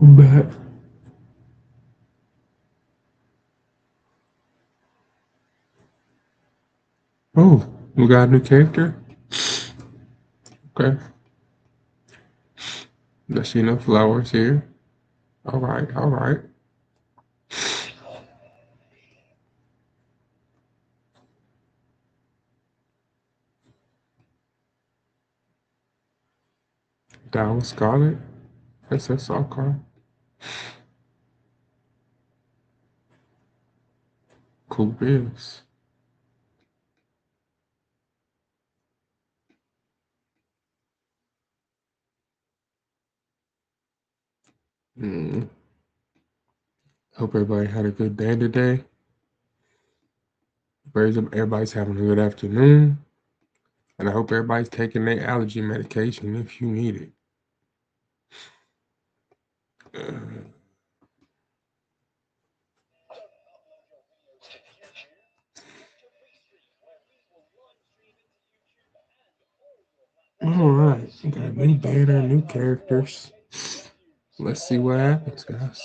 I'm back. Oh, we got a new character? Okay. Let's see no flowers here. Alright, alright. Down Scarlet. SS Soccer. Cool biz. Mm. Hope everybody had a good day today. Everybody's having a good afternoon. And I hope everybody's taking their allergy medication if you need it. Alright, we got a new banner, new characters. Let's see what happens, guys.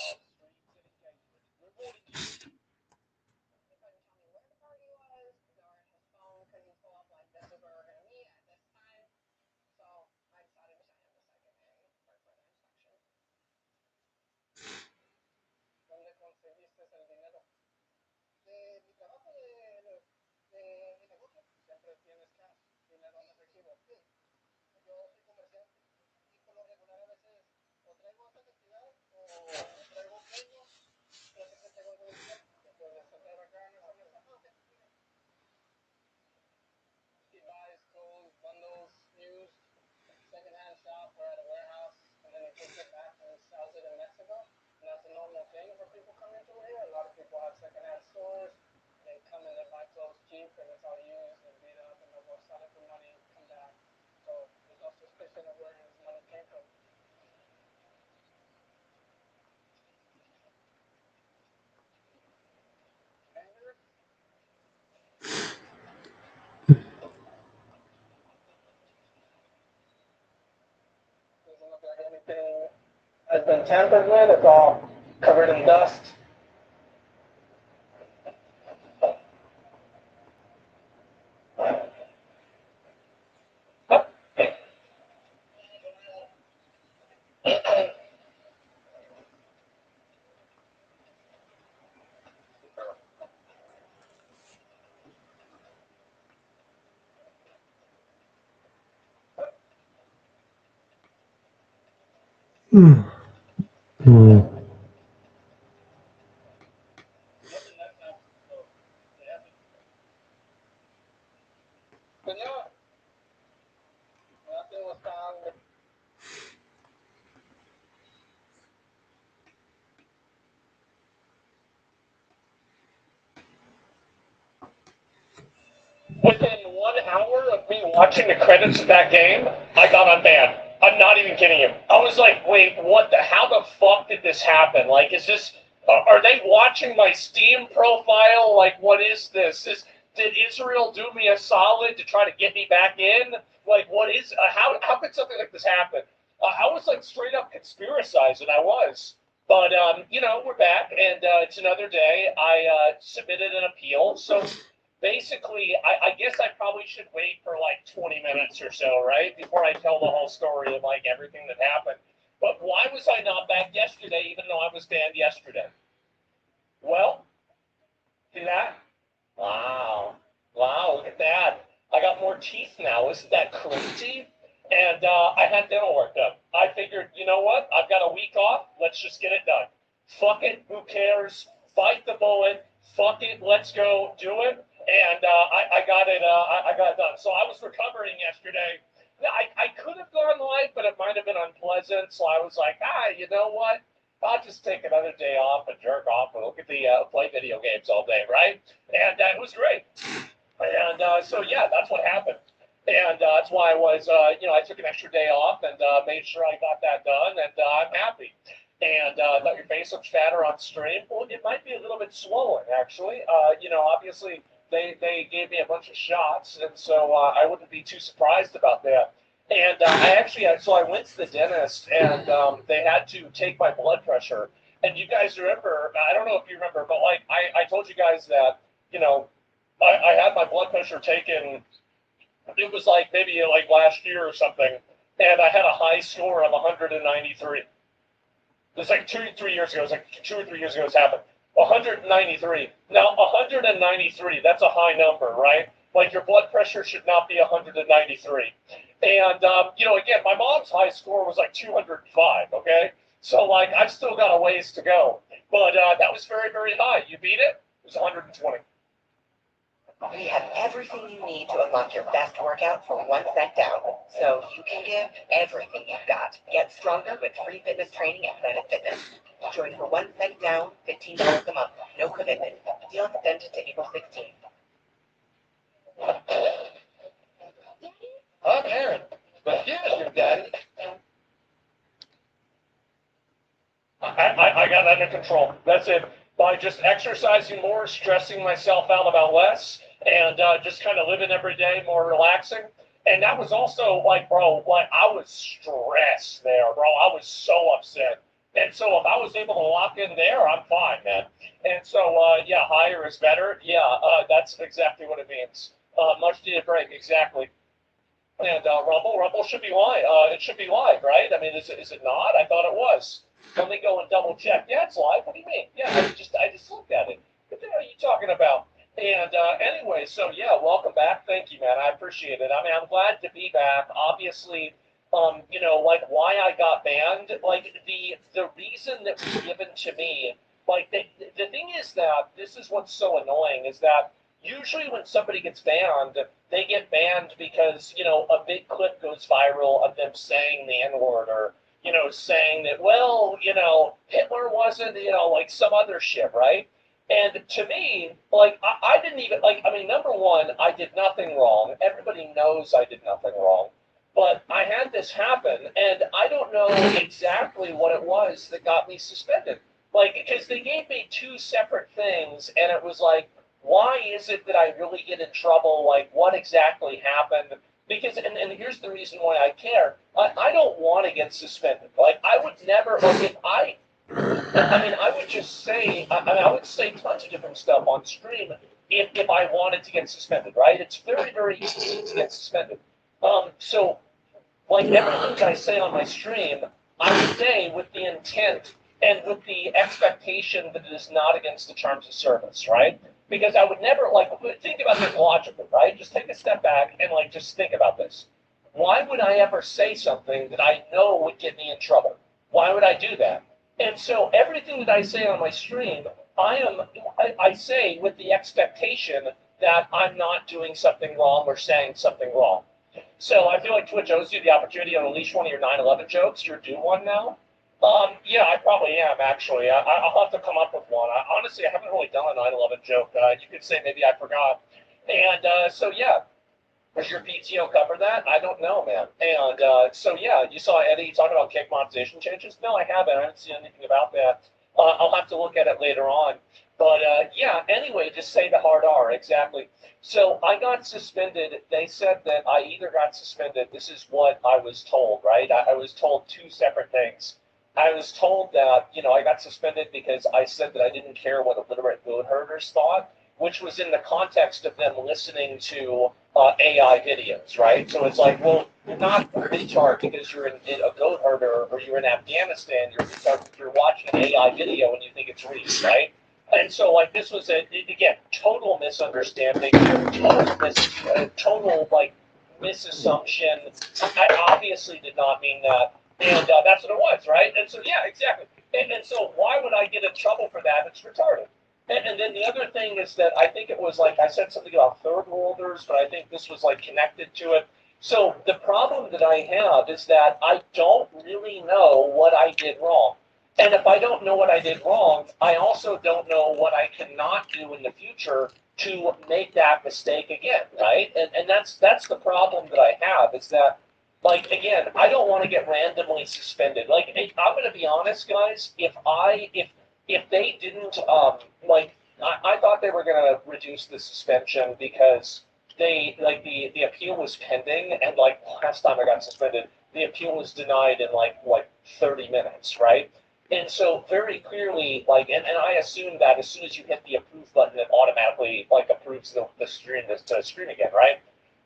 Has been tampered with. It's all covered in dust. Hmm. Hmm. Within 1 hour of me watching the credits of that game, I got unbanned. I'm not even kidding you. I was like, wait, what the? How the fuck did this happen? Like, is this? Are they watching my Steam profile? Like, what is this? Did Israel do me a solid to try to get me back in? Like, what is? How could something like this happen? I was like straight up conspiracizing. I was. But we're back, and it's another day. I submitted an appeal, so basically, I guess I probably should wait for like 20 minutes or so, right? Before I tell the whole story of like everything that happened. But why was I not back yesterday, even though I was banned yesterday? Well, see that? Wow. Wow, look at that. I got more teeth now. Isn't that crazy? And I had dental work done. I figured, you know what? I've got a week off. Let's just get it done. Fuck it. Who cares? Fight the bullet. Fuck it. Let's go do it. And I got it. I got it done. So I was recovering yesterday. I could have gone live, but it might have been unpleasant. So I was like, you know what? I'll just take another day off and jerk off and look at the play video games all day, right? And it was great. And so yeah, that's what happened. And that's why I was, I took an extra day off and made sure I got that done, and I'm happy. And thought your face looks fatter on stream. Well, it might be a little bit swollen, actually. Obviously, they gave me a bunch of shots, and so I wouldn't be too surprised about that. And I actually, so I went to the dentist, and they had to take my blood pressure. And you guys remember? I don't know if you remember, but like I told you guys that I had my blood pressure taken. It was like maybe like last year or something, and I had a high score of 193. It was like 2 3 years ago. It was like 2 or 3 years ago. It's happened. 193. Now 193. That's a high number, right? Like your blood pressure should not be 193. And again, my mom's high score was like 205. Okay, so like I've still got a ways to go, but that was very very high. You beat it. It was 120. We have everything you need to unlock your best workout for 1 cent down. So you can give everything you've got. Get stronger with free fitness training at Planet Fitness. Join for 1 cent down, $15 a month. No commitment. Deal extended to April 16th. I'm Aaron, but here's your daddy. I got under control. That's it. By just exercising more, stressing myself out about less, and just kind of living every day more relaxing. And that was also like, bro, like I was stressed there, bro. I was so upset. And so if I was able to lock in there, I'm fine, man. And so, yeah, higher is better. Yeah, that's exactly what it means. Much needed break, exactly. And Rumble should be live. It should be live, right? I mean, is it not? I thought it was. Let me go and double check. Yeah, it's live. What do you mean? Yeah, I just looked at it. What the hell are you talking about? And anyway, so yeah, welcome back. Thank you, man. I appreciate it. I mean, I'm glad to be back. Obviously, like why I got banned, like the reason that was given to me, like the thing is that this is what's so annoying is that usually when somebody gets banned, they get banned because a big clip goes viral of them saying the N word or saying that well Hitler wasn't like some other shit, right? And to me, like I didn't even like. I mean, number one, I did nothing wrong. Everybody knows I did nothing wrong. But I had this happen, and I don't know exactly what it was that got me suspended. Like, because they gave me two separate things, and it was like, why is it that I really get in trouble? Like, what exactly happened? Because, and here's the reason why I care. I don't want to get suspended. Like, I would never, like, if I mean, I would just say, I mean, I would say tons of different stuff on stream if I wanted to get suspended, right? It's very, very easy to get suspended. So like everything that I say on my stream, I say with the intent and with the expectation that it is not against the terms of service, right? Because I would never like think about this logically, right? Just take a step back and like just think about this. Why would I ever say something that I know would get me in trouble? Why would I do that? And so everything that I say on my stream, I say with the expectation that I'm not doing something wrong or saying something wrong. So I feel like Twitch owes you the opportunity to unleash one of your 9/11 jokes. You're due one now. Yeah, I probably am actually. I'll have to come up with one. Honestly, I haven't really done a 9/11 joke. You could say maybe I forgot. And so yeah, does your PTO cover that? I don't know, man. And so yeah, you saw Eddie talking about cake monetization changes. No, I haven't. I haven't seen anything about that. I'll have to look at it later on. But yeah, anyway, just say the hard R exactly. So I got suspended. They said that I either got suspended. This is what I was told, right? I was told two separate things. I was told that, I got suspended because I said that I didn't care what illiterate goat herders thought, which was in the context of them listening to AI videos, right? So it's like, well, you're not a retard because you're a goat herder or you're in Afghanistan. You're a retard because you're watching an AI video and you think it's real, right? And so, like, this was again total misunderstanding, total like misassumption. I obviously did not mean that, and that's what it was, right? And so, yeah, exactly. And so, why would I get in trouble for that? It's retarded. And then the other thing is that I think it was like I said something about third worlders, but I think this was like connected to it. So the problem that I have is that I don't really know what I did wrong. And if I don't know what I did wrong, I also don't know what I cannot do in the future to make that mistake again, right? And that's the problem that I have is that, like, again, I don't want to get randomly suspended. Like, I'm going to be honest, guys. If they didn't like I thought they were going to reduce the suspension because the appeal was pending, and like last time I got suspended, the appeal was denied in like 30 minutes, right? And so very clearly, and I assume that as soon as you hit the approve button, it automatically like approves the screen again, right?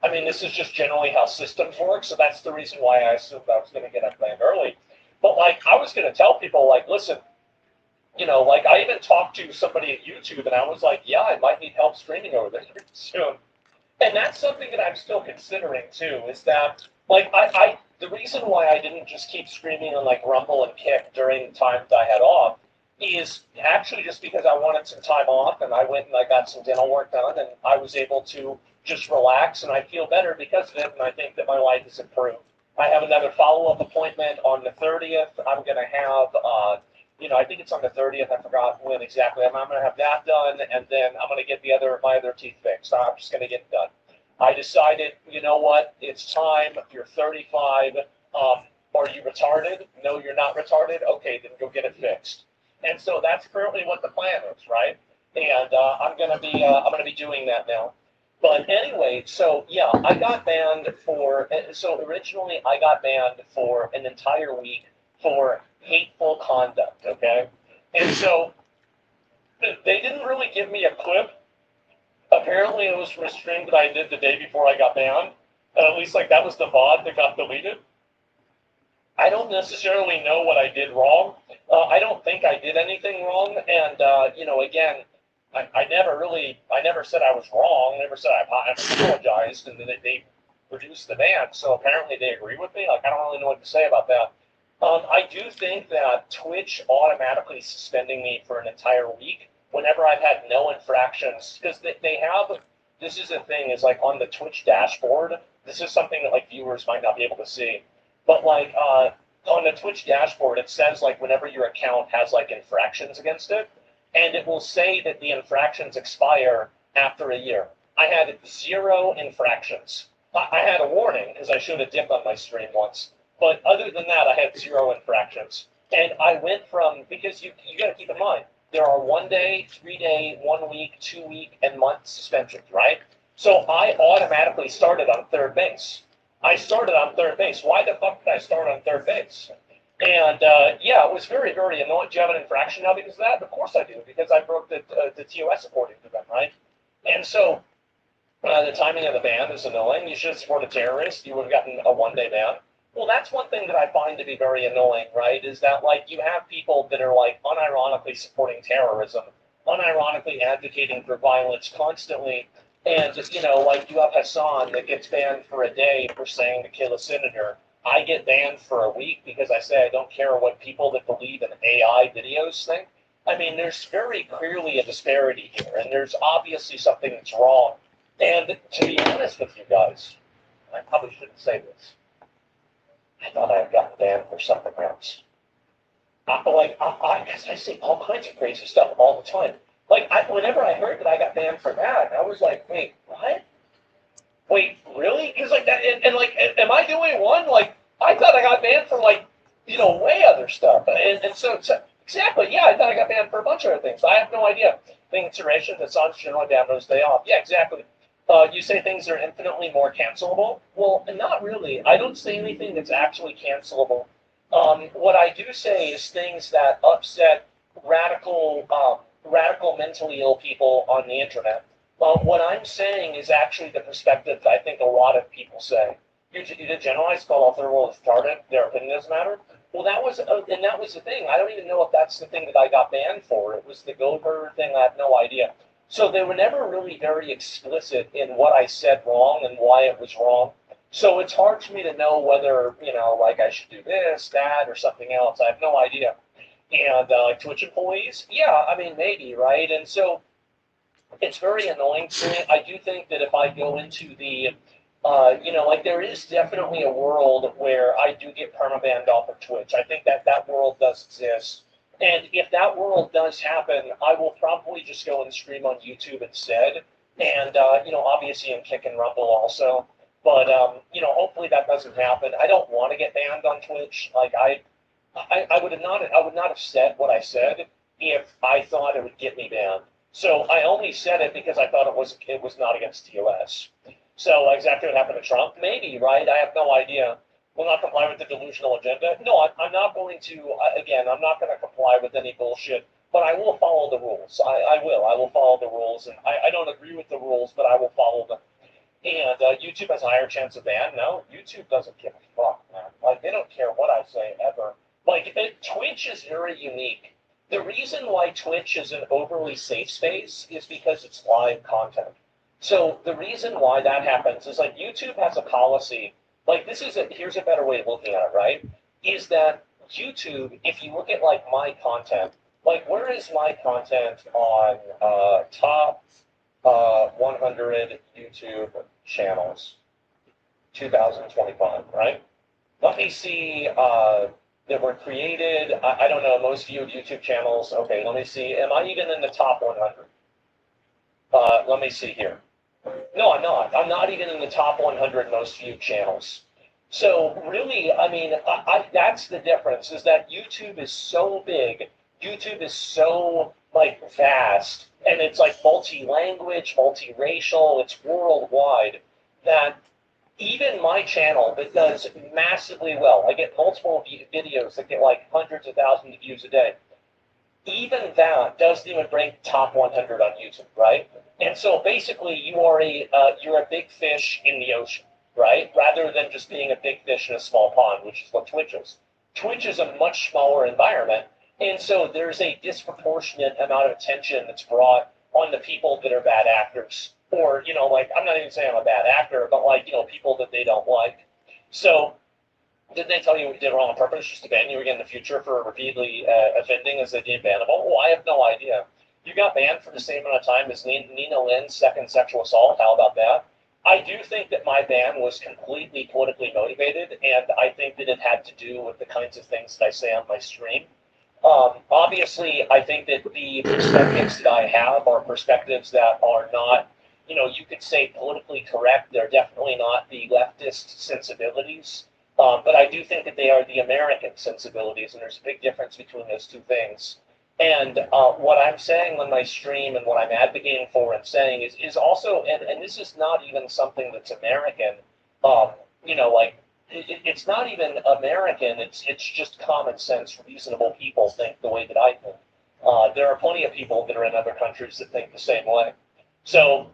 I mean, this is just generally how systems work, so that's the reason why I assumed I was going to get unbanned early. But like, I was going to tell people, like, listen, like I even talked to somebody at YouTube, and I was like, yeah, I might need help streaming over there soon. And that's something that I'm still considering too. Is that like the reason why I didn't just keep streaming on like Rumble and Kick during times I had off is actually just because I wanted some time off, and I went and I got some dental work done, and I was able to just relax, and I feel better because of it, and I think that my life has improved. I have another follow-up appointment on the 30th. I'm going to have I think it's on the 30th. I forgot when exactly. I'm going to have that done, and then I'm going to get my other teeth fixed. I'm just going to get it done. I decided, you know what? It's time. You're 35. Are you retarded? No, you're not retarded. Okay, then go get it fixed. And so that's currently what the plan is, right? And I'm gonna be doing that now. But anyway, so yeah, I got banned for. So originally, I got banned for an entire week for hateful conduct. Okay, and so they didn't really give me a clip. Apparently, it was from a stream that I did the day before I got banned. At least, like that was the VOD that got deleted. I don't necessarily know what I did wrong. I don't think I did anything wrong, and again, I never said I was wrong. I never said I apologized, and then they reduced the ban. So apparently they agree with me. Like I don't really know what to say about that. I do think that Twitch automatically suspending me for an entire week whenever I've had no infractions, because they have. This is the thing is like on the Twitch dashboard. This is something that like viewers might not be able to see, but like on the Twitch dashboard, it says like whenever your account has like infractions against it, and it will say that the infractions expire after a year. I had 0 infractions. I had a warning because I showed a dip on my stream once, but other than that, I had 0 infractions. And I went from because you got to keep in mind there are 1 day, 3 day, 1 week, 2 week, and month suspensions, right? So I automatically started on third base. I started on third base. Why the fuck did I start on third base? And yeah, it was very, very annoying. Do you have an infraction now because of that? Of course I do, because I broke the TOS according to them, right? And so the timing of the ban is annoying. You should have supported terrorists. You would have gotten a 1 day ban. Well, that's one thing that I find to be very annoying, right? Is that like you have people that are like unironically supporting terrorism, unironically advocating for violence constantly, and like you have Hassan that gets banned for a day for saying to kill a senator. I get banned for a week because I say I don't care what people that believe in AI videos think. I mean, there's very clearly a disparity here, and there's obviously something that's wrong. And to be honest with you guys, I probably shouldn't say this. I thought I had gotten banned for something else. Because I see all kinds of crazy stuff all the time. Whenever I heard that I got banned for that, I was like, wait, what? Wait, really? Because like that, and like, am I doing one? Like, I thought I got banned for like, way other stuff. And so exactly, yeah, I thought I got banned for a bunch of other things. I have no idea. Things iterations that songs generally down those day off. Yeah, exactly. You say things are infinitely more cancelable. Well, not really. I don't say anything that's actually cancelable. What I do say is things that upset radical mentally ill people on the internet. What I'm saying is actually the perspective that I think a lot of people say. You did generalize, call all third world retarded. Their opinion doesn't matter. Well, that was the thing. I don't even know if that's the thing that I got banned for. It was the Goldberg thing. I have no idea. So they were never really very explicit in what I said wrong and why it was wrong. So it's hard for me to know whether like I should do this, that, or something else. I have no idea. And like Twitch employees, yeah, I mean maybe, right? And so it's very annoying to me. I do think that if I go into the, like there is definitely a world where I do get permabanned off of Twitch. I think that world does exist. And if that world does happen, I will probably just go and stream on YouTube instead. And, obviously in Kick and Rumble also. But, hopefully that doesn't happen. I don't want to get banned on Twitch. Like, I would not have said what I said if I thought it would get me banned. So I only said it because I thought it was not against TOS. So exactly what happened to Trump? Maybe, right? I have no idea. Will not comply with the delusional agenda? No, I'm not going to. Again, I'm not going to comply with any bullshit. But I will follow the rules. I will. I will follow the rules, and I don't agree with the rules, but I will follow them. And YouTube has a higher chance of ban. No, YouTube doesn't give a fuck, man. Like, they don't care what I say ever. Like, Twitch is very unique. The reason why Twitch is an overly safe space is because it's live content. So the reason why that happens is like YouTube has a policy. Like, here's a better way of looking at it, right? Is that YouTube, if you look at like my content, like where is my content on top 100 YouTube channels, 2025, right? Let me see that were created. I don't know, most viewed YouTube channels. Okay, let me see. Am I even in the top 100? Let me see here. No, I'm not. I'm not even in the top 100 most viewed channels. So really, I mean, that's the difference. Is that YouTube is so big. YouTube is so like vast, and it's like multi-language, multiracial. It's worldwide. That even my channel that does massively well. I get multiple videos that get like hundreds of thousands of views a day. Even that doesn't even break top 100 on YouTube, right? And so basically, you're a big fish in the ocean, right? Rather than just being a big fish in a small pond, which is what Twitch is. Twitch is a much smaller environment, and so there's a disproportionate amount of attention that's brought on the people that are bad actors, or like I'm not even saying I'm a bad actor, but like people that they don't like. So did they tell you we did wrong on purpose just to ban you again in the future for repeatedly offending as they deem bannable? Well, I have no idea. You got banned for the same amount of time as Nina Lynn's second sexual assault. How about that? I do think that my ban was completely politically motivated, and I think that it had to do with the kinds of things that I say on my stream. Obviously, I think that the perspectives that I have are perspectives that are not, you could say politically correct. They're definitely not the leftist sensibilities. But I do think that they are the American sensibilities, and there's a big difference between those two things. And what I'm saying on my stream and what I'm advocating for and saying is also, and this is not even something that's American, like it's not even American. It's just common sense. Reasonable people think the way that I think. There are plenty of people that are in other countries that think the same way. So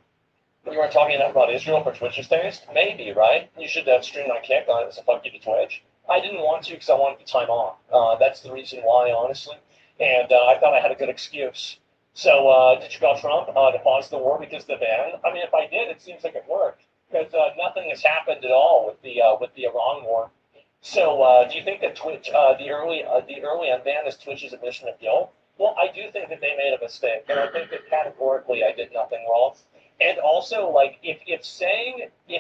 you were talking enough about Israel for Twitch's taste? Maybe, right? You should stream on Kick on as a fuck you to Twitch. I didn't want to because I wanted the time off. That's the reason why, honestly. And I thought I had a good excuse. So did you call Trump to pause the war because of the ban? I mean, if I did, it seems like it worked because nothing has happened at all with the Iran war. So do you think that Twitch, the early unban is Twitch's admission of guilt? Well, I do think that they made a mistake, and I think that categorically I did nothing wrong. And also, like, if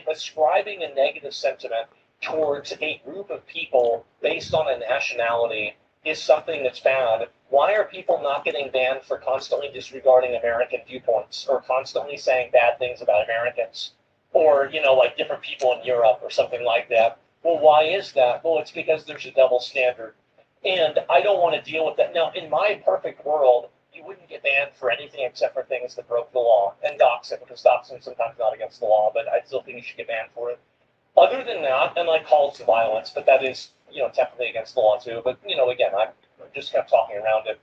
ascribing a negative sentiment towards a group of people based on a nationality is something that's bad, why are people not getting banned for constantly disregarding American viewpoints or constantly saying bad things about Americans or, like different people in Europe or something like that? Well, why is that? Well, it's because there's a double standard. And I don't want to deal with that. Now, in my perfect world, you wouldn't get banned for anything except for things that broke the law and doxing, because doxing is sometimes not against the law, but I still think you should get banned for it. Other than that, and like calls to violence, but that is, technically against the law too. But again, I just kept talking around it.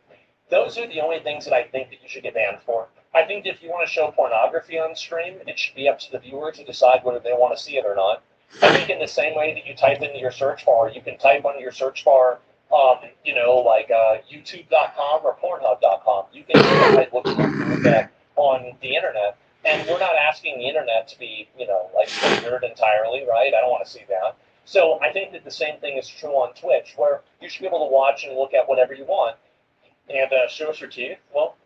Those are the only things that I think that you should get banned for. I think that if you want to show pornography on stream, it should be up to the viewer to decide whether they want to see it or not. I think in the same way that you type into your search bar, you can type on your search bar like YouTube.com or Pornhub.com. You can decide what you want to look at on the internet. And we're not asking the internet to be, like censored entirely, right? I don't want to see that. So I think that the same thing is true on Twitch, where you should be able to watch and look at whatever you want. And show us your teeth. Well,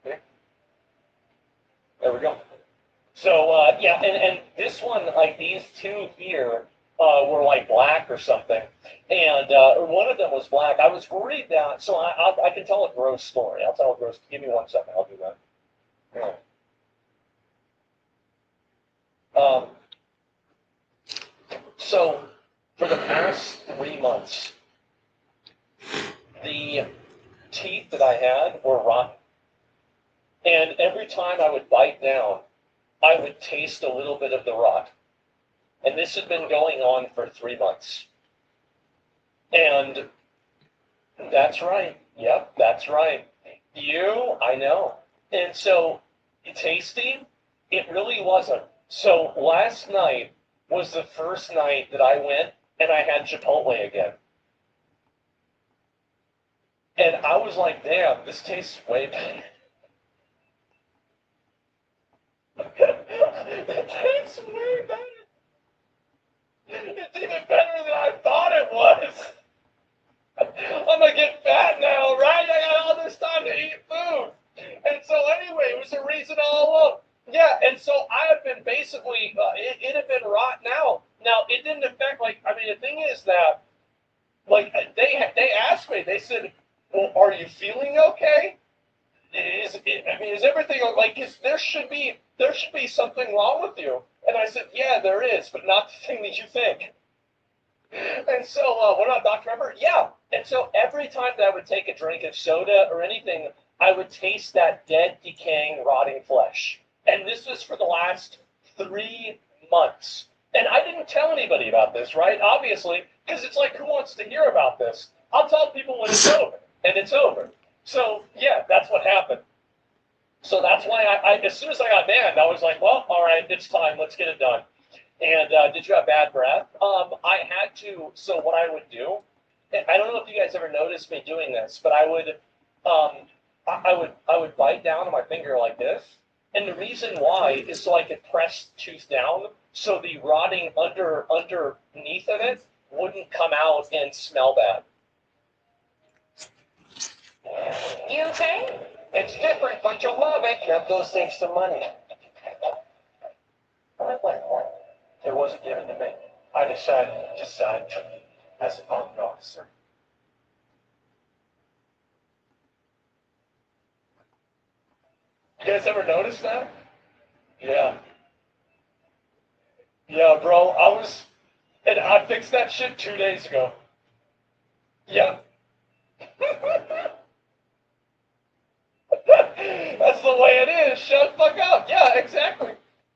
okay. There we go. So yeah, and this one, like these two here, were like black or something, and one of them was black. I was worried that, so I can tell a gross story. I'll tell a gross. Give me 1 second. I'll do that. Yeah. So for the past 3 months, the teeth that I had were rotten. And every time I would bite down, I would taste a little bit of the rot. And this had been going on for 3 months. And that's right. Yep, that's right. I know. And so, tasty, it really wasn't. So last night was the first night that I went and I had Chipotle again. And I was like, damn, this tastes way better. It tastes way better. It's even better than I thought it was. I'm gonna get fat now, right? I got all this time to eat food. And so anyway, it was a reason all along. Yeah, and so I have been basically, it had been rotten out. Now, it didn't affect, like, I mean, the thing is that, like, they asked me, they said, well, are you feeling okay? I mean, is everything, like, there should be something wrong with you. And I said, yeah, there is, but not the thing that you think. And so, what about Dr. Pepper? Yeah. And so every time that I would take a drink of soda or anything, I would taste that dead, decaying, rotting flesh. And this was for the last 3 months. And I didn't tell anybody about this, right? Obviously, because it's like, who wants to hear about this? I'll tell people when it's over, and it's over. So, yeah, that's what happened. So that's why as soon as I got banned, I was like, well, all right, it's time. Let's get it done. And did you have bad breath? I had to. So what I would do, I don't know if you guys ever noticed me doing this, but I would bite down on my finger like this, and the reason why is so I could press tooth down, so the rotting underneath of it wouldn't come out and smell bad. You okay? It's different, but you'll love it. Now go save some money. It wasn't given to me. I decided as an armed officer. You guys ever notice that? Yeah. Yeah, bro. And I fixed that shit 2 days ago. Yeah. That's the way it is. Shut the fuck up. Yeah, exactly.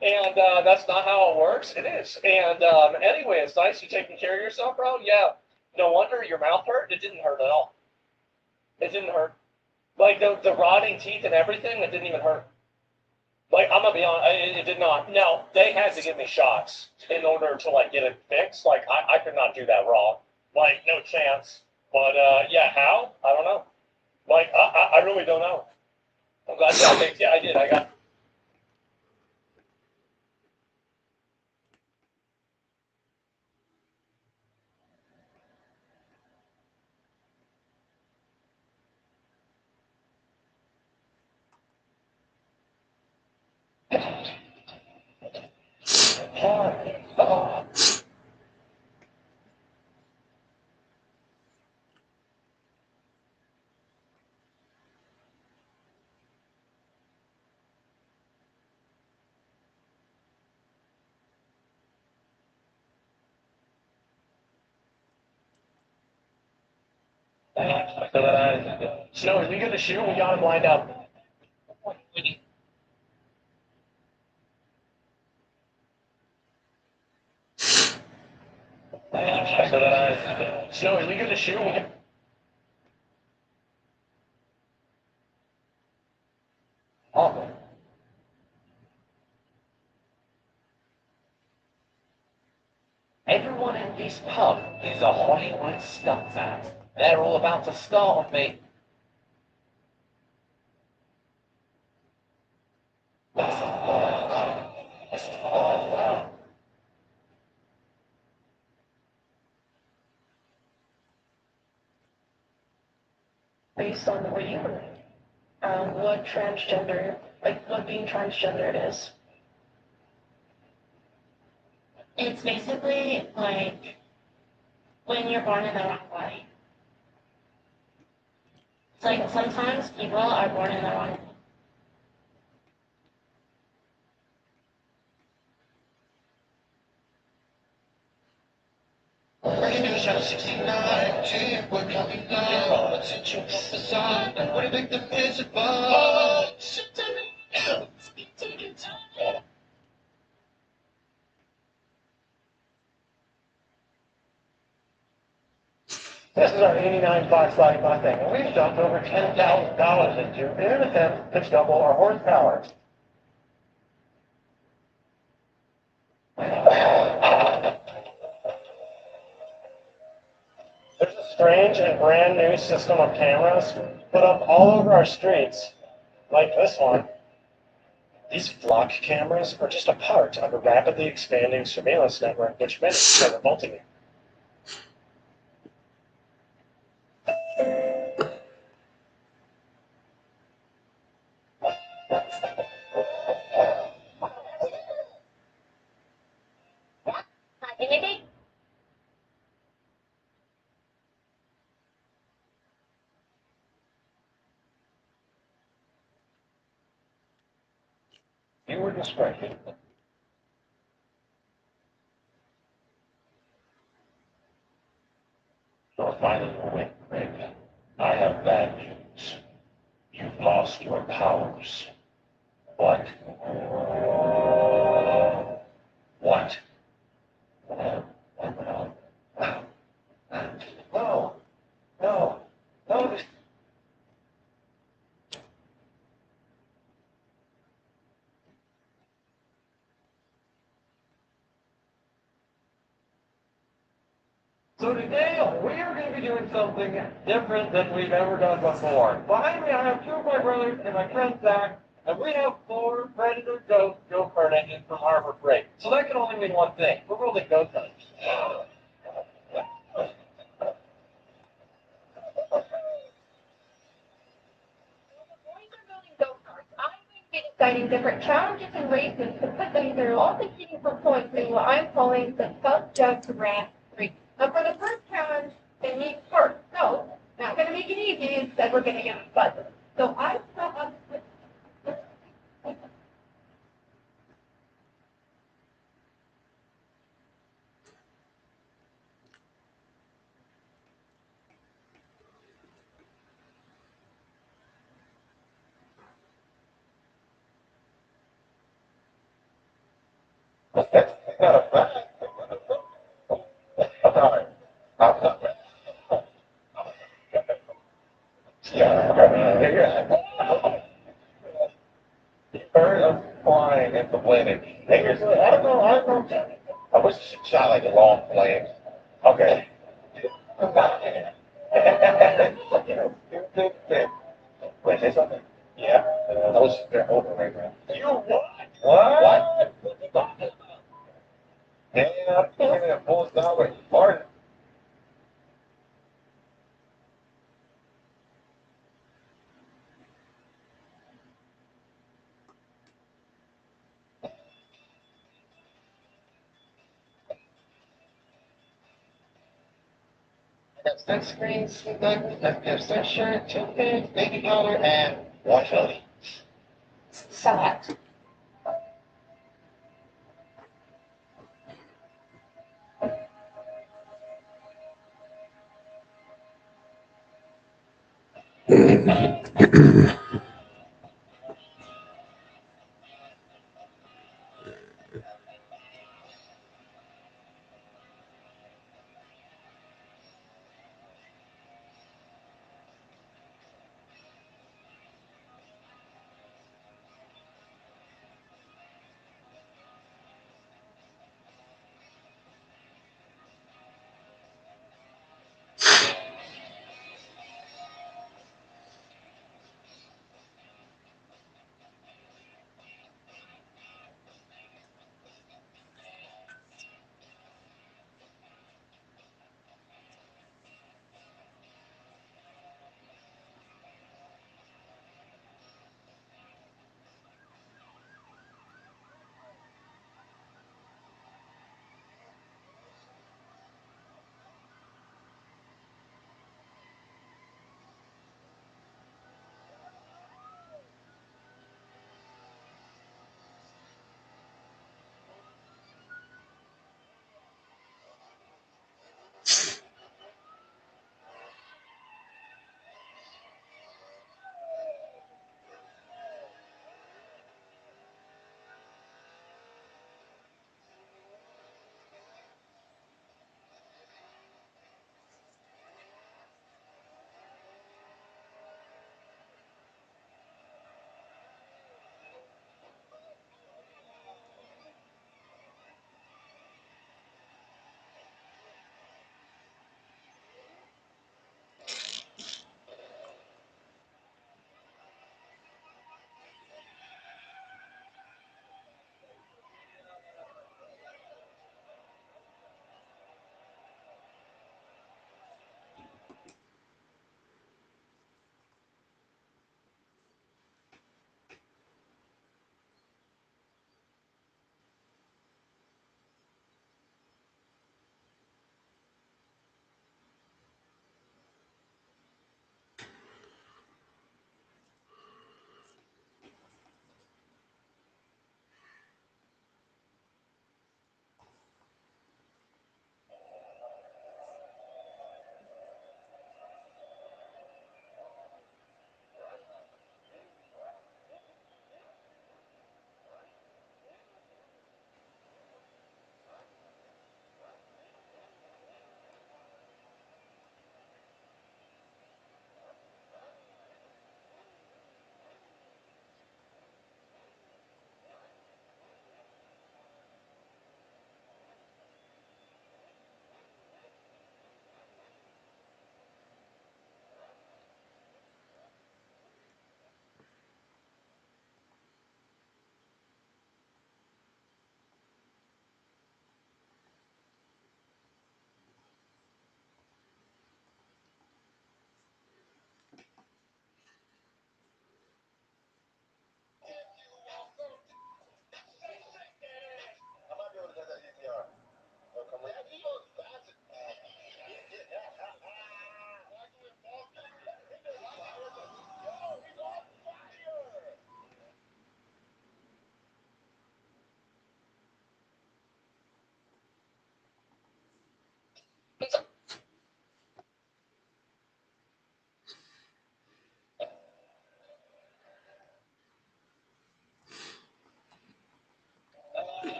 And that's not how it works. It is. And anyway, it's nice you taking care of yourself, bro. Yeah. No wonder your mouth hurt. It didn't hurt at all. It didn't hurt. Like the rotting teeth and everything, it didn't even hurt. Like I'm gonna be honest, it did not. Now they had to give me shots in order to like get it fixed. Like I could not do that raw. Like no chance. But yeah, how? I don't know. Like I really don't know. I'm glad you got fixed. Yeah, I did. I got. Oh. Snow, are we gonna shoot? We got him lined up. Snow, are we gonna shoot? Oh. Everyone in this pub is a Hollywood stunt fan. They're all about to start on me. Based on what you learn, what transgender, like what being transgender is. It's basically like when you're born in the wrong body. It's like sometimes people are born in the wrong. Radio Show 69, G, we're coming down. Attention from the side, what do you think the music about? This is our 89 Fox Body Mustang, and we've dumped over $10,000 into it in an attempt to double our horsepower. There's a strange and brand new system of cameras put up all over our streets, like this one. These flock cameras are just a part of a rapidly expanding surveillance network which many are revolting. You were distracted. You're finally awake, Greg. I have bad news. You've lost your powers. What? What? No, no, no. So today we are going to be doing something different than we've ever done before. Behind me I have two of my brothers and my friend Zach, and we have four Predator Ghost go-kart engines from Harbor Freight. So that can only mean one thing. We're rolling go-karts. Deciding different challenges and races to put them through, all competing for points in what I'm calling the Tough Jump Grand Prix. Now, for the first challenge, they need first. So, not going to make it easy. Instead, we're going to give it puzzles. So, I start up with. Bird of flying and complaining. Hey, I don't know. I wish it shot like a long flame. Okay. Wait, say something? Yeah. I was there over right now. You what? What? Yeah, I'm thinking of full dollar. Pardon. That's that screen, that's that shirt, 2 pins, baby powder, and 150. So what?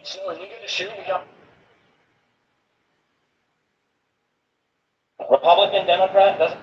So are you gonna shoot? We got Republican, Democrat, doesn't.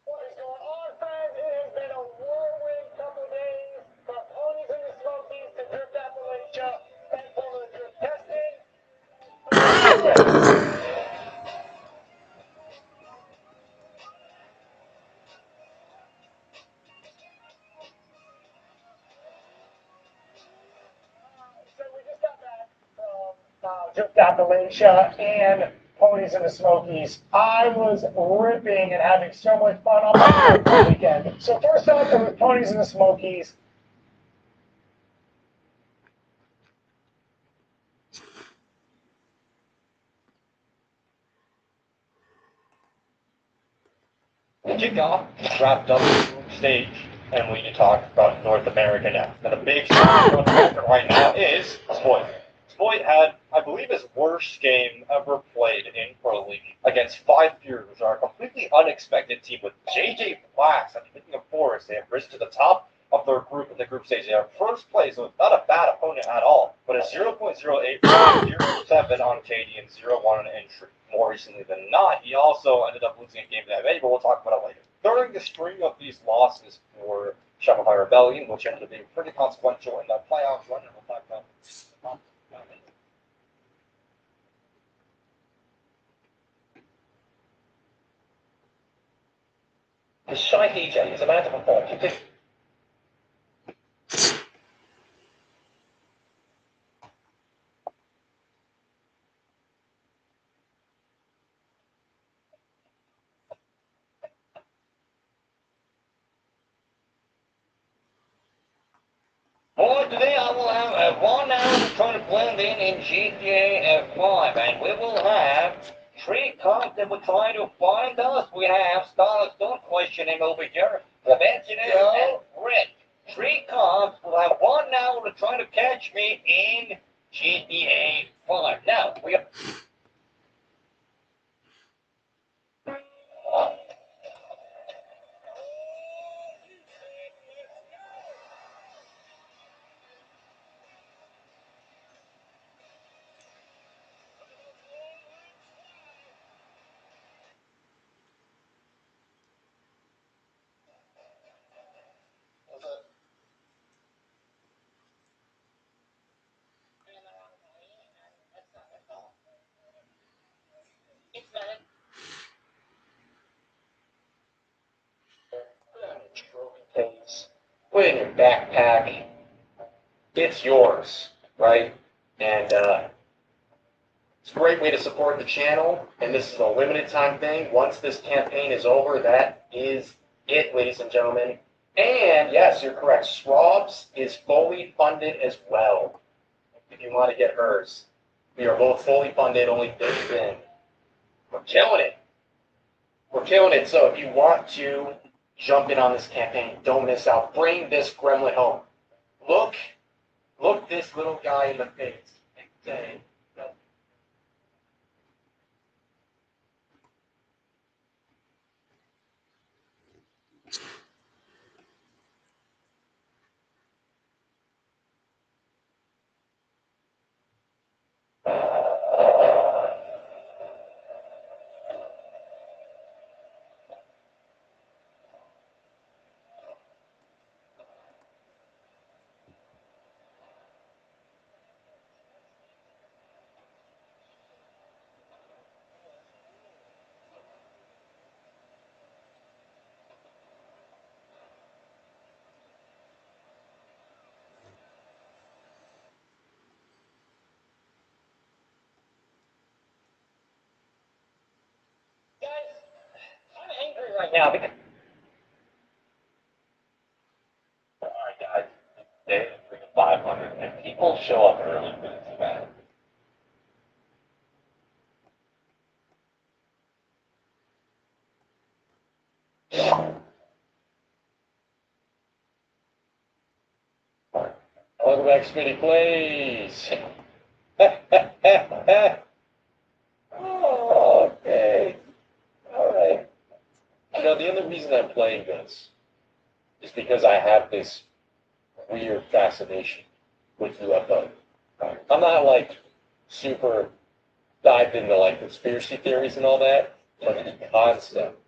What is going on, fans? It has been a whirlwind couple days from ponies in the Smokies to Drift Appalachia and for the drift testing. So we just got back from Drift Appalachia and ponies in the Smokies. I was ripping and having so much fun on my weekend. So first off, there was ponies in the Smokies. Kickoff wrapped up the group stage, and we can talk about North America now. Now, the big story in North America right now is Spoit. Spoit had, I believe, his worst game ever played in Pro League against Five Furies, which are a completely unexpected team with JJ Flax and picking of Forest. They have risen to the top of their group in the group stage. They are first place, so it's not a bad opponent at all, but a 0.08, 0.07 on KD and 0.1 on entry. More recently than not, he also ended up losing a game to MA, but we'll talk about it later. During the string of these losses for Shopify Rebellion, which ended up being pretty consequential in that playoff run, and we'll talk about it. The Shy DJ is a man to perform. Boy, today I will have a 1 hour trying to blend in GTA 5, and we will have 3 cops that will try to find us. We have Starless, don't question him over here, Prevention and Rick. 3 cops will have 1 hour to try to catch me in GTA 5. Now, we have. Trophy case, put it in your backpack. It's yours, right? And it's a great way to support the channel. And this is a limited time thing. Once this campaign is over, that is it, ladies and gentlemen. And yes, you're correct. Swabs is fully funded as well. If you want to get hers, we are both fully funded. Only 30 in. We're killing it. We're killing it. So if you want to jump in on this campaign, don't miss out. Bring this gremlin home. Look this little guy in the face and say, no. now because. All right, guys. Day 500, and people show up early for this event. Welcome back, Smitty Plays. Oh, okay. All right. You know, the only reason I'm playing this is because I have this weird fascination with UFO. I'm not like super dived into like conspiracy theories and all that, but the concept.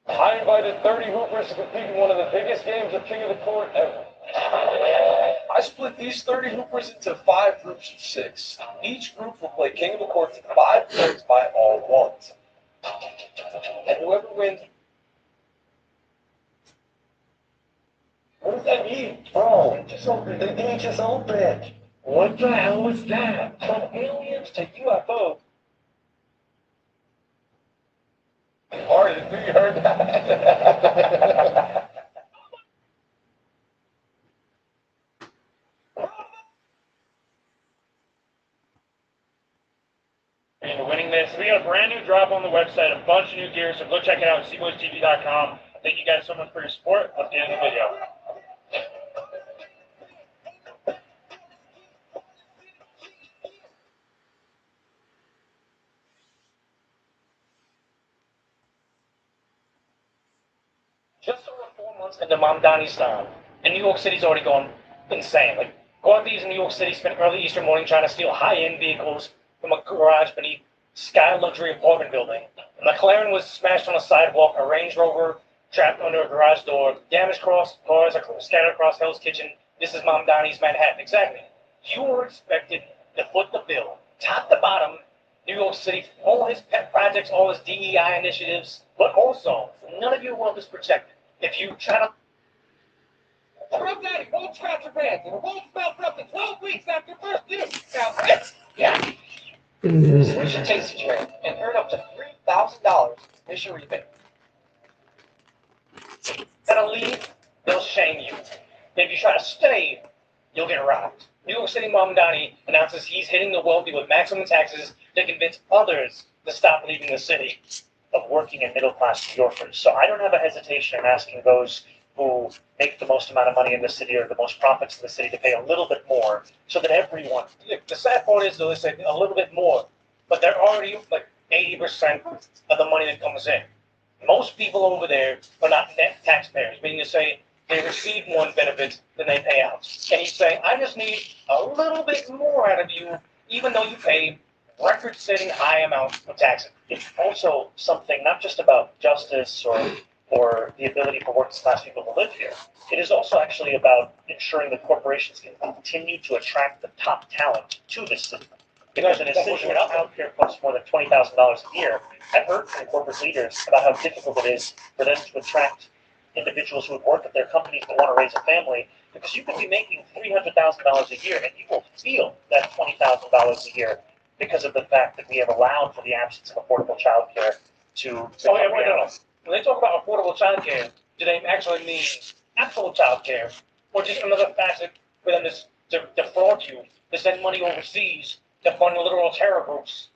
I invited 30 hoopers to compete in one of the biggest games of King of the Court ever. I split these 30 hoopers into 5 groups of 6. Each group will play King of the Court 5 points by all ones. And whoever wins. What does that mean? Oh, it just opened. The game just opened. What the hell was that? From aliens to UFO. Or you heard that? And winning this, we got a brand new drop on the website, a bunch of new gear, so go check it out at cboystv.com. Thank you guys so much for your support. Let's get into the video. Just over 4 months into Mom Donnie's style, and New York City's already gone insane. Like, guard thieves in New York City spent early Easter morning trying to steal high-end vehicles from a garage beneath Sky Luxury apartment building. A McLaren was smashed on a sidewalk, a Range Rover trapped under a garage door, damaged cars are scattered across Hell's Kitchen. This is Mom Donnie's Manhattan. Exactly. You were expected to foot the bill, top to bottom, New York City, all his pet projects, all his DEI initiatives, but also, none of your world is protected. If you try to... Scrub Daddy won't scratch your pants, and it won't smell for up to 12 weeks after first use. Now, yeah. Switch to Tasty Train and earn up to $3,000 initial rebate. That'll leave, they'll shame you. If you try to stay, you'll get robbed. New York City Mom Donnie announces he's hitting the wealthy with maximum taxes to convince others to stop leaving the city of working and middle-class New Yorkers. So I don't have a hesitation in asking those who make the most amount of money in the city or the most profits in the city to pay a little bit more so that everyone, the sad part is though, they say a little bit more, but they're already like 80% of the money that comes in. Most people over there are not net taxpayers, meaning to say they receive more benefits than they pay out. And he's saying, I just need a little bit more out of you, even though you pay record-setting high amounts of taxes. It's also something not just about justice or the ability for working class people to live here. It is also actually about ensuring that corporations can continue to attract the top talent to this city. Because in a city where healthcare costs more than $20,000 a year, I've heard from corporate leaders about how difficult it is for them to attract individuals who would work at their companies that want to raise a family, because you could be making $300,000 a year and you will feel that $20,000 a year because of the fact that we have allowed for the absence of affordable childcare to. Oh, yeah, wait, no. When they talk about affordable childcare, do they actually mean actual childcare, or just another facet for them to defraud you, to send money overseas to fund literal terror groups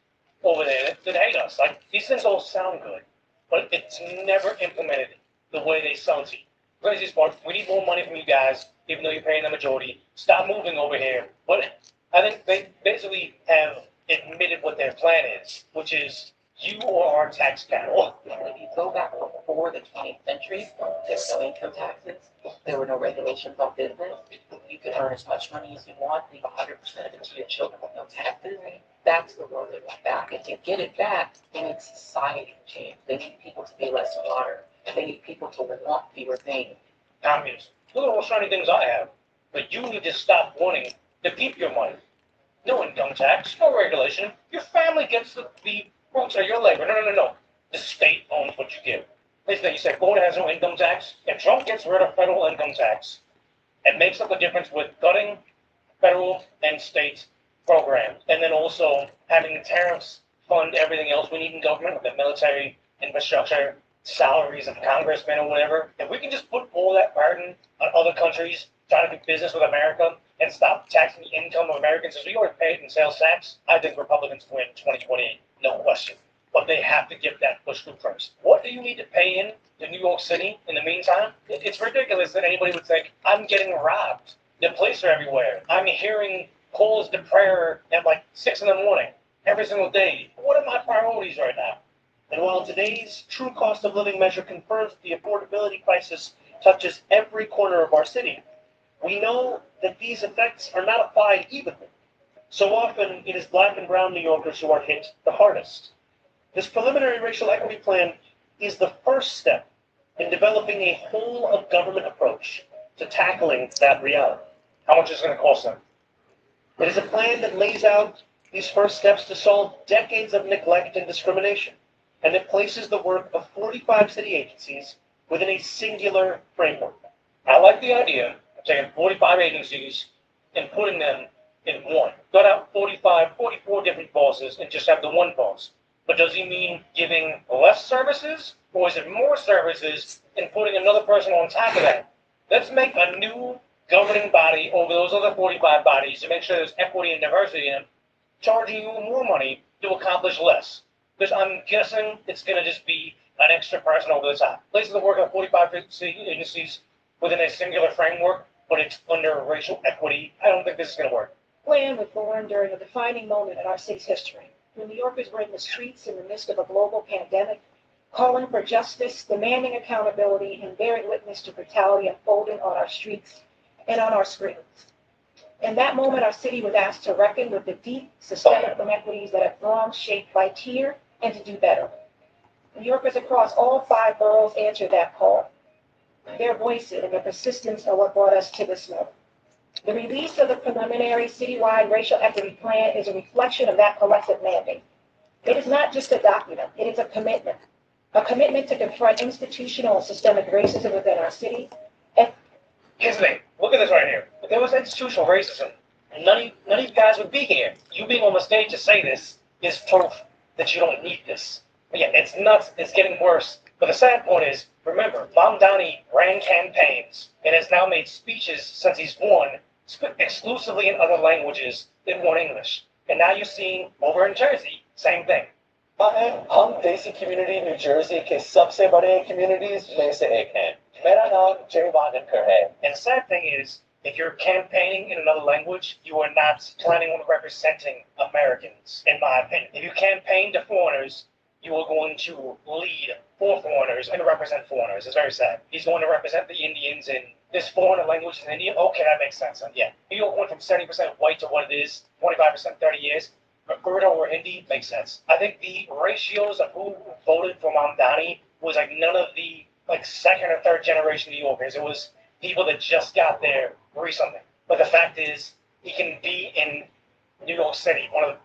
over there that hate us? Like, these things all sound good, but it's never implemented the way they sound to you. Craziest part, we need more money from you guys, even though you're paying the majority. Stop moving over here. But I think they basically have admitted what their plan is, which is you are our tax cattle. If you go back before the 20th century, there were no income taxes, there were no regulations on business. You could earn as much money as you want, leave 100% of it to your children with no taxes. That's the world they want back. And to get it back, they need society to change. They need people to be less water. They need people to want fewer things. Communists, look at all the shiny things I have, but you need to stop wanting to keep your money. No income tax, no regulation. Your family gets the fruits of your labor. No. The state owns what you give. Listen, you say Florida has no income tax. If Trump gets rid of federal income tax, it makes up the difference with cutting federal and state programs, and then also having tariffs fund everything else we need in government, like the military, infrastructure, salaries of congressmen or whatever, if we can just put all that burden on other countries trying to do business with America and stop taxing the income of Americans as we already pay it in sales tax, I think Republicans win 2028, no question. But they have to get that push through first. What do you need to pay in to New York City in the meantime? It's ridiculous that anybody would think, I'm getting robbed. The police are everywhere. I'm hearing calls to prayer at like 6 in the morning every single day. What are my priorities right now? And while today's true cost of living measure confirms the affordability crisis touches every corner of our city, we know that these effects are not applied evenly. So often, it is black and brown New Yorkers who are hit the hardest. This preliminary racial equity plan is the first step in developing a whole of government approach to tackling that reality. How much is it going to cost them? It is a plan that lays out these first steps to solve decades of neglect and discrimination, and it places the work of 45 city agencies within a singular framework. I like the idea of taking 45 agencies and putting them in one. Cut out 45, 44 different bosses and just have the one boss. But does he mean giving less services, or is it more services and putting another person on top of that? Let's make a new governing body over those other 45 bodies to make sure there's equity and diversity in them, charging you more money to accomplish less. Because I'm guessing it's going to just be an extra person over the top. Places that work on 45 city agencies within a singular framework, but it's under racial equity. I don't think this is going to work. Plan was born during a defining moment in our city's history, when New Yorkers were in the streets in the midst of a global pandemic, calling for justice, demanding accountability, and bearing witness to brutality unfolding on our streets and on our screens. In that moment, our city was asked to reckon with the deep systemic inequities that have long shaped life here and to do better. New Yorkers across all 5 boroughs answered that call. Their voices and their persistence are what brought us to this moment. The release of the preliminary citywide racial equity plan is a reflection of that collective mandate. It is not just a document, it is a commitment to confront institutional and systemic racism within our city. And Here's the thing. Look at this right here. If there was institutional racism, none of you guys would be here. You being on the stage to say this is proof that you don't need this. But yeah, it's nuts. It's getting worse. But the sad point is, remember, Mamdani ran campaigns and has now made speeches since he's won exclusively in other languages than one English. And now you're seeing over in Jersey, same thing. हम देसी community new Jersey के सबसे बड़े communities में से एक हैं. मेरा नाम जय वागनकर है. And the sad thing is, if you're campaigning in another language, you are not planning on representing Americans, in my opinion. If you campaign to foreigners, you are going to lead for foreigners and represent foreigners. It's very sad. He's going to represent the Indians in this foreign language in India. Okay, that makes sense. And yeah, New York went from 70% white to what it is, 25% 30 years. Urdu or Hindi makes sense. I think the ratios of who voted for Mamdani was like none of the like second or third generation New Yorkers. It was people that just got there recently. But the fact is, he can be in New York City, one of the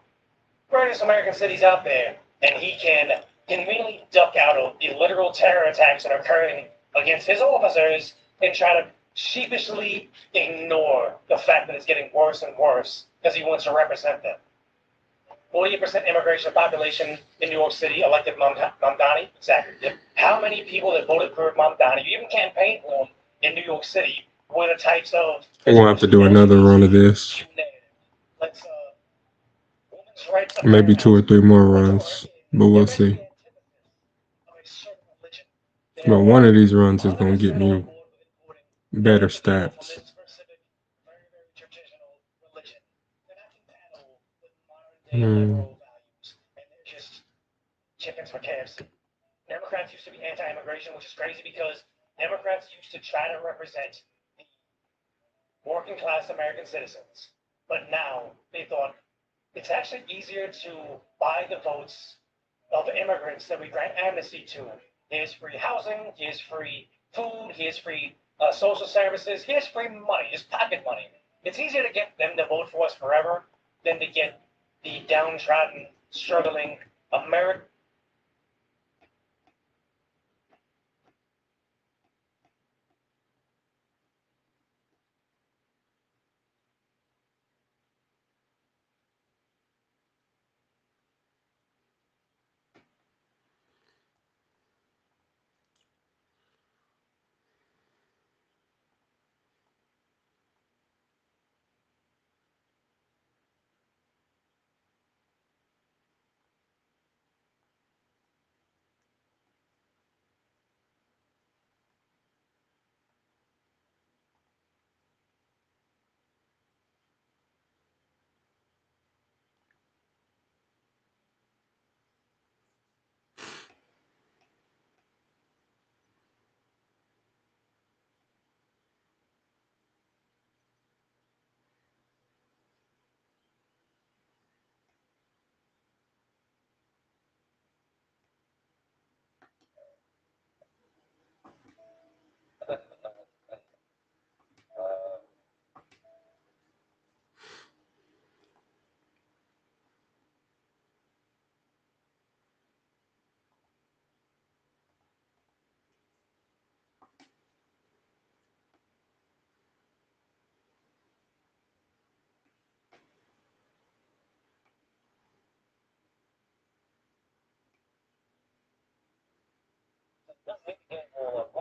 greatest American cities out there, and he can conveniently duck out of the literal terror attacks that are occurring against his officers and try to sheepishly ignore the fact that it's getting worse and worse because he wants to represent them. 48% immigration population in New York City elected Mamdani. Exactly. Yep. How many people that voted for Mamdani, you even campaigned for him in New York City, were the types of... We're going to have to do another run of this. Let's, women's rights Maybe 2 or 3 more runs, but we'll see. But one of these runs is going to get me better stats. Chickens for KFC. Democrats used to be anti-immigration, which is crazy because Democrats used to try to represent the working class American citizens. But now they thought it's actually easier to buy the votes of the immigrants that we grant amnesty to. Here's free housing, here's free food, here's free social services, here's free money, just pocket money. It's easier to get them to vote for us forever than to get the downtrodden, struggling American.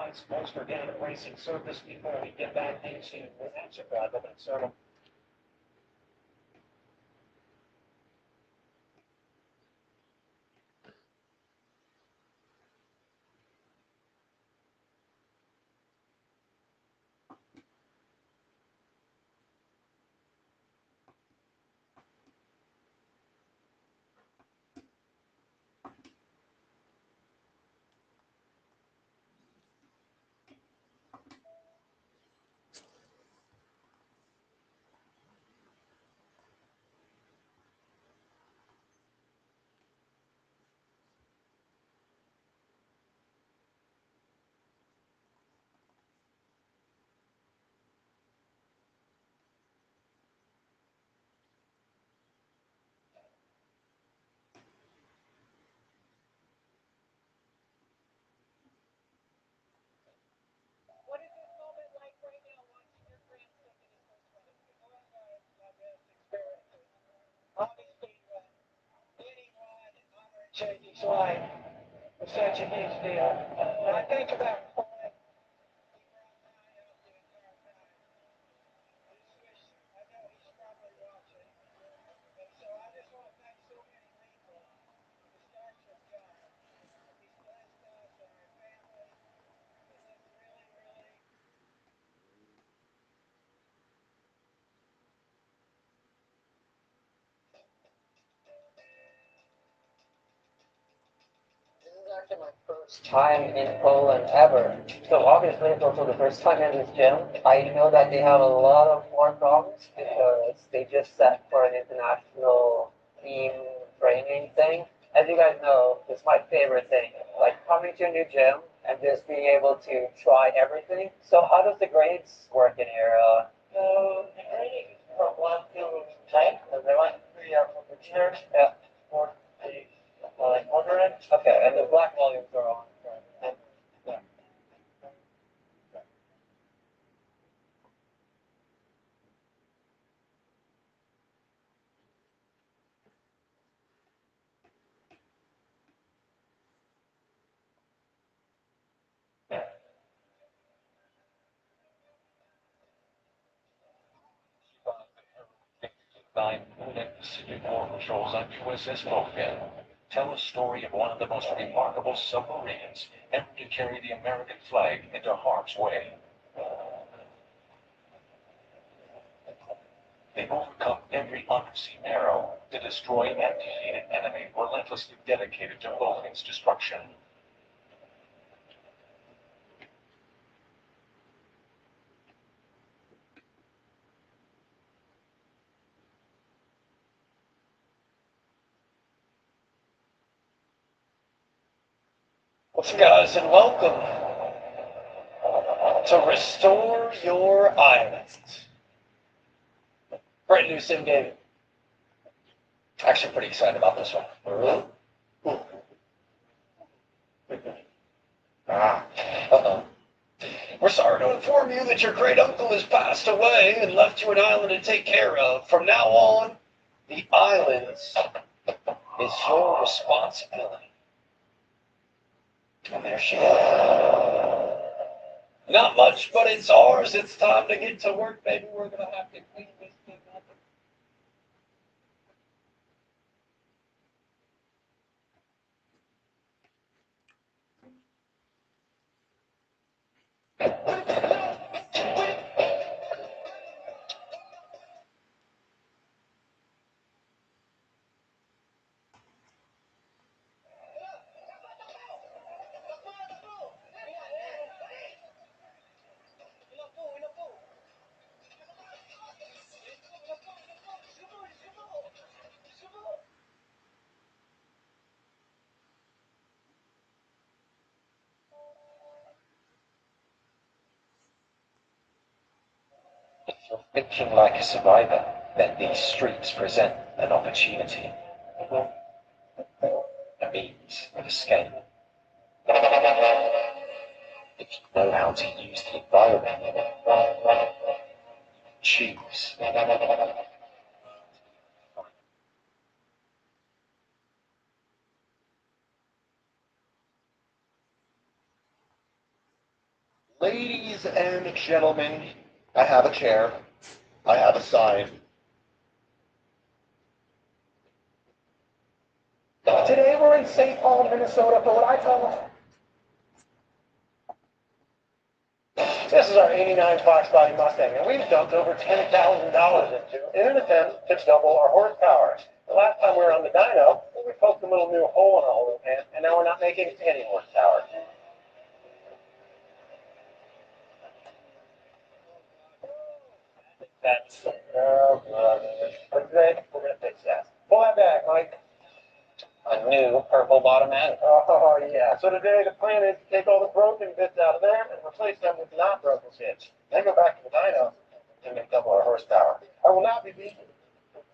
provides most organic racing service before we get back into New Hampshire driver, but sort of. What is this moment like right now watching your grandson in his first run? One of my best experiences. Obviously, getting one and honoring JD's life was such a huge deal. When I think about Floyd, he brought my out the entire time. I just wish, I know he's probably watching. And so I just want to thank so many people. It starts with God. He's blessed us and our family. And this really, really This is actually my first time in Poland ever. So obviously it's also the first time in this gym. I know that they have a lot of floor problems because they just set for an international team training thing. As you guys know, it's my favorite thing. Like coming to a new gym and just being able to try everything. So how does the grades work in here? So the grading is from 1 to 10. Everyone? 3 are for beginners. Yeah. 4 to moderate. Okay, and the black volumes are on. Right. Yeah. Nine Unit Pacific War patrols on USS Logan tell a story of one of the most remarkable submarines ever to carry the American flag into harm's way. They overcome every undersea peril to destroy and defeat an enemy relentlessly dedicated to Logan's destruction. What's up, guys, and welcome to Restore Your Islands. Brand new sim game. Actually, pretty excited about this one. Uh-oh. We're sorry to inform you that your great uncle has passed away and left you an island to take care of. From now on, the islands is your responsibility. And there she is. Not much, but it's ours. It's time to get to work, baby. We're gonna have to clean this thing up. If you're thinking like a survivor, then these streets present an opportunity. A means of escape. If you know how to use the environment, choose. Ladies and gentlemen, I have a chair. I have a sign. Today we're in St. Paul, Minnesota for what I call... This is our 89 Fox Body Mustang, and we've dumped over $10,000 into it in an attempt to double our horsepower. The last time we were on the dyno, we poked a little new hole in our oil pan, and now we're not making any horsepower. That's but today we're gonna fix that. Pull that back, Mike. A new purple bottom end. Oh yeah. So today the plan is to take all the broken bits out of there and replace them with not broken bits. Then go back to the dyno and make double our horsepower. I will not be beaten.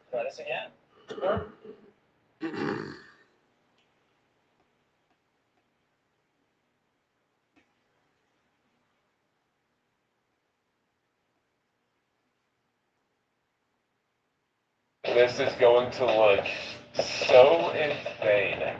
Try this again. This is going to look so insane.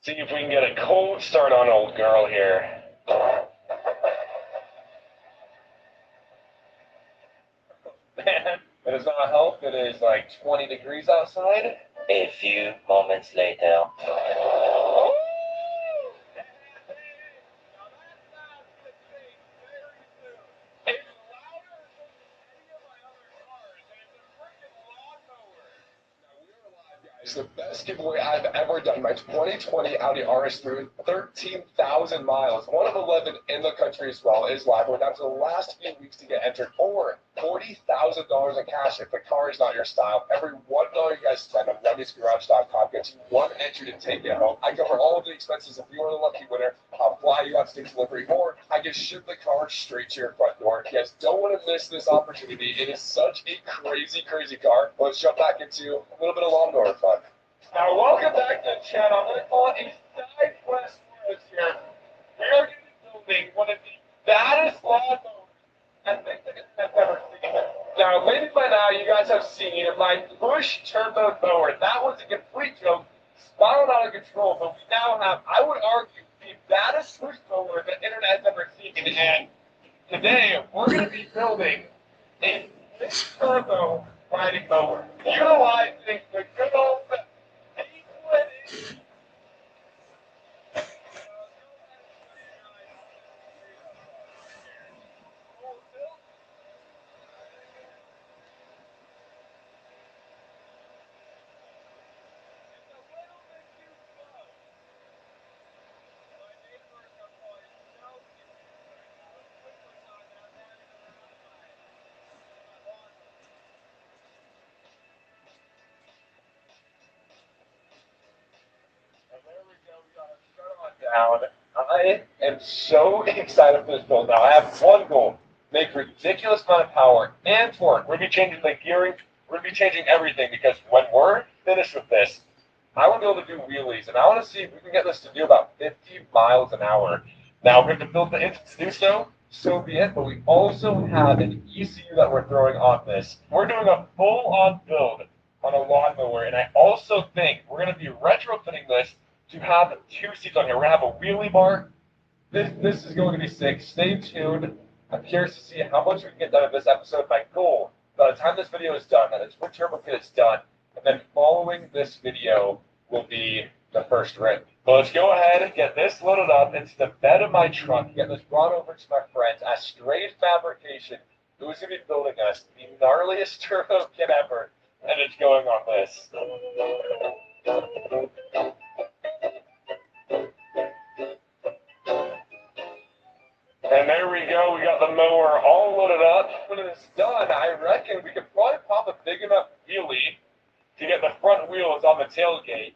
Let's see if we can get a cold start on old girl here. Man, it does not help. It is like 20 degrees outside. A few moments later. It's the best giveaway I've ever done. My 2020 Audi RS3 with 13,000 miles, one of 11 in the country as well, is live. We're down to the last few weeks to get entered, or $40,000 in cash if the car is not your style. Every $1 you guys spend on Lemmy'sGarage.com gets you one entry to take it home. I cover all of the expenses if you are the lucky winner. I'll fly you out state delivery, or I can ship the car straight to your front door. You guys don't want to miss this opportunity. It is such a crazy, crazy car. Let's jump back into a little bit of lawnmower fun. Now, welcome back to the channel. I'm going to call it a side quest for us here. We are going to be building one of the baddest lawnmowers I think the internet's ever seen. Now, maybe by now you guys have seen my push turbo mower. That was a complete joke, spiraled out of control, but we now have, I would argue, the baddest push mower the internet has ever seen. And today, we're going to be building a turbo riding mower, utilizing the good old down. I am so excited for this build now. I have one goal: make ridiculous amount of power and torque. We're gonna be changing the gearing. We're gonna be changing everything because when we're finished with this, I want to be able to do wheelies, and I want to see if we can get this to do about 50 miles an hour. Now we're going to build the engine to do so. So be it. But we also have an ECU that we're throwing on this. We're doing a full-on build on a lawnmower, and I also think we're going to be retrofitting this to have 2 seats on here. We're going to have a wheelie bar. This is going to be sick. Stay tuned. I'm curious to see how much we can get done in this episode. My goal, by the time this video is done, that is when Turbo Kit is done, and then following this video will be the first rip. But let's go ahead and get this loaded up into the bed of my truck, get this brought over to my friends at Straight Fabrication, who's going to be building us the gnarliest Turbo Kit ever, and it's going on this. And there we go, we got the mower all loaded up. When it's done, I reckon we could probably pop a big enough ideally, to get the front wheels on the tailgate.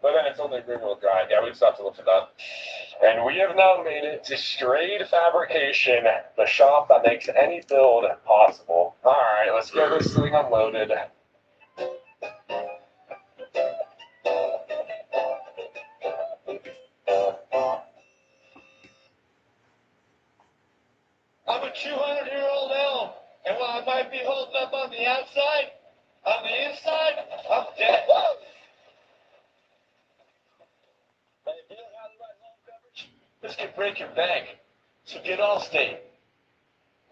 But then it's only rear-wheel drive. Yeah, we just have to look at that. And we have now made it to Strayed Fabrication, the shop that makes any build possible. All right, let's get this thing unloaded. I'm a 200-year-old elm, and while I might be holding up on the outside, on the inside, I'm dead. This could break your bank, so get Allstate.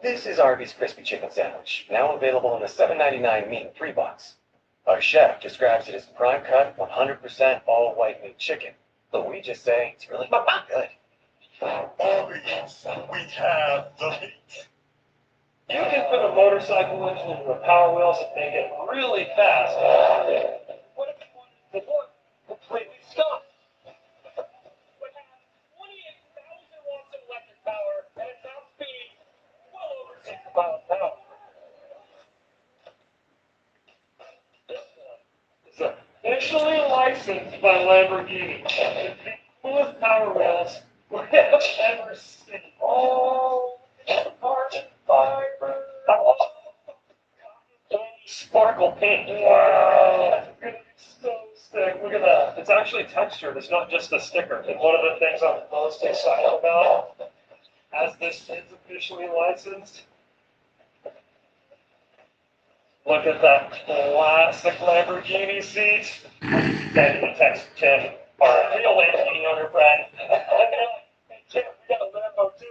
This is Arby's Crispy Chicken Sandwich, now available in the $7.99 meat and 3 box. Our chef describes it as prime cut, 100% all white meat chicken, but we just say it's really good. Arby's, we have the meat. You can put a motorcycle engine into a Power Wheels and make it really fast. What if you wanted the board completely stopped? Would have 28,000 watts of electric power and a top speed well over 60 miles an hour. This one is officially licensed by Lamborghini. It's the coolest Power Wheels we have ever seen. Oh, carbon fiber. Sparkle paint. Wow. That's gonna be so sick. Look at that. It's actually textured. It's not just a sticker. And one of the things I'm most excited about, as this is officially licensed, look at that classic Lamborghini seat. And the text Tim, our real Lamborghini owner friend. Hey Tim, we got a Lambo too.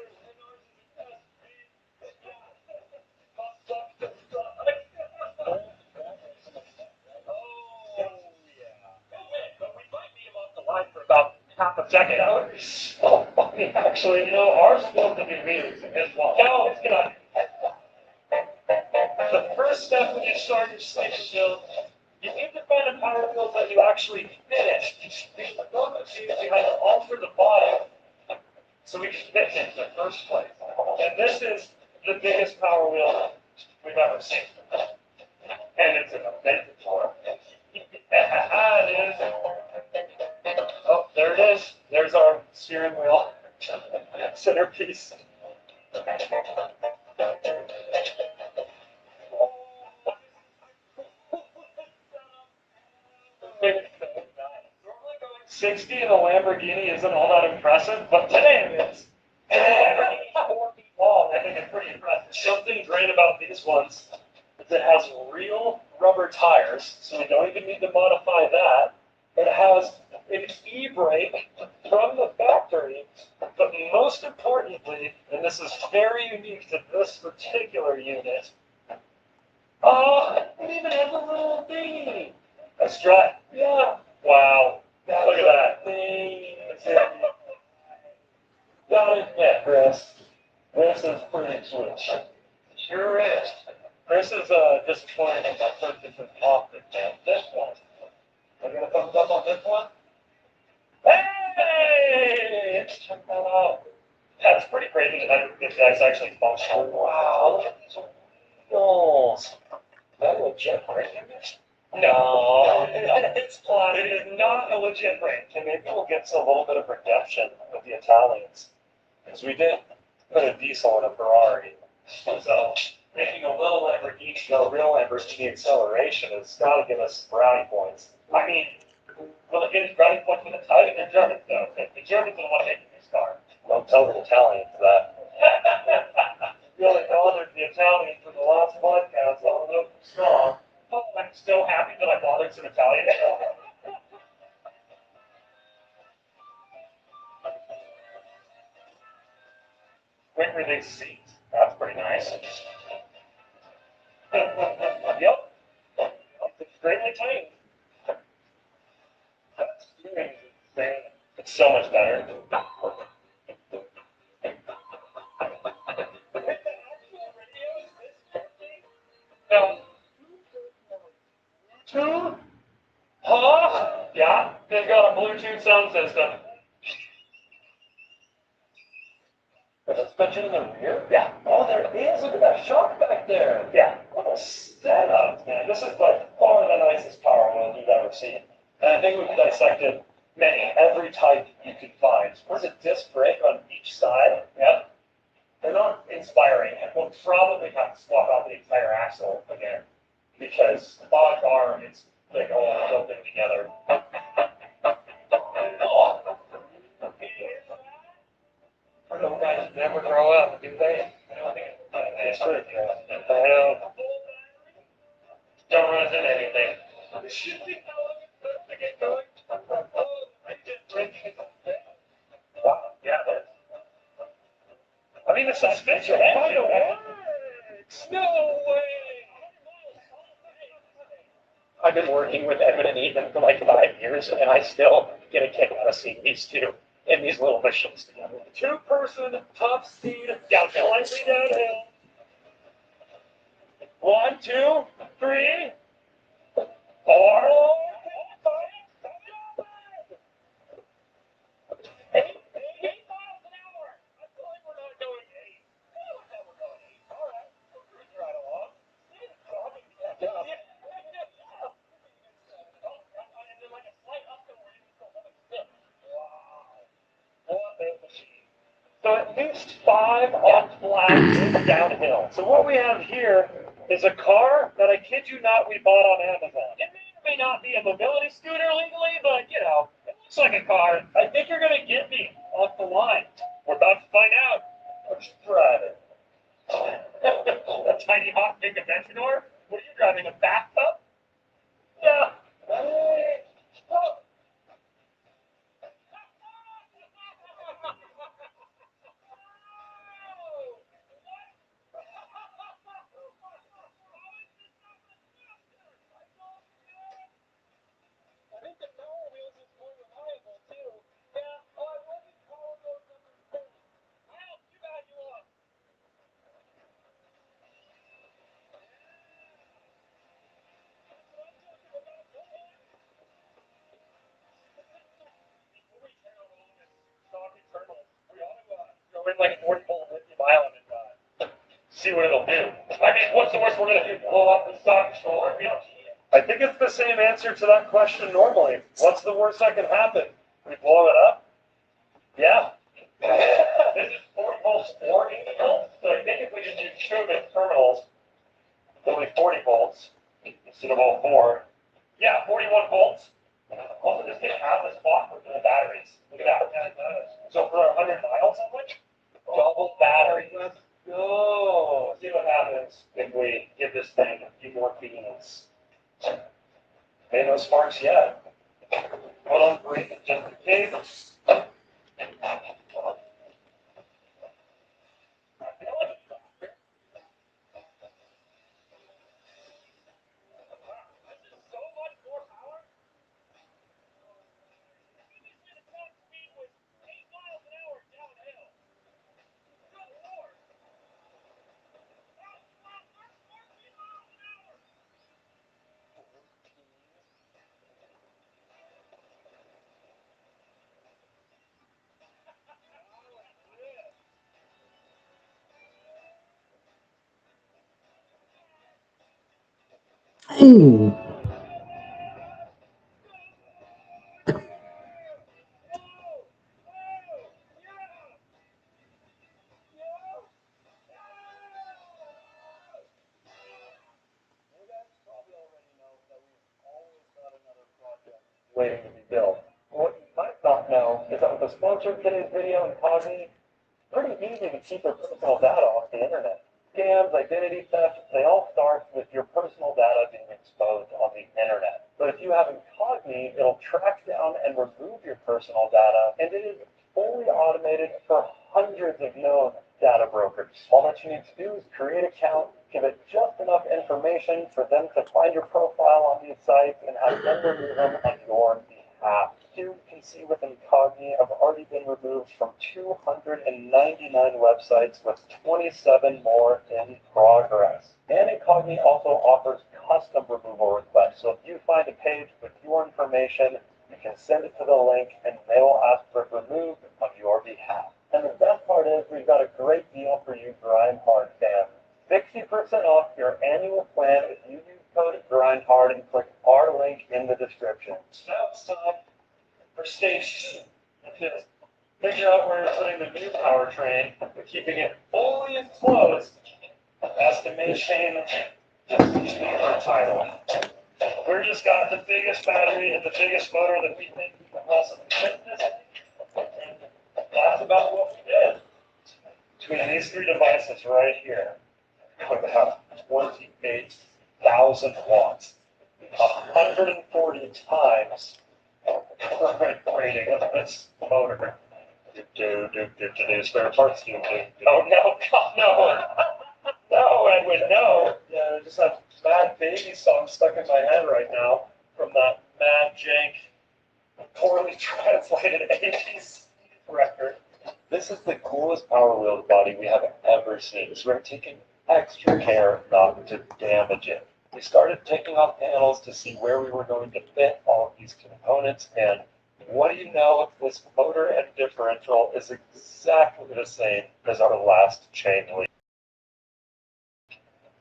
For about half a second. That would be so funny, actually. You know, ours is supposed to be meetings as well. No, it's gonna. The first step when you start your sleeping build, you need to find a Power Wheels that you actually finish. You have to alter the bottom so we can fit it in the first place. And this is the biggest Power Wheel we've ever seen. And it's an amazing floor. Yeah, it is. Oh, there it is. There's our steering wheel centerpiece. Normally going 60 in a Lamborghini isn't all that impressive, but today it is. And the Lamborghini's 4 feet long. I think it's pretty impressive. Something great about these ones is it has real rubber tires, so we don't even need to modify that. It has an e-brake from the factory, but most importantly, and this is very unique to this particular unit, it even has a little thingy. A strut? Yeah. Wow. Look at that. Gotta admit, Chris, this is pretty sweet. Sure is. Chris is disappointed in that purchases often. This one. Are you gonna thumbs up on this one? Hey! Check that out. That's pretty crazy that this guy's actually functional. Wow, look at these wheels. Is that a legit brake image? No, it's flat. It is not a legit brake. And maybe we'll get a little bit of redemption with the Italians. Because we did put a diesel in a Ferrari. So making a little Lamborghini, a real Lamborghini acceleration has got to give us brownie points. I mean, will it get his brownie points with Italian? They're Germans, though. The Germans are the one making this car. Don't tell the Italians that. Really bothered the Italians in the last podcast. I'll know strong. Oh, I'm so happy that I bothered some Italians. Quick release seats. That's pretty nice. Yep. It's extremely tight. That's insane. It's so much better. No. Bluetooth? Huh? Yeah, they've got a Bluetooth sound system. There's a suspension in the rear? Yeah. Oh, there is. Look at that shock back there. Yeah. What a setup, man. This is by far the nicest power wheel you've ever seen. And I think we've dissected every type you could find. Where's a disc brake on each side? Yeah. They're not inspiring. We'll probably have to swap out the entire axle again because odds are it's like all built in together. Oh. Those guys never grow up, do they? It's true. Don't run into anything. Wow, yeah, I mean, the suspension kind of works. No way. I've been working with Edmund and Ethan for like 5 years, and I still get a kick out of seeing these two in these little machines together. Two-person, top speed, downhill, slightly downhill. 1, 2, 3, 4. 8 miles an hour. I feel like we're not going 8. We're going 8. All right, we're cruising right along. And then like a slight uphill where you can still hold it still. Wow. What a machine. So at least 5 on flat is downhill. So what we have here is a car that I kid you not we bought on Amazon. It may or may not be a mobility scooter legally, but you know, it looks like a car. I think you're gonna get me off the line. We're about to find out. Let's drive it. A tiny hot pink Aventador? What are you driving? A bathtub? Yeah. I think the power wheels is more reliable too. Yeah, oh, I wasn't calling those numbers things. I'll too bad you lost. Before we turn on all this stock internals, we ought to go in like 40-volt lithium ion and see what it'll do. I mean, what's the worst we're gonna do? Blow up the stock controller? You know, I think it's the same answer to that question normally. What's the worst that can happen? We blow it up? Yeah. This is 40 volts, 40 volts. So I think if we just do 2 of its terminals, it'll be 40 volts instead of all 4. Yeah, 41 volts. Also, this thing has a spot for the batteries. Look at that. So for 100 miles, how much? Double battery. Let's go. See what happens if we give this thing a few more beans. Ain't no sparks yet. Hold on, breathe just in case. Dang. Waiting to be built. What you might not know is that with the sponsor of today's video and Cosme, pretty easy to keep your personal data off the internet. Scams, identity theft, they all start with your personal data being exposed on the internet. But if you have Cogni, it'll track down and remove your personal data, and it is fully automated for hundreds of known data brokers. All that you need to do is create an account, give it just enough information for them to find your profile on these sites and have them remove them on your behalf. You can see with Incogni, I've already been removed from 299 websites with 27 more in progress. And Incogni also offers custom removal requests. So if you find a page with your information, you can send it to the link and they will ask for it removed on your behalf. And the best part is we've got a great deal for you Grind Hard fans. 60% off your annual plan if you use code GRINDHARD and click our link in the description. Now it's time for stage 2. Figure out where you're putting the new powertrain, but keeping it fully enclosed as to maintain our title. We're just got the biggest battery and the biggest motor that we think we can possibly fit in this thing. And that's about what we did. Between these 3 devices right here, we have 28,000 watts, 140 times the current rating of this motor. Spare parts. Oh no, God, no. No, Edwin, no. Yeah, I just have Mad Baby song stuck in my head right now from that Mad Jank, poorly translated 80s record. This is the coolest Power Wheels body we have ever seen. So we're taking extra care not to damage it. We started taking off panels to see where we were going to fit all of these components, and what do you know? This motor and differential is exactly the same as our last chain lead.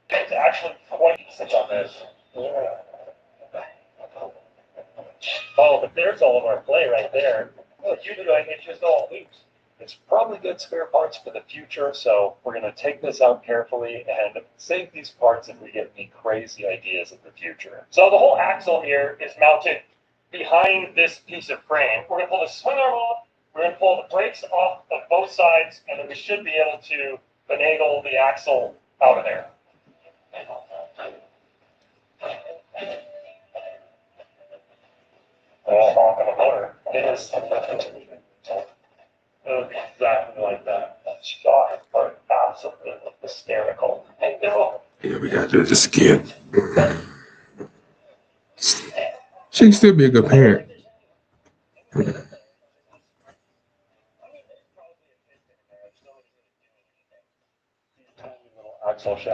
It's actually quite decent on this. Yeah. Oh, but there's all of our play right there. What you're doing, it's just all loose. It's probably good spare parts for the future, so we're going to take this out carefully and save these parts if we get any crazy ideas in the future. So the whole axle here is mounted behind this piece of frame. We're going to pull the swing arm off, we're going to pull the brakes off of both sides, and then we should be able to finagle the axle out of there. Honk on the motor. It is exactly like that. Shots are absolutely hysterical. I know. Yeah, we gotta do this again. She can still be a good parent. I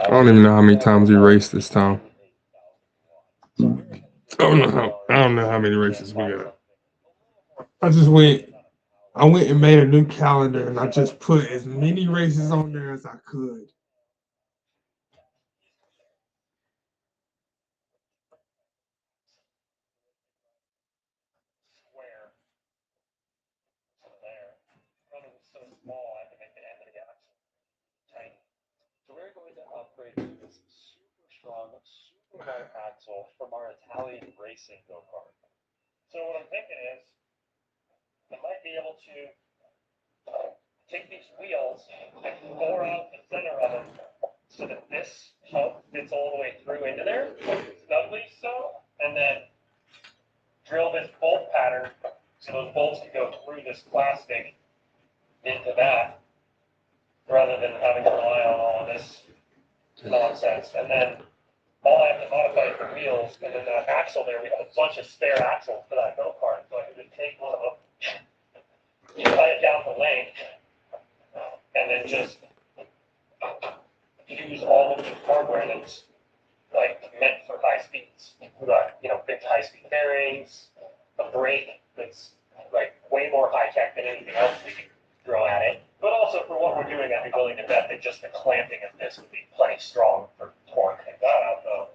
don't even know how many times we raced this time. I don't know how many races we got. I went and made a new calendar and I just put as many races on there as I could. So small, I have to make the end of the axle tiny. So we're going to upgrade to this super strong, super hard axle from our Italian racing go-kart. So what I'm thinking is, I might be able to take these wheels and bore out the center of them so that this hub fits all the way through into there, snugly so, and then drill this bolt pattern so those bolts can go through this plastic into that, rather than having to rely on all of this nonsense. And then all I have to modify is the wheels, and then that axle there, we have a bunch of spare axles for that go-kart, so I can just take one of them, cut it down to length, and then just use all of the hardware that's like meant for high speeds. We got, big high-speed bearings, a brake that's like way more high-tech than anything else we can throw at it. But also for what we're doing, I'd be willing to bet that just the clamping of this would be plenty strong for torquing that out, though.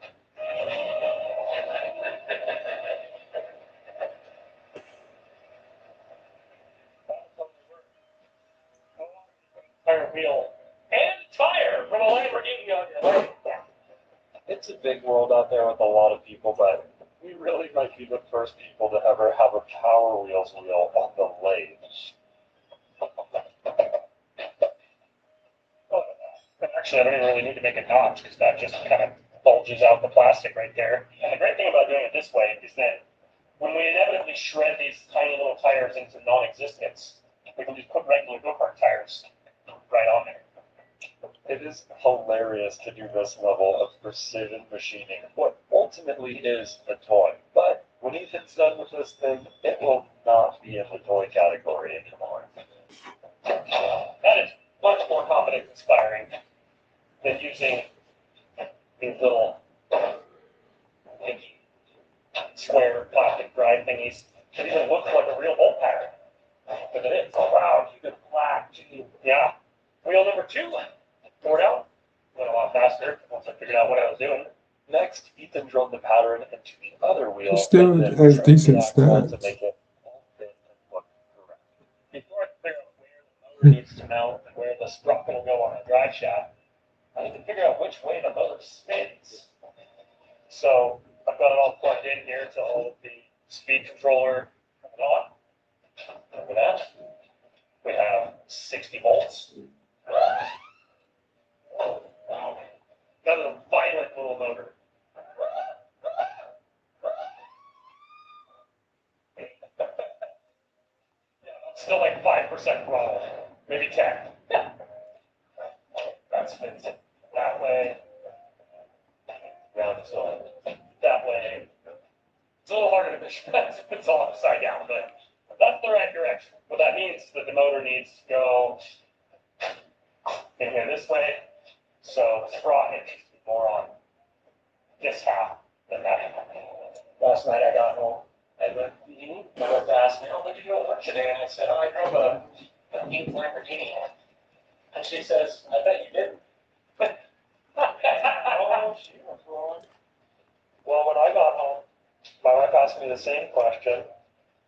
Tire wheel and tire from a Lamborghini on your leg. It's a big world out there with a lot of people, but we really might be the first people to ever have a Power Wheels wheel on the lathe. Actually, I don't even really need to make a notch because that just kind of bulges out the plastic right there. And the great thing about doing it this way is that when we inevitably shred these tiny little tires into non-existence, we can just put regular go-kart tires right on there. It is hilarious to do this level of precision machining, what ultimately is a toy. But when Ethan's done with this thing, it will not be in the toy category anymore. That is much more confidence-inspiring than using these little square plastic drive thingies that even look like a real bolt pattern. Look at it. Oh, wow, you could black. Gee. Yeah. Wheel number 2. Poured out. Went a lot faster once I figured out what I was doing. Next, Ethan drilled the pattern into the other wheel He still and then has trimmed the decent axle to stats. make it all fit and look correct. Before I figure out where the motor needs to mount and where the sprocket will go on the drive shaft, I need to figure out which way the motor spins. So I've got it all plugged in here to all of the speed controller and on. Look at that. We have 60 volts. Wow. That is a violent little motor. Still like 5% throttle, maybe 10. That spins it that way. Round is going that way. It's a little harder to visualize if it's all upside down, but that's the right direction. What that means is that the motor needs to go in here this way, so the sprocket needs to be more on this half than that half. Last night I got home, and my wife asked me, "Oh, what did you do at work today?" And I said, "Oh, I drove a neat Lamborghini." And she says, "I bet you didn't." Oh, she was wrong. Well, when I got home, my wife asked me the same question,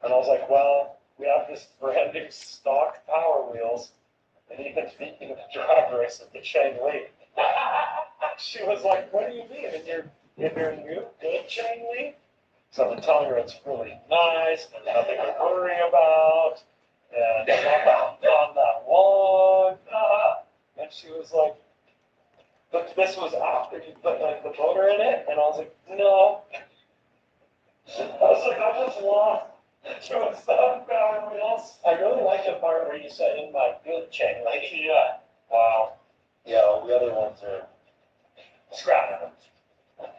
and I was like, "Well, we have this brand new stock Power Wheels, and even speaking of the drag race of the Chang Li." She was like, "What do you mean? In your new good Chang Li?" So I've been telling her it's really nice and nothing to worry about, and it's not that long. And she was like, "But this was after you put like the motor in it?" And I was like, "No." I was like, "I just lost to a stuff Power Wheels." I really like the part where you said in my good Chang Li. Yeah. Wow. Yeah, the other ones are scrapping them.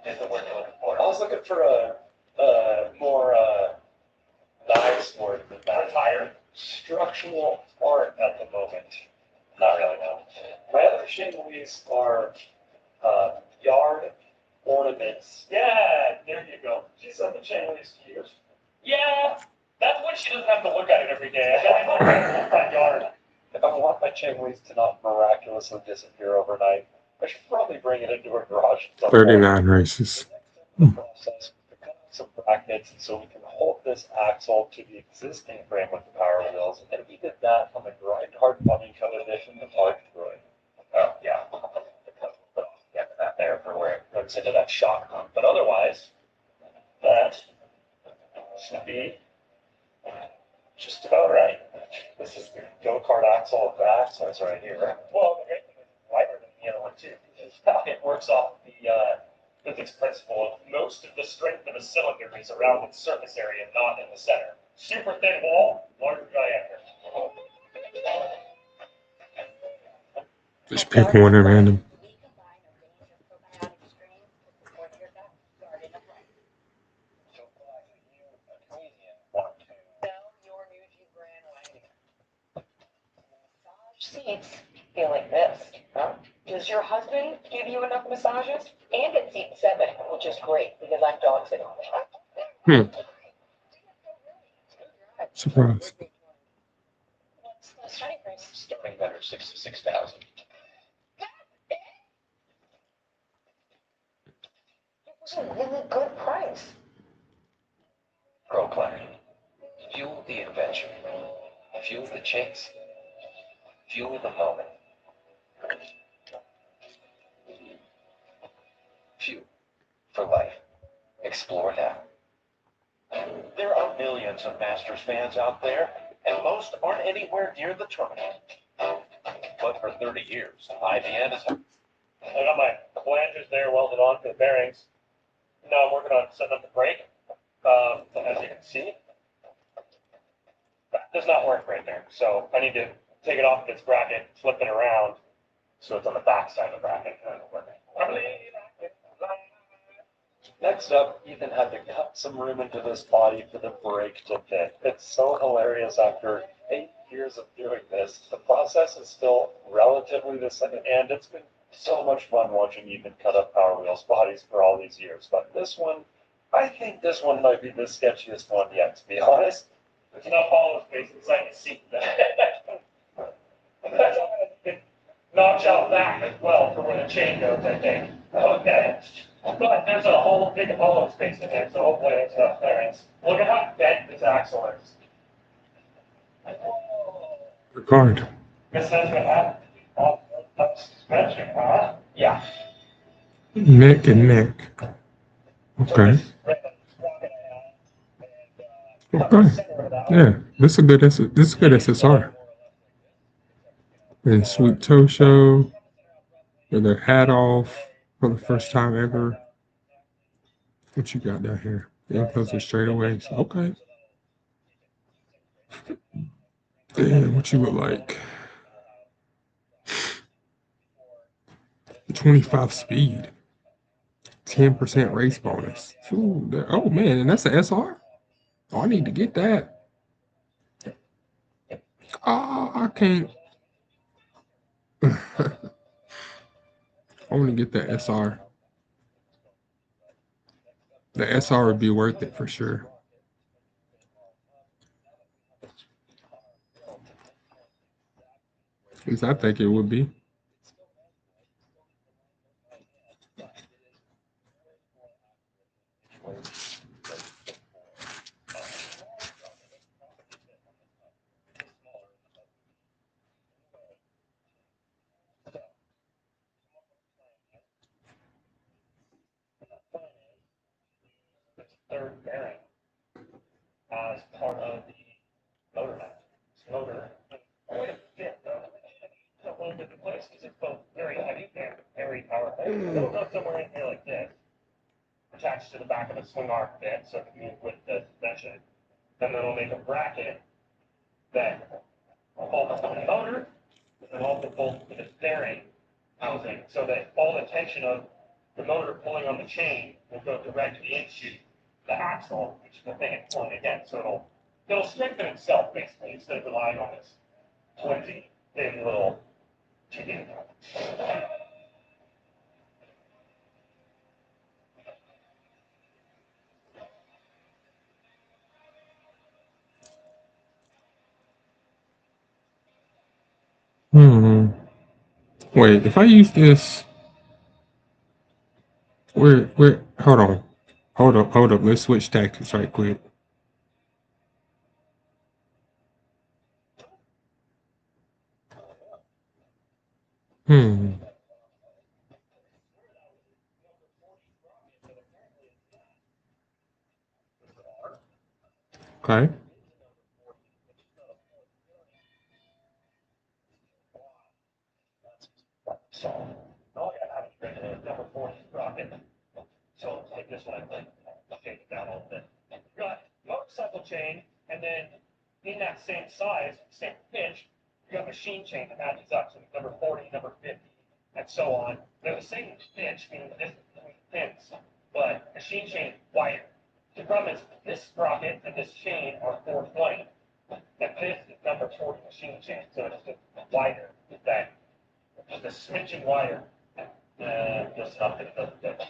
Is the word you're looking for. I was looking for a more nice word than that. Retired. Structural art at the moment. Not really, no. My other Chandeliers are yard ornaments. Yeah, there you go. She said the Chandeliers cute. Yeah, that's when she doesn't have to look at it every day. I got to look at the front yard. If I want my Chandeliers to not miraculously disappear overnight, I should probably bring it into a garage. 39 races. Process to cut out some brackets so we can hold this axle to the existing frame with the Power Wheels, and we did that on the Grind Hard Plumbing Cut Edition of Hard Druid. Oh yeah, get that there for where it runs into that shock hump. But otherwise, that should be just about right. This is the go-kart axle of the axles right here. Well, the great thing is it's lighter than the other one too, because it works off the physics principle of most of the strength of a cylinder is around its surface area, not in the center. Super thin wall, larger diameter. Just pick one at random. We combine a range of probiotic strains to support your gut garden of life. So you, a comedian, want to Sell your new Jeep Grand Wagoneer. Massage seats feel like this, huh? Does your husband give you enough massages? And it's seat 7, which is great because I'm dog sitting. Surprise. What's the starting price? starting better 66,000. It was a really good price. Proclaim. Fuel the adventure. Fuel the chase. Fuel the moment. Fuel for life. Explore now. There are millions of Masters fans out there, and most aren't anywhere near the tournament. But for 30 years, IBM has... I got my flanges there welded on for the bearings. Now I'm working on setting up the brake. As you can see, that does not work right there. So I need to take it off its bracket, flip it around, so it's on the back side of the bracket. Next up, Ethan had to cut some room into this body for the brake to fit. It's so hilarious after 8 years of doing this. The process is still relatively the same, and it's been so much fun watching Ethan cut up Power Wheels bodies for all these years. But this one, I think this one might be the sketchiest one yet, to be honest. There's enough hollow space inside the seat. That's all it notch out back as well for where the chain goes, I think. Okay. But there's a whole big hollow space in there, so hopefully there's enough clearance. Look at how bent this axle is. Record. This says we have suspension, huh? Yeah. Neck and neck. Okay. Okay. Yeah, this is a good SSR. And Sweet Toe Show with their hat off for the first time ever. What you got down here? Impulse and straightaways. Okay. Damn, what you look like? 25 speed. 10% race bonus. Ooh, oh man, and that's an SR? Oh, I need to get that. Oh, I can't. I want to get the SR. The SR would be worth it for sure. At least I think it would be. Third bearing as part of the motor mount. This motor, quite a bit though. It's a little bit of place because it's both very heavy and very powerful. It'll go somewhere in here like this, attached to the back of the swing arm bit so it can move with the suspension. Then it'll make a bracket that bolts to the motor and also bolts to the steering housing so that all the tension of the motor pulling on the chain will go directly into the axle, which is the thing it's pulling against. So it'll strengthen itself basically instead of relying on this flimsy, thin little tubing. Wait, if I use this, hold on. Hold up. Let's switch tactics right quick. Hmm. Okay. So, all I got to have is regular number 40 rocket. So take this one and take it down a little bit. You got motorcycle chain, and then in that same size, same pitch, you got machine chain that matches up. So number 40, number 50, and so on. They're the same pitch, meaning the distance between pins, but machine chain wider. The problem is this sprocket and this chain are 420, and this is number 40 machine chain, so it's just wider. That just a smidgen wider, just enough that it doesn't fit.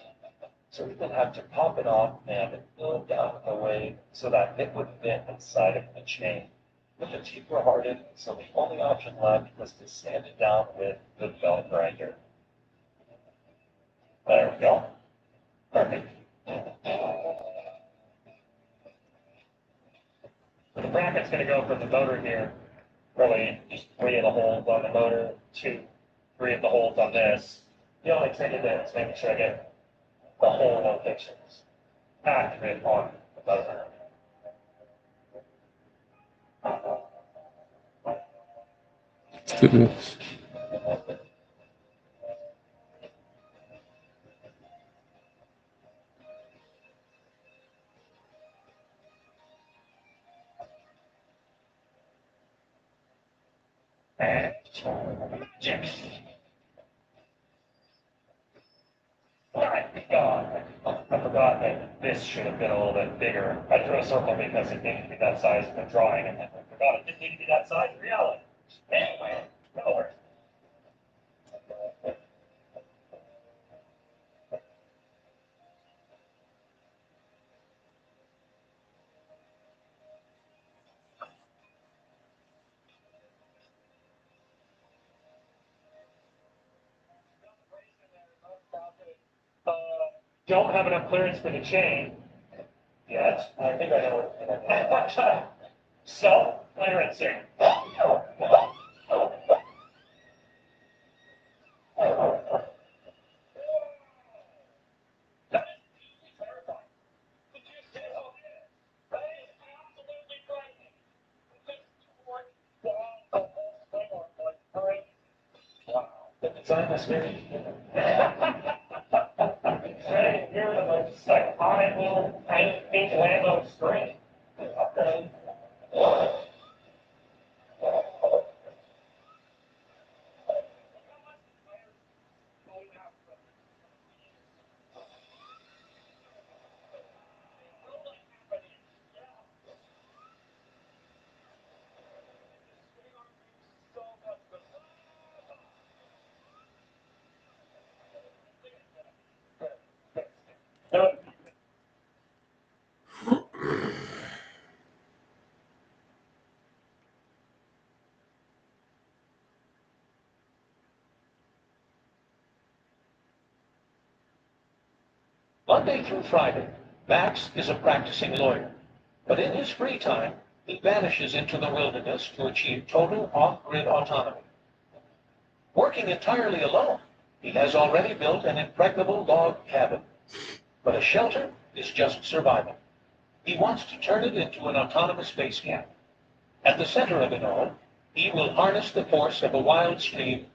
So we would have to pop it off and build out a way so that it would fit inside of the chain. But the teeth were hardened, so the only option left was to sand it down with the belt grinder. There we go. Perfect. So the bracket's going to go from the motor here. Really, just 3 of the holes on the motor, 3 of the holes on this. The only trick is this, making sure I get the whole locations accurate on the motor. Goodness. And Jim. Alright, gone. I forgot that this should have been a little bit bigger. I drew a circle because it needed to be that size in the drawing, and I forgot it didn't need to be that size in reality. Anyway, no worries. don't have enough clearance for the chain. Yet. I think I know what. Self-clearancing. The design is very right here, the most psychotic little tiny pink Lambo screen. Okay. Monday through Friday, Max is a practicing lawyer, but in his free time, he vanishes into the wilderness to achieve total off-grid autonomy. Working entirely alone, he has already built an impregnable log cabin, but a shelter is just survival. He wants to turn it into an autonomous base camp. At the center of it all, he will harness the force of a wild stream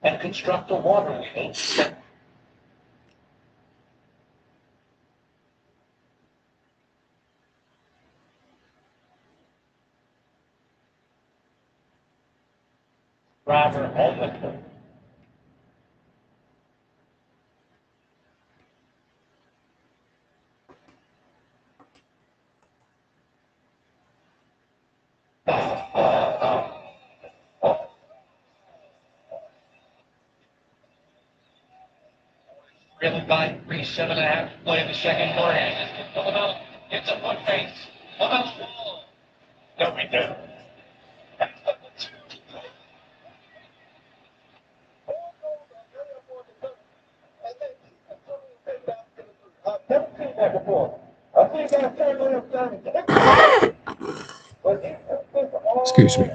and construct a water wheel that driver ultimately. Driven by 3.5, play the second quarter. It's a foot face. No, we do. I've never seen that before. I think I turned around down. Excuse me.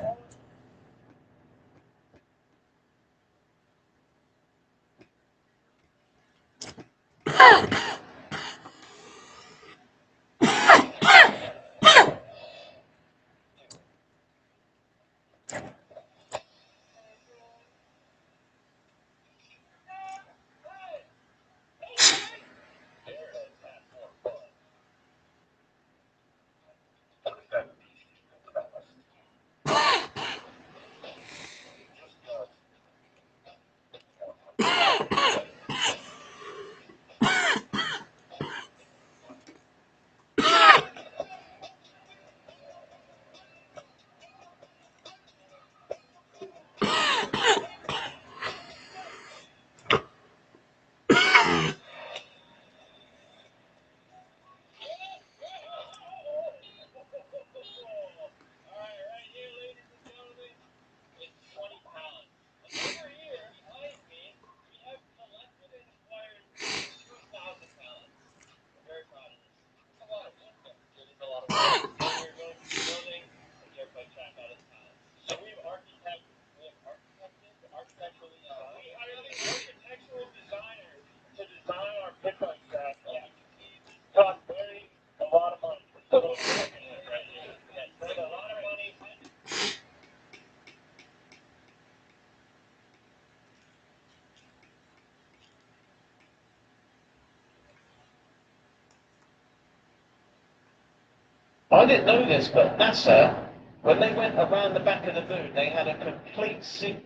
I didn't know this, but NASA, when they went around the back of the moon, they had a complete sequence.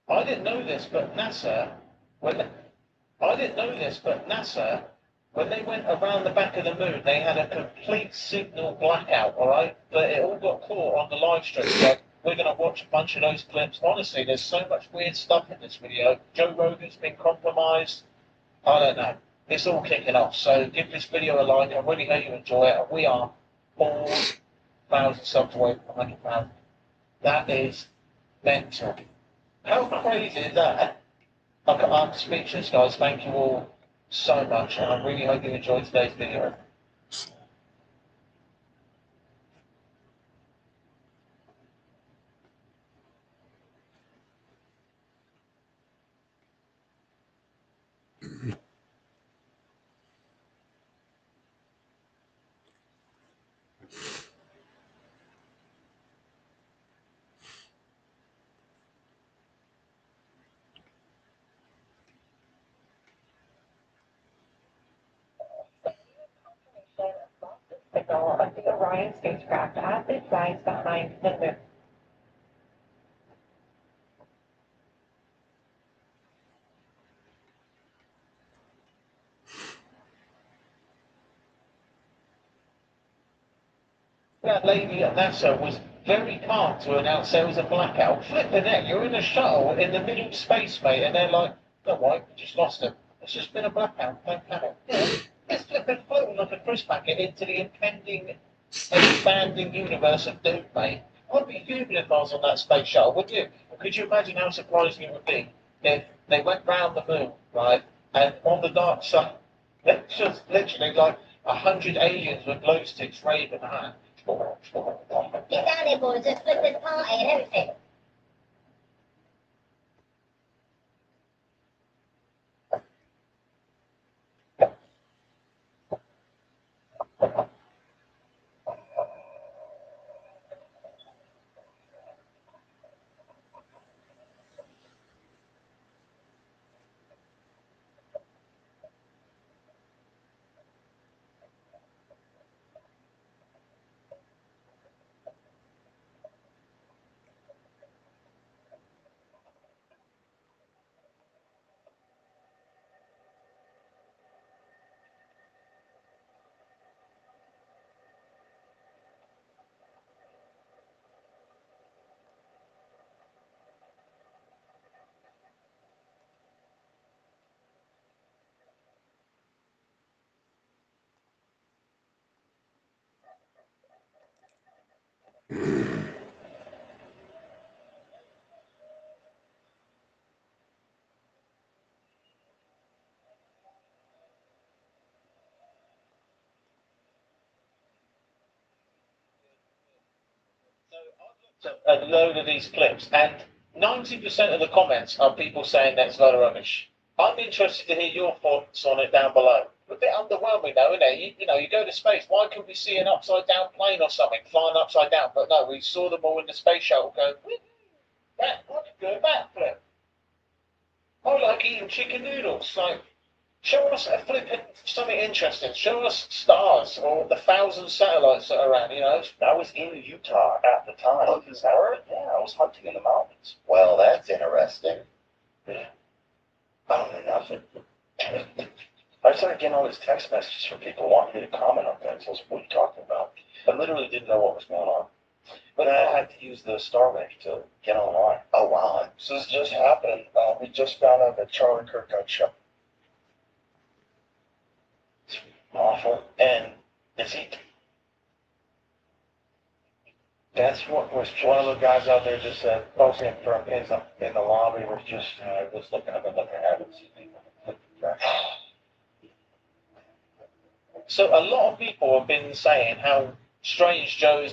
I didn't know this, but NASA, when they, I didn't know this, but NASA, when they went around the back of the moon, they had a complete signal blackout, all right? But it all got caught on the live stream. So we're going to watch a bunch of those clips. Honestly, there's so much weird stuff in this video. Joe Rogan's been compromised. I don't know. It's all kicking off. So give this video a like. I really hope you enjoy it. We are 4,000 subs away from 100,000. That is mental. How crazy is that? I'm speechless, guys. Thank you all so much, and I really hope you enjoyed today's video. Signal of the Orion spacecraft as it flies behind the moon. That lady at NASA was very calm to announce there was a blackout. Flip the net, you're in a shuttle in the middle of space, mate, and they're like, don't worry, we just lost it. It's just been a blackout, don't panic. Yeah, it's flipping floating like a cruise packet into the impending, expanding universe of doom, mate. I'd be fuming if I was on that space shuttle, would you? Could you imagine how surprising it would be if they went round the moon, right, and on the dark side, it's just literally like 100 aliens with glow sticks raving at. Get down here, boys. Let's flip this party and everything. A load of these clips, and 90% of the comments are people saying that's a load of rubbish. I'm interested to hear your thoughts on it down below. A bit underwhelming though, isn't it? You go to space, why couldn't we see an upside down plane or something flying upside down? But no, we saw them all in the space shuttle going, that, I could do a backflip. I like eating chicken noodles. Like, show us something interesting. Show us stars or the 1,000 satellites that are around, I was in Utah at the time. Oh, is that right? Yeah, I was hunting in the mountains. Well, that's interesting. Yeah. I don't know nothing. I started getting all these text messages from people wanting me to comment on things. I was, what are you talking about? I literally didn't know what was going on. But I had to use the Starlink to get online. Oh, wow. So this just happened. We just found out that Charlie Kirk got shot. It's awful. And is he... That's what was one of the guys out there just said, posting from in the lobby was just, was looking, I've been looking at it. So a lot of people have been saying how strange Joe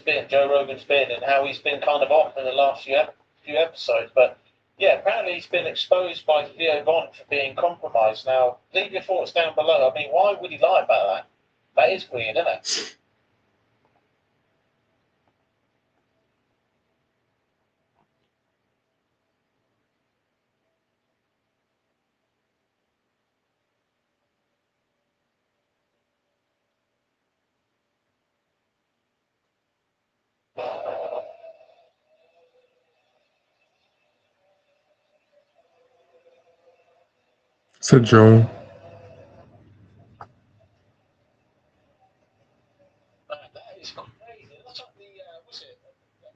Rogan's been, and how he's been kind of off in the last few episodes. But yeah, apparently he's been exposed by Theo Von for being compromised. Now, leave your thoughts down below. I mean, why would he lie about that? That is weird, isn't it? So Joan, Man, that is crazy. That's like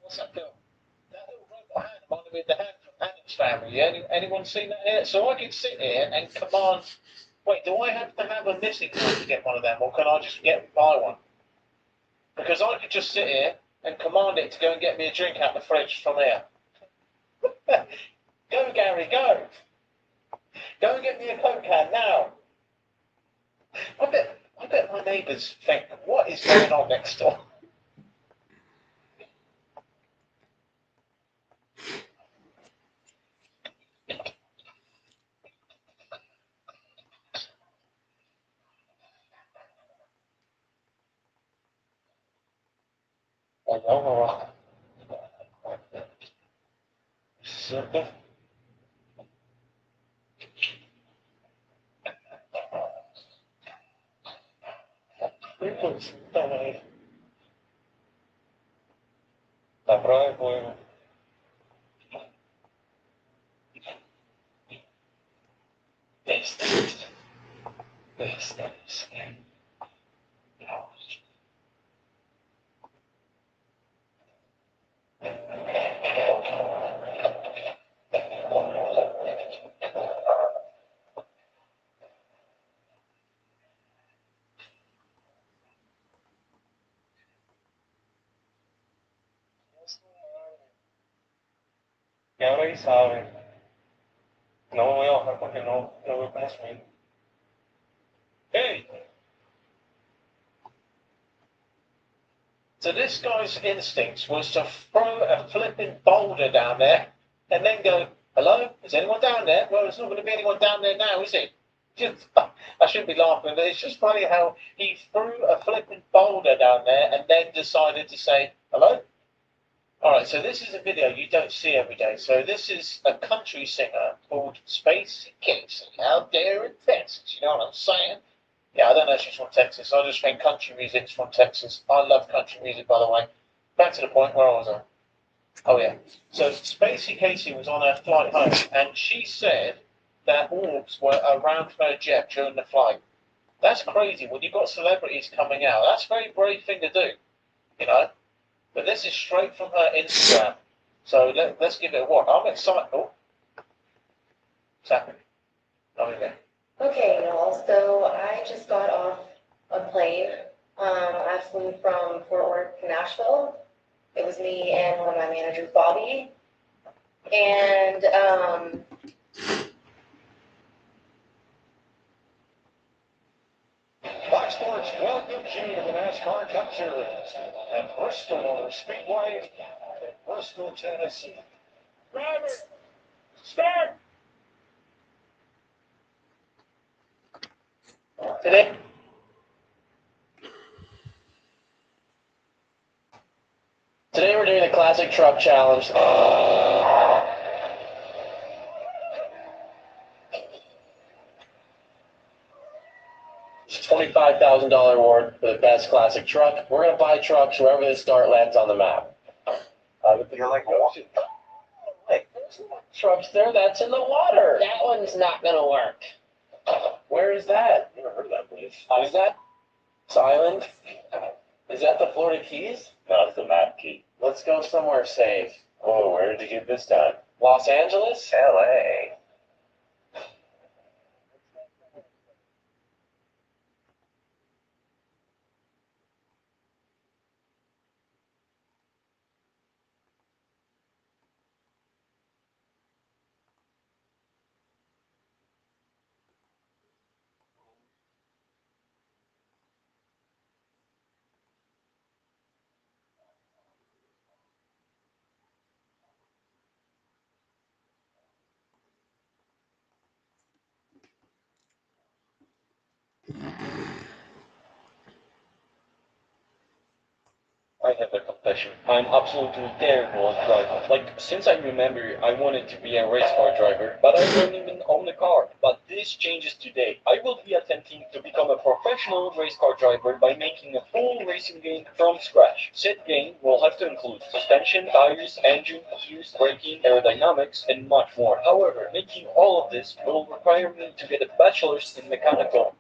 what's that film? That little robot hand reminded me of the hand from Adam's Family. Anyone seen that yet? So I could sit here and command. Wait, do I have to have a missing one to get one of them, or can I just buy one? Because I could just sit here and command it to go and get me a drink out the fridge from here. Go, Gary, go. Go and get me a Coke can now. I bet my neighbours think, what is going on next door? I know. Simple. Давай. Добро, по-моему. This. Ahora y sabe. No me voy a bajar porque no veo cómo subir. Hey! So this guy's instincts was to throw a flipping boulder down there and then go, hello, is anyone down there? Well, there's not going to be anyone down there now, is it? Just, I shouldn't be laughing, but it's just funny how he threw a flipping boulder down there and then decided to say, hello? Alright, so this is a video you don't see every day. So this is a country singer called Space Casey out there in Texas, you know what I'm saying? Yeah, I don't know if she's from Texas. I just think country music's from Texas. I love country music, by the way. Back to the point, where was I? Oh, yeah. So Spacey Casey was on her flight home, and she said that orbs were around her jet during the flight. That's crazy. When you've got celebrities coming out, that's a very brave thing to do, you know? But this is straight from her Instagram. So let's give it a watch. I'm excited. Oh, what's happening? Oh, yeah. Okay, Noel, so I just got off a plane. I flew from Fort Worth to Nashville. It was me and one of my managers, Bobby. And Fox Sports welcomes you to the NASCAR Cup Series at Bristol Motor Speedway in Bristol, Tennessee. Driver, start! Today we're doing the Classic Truck Challenge. It's a $25,000 award for the best classic truck. We're going to buy trucks wherever the start lands on the map. You're like, wait, there's no trucks there. That's in the water. That one's not going to work. Where is that? Never heard of that place. Is that Island? Is that the Florida Keys? No, it's the map key. Let's go somewhere safe. Oh, where did you get this done? Los Angeles? LA. I have a confession. I'm absolutely terrible at driving. Like, since I remember, I wanted to be a race car driver, but I don't even own a car. But this changes today. I will be attempting to become a professional race car driver by making a full racing game from scratch. Said game will have to include suspension, tires, engine, gears, braking, aerodynamics, and much more. However, making all of this will require me to get a bachelor's in mechanical.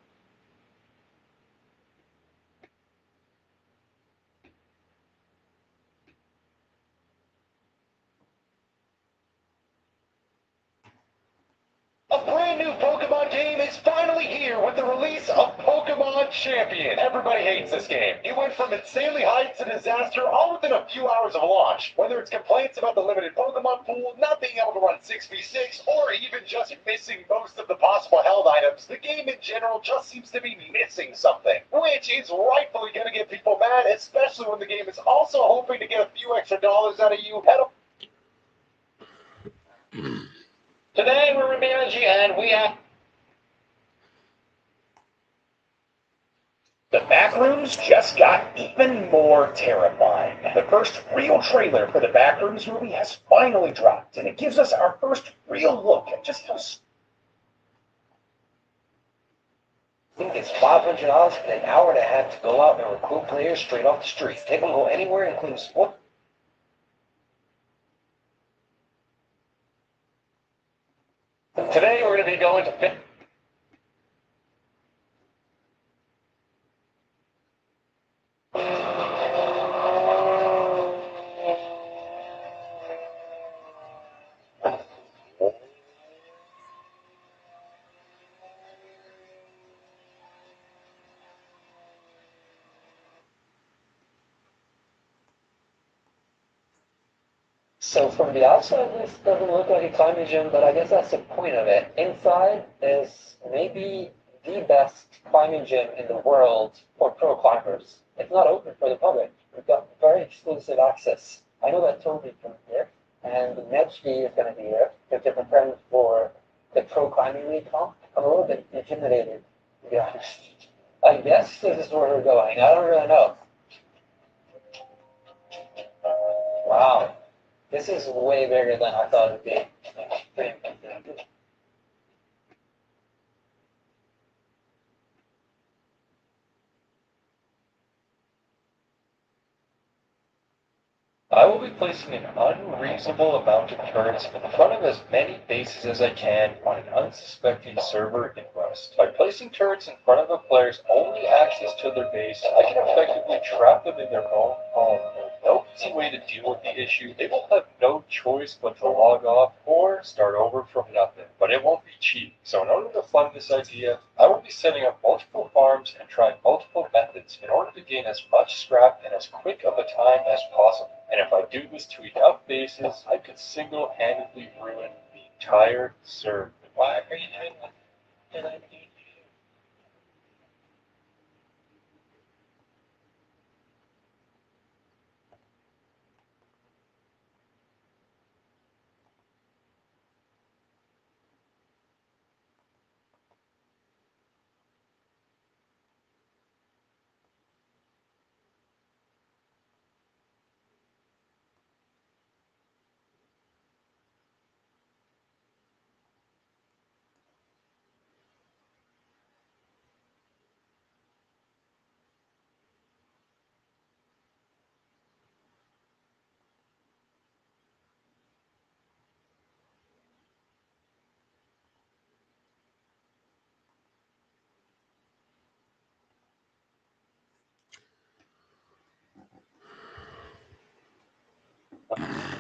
A brand new Pokemon game is finally here with the release of Pokemon champion. Everybody hates this game. You went from insanely heights to disaster all within a few hours of launch. Whether it's complaints about the limited Pokemon pool, not being able to run 6v6, or even just missing most of the possible held items, the game in general just seems to be missing something, which is rightfully going to get people mad, especially when the game is also hoping to get a few extra dollars out of you at a... Today we're managing and we have... The Backrooms just got even more terrifying. The first real trailer for the Backrooms movie has finally dropped, and it gives us our first real look at just how... I think it's $500 and an hour and a half to go out and recruit players straight off the street. They can go anywhere, including sport. Today we're going to be going to... So from the outside, this doesn't look like a climbing gym, but I guess that's the point of it. Inside is maybe the best climbing gym in the world for pro climbers. It's not open for the public. We've got very exclusive access. I know that Toby from here, and Nedgy is going to be here. They're different friends for the pro climbing league comp. I'm a little bit intimidated, to be honest. I guess this is where we're going. I don't really know. Wow. This is way bigger than I thought it would be. I will be placing an unreasonable amount of turrets in front of as many bases as I can on an unsuspecting server in Rust. By placing turrets in front of a player's only access to their base, I can effectively trap them in their own home. There's no easy way to deal with the issue. They will have no choice but to log off or start over from nothing. But it won't be cheap. So in order to fund this idea, I will be setting up multiple farms and trying multiple methods in order to gain as much scrap in as quick of a time as possible. And if I do this to enough bases, I could single-handedly ruin the entire server. Why are you doing that?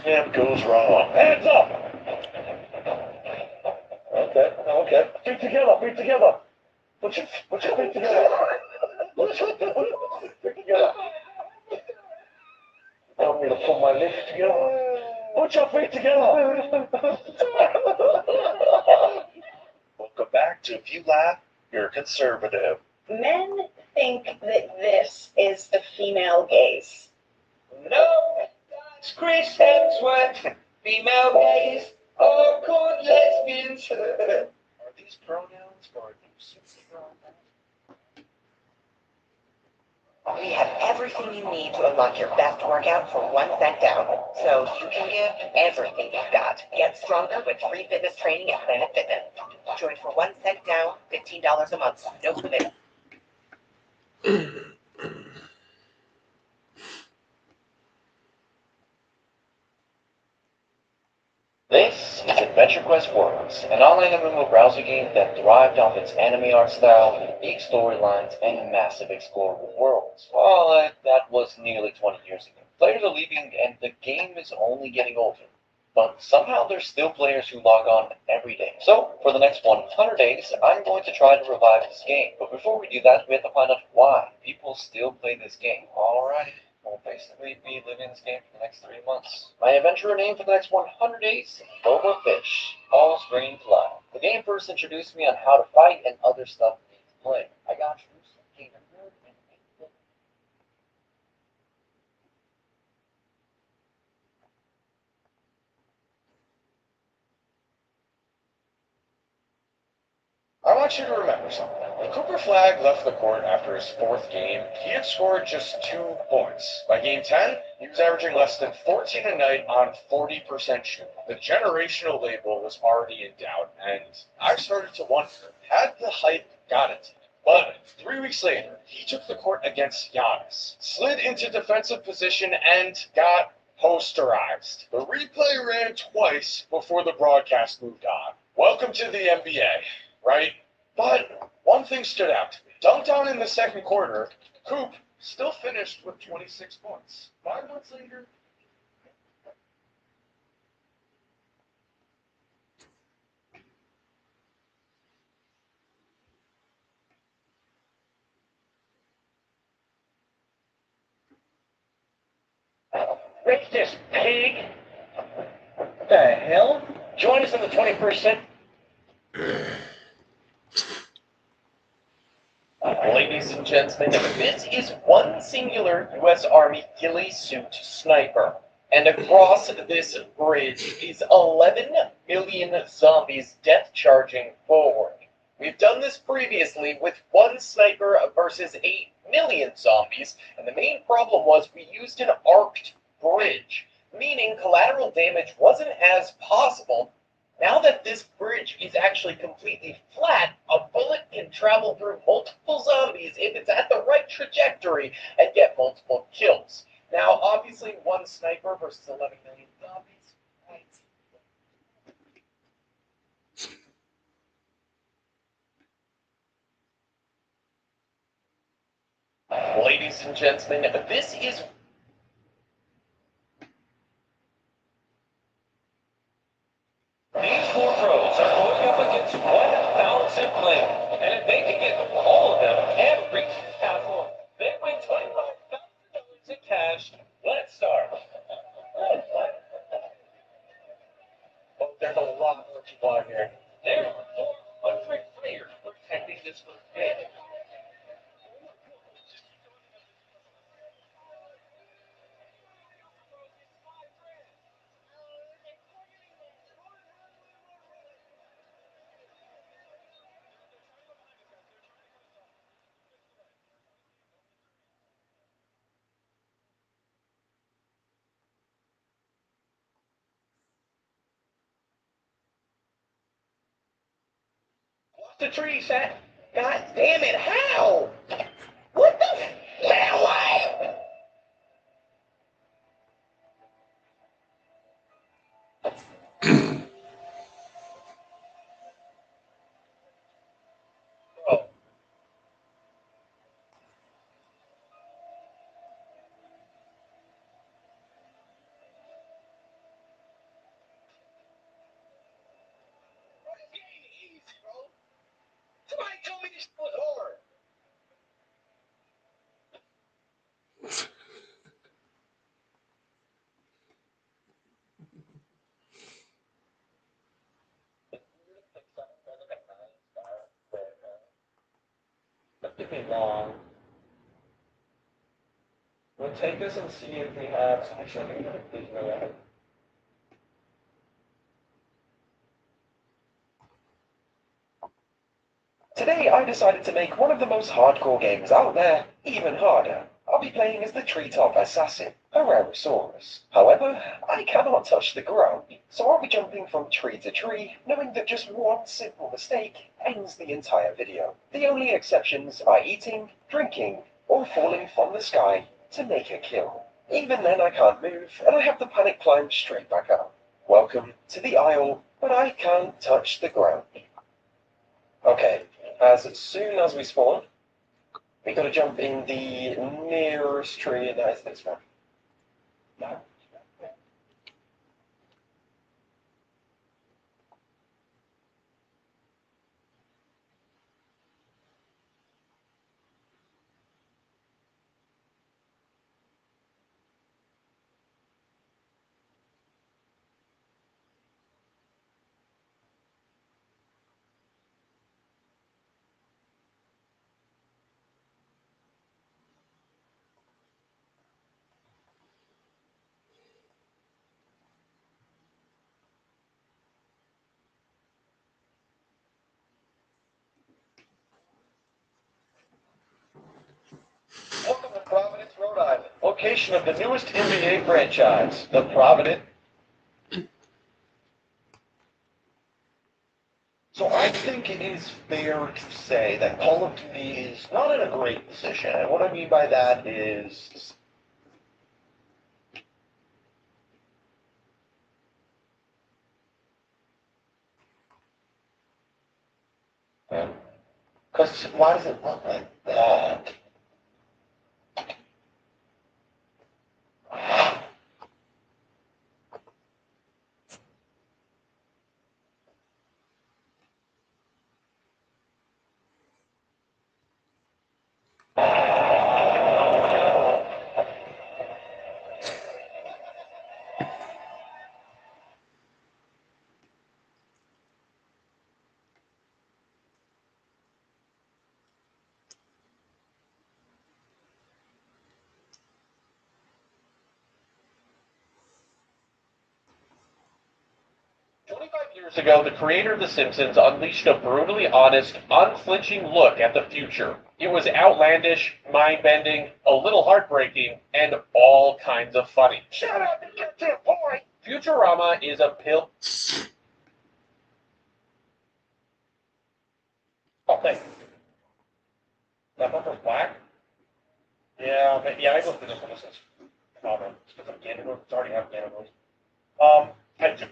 Camp goes wrong. Hands up! Okay. Feet together. Put your feet together. Feet together. Tell me to put my legs together. Put your feet together. Welcome back to If You Laugh, You're Conservative. Men think that this is the female gaze. No, that's Chris Hemsworth. Female gays are called lesbians. Are these pronouns or are these pronouns? We have everything you need to unlock your best workout for 1 cent down. So you can give everything you've got. Get stronger with free fitness training at Planet Fitness. Join for 1 cent down, $15 a month. No commitment. This is Adventure Quest Worlds, an online MMO browser game that thrived off its anime art style, unique storylines, and massive explorable worlds. Well, that was nearly 20 years ago. Players are leaving, and the game is only getting older. But somehow there's still players who log on every day. So, for the next 100 days, I'm going to try to revive this game. But before we do that, we have to find out why people still play this game. Alright, we'll basically be living this game for the next 3 months. My adventurer name for the next 100 days, Boba Fish, all screen to life. The game first introduced me on how to fight and other stuff to play. I got you. I want you to remember something. When Cooper Flagg left the court after his fourth game, he had scored just 2 points. By game 10, he was averaging less than 14 a night on 40% shooting. The generational label was already in doubt, and I started to wonder, had the hype got it? But 3 weeks later, he took the court against Giannis, slid into defensive position, and got posterized. The replay ran twice before the broadcast moved on. Welcome to the NBA. Right? But one thing stood out to me. Dunked on in the second quarter, Coop still finished with 26 points. 5 months later, Rich this pig. What the hell? Join us in the 21st century. Ladies and gentlemen, this is one singular U.S. Army ghillie suit sniper. And across this bridge is 11 million zombies death charging forward. We've done this previously with one sniper versus 8 million zombies, and the main problem was we used an arced bridge, meaning collateral damage wasn't as possible. Now that this bridge is actually completely flat, a bullet can travel through multiple zombies if it's at the right trajectory and get multiple kills. Now, obviously, one sniper versus 11 million zombies. Ladies and gentlemen, this is These 4 pros are going up against 1,000 players, and if they can get all of them and reach this castle, they win $25,000 in cash. Let's start. oh, there's a lot more to buy here. There are 400 players protecting this first game. The tree sat. God damn it, how? What the hell? Somebody told me this was hard. That could be long. We'll take this and see if we have. Actually, there's no way. Today I decided to make one of the most hardcore games out there even harder. I'll be playing as the treetop assassin, Parasaurus. However, I cannot touch the ground, so I'll be jumping from tree to tree, knowing that just one simple mistake ends the entire video. The only exceptions are eating, drinking, or falling from the sky to make a kill. Even then I can't move, and I have to panic climb straight back up. Welcome to the Isle, but I can't touch the ground. Okay, as soon as we spawn, we gotta jump in the nearest tree, and that is this one. location of the newest NBA franchise, the Provident. So I think it is fair to say that Call of Duty is not in a great position. And what I mean by that is because why does it look like that? Years ago, the creator of The Simpsons unleashed a brutally honest, unflinching look at the future. It was outlandish, mind-bending, a little heartbreaking, and all kinds of funny. Shut up and get to the point! Futurama is a pill. Oh, thanks. That one was black? Yeah, maybe let's do this one. This is common. It's because I'm Canada. It's already have Canada. I do.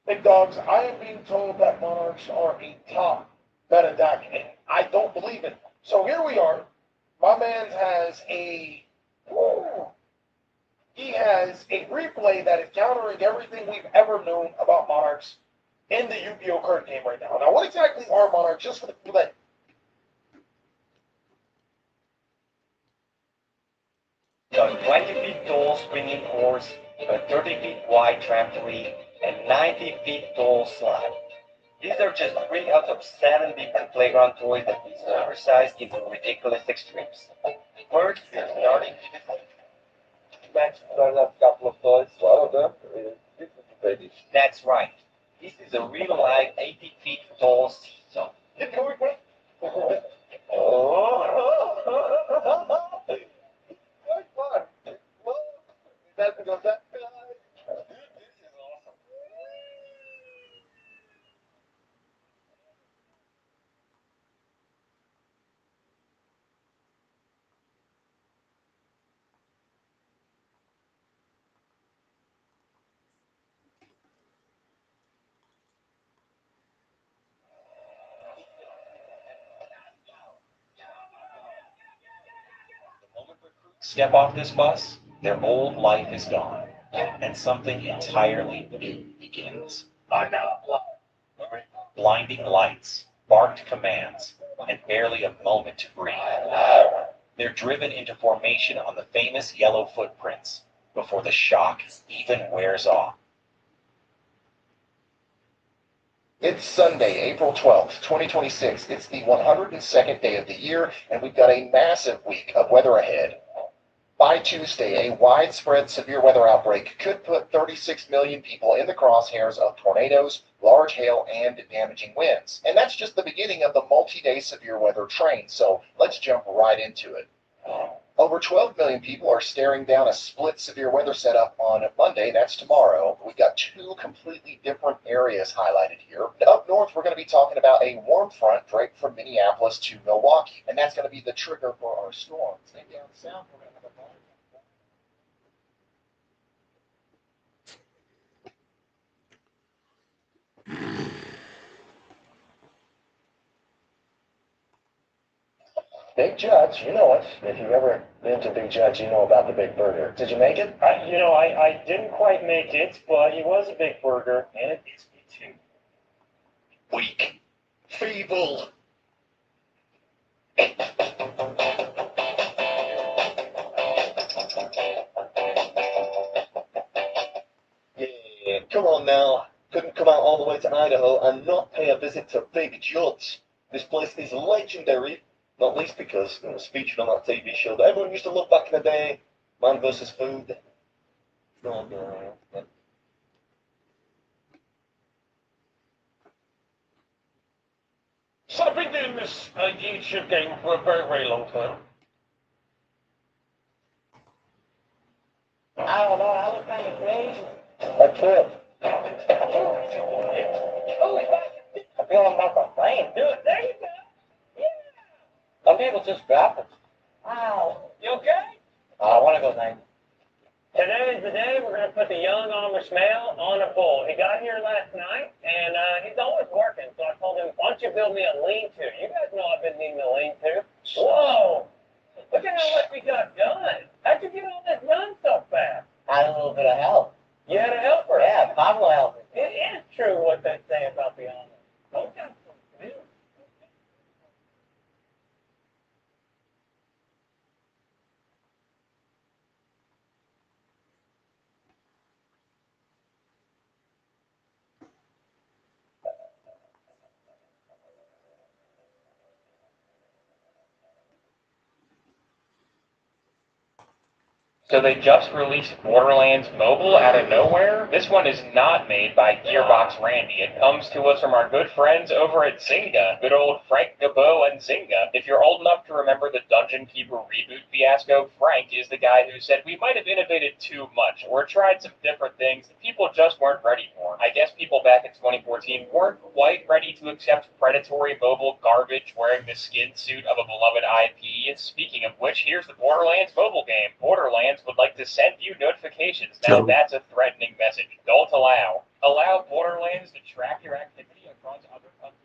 Big dogs, I am being told that Monarchs are a top meta deck, and I don't believe it. So here we are. My man has he has a replay that is countering everything we've ever known about Monarchs in the Yu-Gi-Oh! Card game right now. Now, what exactly are Monarchs? Just for the people that 20 feet tall swinging course, a 30 feet wide trampoline, and 90 feet tall slide. These are just 3 out of 7 different playground toys that we oversized into ridiculous extremes. First, starting match a couple of toys. One of them is baby. That's right. This is a real live 80 feet tall seesaw. Step off this bus, their old life is gone, and something entirely new begins. I know. Blinding lights, barked commands, and barely a moment to breathe. They're driven into formation on the famous yellow footprints before the shock even wears off. It's Sunday, April 12th, 2026. It's the 102nd day of the year, and we've got a massive week of weather ahead. By Tuesday, a widespread severe weather outbreak could put 36 million people in the crosshairs of tornadoes, large hail, and damaging winds. And that's just the beginning of the multi-day severe weather train, so let's jump right into it. Over 12 million people are staring down a split severe weather setup on Monday. That's tomorrow. We've got 2 completely different areas highlighted here. Up north, we're going to be talking about a warm front draped from Minneapolis to Milwaukee, and that's going to be the trigger for our storms. Then down south, we're going to have a Big Judge, you know it. If you've ever been to Big Judge, you know about the Big Burger. Did you make it? I didn't quite make it, but it was a big burger, and it beats me too. Weak. Feeble. Yeah, come on now. Couldn't come out all the way to Idaho and not pay a visit to Big Judge. This place is legendary, not least because it was featured on that TV show that everyone used to love back in the day, Man vs. Food. Oh, no. Some big news. playing this YouTube game for a very, very long time. I don't know, I was kind of crazy. That's it. I feel I'm not playing. Do it. There you go. Some people just drop it. Wow. You okay? I want to go 90. Today is the day we're going to put the young Amish male on a bull. He got here last night, and he's always working. So I told him, why don't you build me a lean-to? You guys know I've been needing a lean-to. Whoa! Look at how much we got done. How'd you get all this done so fast? I had a little bit of help. You had a helper. Yeah, Pablo helped me. It is true what they say about the Amish. Those guys are good. So they just released Borderlands Mobile out of nowhere. This one is not made by Gearbox Randy. It comes to us from our good friends over at Zynga, good old Frank Gabo and Zynga. If you're old enough to remember the Dungeon Keeper reboot fiasco, Frank is the guy who said we might have innovated too much or tried some different things that people just weren't ready for. I guess people back in 2014 weren't quite ready to accept predatory mobile garbage wearing the skin suit of a beloved IP. Speaking of which, here's the Borderlands mobile game. Borderlands would like to send you notifications. Now that's a threatening message. Don't allow. Allow Borderlands to track your activity across other countries.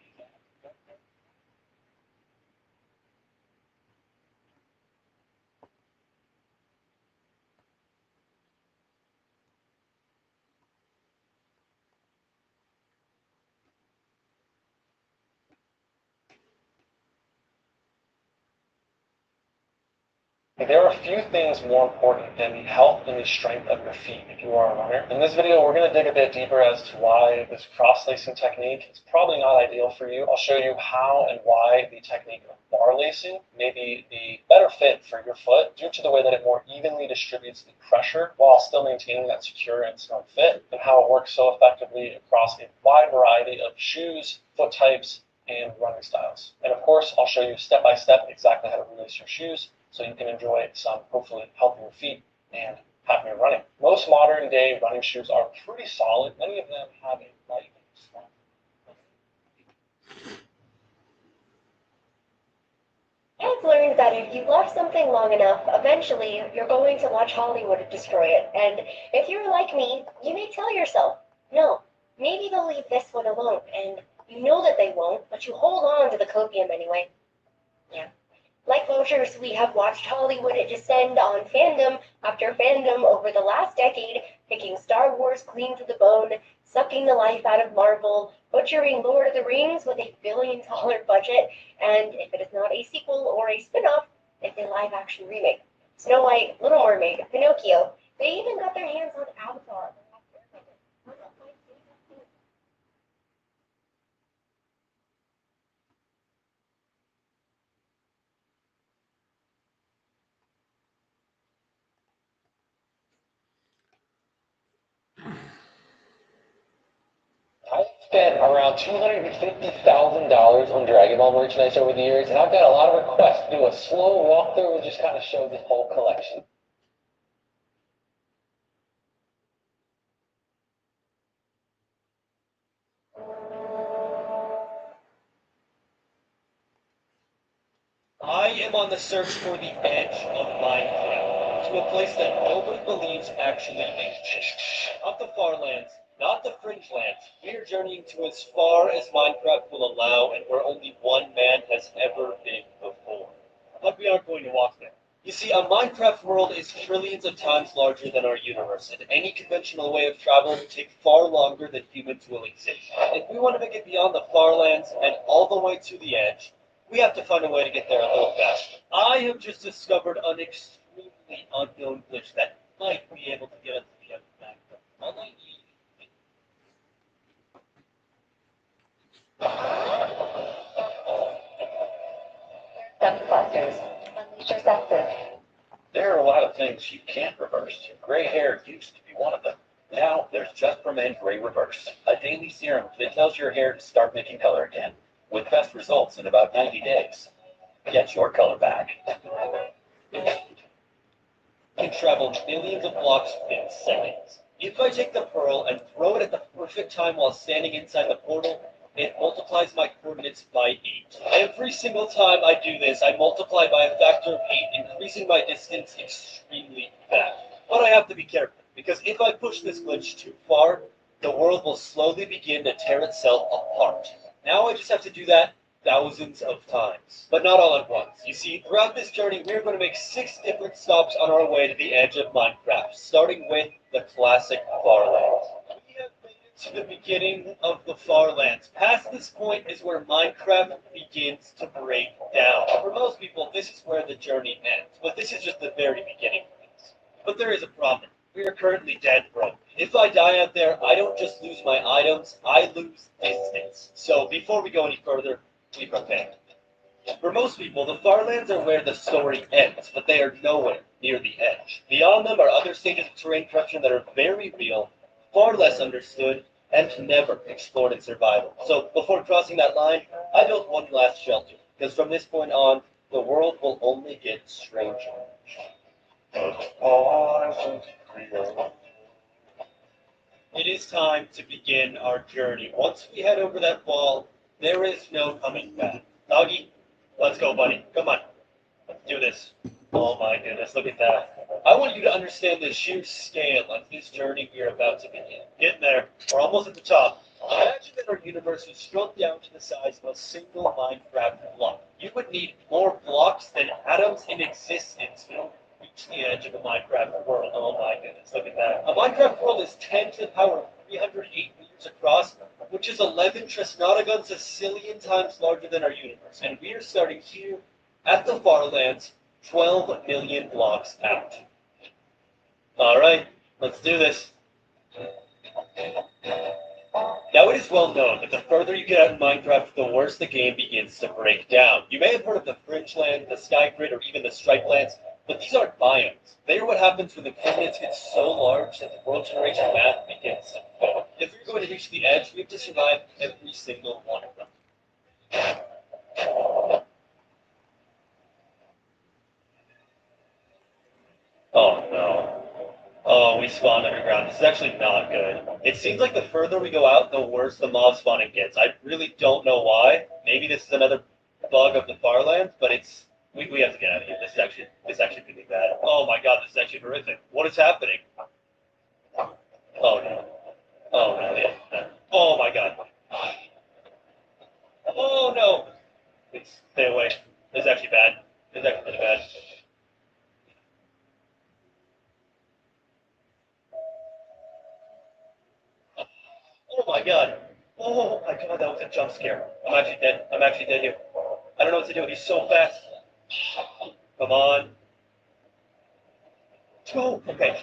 There are a few things more important than the health and the strength of your feet if you are a runner. In this video, we're going to dig a bit deeper as to why this cross-lacing technique is probably not ideal for you. I'll show you how and why the technique of bar lacing may be the better fit for your foot due to the way that it more evenly distributes the pressure while still maintaining that secure and snug fit, and how it works so effectively across a wide variety of shoes, foot types, and running styles. And of course, I'll show you step by step exactly how to relace your shoes so you can enjoy some hopefully healthier feet and happier running. Most modern day running shoes are pretty solid. Many of them have a light and strong. I've learned that if you love something long enough, eventually you're going to watch Hollywood destroy it. And if you're like me, you may tell yourself, no, maybe they'll leave this one alone. And you know that they won't, but you hold on to the copium anyway. Yeah. Like voters, we have watched Hollywood descend on fandom after fandom over the last decade, picking Star Wars clean to the bone, sucking the life out of Marvel, butchering Lord of the Rings with a $1 billion budget, and if it is not a sequel or a spin-off, it's a live-action remake. Snow White, Little Mermaid, Pinocchio, they even got their hands on Avatar. I've spent around $250,000 on Dragon Ball merchandise over the years, and I've got a lot of requests to do a slow walkthrough and just kind of show this whole collection. I am on the search for the edge of Minecraft, to a place that nobody believes actually exists. Not the far lands, not the fringe lands. We are journeying to as far as Minecraft will allow, and where only one man has ever been before. But we aren't going to walk there. You see, a Minecraft world is trillions of times larger than our universe, and any conventional way of travel would take far longer than humans will exist. If we want to make it beyond the far lands and all the way to the edge, we have to find a way to get there a little faster. I have just discovered an extremely unknown glitch that might be able to get us to the other side. All I need Depth clusters. Unleash your senses. There are a lot of things you can't reverse. Gray hair used to be one of them. Now there's Just for Men Gray Reverse, a daily serum that tells your hair to start making color again. with best results in about 90 days. Get your color back. Can travel millions of blocks within seconds. If I take the pearl and throw it at the perfect time while standing inside the portal, it multiplies my coordinates by 8. Every single time I do this, I multiply by a factor of 8, increasing my distance extremely fast. But I have to be careful, because if I push this glitch too far, the world will slowly begin to tear itself apart. Now I just have to do that thousands of times, but not all at once. You see, throughout this journey, we're going to make 6 different stops on our way to the edge of Minecraft, starting with the classic Farlands. We have made it to the beginning of the Farlands. Past this point is where Minecraft begins to break down. For most people, this is where the journey ends, but this is just the very beginning. But there is a problem. We are currently dead broke. If I die out there, I don't just lose my items, I lose distance. So before we go any further, we prepare. For most people, the Farlands are where the story ends, but they are nowhere near the edge. Beyond them are other stages of terrain corruption that are very real, far less understood, and never explored in survival. So before crossing that line, I built one last shelter, because from this point on, the world will only get stranger. It is time to begin our journey. Once we head over that wall, there is no coming back. Doggy, let's go, buddy. Come on. Let's do this. Oh my goodness, look at that. I want you to understand the sheer scale of this journey we are about to begin. Getting there. We're almost at the top. Imagine that our universe was shrunk down to the size of a single Minecraft block. You would need more blocks than atoms in existence to reach the edge of a Minecraft world. Oh my goodness, look at that. A Minecraft world is 10 to the power of 308 meters across, which is 11 Trisnotagons a zillion times larger than our universe. And we are starting here at the Farlands, 12 million blocks out. Alright, let's do this. Now it is well known that the further you get out in Minecraft, the worse the game begins to break down. You may have heard of the Fringe Land, the Sky Grid, or even the Stripe Lands, but these aren't biomes. They are what happens when the coordinates get so large that the world generation math begins to fail. If we're going to reach the edge, we have to survive every single one of them. Oh no. Oh, we spawned underground. This is actually not good. It seems like the further we go out, the worse the mob spawning gets. I really don't know why. Maybe this is another bug of the Farlands, but it's we have to get out of here. This actually could be bad. Oh my god, this is actually horrific. What is happening? Oh no. Oh no. Yeah. Oh my god. Oh no. Stay away. This is actually bad. This is actually really bad. Oh my god. Oh my god, that was a jump scare. I'm actually dead. I'm actually dead here. I don't know what to do. He's so fast. Come on. Go. Okay.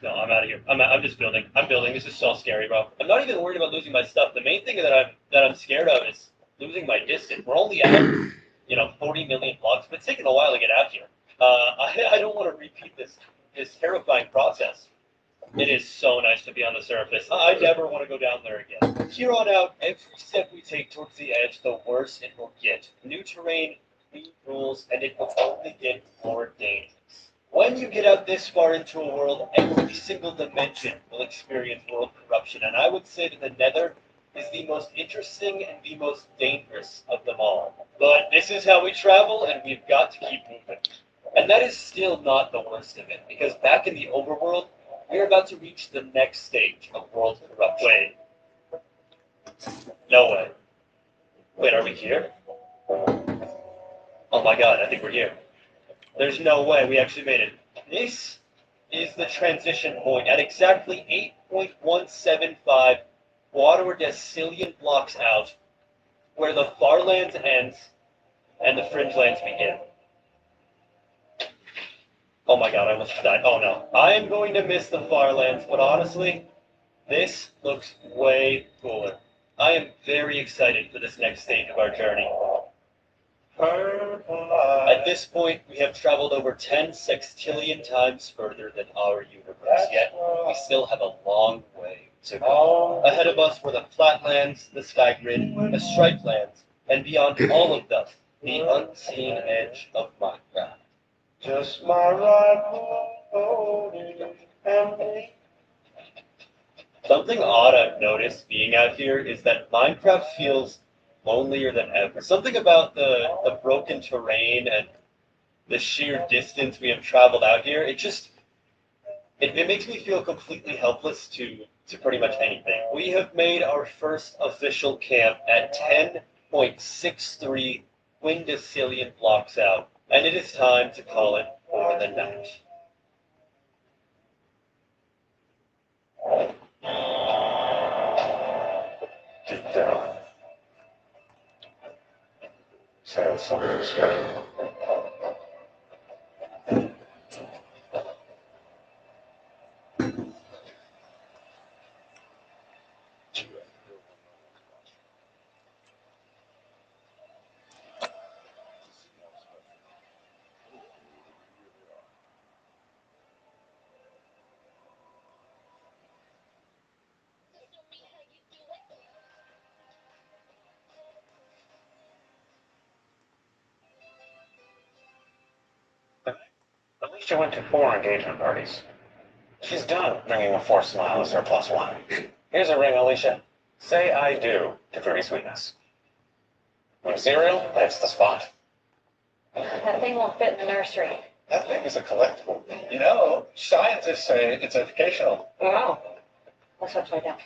No, I'm out of here. I'm just building. I'm building. This is so scary, bro. I'm not even worried about losing my stuff. The main thing that I'm scared of is losing my distance. We're only at 40 million blocks, but it's taken a while to get out here. I don't want to repeat this terrifying process. It is so nice to be on the surface. I never want to go down there again. Here on out, every step we take towards the edge, the worse it will get. New terrain, new rules, and it will only get more dangerous. When you get out this far into a world, every single dimension will experience world corruption, and I would say that the Nether is the most interesting and the most dangerous of them all. But this is how we travel, and we've got to keep moving. And that is still not the worst of it, because back in the overworld, we're about to reach the next stage of world corruption. Wait. No way. Wait, are we here? Oh my god, I think we're here. There's no way we actually made it. This is the transition point at exactly 8.175 quadrillion blocks out, where the Farlands ends and the Fringe Lands begin. Oh my god, I almost died. Oh no. I am going to miss the Farlands, but honestly, this looks way cooler. I am very excited for this next stage of our journey. At this point, we have traveled over 10 sextillion times further than our universe, yet we still have a long way to go. Ahead of us were the Flatlands, the Sky Grid, the Stripe Lands, and beyond all of them, the unseen edge of Minecraft. Just my rifle and me. Something odd I've noticed being out here is that Minecraft feels lonelier than ever. Something about the broken terrain and the sheer distance we have traveled out here, it makes me feel completely helpless to pretty much anything. We have made our first official camp at 10.63 quindecillion blocks out, and it is time to call it for the night. Get down. Sounds something's coming. Alicia went to 4 engagement parties. She's done bringing a forced smile as her +1. Here's a ring, Alicia. Say I do to Fruity Sweetness. Want cereal? That's the spot. That thing won't fit in the nursery. That thing is a collectible. You know, scientists say it's educational. Wow. That's upside down.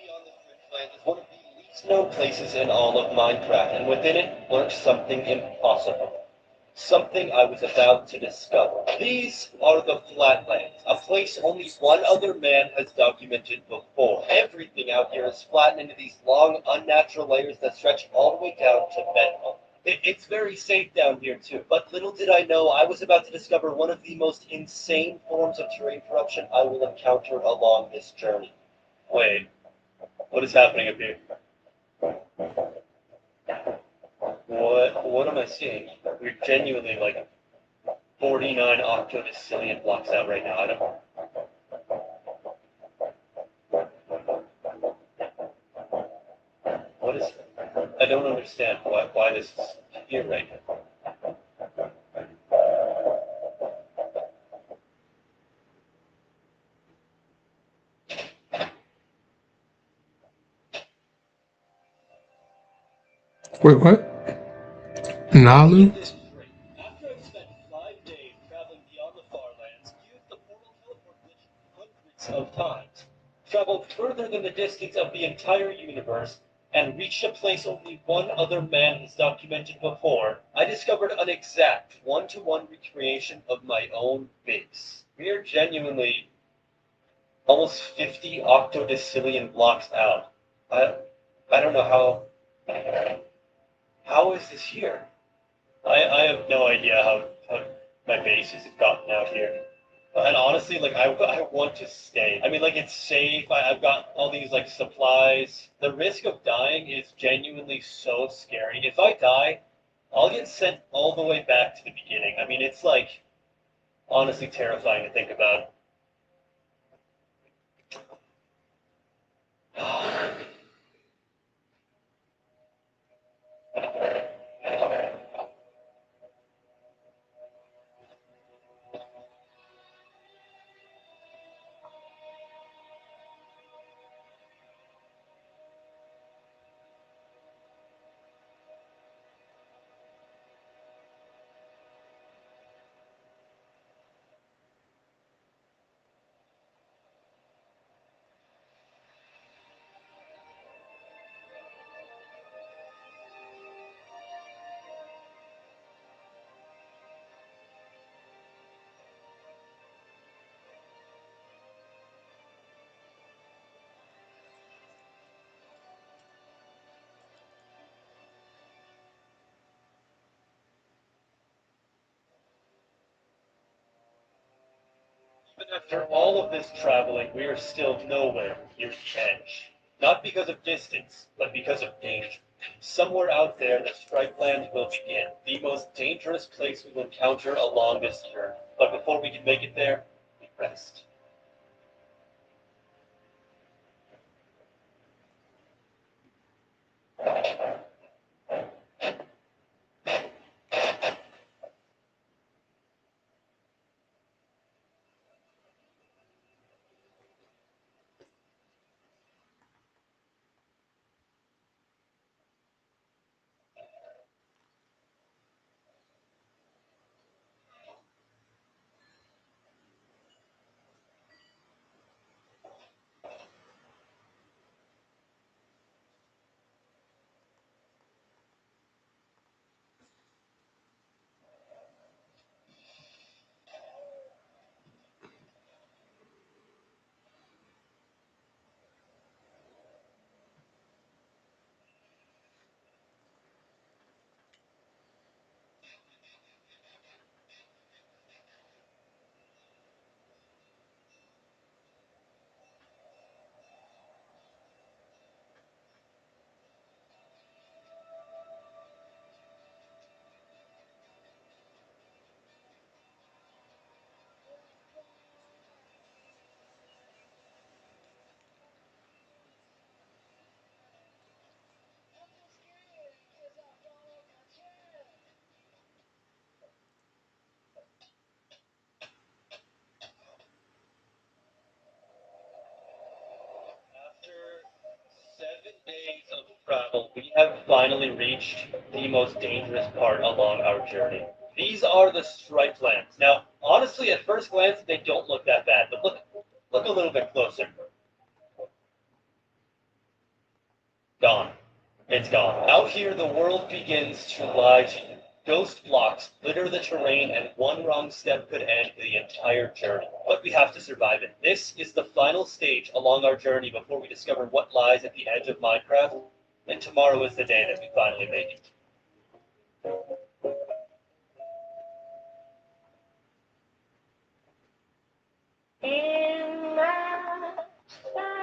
Beyond the Fringeland is one of the least known places in all of Minecraft, and within it lurks something impossible. Something I was about to discover. These are the Flatlands, a place only one other man has documented before. Everything out here is flattened into these long, unnatural layers that stretch all the way down to bedrock. It's very safe down here too, but little did I know I was about to discover one of the most insane forms of terrain corruption I will encounter along this journey. Wait, what is happening up here? What am I seeing? We're genuinely like 49 octodecillion blocks out right now. I don't understand why this is here right now. Wait, what? Nalu? After I've spent 5 days traveling beyond the far lands, used the portal teleport glitch hundreds of times, traveled further than the distance of the entire universe, and reached a place only one other man has documented before, I discovered an exact one-to-one recreation of my own base. We are genuinely almost 50 octodecillion blocks out. I don't know how is this here? I have no idea how my base has gotten out here. And honestly, like, I want to stay. I mean, like, it's safe. I've got all these, like, supplies. The risk of dying is genuinely so scary. If I die, I'll get sent all the way back to the beginning. I mean, it's, like, honestly terrifying to think about. Even after all of this traveling, we are still nowhere near the edge. Not because of distance, but because of danger. Somewhere out there, the strike land will begin, the most dangerous place we will encounter along this journey. But before we can make it there, we rest. After 7 days of travel, we have finally reached the most dangerous part along our journey. These are the striped lands. Now, honestly, at first glance, they don't look that bad, but look a little bit closer. Gone. It's gone. Out here, the world begins to lie to you. Ghost blocks litter the terrain, and one wrong step could end the entire journey. But we have to survive it. This is the final stage along our journey before we discover what lies at the edge of Minecraft, and tomorrow is the day that we finally make it. In my side.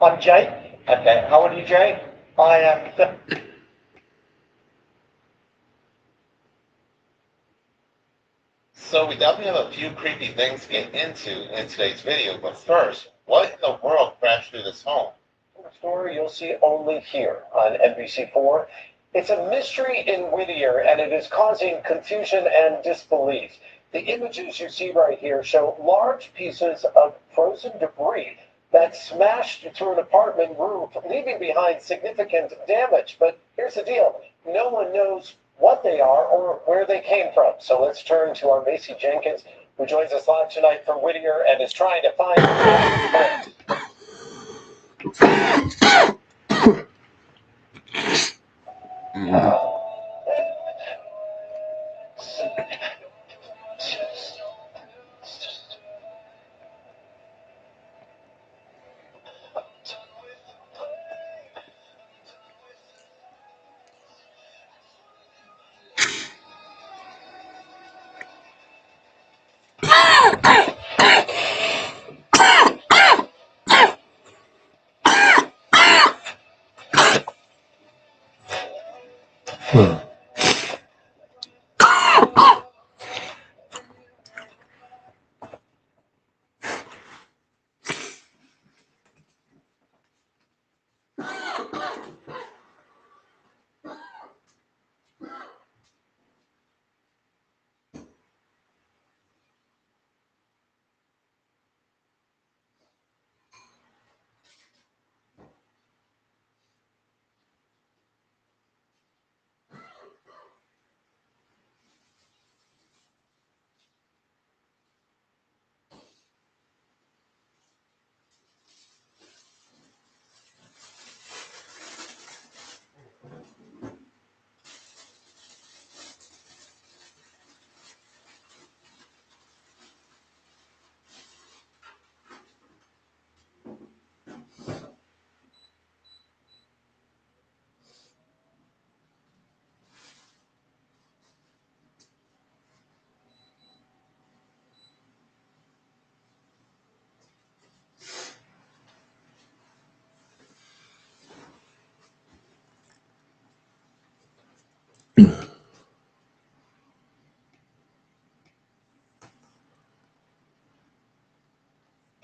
I'm Jay. Okay, how old are you, Jay? I am. So we definitely have a few creepy things to get into in today's video, but first, what in the world crashed through this home? A story you'll see only here on NBC4. It's a mystery in Whittier, and it is causing confusion and disbelief. The images you see right here show large pieces of frozen debris that smashed through an apartment roof, leaving behind significant damage. But here's the deal. No one knows what they are or where they came from. So let's turn to our Macy Jenkins, who joins us live tonight from Whittier and is trying to find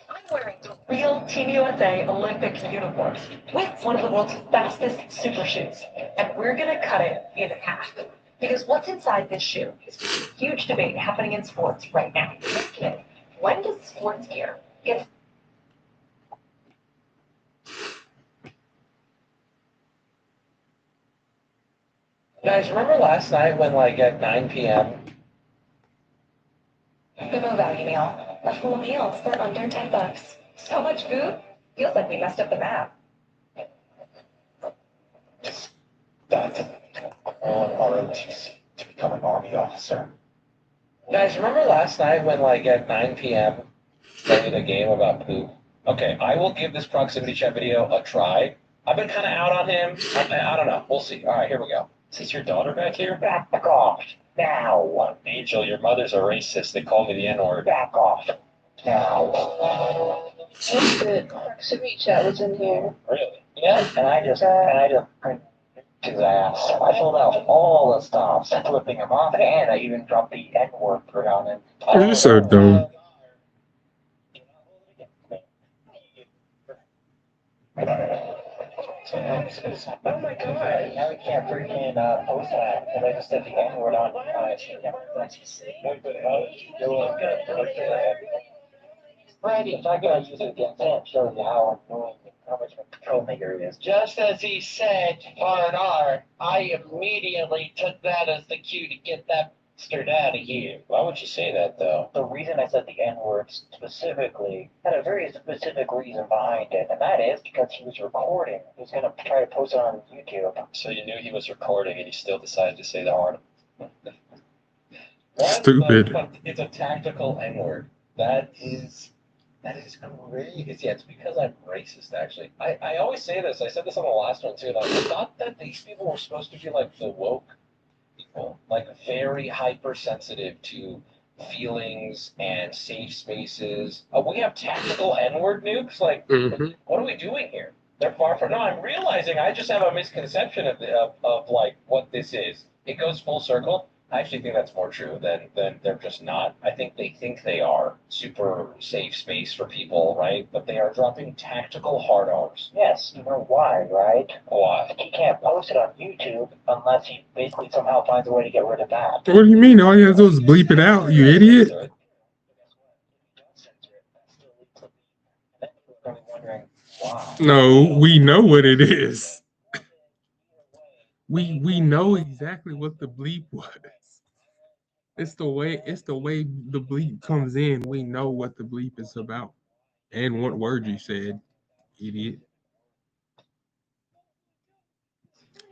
I'm wearing the real Team USA Olympic uniforms with one of the world's fastest super shoes. And we're going to cut it in half. Because what's inside this shoe is a huge debate happening in sports right now. Kid, when does sports gear get... Guys, remember last night when, like, at 9 p.m., The no value meal. A full meal for under $10. So much food? Feels like we messed up the math. on ROTC to become an Army officer? Guys, remember last night when, like, at 9 p.m., played a game about poop? Okay, I will give this proximity chat video a try. I've been kind of out on him. I don't know. We'll see. All right, here we go. Is this your daughter back here? Back off. Now. Angel, your mother's a racist. They call me the N-word. Back off. Now. The proximity chat was in here. Really? Yeah. And I just his ass. I pulled out all the stops, flipping him off, and I even dropped the N-word on him. You're so dumb. Oh my god, now we can't freaking post that because I just said the N-word on Randy, if I gotta use it against him, shows you how annoying and how much of a troublemaker he is. Just as he said, R&R, I immediately took that as the cue to get that bastard out of here. Why would you say that, though? The reason I said the N-word specifically had a very specific reason behind it, and that is because he was recording. He was going to try to post it on YouTube. So you knew he was recording, and you still decided to say the R. Stupid. It's a tactical N-word. That is great. Yeah, it's because I'm racist, actually. I always say this. I said this on the last one, too. Like, I thought that these people were supposed to be like the woke people, like very hypersensitive to feelings and safe spaces. We have tactical N-word nukes. Like, what are we doing here? They're far from. No, I'm realizing I just have a misconception of like what this is. It goes full circle. I actually think that's more true than they're just not. I think they are super safe space for people, right? But they are dropping tactical hard R's. Yes, you know why, right? Why? He can't post it on YouTube unless he basically somehow finds a way to get rid of that. What do you mean? All you have to do is bleep it out, you idiot. No, we know what it is. We know exactly what the bleep was. It's the way the bleep comes in. We know what the bleep is about and what word you said, idiot.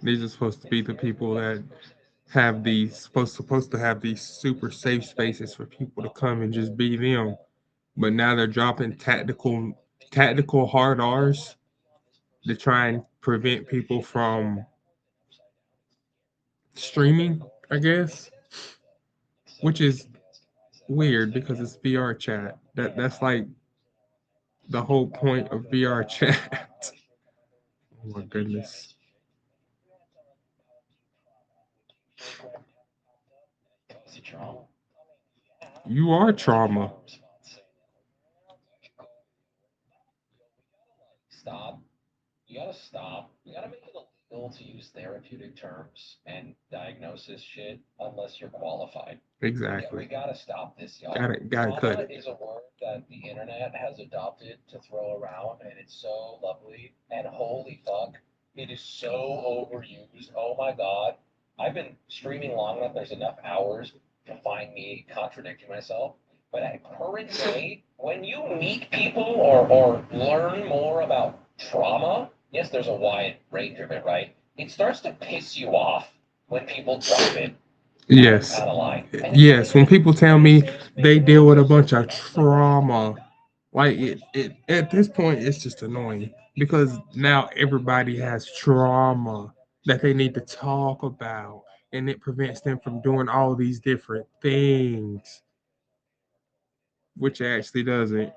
These are supposed to be the people that have these supposed to have these super safe spaces for people to come and just be them. But now they're dropping tactical hard R's to try and prevent people from streaming, I guess, which is weird because it's VR chat. That's like the whole point of VR chat. Oh my goodness. You are trauma. Stop. You gotta stop. You gotta make it illegal to use therapeutic terms and diagnosis shit unless you're qualified. Exactly. We gotta stop this, y'all. Gotta cut Trauma it. is a word that the internet has adopted to throw around, and it's so lovely. And holy fuck, it is so overused. Oh my god. I've been streaming long enough. There's enough hours to find me contradicting myself. But at current day, when you meet people or learn more about trauma, yes, there's a wide range of it, right? It starts to piss you off when people drop it Yes. out of line. Yes. When people tell me they deal with a bunch of trauma, like it at this point it's just annoying because now everybody has trauma that they need to talk about and it prevents them from doing all these different things, which it actually doesn't.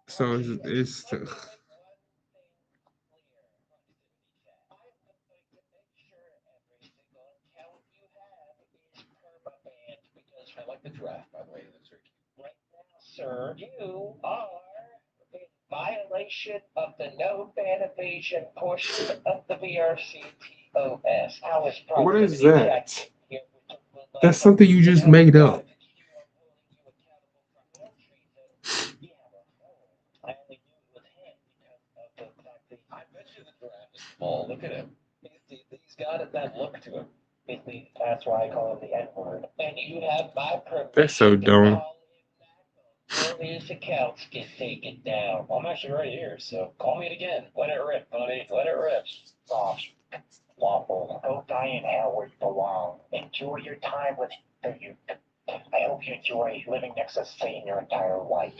So it's I like the draft, by the way. Right now, sir, you are in violation of the no fan evasion portion of the VRCTOS. How is what is proximity that? check here? That's something you just made up. I only knew it was him because of the fact that I bet you the draft is full. Look at him. He's got that look to him. That's why I call him the N-word. And you have my permission. That's so dumb. All his accounts get taken down. I'm actually right here, so call me it again. Let it rip, buddy. Let it rip. Stop. Waffle. Go die in hell where you belong. Enjoy your time with you. I hope you enjoy living next to Satan your entire life.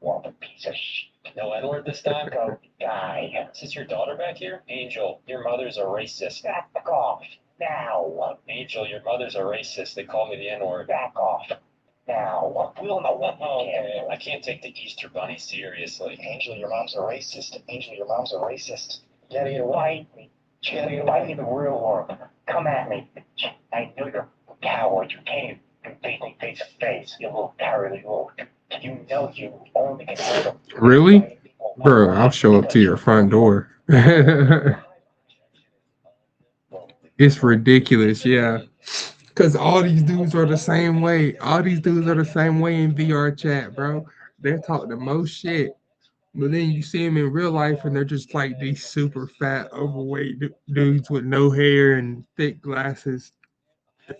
Waffle piece of shit. No N-word this time? Go die. Is this your daughter back here? Angel, your mother's a racist. Back off. Now. Angel, your mother's a racist. They call me the N-word. Back off. Now. We don't know what okay. I can't take the Easter Bunny seriously. Angel, your mom's a racist. Angel, your mom's a racist. Get it away. Get it away in the real world. Come at me. I know you're a coward. You can't even beat me face to face. You little cowardly little. You know you only can handle. Really? Bro, I'll show up to your front door. It's ridiculous, yeah. Cause all these dudes are the same way. All these dudes are the same way in VR chat, bro. They talk the most shit, but then you see them in real life, and they're just like these super fat, overweight dudes with no hair and thick glasses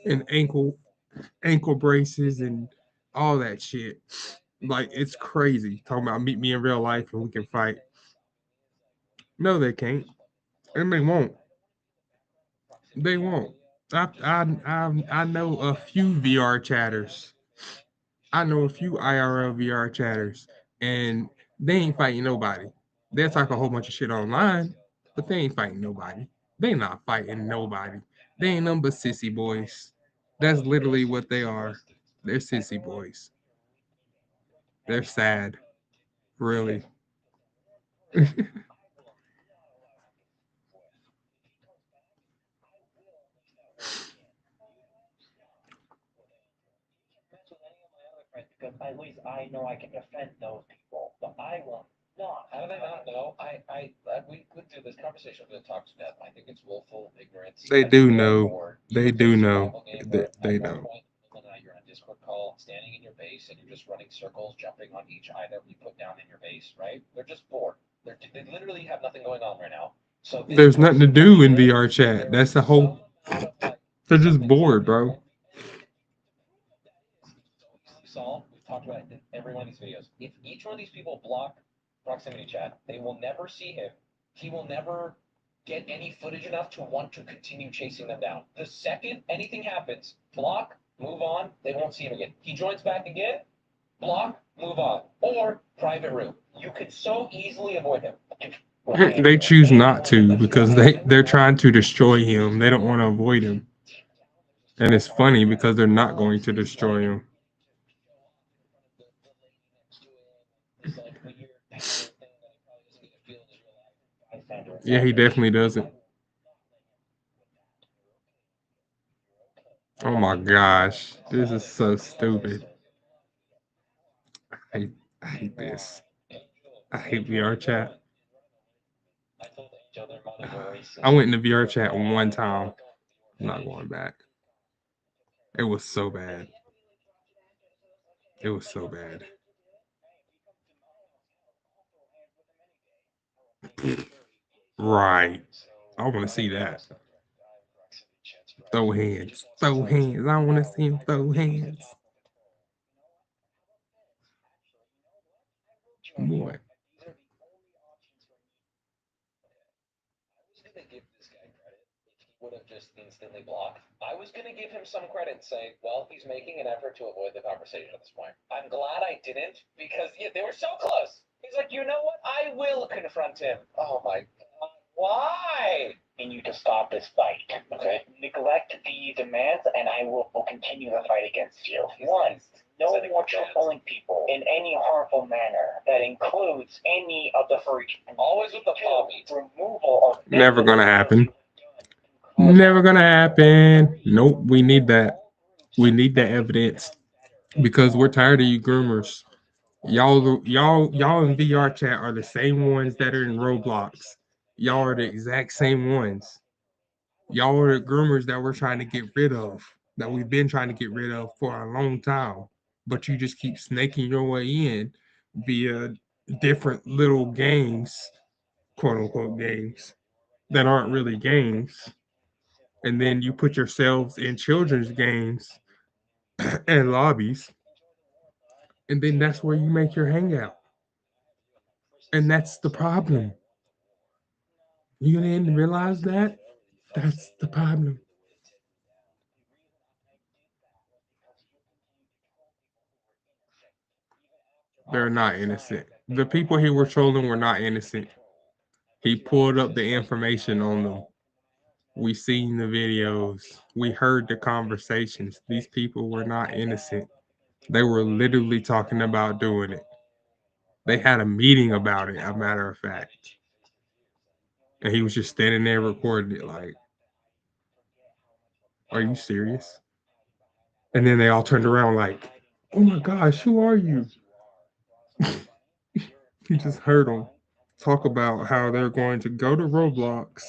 and ankle braces and all that shit. Like it's crazy. Talking about meet me in real life and we can fight. No, they can't, and they won't. They won't. I know a few VR chatters. I know a few IRL VR chatters, and they ain't fighting nobody. They'll talk a whole bunch of shit online, but they ain't fighting nobody. They not fighting nobody. They ain't nothing but sissy boys. That's literally what they are. They're sissy boys. They're sad. Really. Because at least I know I can defend those people, but I will not. How do they not know? We went through this conversation with talk to death. I think it's willful ignorance. They I think do they're on know. board. They It's a do know. survival game They, where they at one know. point in the night you're on a Discord call, standing in your base, and you're just running circles, jumping on each item you put down in your base, right? They're just bored. They literally have nothing going on right now. So this There's nothing to person do in right VR chat. there is That's the some whole. out of like They're just something's bored, happening. bro. Solve. We've talked about it in every one of these videos. If each one of these people block proximity chat, they will never see him. He will never get any footage enough to want to continue chasing them down. The second anything happens, block, move on, they won't see him again. He joins back again, block, move on. Or private room. You could so easily avoid him. They choose not to because they're trying to destroy him. They don't want to avoid him. And it's funny because they're not going to destroy him. Yeah, he definitely doesn't. Oh my gosh. This is so stupid. I, I hate this. I hate VR chat. I went into VR chat one time. I'm not going back. It was so bad. It was so bad. Right. I want to see that. Throw hands. Throw hands. I want to see him throw hands. Boy. Would have just instantly blocked. I was going to give him some credit and say, well, he's making an effort to avoid the conversation at this point. I'm glad I didn't because yeah, they were so close. He's like, you know what? I will confront him. Oh my God. Why? I need you to stop this fight. Okay. Neglect the demands, and I will continue the fight against you. One, no more trolling people in any harmful manner. That includes any of the furry. Always with the pommies. Removal of Never gonna happen. Never gonna happen. Nope. We need that. We need that evidence because we're tired of you groomers. Y'all in VR chat are the same ones that are in Roblox. Y'all are the exact same ones. Y'all are the groomers that we're trying to get rid of, that we've been trying to get rid of for a long time. But you just keep snaking your way in via different little games, quote unquote games, that aren't really games. And then you put yourselves in children's games and lobbies, and then that's where you make your hangout. And that's the problem. You didn't realize that? That's the problem. They're not innocent. The people he was trolling were not innocent. He pulled up the information on them. We seen the videos. We heard the conversations. These people were not innocent. They were literally talking about doing it. They had a meeting about it, a matter of fact. And he was just standing there recording it like, are you serious? And then they all turned around like, oh my gosh, who are you? You just heard them talk about how they're going to go to Roblox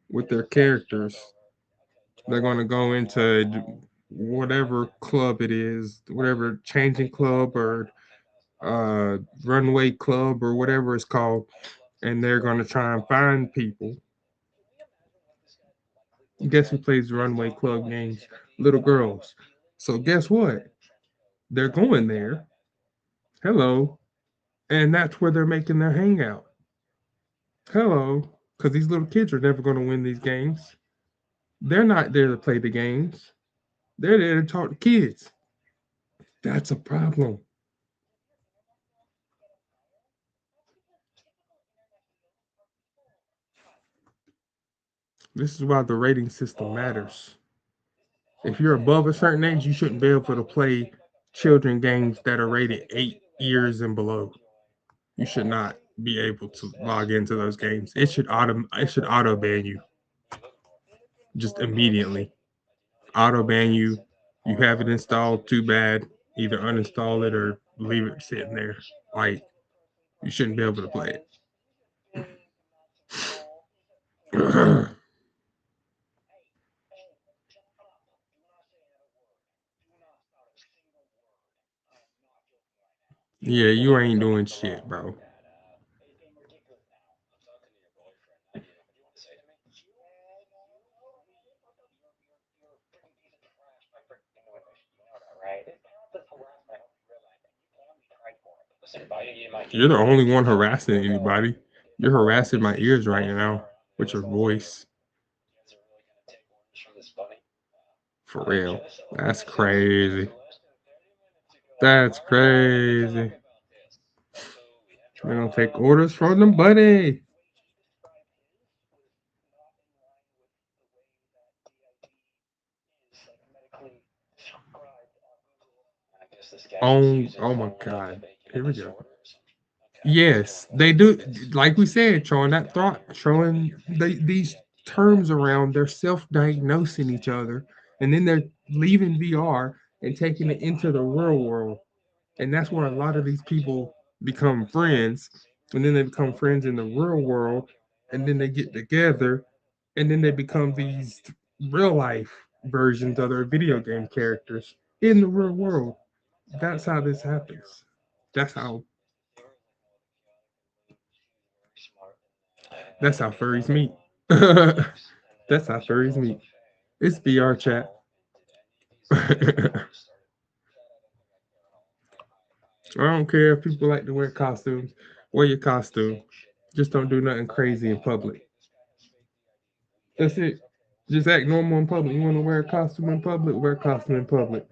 with their characters. They're going to go into whatever club it is, whatever changing club or runway club or whatever it's called, and they're going to try and find people. Guess who plays runway club games? Little girls. So guess what? They're going there. Hello. And that's where they're making their hangout. Hello. Because these little kids are never going to win these games. They're not there to play the games. They're there to talk to kids. That's a problem. This is why the rating system matters. If you're above a certain age, you shouldn't be able to play children games that are rated 8 years and below. You should not be able to log into those games. It should auto ban you just immediately. Auto ban you. You have it installed, too bad. Either uninstall it or leave it sitting there. Like you shouldn't be able to play it. Yeah, you ain't doing shit, bro. You're the only one harassing anybody. You're harassing my ears right now with your voice. For real. That's crazy. That's crazy. We don't take orders from them, buddy. Oh my god. Here we go. Yes, they do. Like we said, throwing that thought, throwing these terms around. They're self-diagnosing each other, and then they're leaving VR and taking it into the real world. And that's where a lot of these people become friends, and then they become friends in the real world, and then they get together, and then they become these real life versions of their video game characters in the real world. That's how this happens. That's how that's how furries meet. That's how furries meet. It's VR chat. I don't care if people like to wear costumes. Wear your costume. Just don't do nothing crazy in public. That's it. Just act normal in public. You want to wear a costume in public? Wear a costume in public.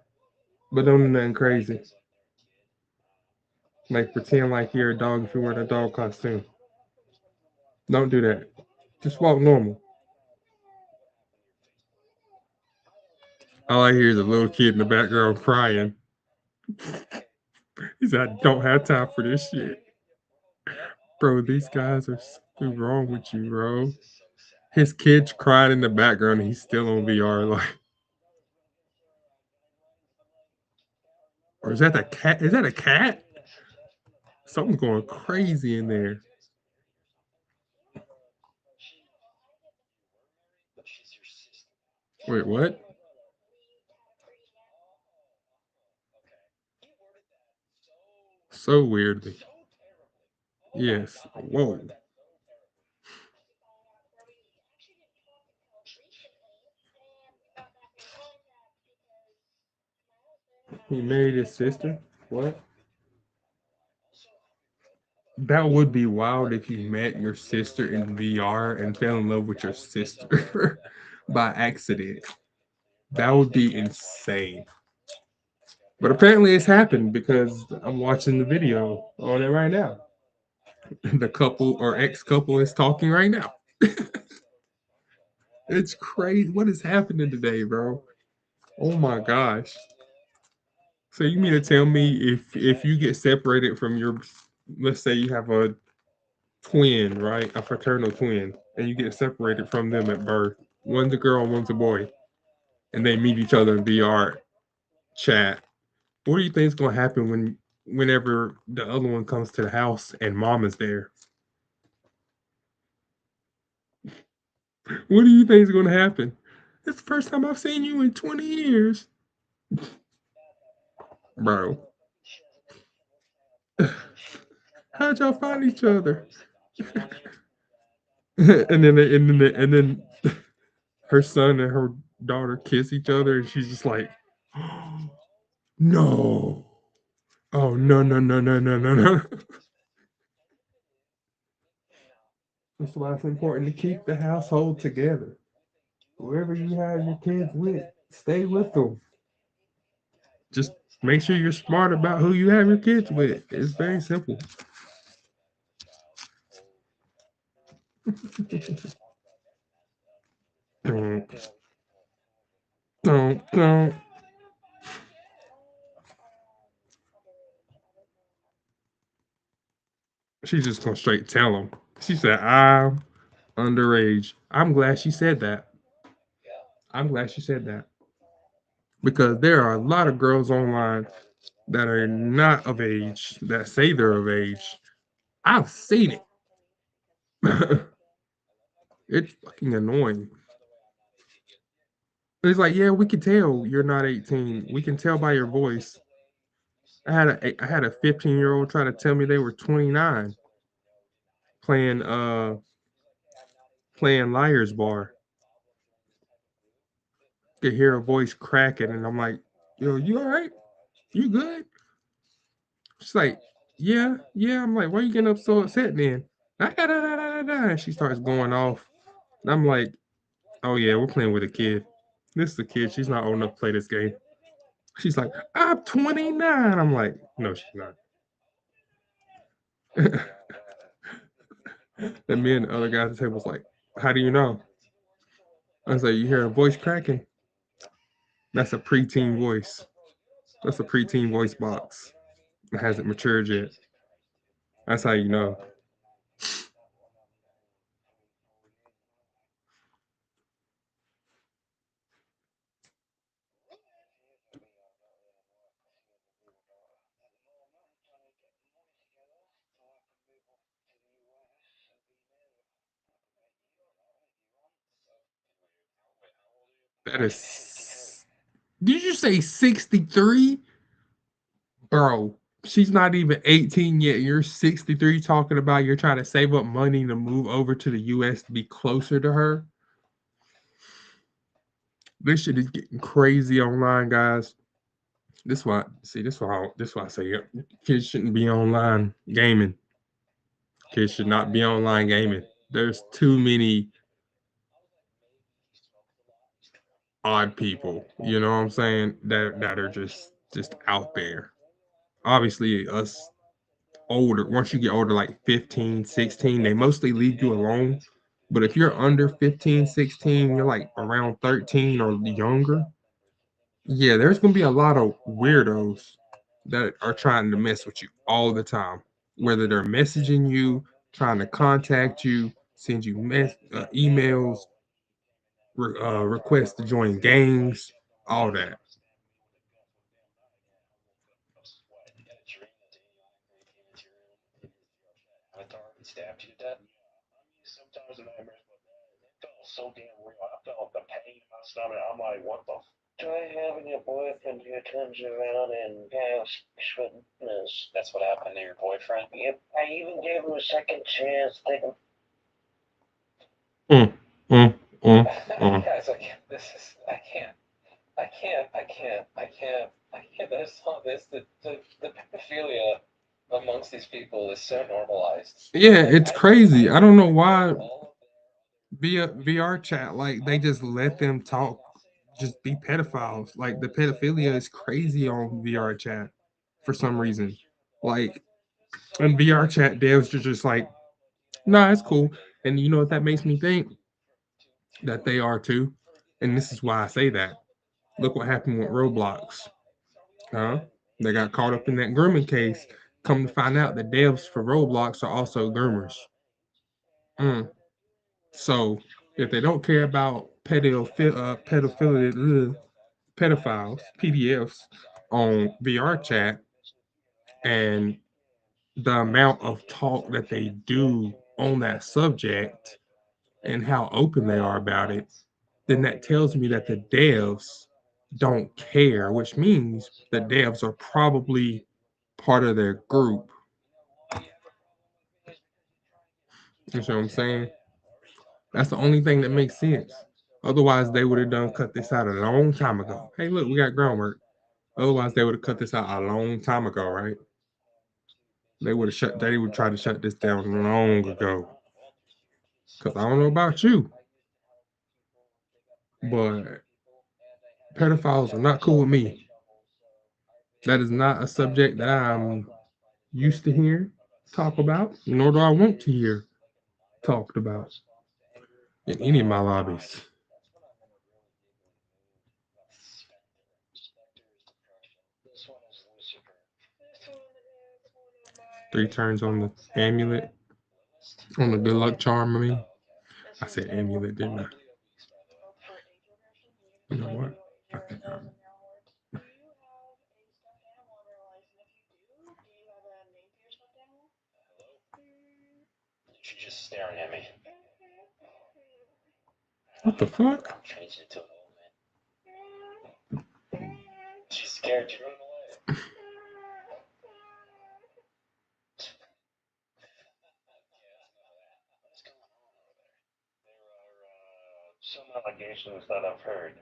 But don't do nothing crazy. Like pretend like you're a dog if you're wearing a dog costume. Don't do that. Just walk normal. All I hear is a little kid in the background crying. He said, I don't have time for this shit. Bro, these guys are something wrong with you, bro. His kid's crying in the background and he's still on VR. Like, or is that the cat? Is that a cat? Something's going crazy in there. Wait, what? So weirdly. Yes. Whoa. He married his sister? What? That would be wild if you met your sister in VR and fell in love with your sister by accident. That would be insane. But apparently it's happened because I'm watching the video on it right now. The couple or ex couple is talking right now. It's crazy. What is happening today, bro? Oh my gosh. So you mean to tell me if you get separated from your, let's say you have a twin, right? A fraternal twin, and you get separated from them at birth. One's a girl, one's a boy, and they meet each other in VR chat. What do you think is going to happen whenever the other one comes to the house and mom is there? What do you think is going to happen? It's the first time I've seen you in 20 years, bro. How'd y'all find each other? And then her son and her daughter kiss each other, and she's just like, no. Oh no no no no no no no. That's why it's important to keep the household together. Whoever you have your kids with, stay with them. Just make sure you're smart about who you have your kids with. It's very simple. Don't. She's just gonna straight tell him. She said, I'm underage. I'm glad she said that. I'm glad she said that. Because there are a lot of girls online that are not of age that say they're of age. I've seen it. It's fucking annoying. It's like, yeah, we can tell you're not 18. We can tell by your voice. I had a 15-year-old try to tell me they were 29 playing playing Liar's Bar. Could hear a voice cracking, and I'm like, yo, you all right? You good? She's like, yeah, yeah. I'm like, why are you getting up so upset then? And she starts going off. And I'm like, oh yeah, we're playing with a kid. This is a kid. She's not old enough to play this game. She's like, I'm 29. I'm like, no, she's not. And me and the other guy at the table was like, how do you know? I was like, you hear a voice cracking? That's a preteen voice. That's a preteen voice box. It hasn't matured yet. That's how you know. That is. Did you say 63? Bro, she's not even 18 yet. You're 63 talking about you're trying to save up money to move over to the US to be closer to her. This shit is getting crazy online, guys. This why I say kids shouldn't be online gaming. Kids should not be online gaming. There's too many odd people, you know what I'm saying, that are just out there. Obviously, us older, once you get older, like 15, 16, they mostly leave you alone. But if you're under 15, 16, you're like around 13 or younger, yeah, there's gonna be a lot of weirdos that are trying to mess with you all the time. Whether they're messaging you, trying to contact you, send you emails, requests to join gangs, all that. Stabbed you to death. Sometimes the nightmares, but it felt so damn real. I felt the pain in my stomach. I'm like, what the? Try having a boyfriend who turns around and asks witness. That's what happened to your boyfriend? Yep. I even gave him a second chance. Mm, mm, mm. Guys, I can't. This is. I can't. I can't. I can't. I can't. I can't. There's all this. The pedophilia amongst these people is so normalized. Yeah, Like it's crazy. I don't know why via VR chat, like they just let them talk, just be pedophiles. Like the pedophilia is crazy on VR chat for some reason. Like in VR chat, devs are just like, nah, it's cool. And you know what that makes me think? That they are too. And this is why I say that. Look what happened with Roblox. Huh? They got caught up in that grooming case. Come to find out the devs for Roblox are also groomers. Mm. So if they don't care about pedophiles, PDFs on VR chat, and the amount of talk that they do on that subject and how open they are about it, then that tells me that the devs don't care, which means the devs are probably part of their group. You see what I'm saying? That's the only thing that makes sense. Otherwise, they would have done cut this out a long time ago. Hey, look, we got groundwork. Otherwise, they would have cut this out a long time ago, right? They would have shut. They would try to shut this down long ago. Cause I don't know about you, but pedophiles are not cool with me. That is not a subject that I'm used to hearing talk about, nor do I want to hear talked about in any of my lobbies. 3 turns on the amulet. On the good luck charm, I mean. I said amulet, didn't I? You know what? I think I'm. She's just staring at me. What the fuck? I'm changing into an old man. She's scared to run away. Some allegations that I've heard.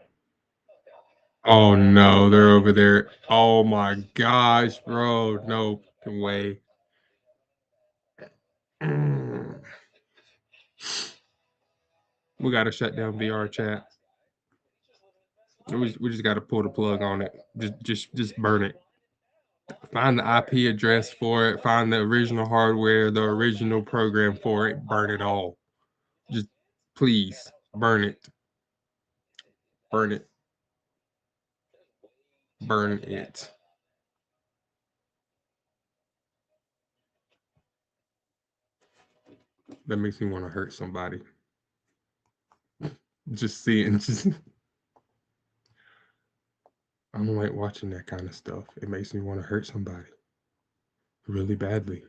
Oh no, they're over there. Oh my gosh, bro. No way. We gotta shut down VR chat. We just gotta pull the plug on it. Just burn it. Find the IP address for it. Find the original hardware, the original program for it. Burn it all. Just please burn it. Burn it. Burn it. That makes me want to hurt somebody. Just seeing, just I don't like watching that kind of stuff. It makes me want to hurt somebody really badly.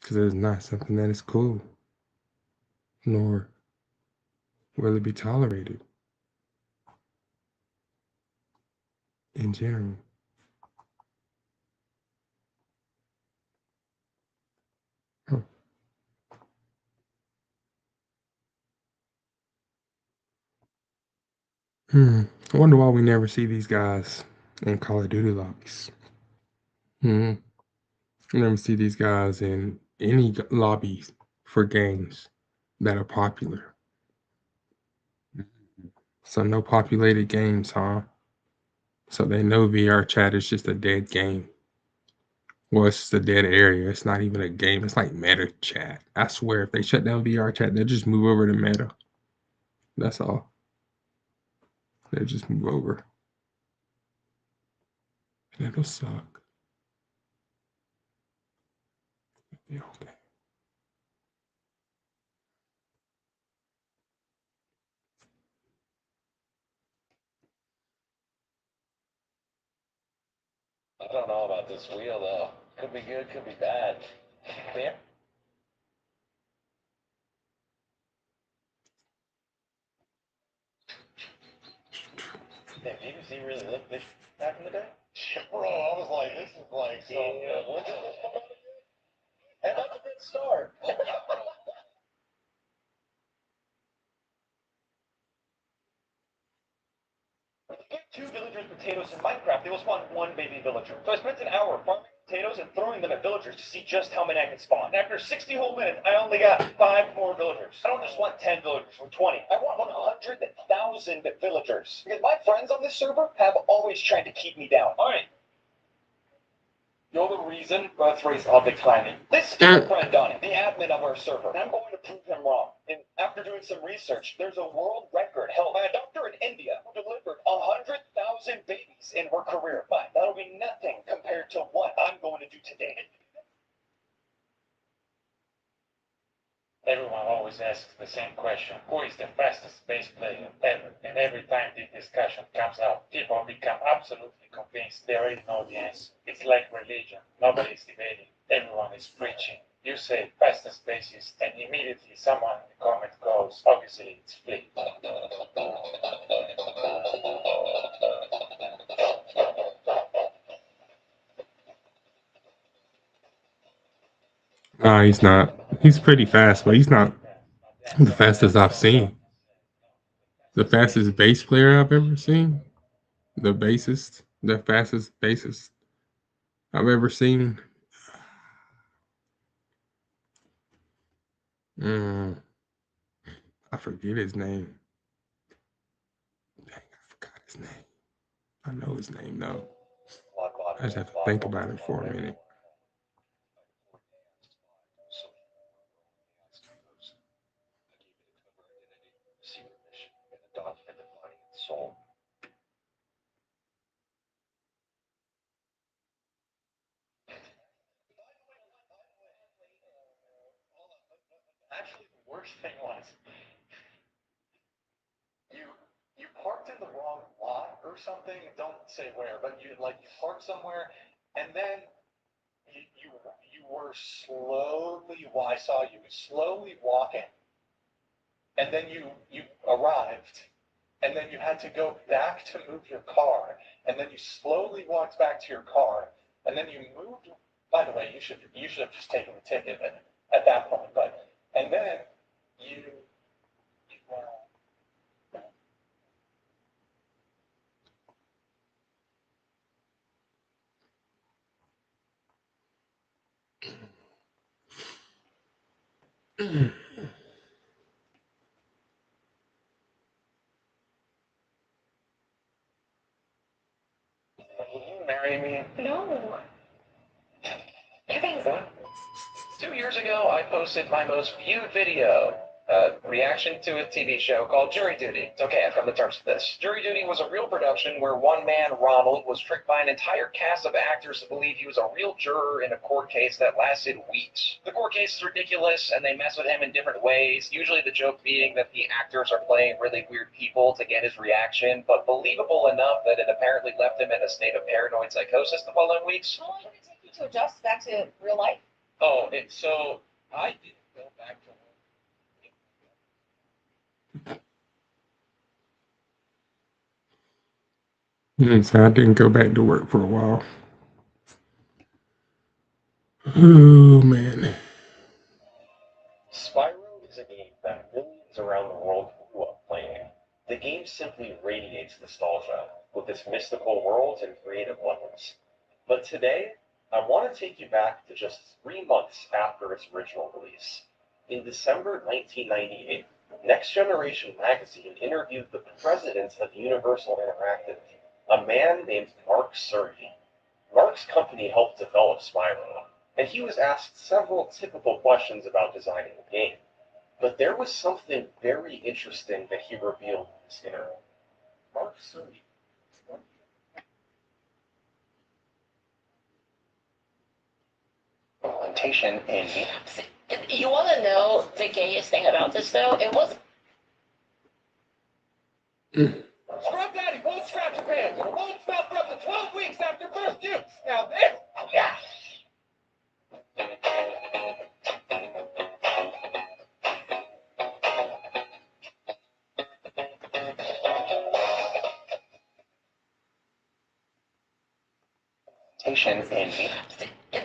Because it's not something that is cool, nor will it be tolerated in general. Huh. I wonder why we never see these guys in Call of Duty lobbies. You never see these guys in any lobbies for games that are popular. So no populated games, huh? So they know VR chat is just a dead game. Well, it's just a dead area. It's not even a game. It's like meta chat. I swear, if they shut down VR chat, they'll just move over to meta. That's all. They'll just move over. And it'll suck. It'll be okay. I don't know about this wheel though. Could be good, could be bad. Clear? Damn, BBC really looked this back in the day? Bro, I was like, this is like some. Yeah, when did this come out again? And that's a good start. Give 2 villagers potatoes in Minecraft, they will spawn 1 baby villager. So I spent an hour farming potatoes and throwing them at villagers to see just how many I could spawn. After 60 whole minutes, I only got 5 more villagers. I don't just want 10 villagers or 20. I want 100,000 villagers. Because my friends on this server have always tried to keep me down. Alright. You're the reason birth rates are declining. This is my friend Donnie, the admin of our server. And I'm going to prove him wrong. And after doing some research, there's a world record held by a doctor in India who delivered 100,000 babies in her career. But that'll be nothing compared to what I'm going to do today. Everyone always asks the same question: who is the fastest space player ever? And every time this discussion comes up, people become absolutely convinced there is no answer. It's like religion. Nobody is debating. Everyone is preaching. You say fastest spaces, and immediately someone in the comment goes, obviously it's Flip. Nah, he's not. He's pretty fast, but he's not the fastest I've seen. The fastest bass player I've ever seen. The fastest bassist I've ever seen. I forget his name. Dang, I forgot his name. I know his name though. I just have to think about it for a minute. worst thing was you you parked in the wrong lot or something. Don't say where, but you parked somewhere, and then you were slowly. Well, I saw you slowly walking, and then you arrived, and then you had to go back to move your car, and then you slowly walked back to your car, and then you moved. By the way, you should have just taken the ticket at that point, but and then you. Will you marry me? No. What? 2 years ago, I posted my most viewed video, reaction to a TV show called Jury Duty. It's okay, I've come to terms with this. Jury Duty was a real production where one man, Ronald, was tricked by an entire cast of actors to believe he was a real juror in a court case that lasted weeks. The court case is ridiculous, and they mess with him in different ways, usually the joke being that the actors are playing really weird people to get his reaction, but believable enough that it apparently left him in a state of paranoid psychosis the following weeks. How long did it take you to adjust back to real life? Oh, so I didn't go back to So I didn't go back to work for a while. Oh man. Spyro is a game that millions around the world grew up playing. The game simply radiates nostalgia with its mystical worlds and creative wonders. But today, I want to take you back to just 3 months after its original release. In December 1998, Next Generation magazine interviewed the president of Universal Interactive, a man named Mark Cerny. Mark's company helped develop Spyro, and he was asked several typical questions about designing the game. But there was something very interesting that he revealed in this interview. Mark Cerny. Implementation in. You want to know the gayest thing about this, though? It was. Scrub Daddy won't scratch your pants. It won't smell for up to 12 weeks after first use. Now this, yeah. In.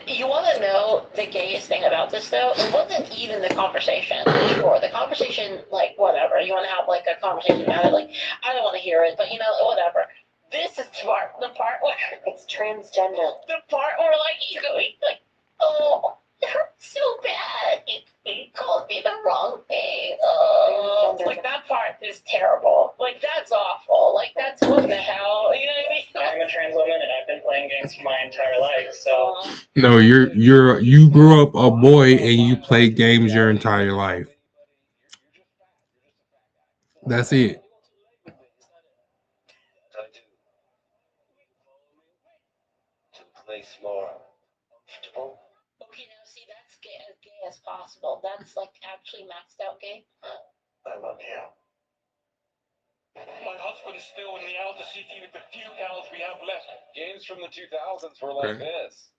You want to know the gayest thing about this, though? It wasn't even the conversation. Sure, the conversation, like, whatever. You want to have, like, a conversation about it, like, I don't want to hear it, but, you know, whatever. This is the part where... It's transgender. The part where, like, he's going, like, oh, it hurts so bad. He called me the wrong thing. Oh, like, that part is terrible. Like, that's awful. Like, that's what the hell, you know what I mean? I'm a trans woman, and I've been playing games for my entire life, so... No, you grew up a boy and you play games your entire life. That's it. Place more comfortable. Okay, now see, that's as gay as possible. That's like actually maxed out gay. I love you. My husband is still in the Alta City with the few gals we have left. Games from the 2000s were like Okay. this.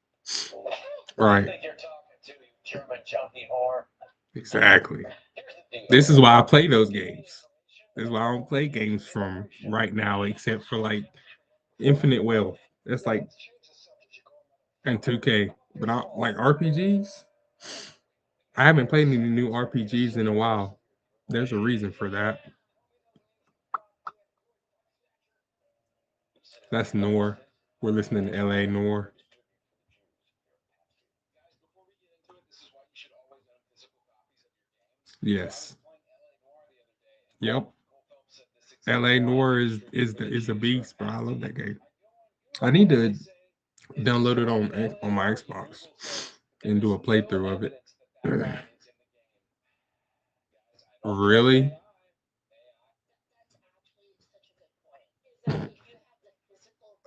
Right. I think you're talking to, you German junkie whore. Exactly. This is why I play those games. This is why I don't play games from right now, except for like Infinite Wealth. That's like and 2K. But I like RPGs. I haven't played any new RPGs in a while. There's a reason for that. That's Nor. We're listening to LA Nor. Yes. Yep. LA Noir is a beast, bro. I love that game. I need to download it on my Xbox and do a playthrough of it. Really?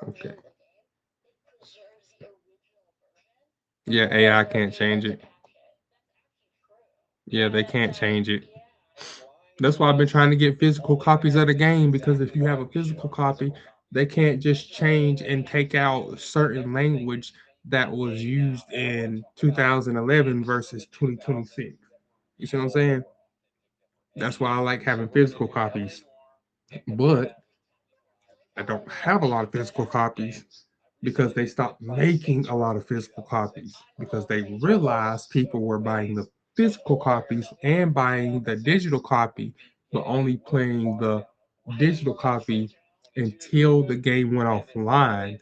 Okay. Yeah, AI can't change it. Yeah, they can't change it. That's why I've been trying to get physical copies of the game because if you have a physical copy, they can't just change and take out certain language that was used in 2011 versus 2026. You see what I'm saying? That's why I like having physical copies. But I don't have a lot of physical copies because they stopped making a lot of physical copies because they realized people were buying the physical copies and buying the digital copy, but only playing the digital copy until the game went offline,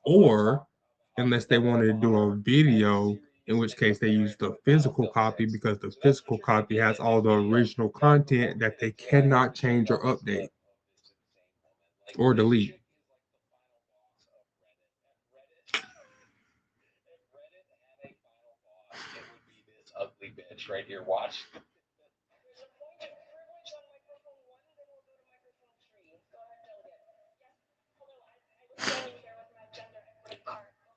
or unless they wanted to do a video, in which case they used the physical copy because the physical copy has all the original content that they cannot change or update or delete. Ugly bitch right here. Watch.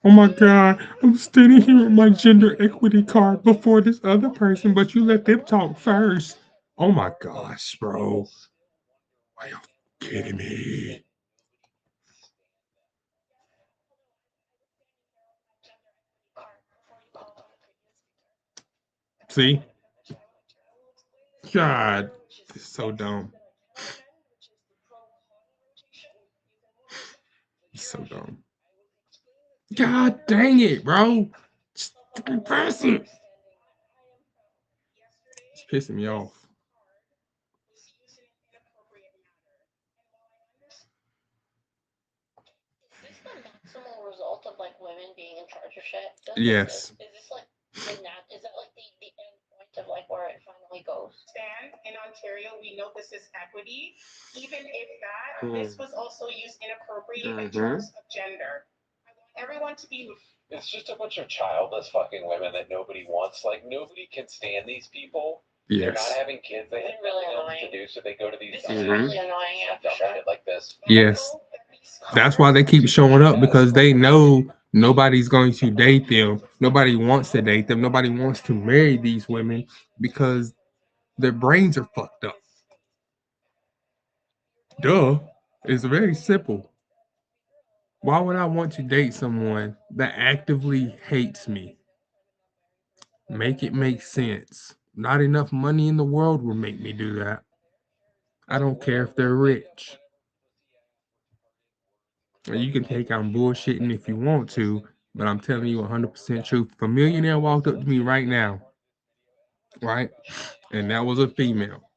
Oh my God, I'm standing here with my gender equity card before this other person, but you let them talk first. Oh my gosh, bro. Are you kidding me? See? God, this is so dumb. It's so dumb. God dang it, bro. Just fucking press it. It's pissing me off. Is this the maximal result of like women being in charge of shit? Yes. Is this like is that like the end point of like where it finally goes? Stand in Ontario, we know this is equity. Even if that, Mm. this was also used inappropriately in Mhm. terms of gender. I want everyone to be. It's just a bunch of childless fucking women that nobody wants. Like, nobody can stand these people. They're not Yes. having kids. They have really nothing else annoying. to do, so they go to these This is really annoying, yeah, for dumb sure. shit like this. Yes. That's why they keep showing up because they know nobody's going to date them. Nobody wants to date them. Nobody wants to marry these women because their brains are fucked up. Duh. It's very simple. Why would I want to date someone that actively hates me? Make it make sense. Not enough money in the world will make me do that. I don't care if they're rich. You can think I'm bullshitting if you want to, but I'm telling you 100% truth. If a millionaire walked up to me right now, right, and that was a female,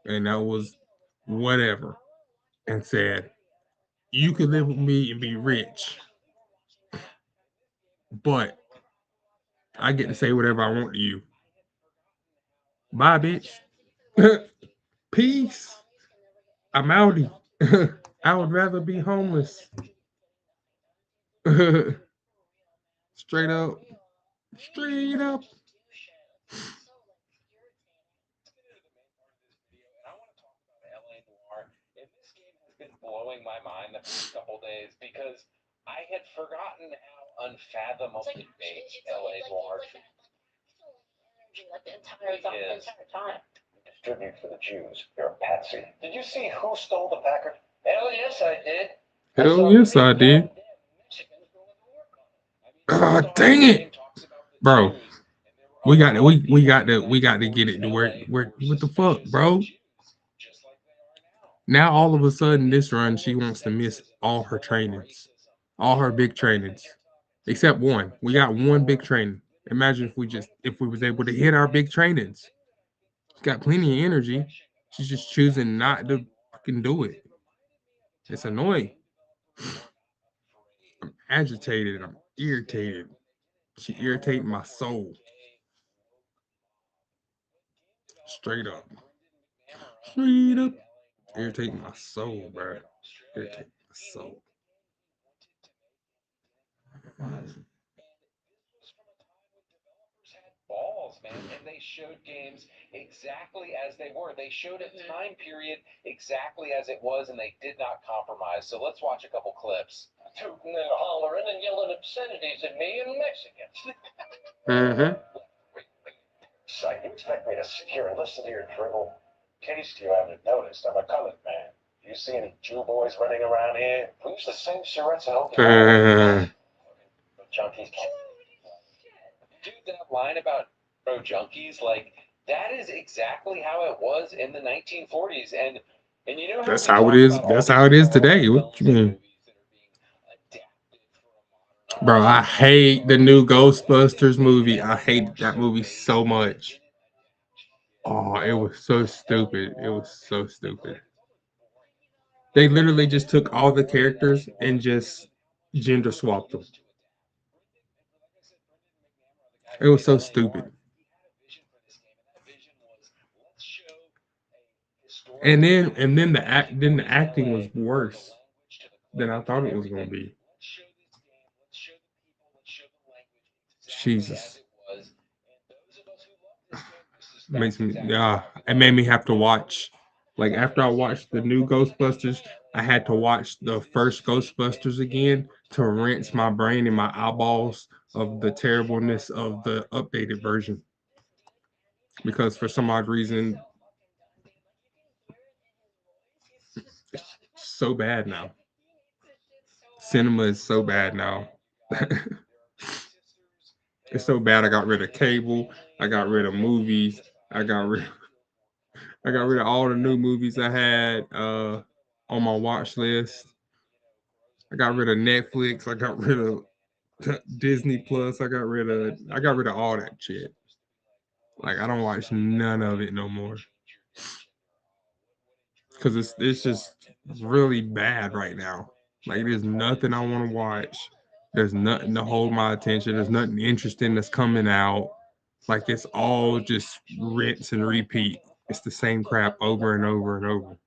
and that was whatever, and said, you could live with me and be rich, but I get to say whatever I want to you. Bye, bitch. Peace. I'm outie. I would rather be homeless. Straight up. Straight up. And this game has been blowing my mind the past couple days because I had forgotten how unfathomably big LA Noir Like the entire time. Distribute for the Jews. You're a patsy. Did you see who stole the Packard? Hell yes, I did. Hell yes, I did. God dang it, bro. We got to get it to where what the fuck, bro? Now all of a sudden this run she wants to miss all her trainings. All her big trainings. Except one. We got one big training. Imagine if we was able to hit our big trainings. She's got plenty of energy. She's just choosing not to fucking do it. It's annoying. I'm agitated. I'm irritated. She irritated my soul. Straight up. Straight up. Irritating my soul, bro. Irritating my soul. balls, man, and they showed games exactly as they were. They showed a time period exactly as it was, and they did not compromise. So let's watch a couple clips. Tooting and hollering and yelling obscenities at me and Mexicans. Mm-hmm. Sight, you expect me to sit here and listen to your dribble? In case you haven't noticed, I'm a colored man. You see any Jew boys running around here? We use the same shirts to help you out. Junkies. Dude, that line about pro junkies, like that is exactly how it was in the 1940s, and you know how That's we how it talk is. about all That's these how it is horror today. What films you and mean, movies that are being adapted for a bro? modern I audience, like hate the new Ghostbusters movie. I hate that movie so much. Oh, it was so stupid. It was so stupid. They literally just took all the characters and just gender swapped them. It was so stupid. And then the acting was worse than I thought it was gonna be. Jesus. Makes me yeah. It made me have to watch. Like after I watched the new Ghostbusters, I had to watch the first Ghostbusters again to rinse my brain and my eyeballs of the terribleness of the updated version. Because for some odd reason, it's so bad now. Cinema is so bad now. It's so bad. I got rid of cable. I got rid of movies. I got rid. I got rid of all the new movies I had on my watch list. I got rid of Netflix. I got rid of Disney Plus. I got rid of all that shit. Like I don't watch none of it no more because it's just really bad right now. Like there's nothing I want to watch. There's nothing to hold my attention. There's nothing interesting that's coming out. Like it's all just rinse and repeat. It's the same crap over and over and over.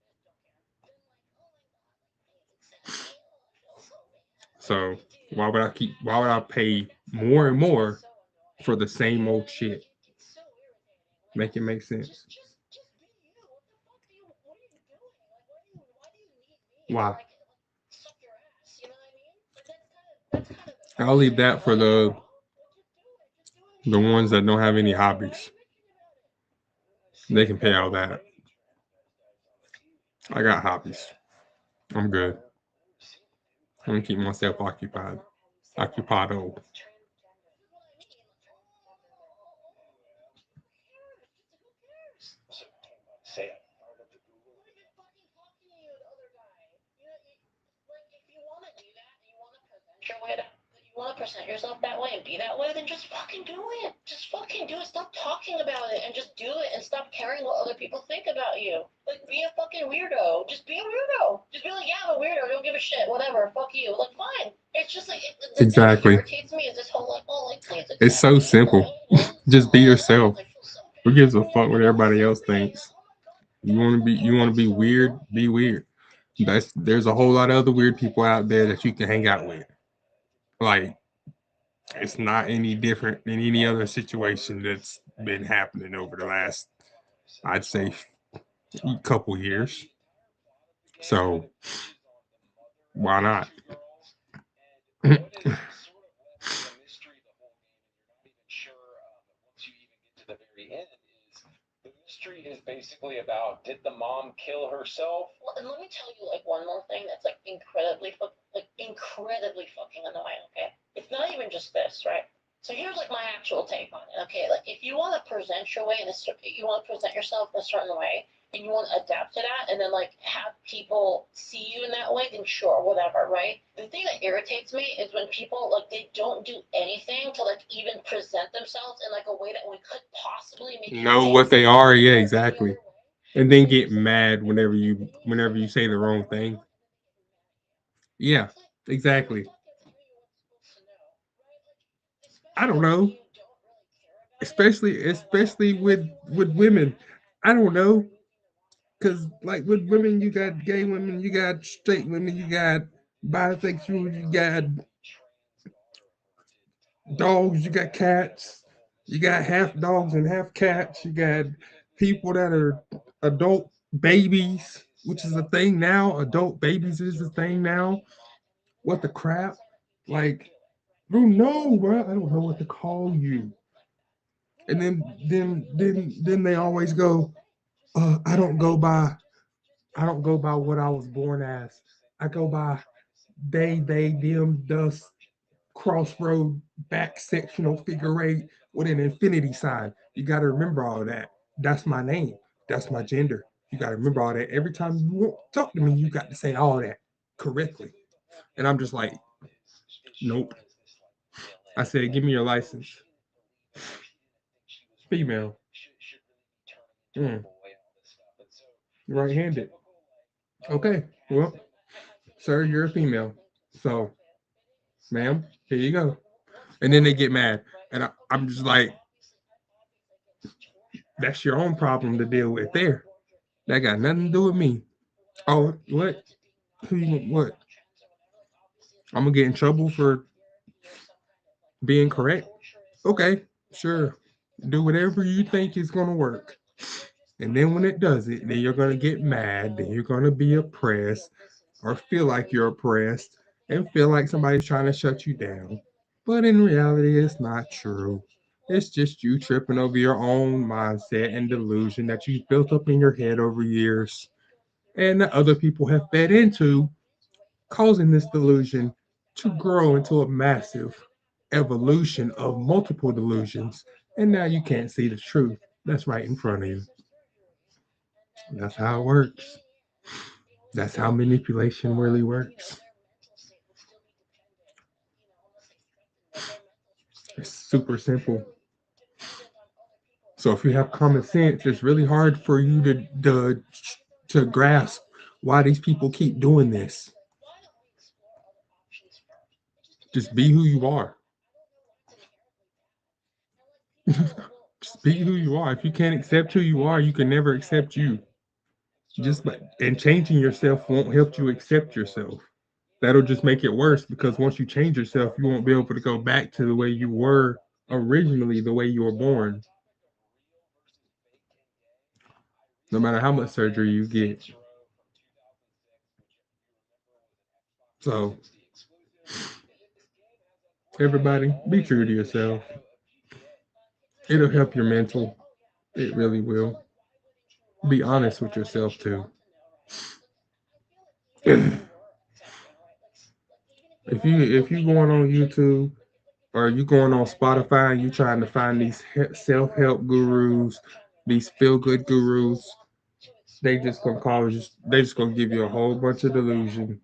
So why would I pay more and more for the same old shit? Make it make sense. Why? I'll leave that for the ones that don't have any hobbies. They can pay all that. I got hobbies. I'm good. I'm gonna keep myself occupied. Occupado. say Your way to, you want to present yourself that way and be that way, then just fucking do it. Just fucking do it. Stop talking about it and just do it and stop caring what other people think about you. Like, be a fucking weirdo. Just be a weirdo. Just be like, yeah, I'm a weirdo. Don't give a shit. Whatever. Fuck you. Like, fine. It's just like, the thing that Exactly. irritates me is this whole, like, oh, like, please It's accept so me. simple. Just be yourself. Who gives a fuck what everybody else thinks? You wanna be weird, be weird. There's a whole lot of other weird people out there that you can hang out with. Like it's not any different than any other situation that's been happening over the last, I'd say, couple years. So why not? the very end is the mystery is basically about did the mom kill herself? Well, and let me tell you, like, one more thing that's, like, incredibly fucking annoying, okay? It's not even just this, right? So here's, like, my actual take on it, okay? Like, if you want to present your way you want to present yourself in a certain way, and you want to adapt to that, and then, like, have people see you in that way, then sure, whatever, right? The thing that irritates me is when people, like, they don't do anything to, like, even present themselves in, like, a way that we could possibly make you Know what they are, yeah, exactly. And then get mad whenever you say the wrong thing. Yeah, exactly. I don't know. Especially with women. I don't know. Cause like with women, you got gay women, you got straight women, you got bisexuals, you got dogs, you got cats, you got half dogs and half cats, you got people that are adult babies, which is a thing now. Adult babies is a thing now. What the crap? Like, bro, no, bro. I don't know what to call you. And then they always go, I don't go by. I don't go by what I was born as. I go by they, them, thus, crossroad, back sectional figure eight with an infinity sign. You got to remember all that. That's my name. That's my gender. You got to remember all that. Every time you talk to me, you got to say all that correctly. And I'm just like, nope. I said, give me your license. Female. Mm. Right handed. Okay. Well, sir, you're a female. So, ma'am, here you go. And then they get mad. And I'm just like, that's your own problem to deal with there. That got nothing to do with me. Oh, what? What? I'm gonna get in trouble for being correct? Okay, sure. Do whatever you think is gonna work. And then when it does it, then you're gonna get mad, then you're gonna be oppressed or feel like you're oppressed and feel like somebody's trying to shut you down. But in reality, it's not true. It's just you tripping over your own mindset and delusion that you've built up in your head over years and that other people have fed into, causing this delusion to grow into a massive evolution of multiple delusions. And now you can't see the truth that's right in front of you. That's how it works. That's how manipulation really works. It's super simple. So if you have common sense, it's really hard for you to grasp why these people keep doing this. Just be who you are. Just be who you are. If you can't accept who you are, you can never accept you. Just by, and changing yourself won't help you accept yourself. That'll just make it worse because once you change yourself, you won't be able to go back to the way you were originally, the way you were born. No matter how much surgery you get. So, everybody, be true to yourself. It'll help your mental. It really will. Be honest with yourself too. If you going on YouTube or you going on Spotify and you trying to find these self help gurus, these feel good gurus, they just gonna they just gonna give you a whole bunch of delusion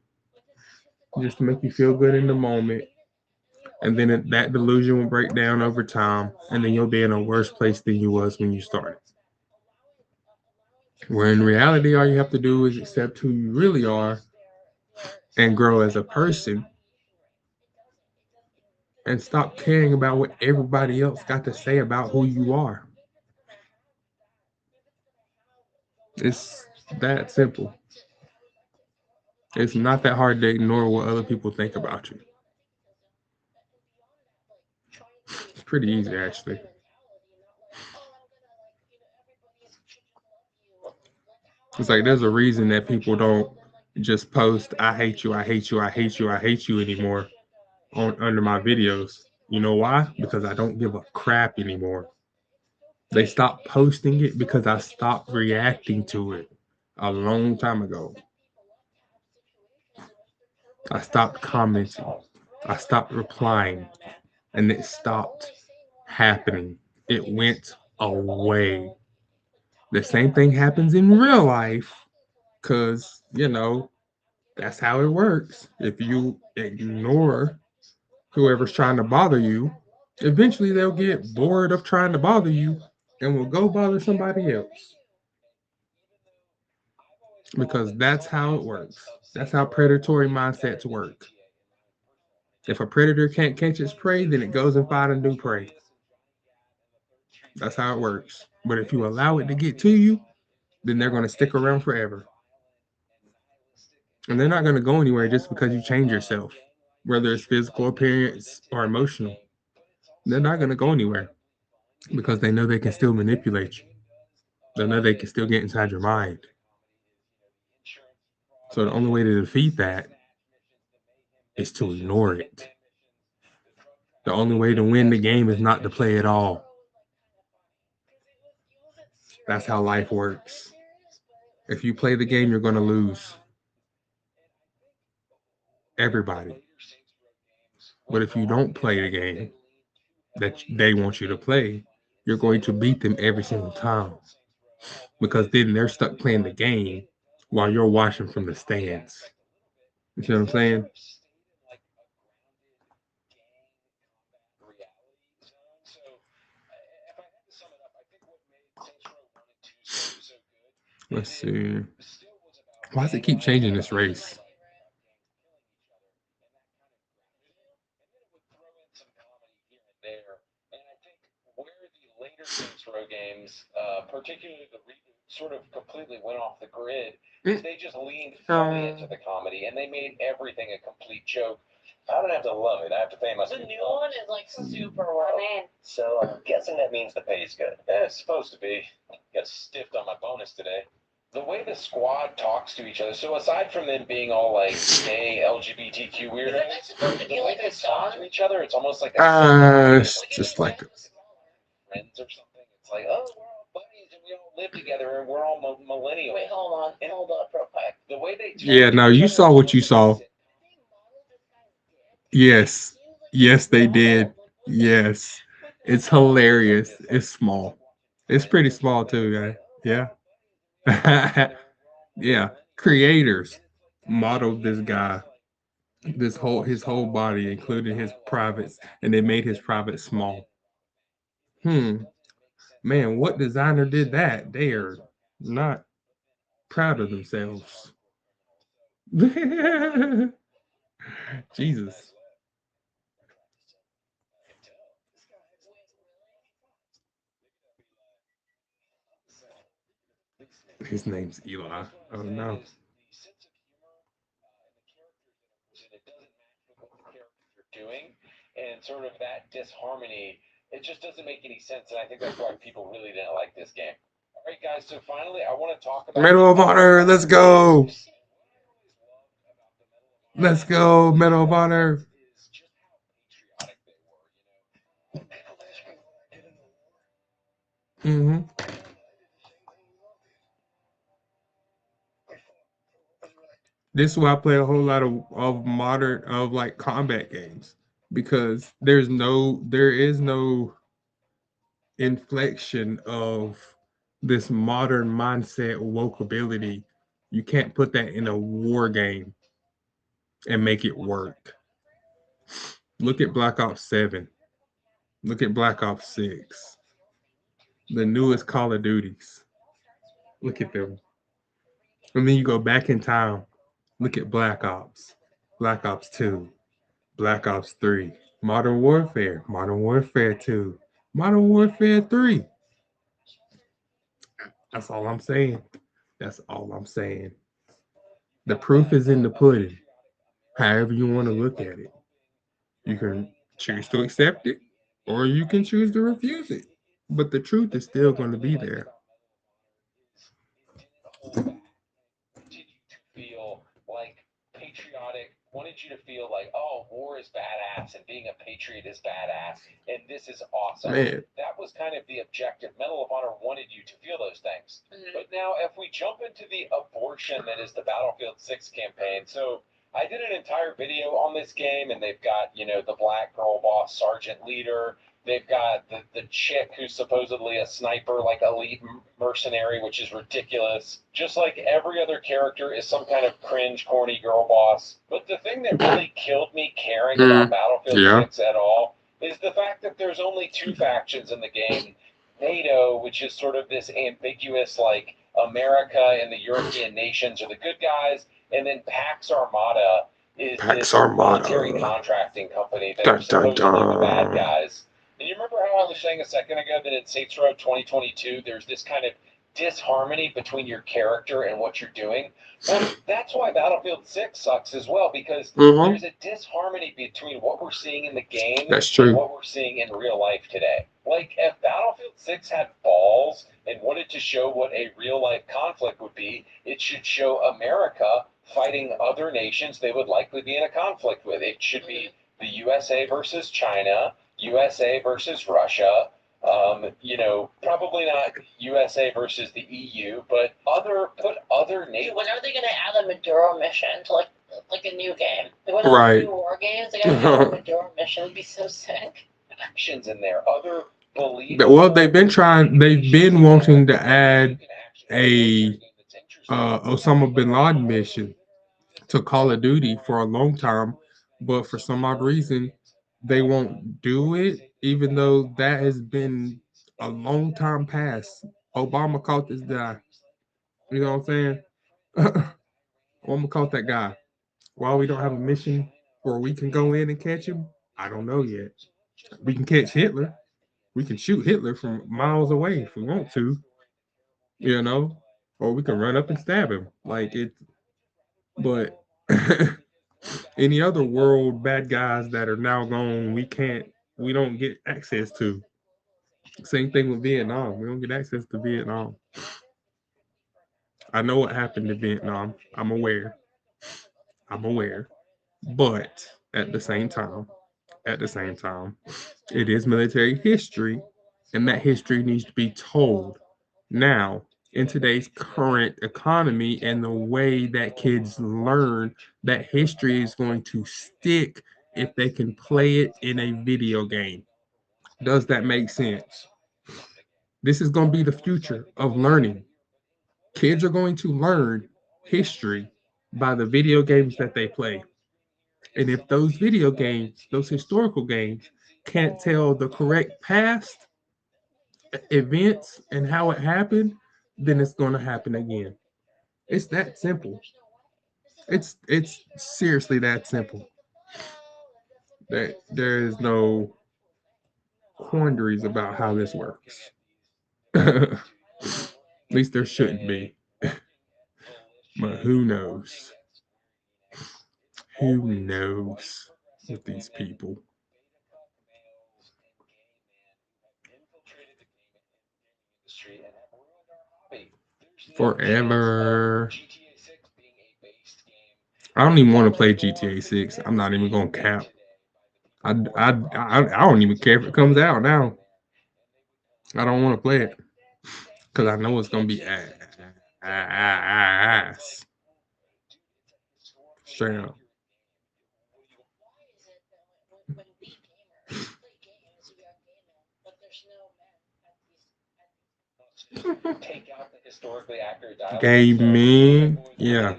just to make you feel good in the moment, and then that delusion will break down over time, and then you'll be in a worse place than you was when you started. Where in reality, all you have to do is accept who you really are and grow as a person and stop caring about what everybody else got to say about who you are. It's that simple. It's not that hard to ignore what other people think about you. It's pretty easy, actually. It's like there's a reason that people don't just post "I hate you, I hate you, I hate you, I hate you" anymore on under my videos. You know why? Because I don't give a crap anymore. They stopped posting it because I stopped reacting to it a long time ago. I stopped commenting. I stopped replying, and it stopped happening. It went away. The same thing happens in real life because, that's how it works. If you ignore whoever's trying to bother you, eventually they'll get bored of trying to bother you and will go bother somebody else. Because that's how it works. That's how predatory mindsets work. If a predator can't catch its prey, then it goes and finds a new prey. That's how it works. But if you allow it to get to you, then they're going to stick around forever. And they're not going to go anywhere just because you change yourself, whether it's physical appearance or emotional. They're not going to go anywhere because they know they can still manipulate you. They know they can still get inside your mind. So the only way to defeat that is to ignore it. The only way to win the game is not to play at all. That's how life works. If you play the game, you're gonna lose. Everybody. But if you don't play the game that they want you to play, you're going to beat them every single time. Because then they're stuck playing the game while you're watching from the stands. You see what I'm saying? Let's see. Why does it keep changing this race? Later Saints Row games, particularly the reboot, sort of completely went off the grid. They just leaned fully into the comedy, and they made everything a complete joke. I don't have to love it. I have to pay my. The new one is like super well. So I'm guessing that means the pay's good. Yeah, it's supposed to be. Got stiffed on my bonus today. The way the squad talks to each other. So aside from them being all like gay LGBTQ weirdos, the way they talk to each other, it's almost like It's just like friends or something. It's like, oh, we're all buddies and we all live together and we're all millennials. Wait, hold up real quick. The way they yeah. No, you saw what you saw. Yes, yes, they did. Yes, it's hilarious. It's small. It's pretty small too, guy. Yeah, yeah. Creators modeled this guy, his whole body, including his privates, and they made his privates small. Hmm. Man, what designer did that? They are not proud of themselves. Jesus. His name's Eli. Oh no. Doing and sort of that disharmony, it just doesn't make any sense, and I think that's why people really didn't like this game. All right, guys, so finally I want to talk about Medal of Honor, let's go. Let's go, Medal of Honor. Mm-hmm. This is why I play a whole lot of modern of like combat games because there is no inflection of this modern mindset wokeability. You can't put that in a war game and make it work. Look at Black Ops 7. Look at Black Ops 6. The newest Call of Duties. Look at them. And then you go back in time. Look at Black Ops. Black Ops 2. Black Ops 3. Modern Warfare. Modern Warfare 2. Modern Warfare 3. That's all I'm saying. That's all I'm saying. The proof is in the pudding. However you want to look at it. You can choose to accept it or you can choose to refuse it. But the truth is still going to be there. Feel like patriotic, wanted you to feel like, oh, war is badass and being a patriot is badass and this is awesome. Man. That was kind of the objective. Medal of Honor wanted you to feel those things. But now if we jump into the abortion that is the Battlefield 6 campaign, so I did an entire video on this game and they've got, the black girl boss sergeant leader. They've got the chick who's supposedly a sniper, like elite mercenary, which is ridiculous. Just like every other character is some kind of cringe, corny girl boss. But the thing that really killed me caring about Battlefield 6 at all is the fact that there's only two factions in the game. NATO, which is sort of this ambiguous, like, America and the European nations are the good guys, and then Pax Armada is this military contracting company that are supposedly the bad guys. And you remember how I was saying a second ago that in Saints Row 2022, there's this kind of disharmony between your character and what you're doing? Well, that's why Battlefield 6 sucks as well, because there's a disharmony between what we're seeing in the game and what we're seeing in real life today. Like, if Battlefield 6 had balls and wanted to show what a real-life conflict would be, it should show America fighting other nations they would likely be in a conflict with. It should be the USA versus China, USA versus Russia, Probably not USA versus the EU, but other nations. When are they gonna add a Maduro mission to like a new game? Like one of those Right. new war games, they gotta add a Maduro mission. It'd be so sick. Actions in there, other Well, they've been wanting to add a Osama bin Laden mission to Call of Duty for a long time, but for some odd reason, they won't do it, even though that has been a long time past. Obama caught this guy. You know what I'm saying? Obama caught that guy. Why we don't have a mission where we can go in and catch him? I don't know yet. We can catch Hitler. We can shoot Hitler from miles away if we want to, you know, or we can run up and stab him. Like it, but any other world bad guys that are now gone, we don't get access to. Same thing with Vietnam. We don't get access to Vietnam. I know what happened in Vietnam. I'm aware. I'm aware. But at the same time, it is military history, and that history needs to be told. Now, in today's current economy and the way that kids learn, that history is going to stick if they can play it in a video game. Does that make sense? This is going to be the future of learning. Kids are going to learn history by the video games that they play. And if those video games, those historical games, can't tell the correct past events and how it happened, then it's going to happen again. It's that simple. It's seriously that simple. That there is no quandaries about how this works. At least there shouldn't be. But who knows? Who knows with these people? Forever. I don't even want to play GTA 6. I'm not even going to cap. I don't even care if it comes out now. I don't want to play it because I know it's going to be ass. Straight up. Take out the historically accurate dialogue. Gaming. Yeah.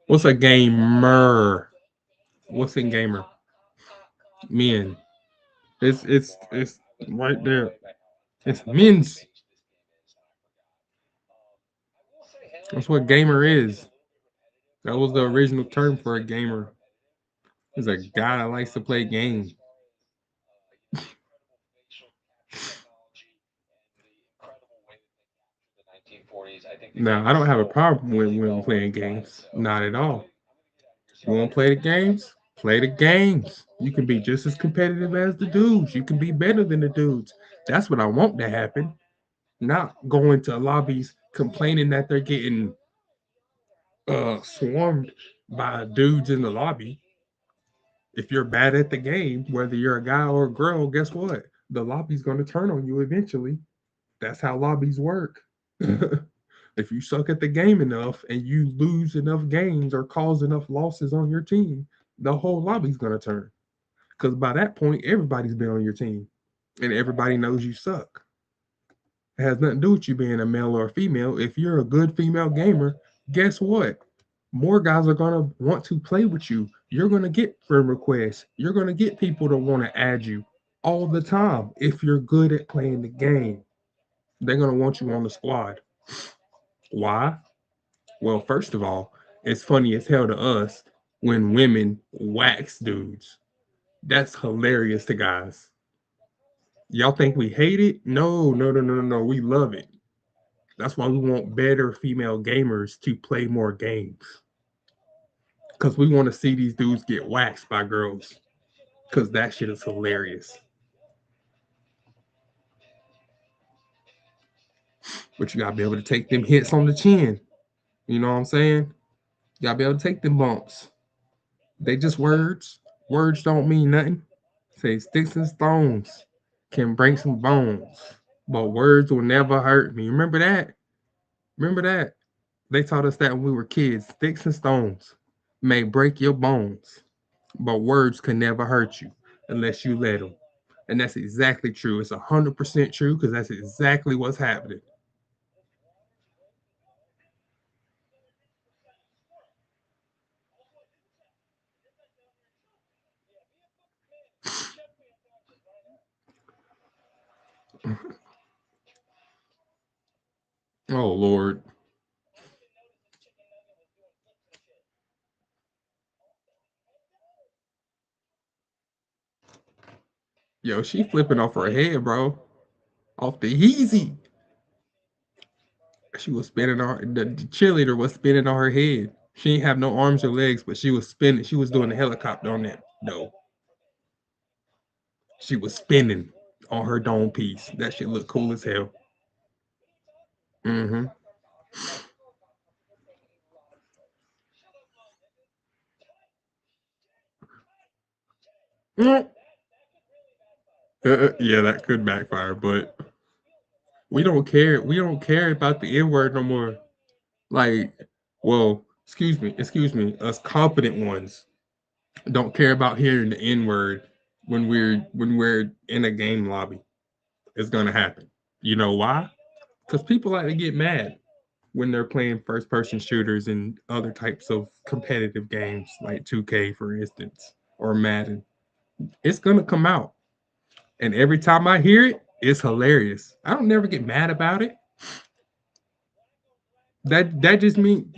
What's a gamer? What's in gamer? Men. It's right there. It's men's. That's what gamer is. That was the original term for a gamer. It's a guy that likes to play games. Now, I don't have a problem with women playing games. Not at all. You want to play the games? Play the games. You can be just as competitive as the dudes. You can be better than the dudes. That's what I want to happen. Not going to lobbies complaining that they're getting swarmed by dudes in the lobby. If you're bad at the game, whether you're a guy or a girl, guess what? The lobby's going to turn on you eventually. That's how lobbies work. If you suck at the game enough and you lose enough games or cause enough losses on your team, the whole lobby's going to turn. Because by that point, everybody's been on your team and everybody knows you suck. It has nothing to do with you being a male or a female. If you're a good female gamer, guess what? More guys are going to want to play with you. You're going to get friend requests. You're going to get people to want to add you all the time if you're good at playing the game. They're going to want you on the squad. Why? Well, first of all, it's funny as hell to us when women wax dudes. That's hilarious to guys. Y'all think we hate it? No, no, no, no, no, no. We love it. That's why we want better female gamers to play more games. Because we want to see these dudes get waxed by girls. Because that shit is hilarious. But you gotta be able to take them hits on the chin. You know what I'm saying? You gotta be able to take them bumps. They just words. Words don't mean nothing. Say sticks and stones can break some bones, but words will never hurt me. Remember that? Remember that? They taught us that when we were kids. Sticks and stones may break your bones, but words can never hurt you unless you let them. And that's exactly true. It's 100% true because that's exactly what's happening. Oh Lord. Yo, she flipping off her head, bro. Off the easy. She was spinning on the cheerleader was spinning on her head. She ain't have no arms or legs, but she was spinning. She was doing the helicopter on that. No, she was spinning on her dome piece. That shit looked cool as hell. Mm-hmm. Yeah, that could backfire, but we don't care. We don't care about the N word no more. Like, well, excuse me. Us competent ones don't care about hearing the N word when we're in a game lobby. It's gonna happen. You know why? Because people like to get mad when they're playing first person shooters and other types of competitive games like 2K, for instance, or Madden. It's gonna come out. And every time I hear it, it's hilarious. I don't never get mad about it. That just mean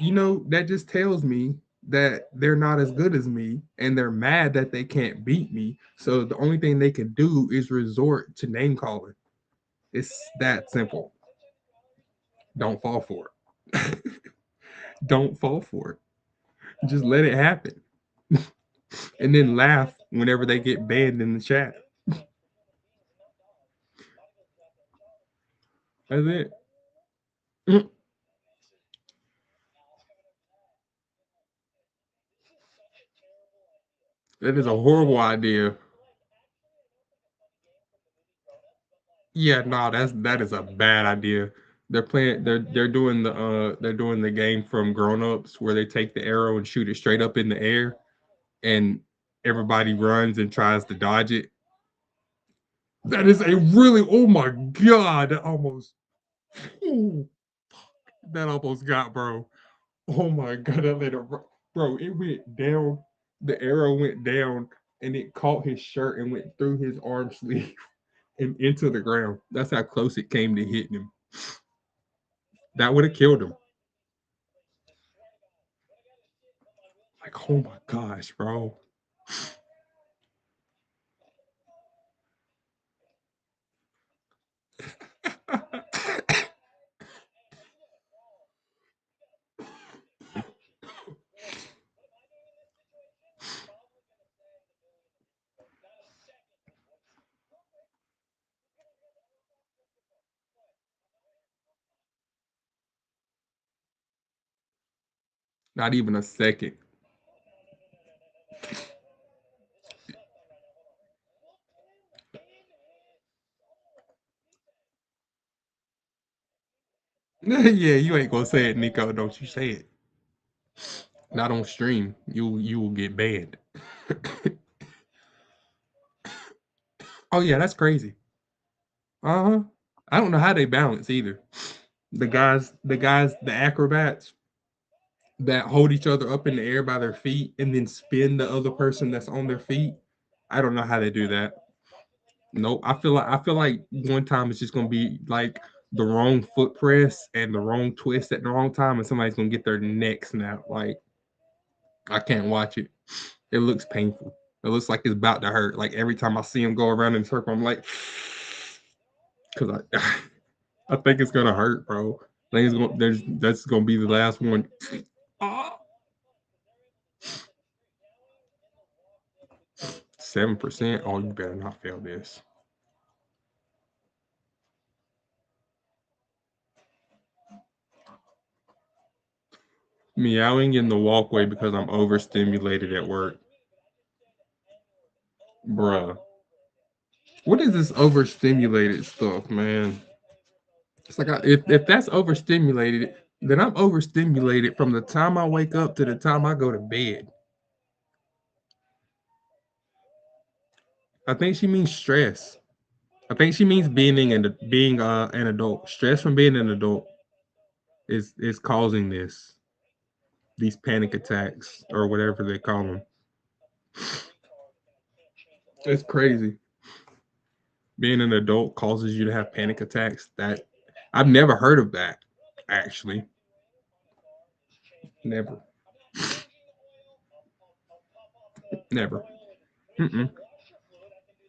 that just tells me that they're not as good as me and they're mad that they can't beat me. So the only thing they can do is resort to name calling. It's that simple. Don't fall for it. Don't fall for it. Just let it happen. And then laugh whenever they get banned in the chat. That's it. Mm. That is a horrible idea. Yeah, no, that is a bad idea. They're doing the game from Grown Ups where they take the arrow and shoot it straight up in the air and everybody runs and tries to dodge it. That is a really, oh my god, ooh, that almost got, bro. Oh my god, that later, bro, it went down. The arrow went down and it caught his shirt and went through his arm sleeve and into the ground. That's how close it came to hitting him. That would have killed him. Like, oh my gosh, bro. Not even a second. Yeah, you ain't gonna say it, Nico. Don't you say it. Not on stream. You will get banned. Oh yeah, that's crazy. Uh-huh. I don't know how they balance either. The acrobats that hold each other up in the air by their feet and then spin the other person that's on their feet. I don't know how they do that. Nope. I feel like one time it's just gonna be like the wrong foot press and the wrong twist at the wrong time, and somebody's gonna get their neck snapped. Like I can't watch it. It looks painful. It looks like it's about to hurt. Like every time I see him go around in a circle, I'm like, because I I think it's gonna hurt, bro. I think it's gonna that's gonna be the last one. 7%. Oh, you better not fail this. Meowing in the walkway because I'm overstimulated at work. Bruh. What is this overstimulated stuff, man? It's like if that's overstimulated, then I'm overstimulated from the time I wake up to the time I go to bed. I think she means stress. I think she means being an adult. Stress from being an adult is causing these panic attacks or whatever they call them. It's crazy. Being an adult causes you to have panic attacks. That I've never heard of that. Actually, never, never. Mm-mm.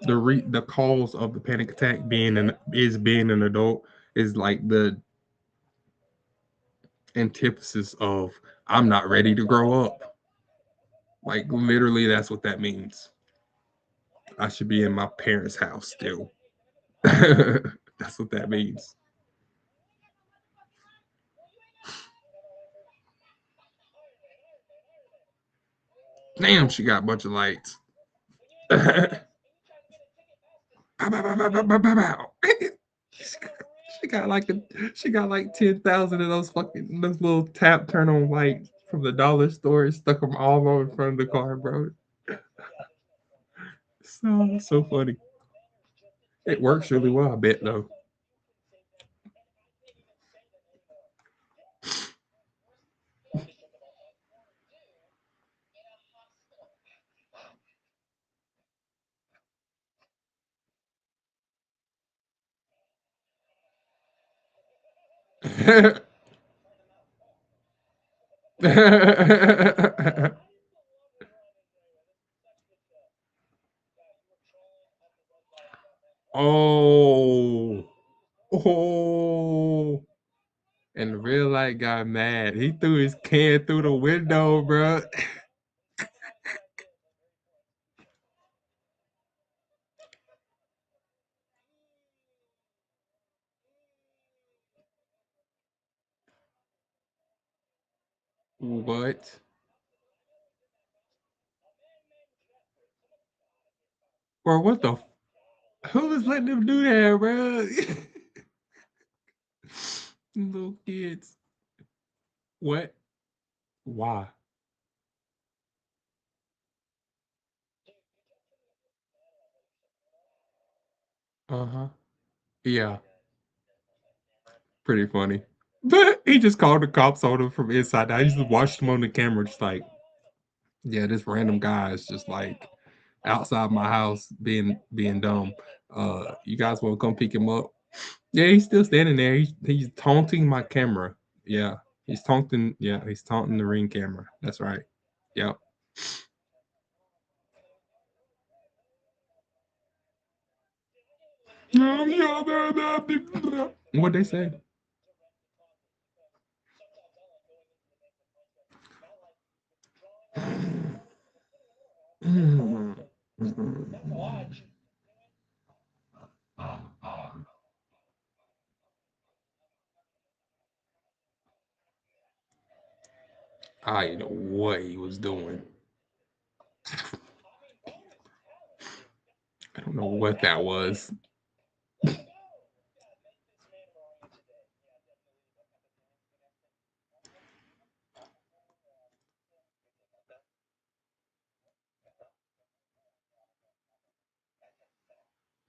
The cause of the panic attack being an adult is like the antithesis of I'm not ready to grow up. Like literally, that's what that means. I should be in my parents' house still. That's what that means. Damn, she got a bunch of lights. Pow, pow, pow, pow, pow, pow, pow. She got like she got like 10,000 of those little tap turn on lights from the dollar store and stuck them all over in front of the car, bro. So funny. It works really well, I bet though. Oh, oh. And the real light got mad. He threw his can through the window, bro. What? Bro, what the? Who was letting him do that, bro? Little kids. What? Why? Uh huh. Yeah. Pretty funny. But he just called the cops on him from inside out. He just watched him on the camera, just like, yeah, this random guy is just like outside my house being dumb. You guys want to come pick him up? Yeah, he's still standing there. He's taunting my camera. Yeah, he's taunting. Yeah, he's taunting the ring camera. That's right. Yep. What they say? I didn't know what he was doing. I don't know what that was.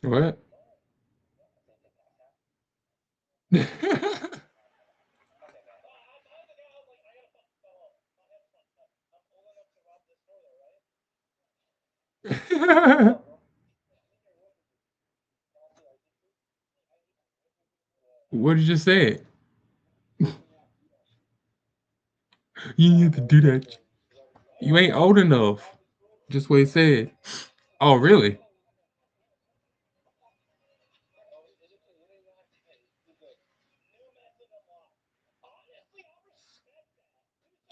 What? What did you say? You need to do that. You ain't old enough. Just what he said. Oh, really?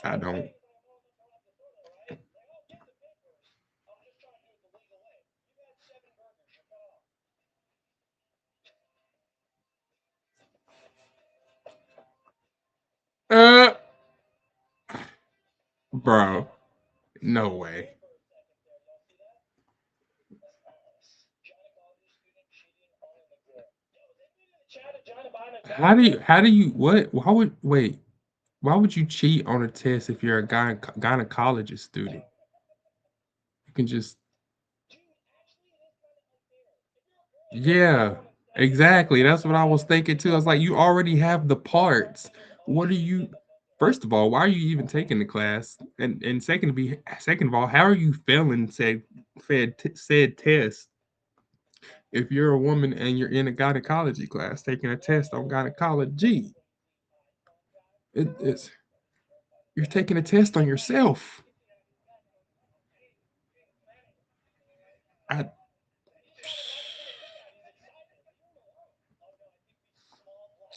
I don't. Uh, bro, no way. How do you what? Why would wait? Why would you cheat on a test if you're a gynecologist student? You can just yeah, exactly. That's what I was thinking too. I was like, you already have the parts. What are you? First of all, why are you even taking the class? And second of all, how are you failing said test if you're a woman and you're in a gynecology class taking a test on gynecology? It's you're taking a test on yourself. I,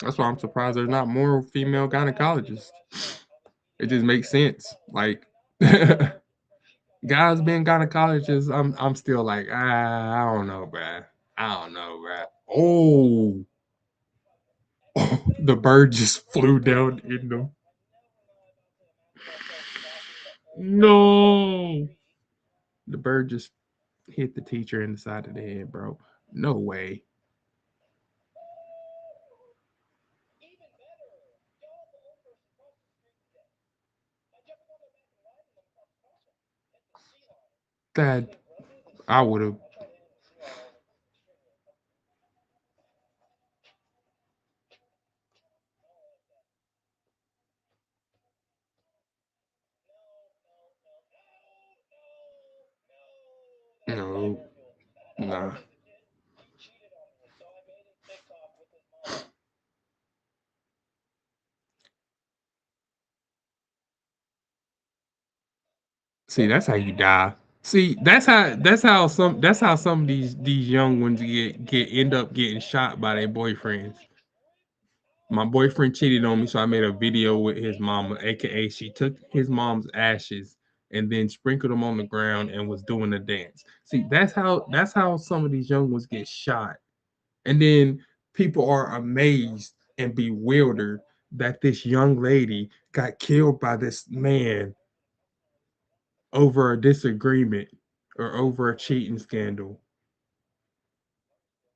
that's why I'm surprised there's not more female gynecologists. It just makes sense. Like guys being gynecologists, I'm still like, I don't know, bruh. I don't know, bruh. Oh, the bird just flew down in them. No, the bird just hit the teacher in the side of the head, bro. No way. That I would have. No, nah. See, that's how you die. See, that's how some of these young ones get end up getting shot by their boyfriends. My boyfriend cheated on me, so I made a video with his mama, aka she took his mom's ashes and then sprinkled them on the ground and was doing a dance. See, that's how some of these young ones get shot. And then people are amazed and bewildered that this young lady got killed by this man over a disagreement or over a cheating scandal.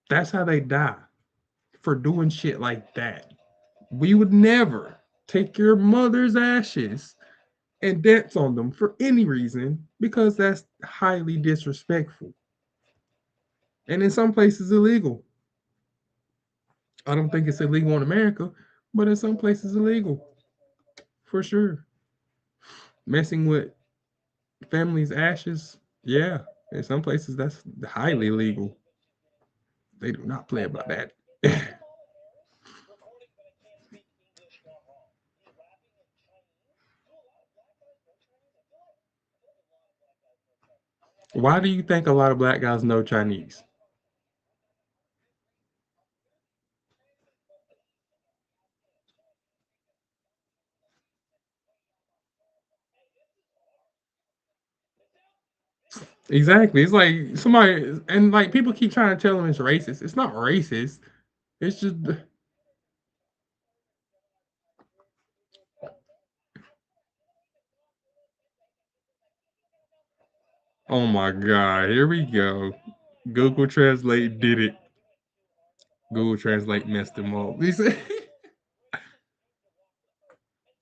That's how they die for doing shit like that. We would never take your mother's ashes and dance on them for any reason because that's highly disrespectful. And in some places illegal. I don't think it's illegal in America, but in some places illegal for sure. Messing with family's ashes, yeah. In some places that's highly illegal. They do not play about that. Why do you think a lot of black guys know Chinese? Exactly. It's like somebody and like people keep trying to tell them it's racist. It's not racist. It's just oh my god, here we go. Google Translate did it. Google Translate messed them up. He said,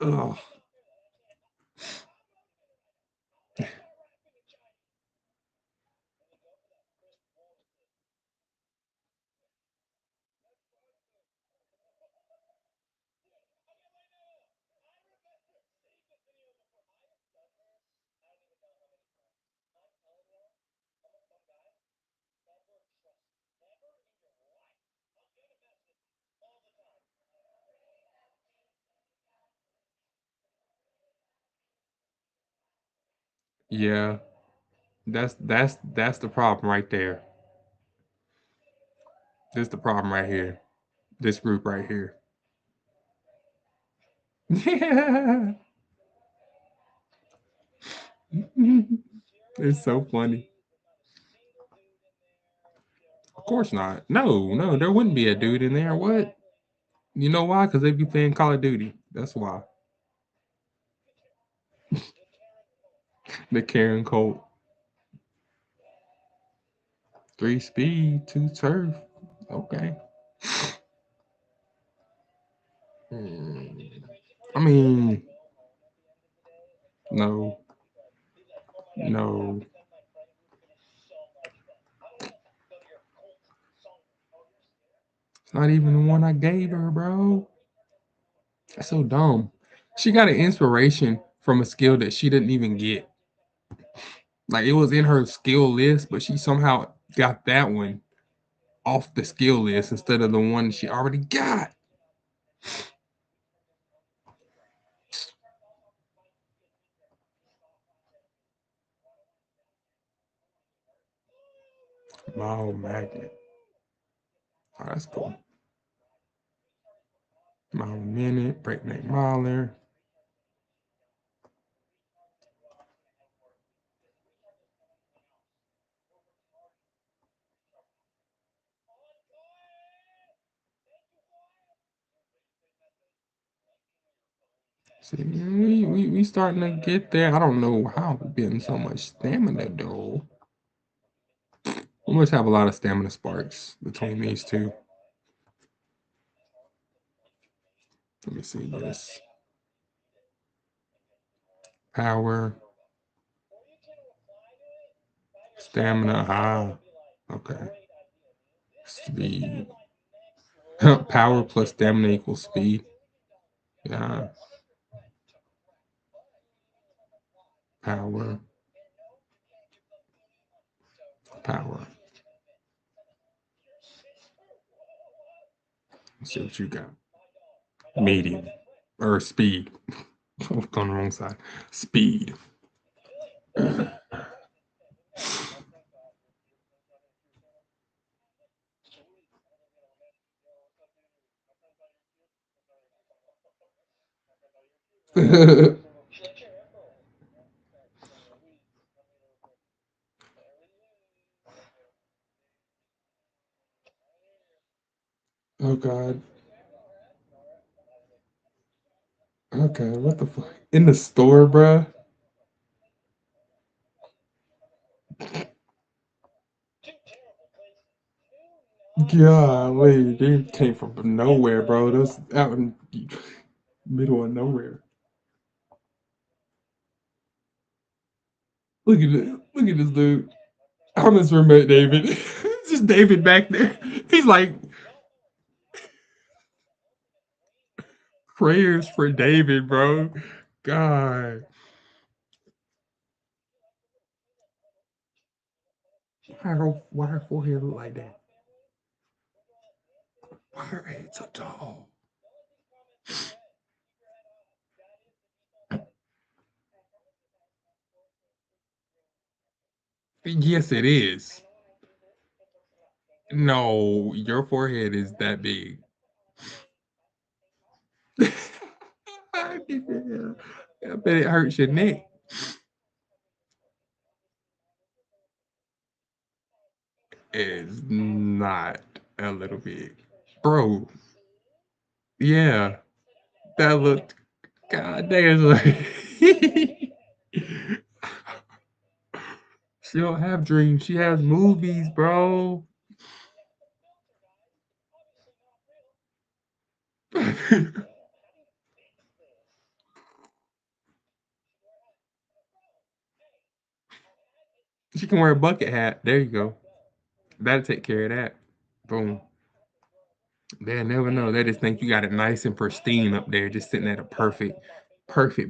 oh, yeah. That's the problem right there. This the problem right here. This group right here. Yeah. It's so funny. Of course not. No, no, there wouldn't be a dude in there. What? You know why? Because they be playing Call of Duty. That's why. The Karen Colt. 3 speed, 2 turf. Okay. I mean, no, no. It's not even the one I gave her, bro. That's so dumb. She got an inspiration from a skill that she didn't even get. Like it was in her skill list, but she somehow got that one off the skill list instead of the one she already got. Wow, magnet. Oh, that's cool. Mile a minute, breakneck miler. See, we starting to get there. I don't know how we're getting so much stamina though. We must have a lot of stamina sparks between these two. Let me see this. Power, stamina, okay. Speed. Power plus stamina equals speed. Yeah. Power. Power. Let's see what you got. Medium. Or speed. On the wrong side. Speed. Oh God. Okay, what the fuck? In the store, bruh? Golly, they came from nowhere, bro. Those out in middle of nowhere. Look at this. Look at this dude. I'm his roommate, David. It's just David back there. He's like, prayers for David, bro. God. Why her forehead look like that? Why her head so tall? Yes, it is. No, your forehead is that big. I bet it hurts your neck. It's not a little big. Bro, yeah. That looked god damn like she don't have dreams. She has movies, bro. She can wear a bucket hat. There you go. That'll take care of that. Boom. They'll never know. They just think you got it nice and pristine up there, just sitting at a perfect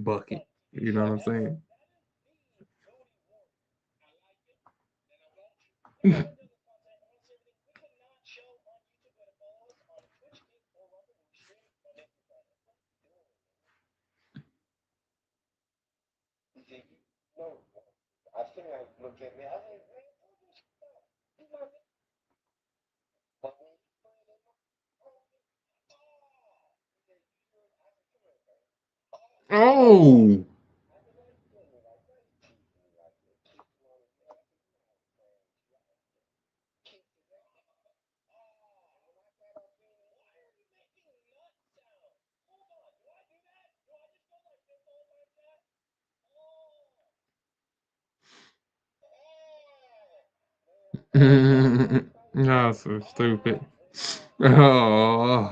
bucket. You know what I'm saying? No, I think I look at me. I think, Oh. No, so stupid. Oh.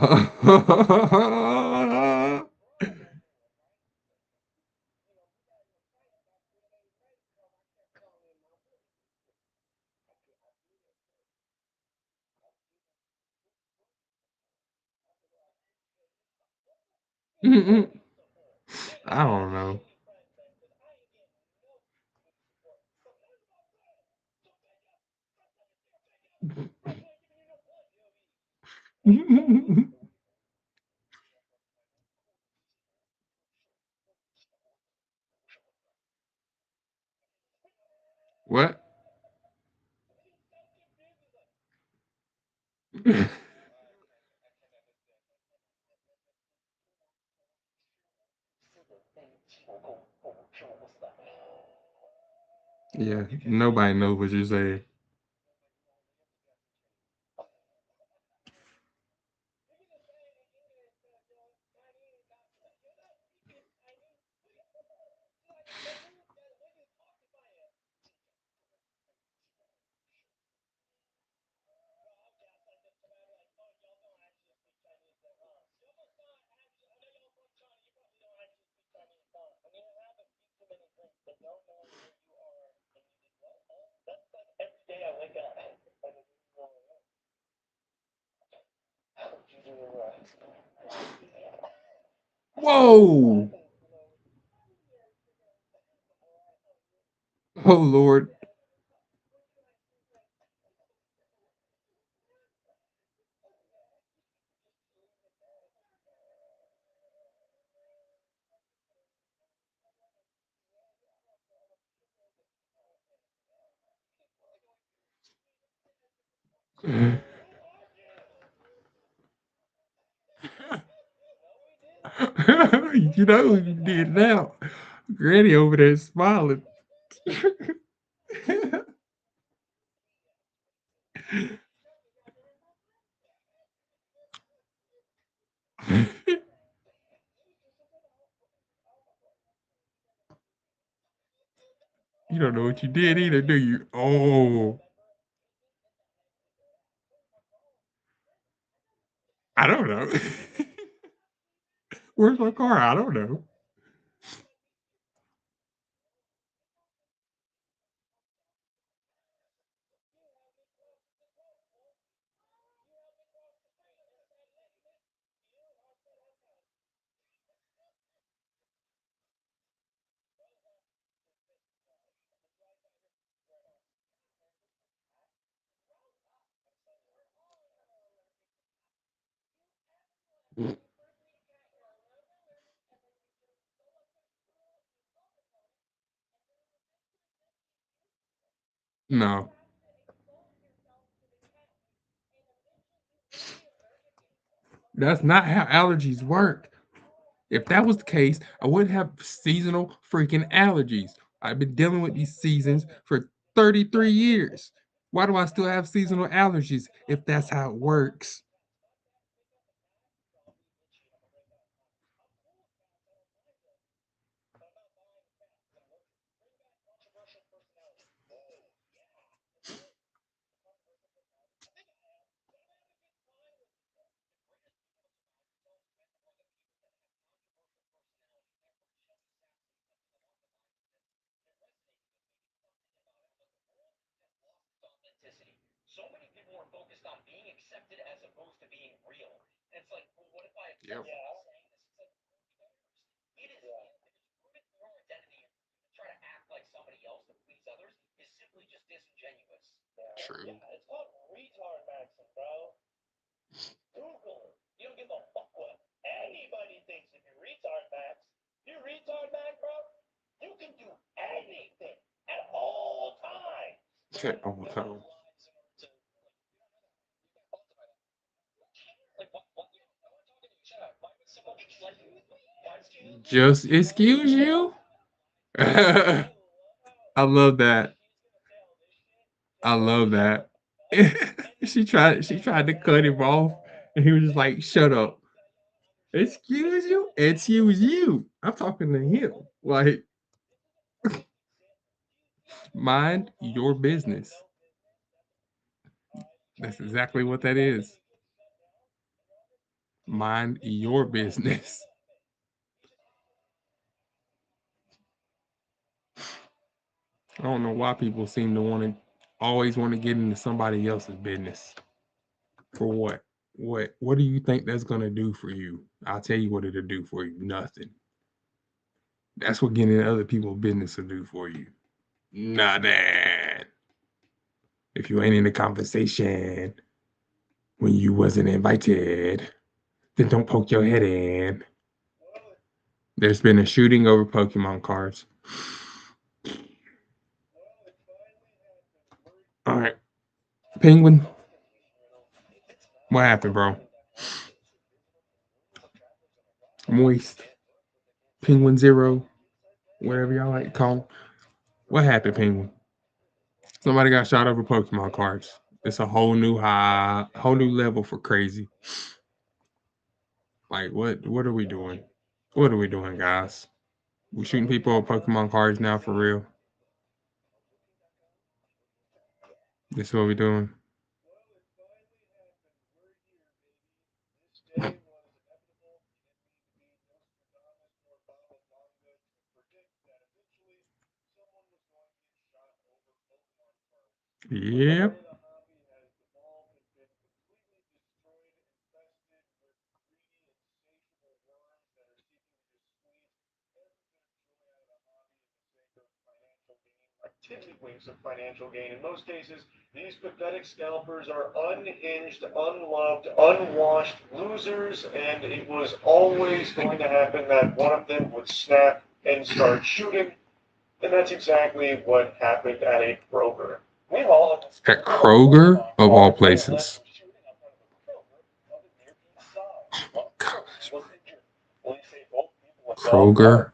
I don't know. What? Yeah, nobody knows what you're saying. Whoa! Oh Lord. You know you did now. Granny over there smiling. You don't know what you did either, do you? Oh, I don't know. Where's my car? I don't know. No, that's not how allergies work. If that was the case, I wouldn't have seasonal freaking allergies. I've been dealing with these seasons for 33 years. Why do I still have seasonal allergies if that's how it works? Yep. True. It's called retard maxim, bro. Google it. You don't give a fuck what anybody thinks if you retard max. You retard max, bro. You can do anything at all times. Okay, all the time. Just excuse you. I love that. I love that. She tried to cut him off, and he was just like, "Shut up." Excuse you? Excuse you. I'm talking to him. Like, mind your business. That's exactly what that is. Mind your business. I don't know why people seem to always want to get into somebody else's business. For what? What do you think that's gonna do for you? I'll tell you what it'll do for you. Nothing. That's what getting in other people's business will do for you. Nothing. If you ain't in the conversation when you wasn't invited, then don't poke your head in. There's been a shooting over Pokemon cards. All right, Penguin. What happened, bro? Moist. Penguin Zero. Whatever y'all like to call him. What happened, Penguin? Somebody got shot over Pokemon cards. It's a whole new high, whole new level for crazy. Like what are we doing? What are we doing, guys? We shooting people with Pokemon cards now for real. This is what we doing. Yep. Tiddlywinks of financial gain. In most cases, these pathetic scalpers are unhinged, unloved, unwashed losers, and it was always going to happen that one of them would snap and start shooting, and that's exactly what happened at a Kroger. At Kroger, of all places. Oh my gosh. Kroger.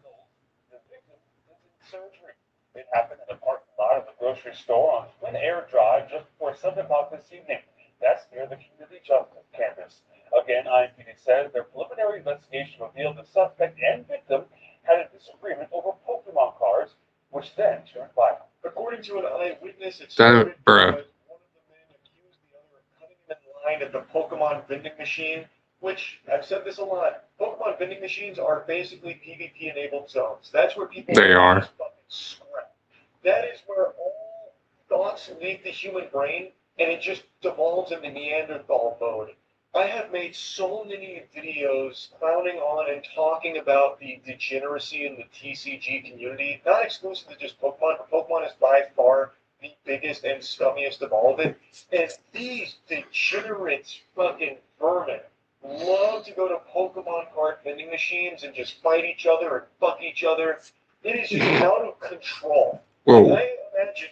It happened in the parking lot of the grocery store on Twin Air Drive just before 7 o'clock this evening. That's near the Community Justice Campus. Again, IMPD said their preliminary investigation revealed the suspect and victim had a disagreement over Pokemon cards, which then turned violent. According to an eyewitness, it That, started bruh. because one of the men accused the other of cutting him in line at the Pokemon vending machine, which, I've said this a lot, Pokemon vending machines are basically PvP-enabled zones. That's where people They are. just fucking scrap. That is where all thoughts leave the human brain, and it just devolves into Neanderthal mode. I have made so many videos clowning on and talking about the degeneracy in the TCG community, not exclusive to just Pokemon, but Pokemon is by far the biggest and scummiest of all of it. And these degenerate fucking vermin love to go to Pokemon card vending machines and just fight each other and fuck each other. It is just out of control. Whoa. I imagine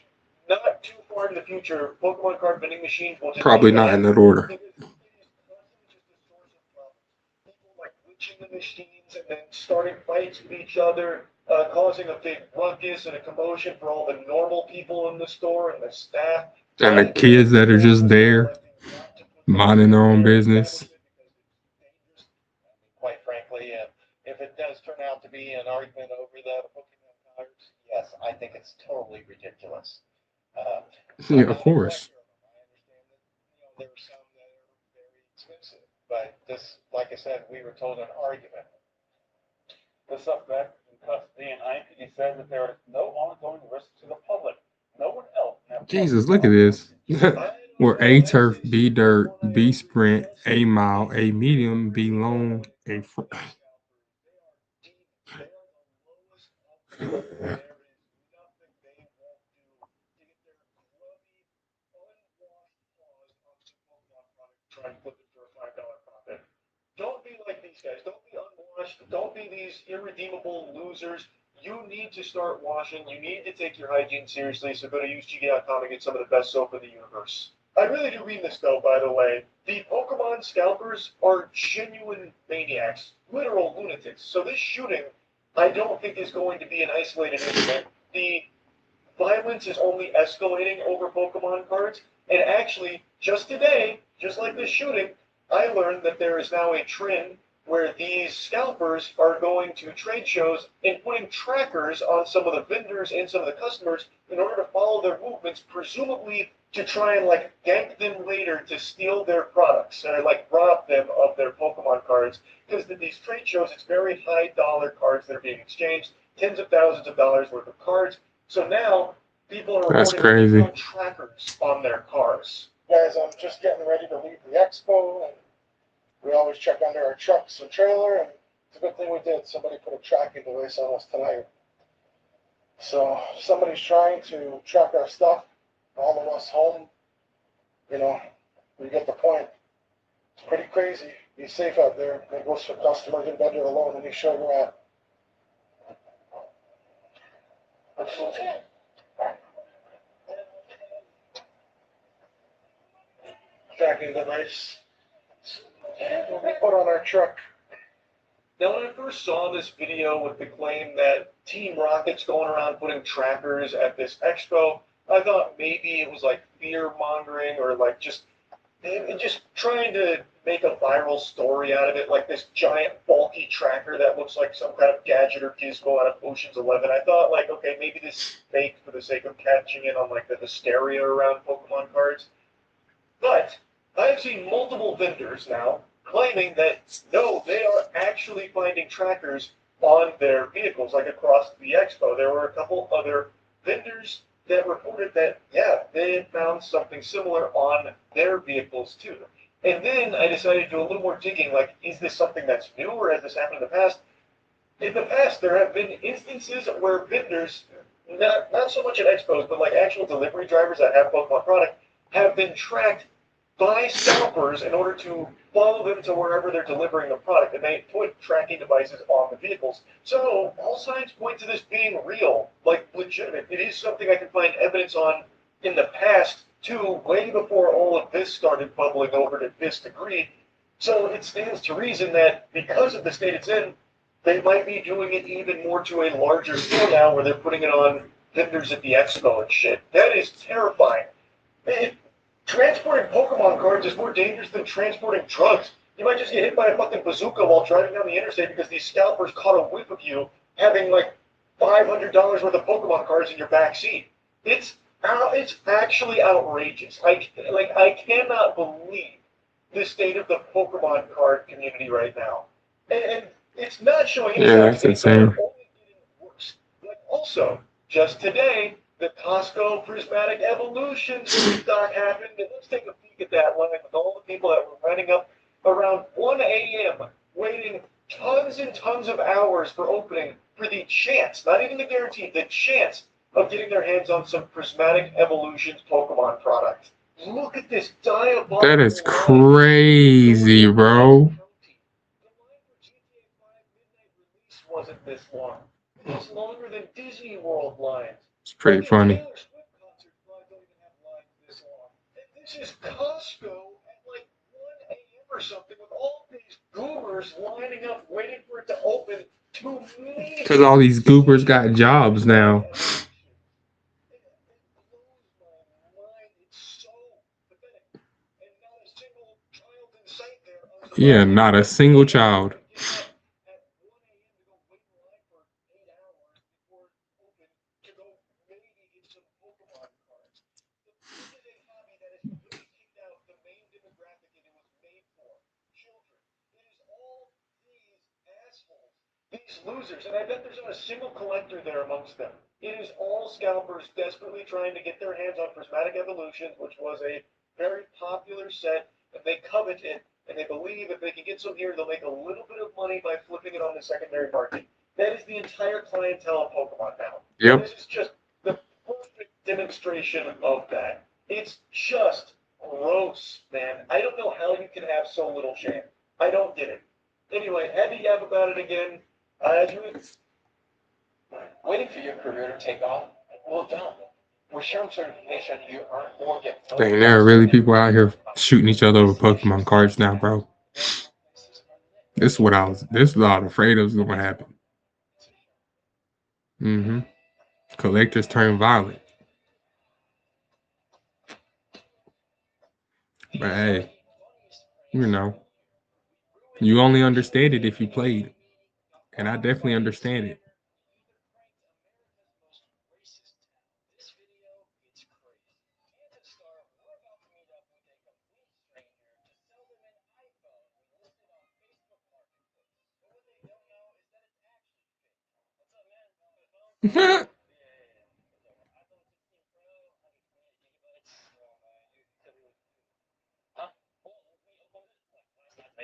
not too far in the future, Pokemon card vending machines will just Probably be not in that order. because it is constantly just a source of problems. People like glitching the machines and then starting fights with each other, causing a big ruckus and a commotion for all the normal people in the store and the staff. And the kids that are just there, minding their own business. Quite frankly, if it does turn out to be an argument over the Pokemon cards, yes, I think it's totally ridiculous. Yeah, of course. There are some that are very expensive, but this, like I said, we were told an argument. The suspect in custody and IMPD said that there is no ongoing risk to the public. No one else. Jesus, look at this. Where A turf, B dirt, B sprint, A mile, A medium, B long, A Try and flip it for a $5 profit. Don't be like these guys. Don't be unwashed. Don't be these irredeemable losers. You need to start washing. You need to take your hygiene seriously. So go to useg.com and get some of the best soap in the universe. I really do mean this though, by the way. The Pokemon scalpers are genuine maniacs, literal lunatics. So this shooting, I don't think is going to be an isolated incident. The violence is only escalating over Pokemon cards. And actually, just today, just like this shooting, I learned that there is now a trend where these scalpers are going to trade shows and putting trackers on some of the vendors and some of the customers in order to follow their movements, presumably to try and like gank them later to steal their products or like rob them of their Pokemon cards. Because at these trade shows, it's very high dollar cards that are being exchanged, tens of thousands of dollars worth of cards. So now people are That's reporting crazy. trackers on their cars. Guys, I'm just getting ready to leave the expo, and always check under our trucks and trailer, and it's a good thing we did. Somebody put a tracking device on us tonight. So somebody's trying to track our stuff, all of us home. You know, you get the point. It's pretty crazy. Be safe out there. It goes for customers and vendor alone, and you show you're at. Tracking device. We put on our truck. Now, when I first saw this video with the claim that Team Rocket's going around putting trackers at this expo, I thought maybe it was like fear mongering or like just trying to make a viral story out of it, like this giant bulky tracker that looks like some kind of gadget or gizmo out of Ocean's 11. I thought like, okay, maybe this is fake for the sake of catching in on like the hysteria around Pokemon cards. But I've seen multiple vendors now claiming that no, they are actually finding trackers on their vehicles, like across the expo. There were a couple other vendors that reported that, yeah, they had found something similar on their vehicles too. And then I decided to do a little more digging, like, is this something that's new or has this happened in the past? In the past, there have been instances where vendors, not so much at expos, but like actual delivery drivers that have Pokemon product, have been tracked by scalpers in order to follow them to wherever they're delivering the product, and they put tracking devices on the vehicles. So all signs point to this being real, like legitimate. It is something I can find evidence on in the past, too, way before all of this started bubbling over to this degree. So it stands to reason that because of the state it's in, they might be doing it even more to a larger scale now, where they're putting it on vendors at the expo and shit. That is terrifying. Transporting Pokemon cards is more dangerous than transporting drugs. You might just get hit by a fucking bazooka while driving down the interstate because these scalpers caught a whiff of you having like $500 worth of Pokemon cards in your back seat. It's actually outrageous. I cannot believe the state of the Pokemon card community right now, and it's not showing any Yeah, signs that's of getting better, insane. only getting worse. Like also, just today, the Costco Prismatic Evolutions restock happened, and let's take a peek at that line with all the people that were running up around 1 a.m., waiting tons and tons of hours for opening for the chance, not even the guarantee, the chance of getting their hands on some Prismatic Evolutions Pokemon product. Look at this diabolical That is line. crazy, bro. This wasn't this long. It's longer than Disney World lines. It's pretty funny. Taylor Swift concert lines don't even have lines this long. And this is Costco at like 1 a.m. or something with all these boomers lining up waiting for it to open to me. Because all these goobers got jobs now. Yeah, not a single child. These losers, and I bet there's not a single collector there amongst them. It is all scalpers desperately trying to get their hands on Prismatic Evolution, which was a very popular set, and they covet it, and they believe if they can get some here, they'll make a little bit of money by flipping it on the secondary market. That is the entire clientele of Pokemon now. Yep. This is just the perfect demonstration of that. It's just gross, man. I don't know how you can have so little shame. I don't get it. Anyway, had to yap about it again. Waiting for your career to take off? Well done. With Sherm certification, you earn more, get Dang, there are really people out here shooting each other over Pokemon cards now, bro. This is what I was afraid it was gonna happen. Mm-hmm. Collectors turn violent. But hey, you know, you only understand it if you played. And I definitely understand it.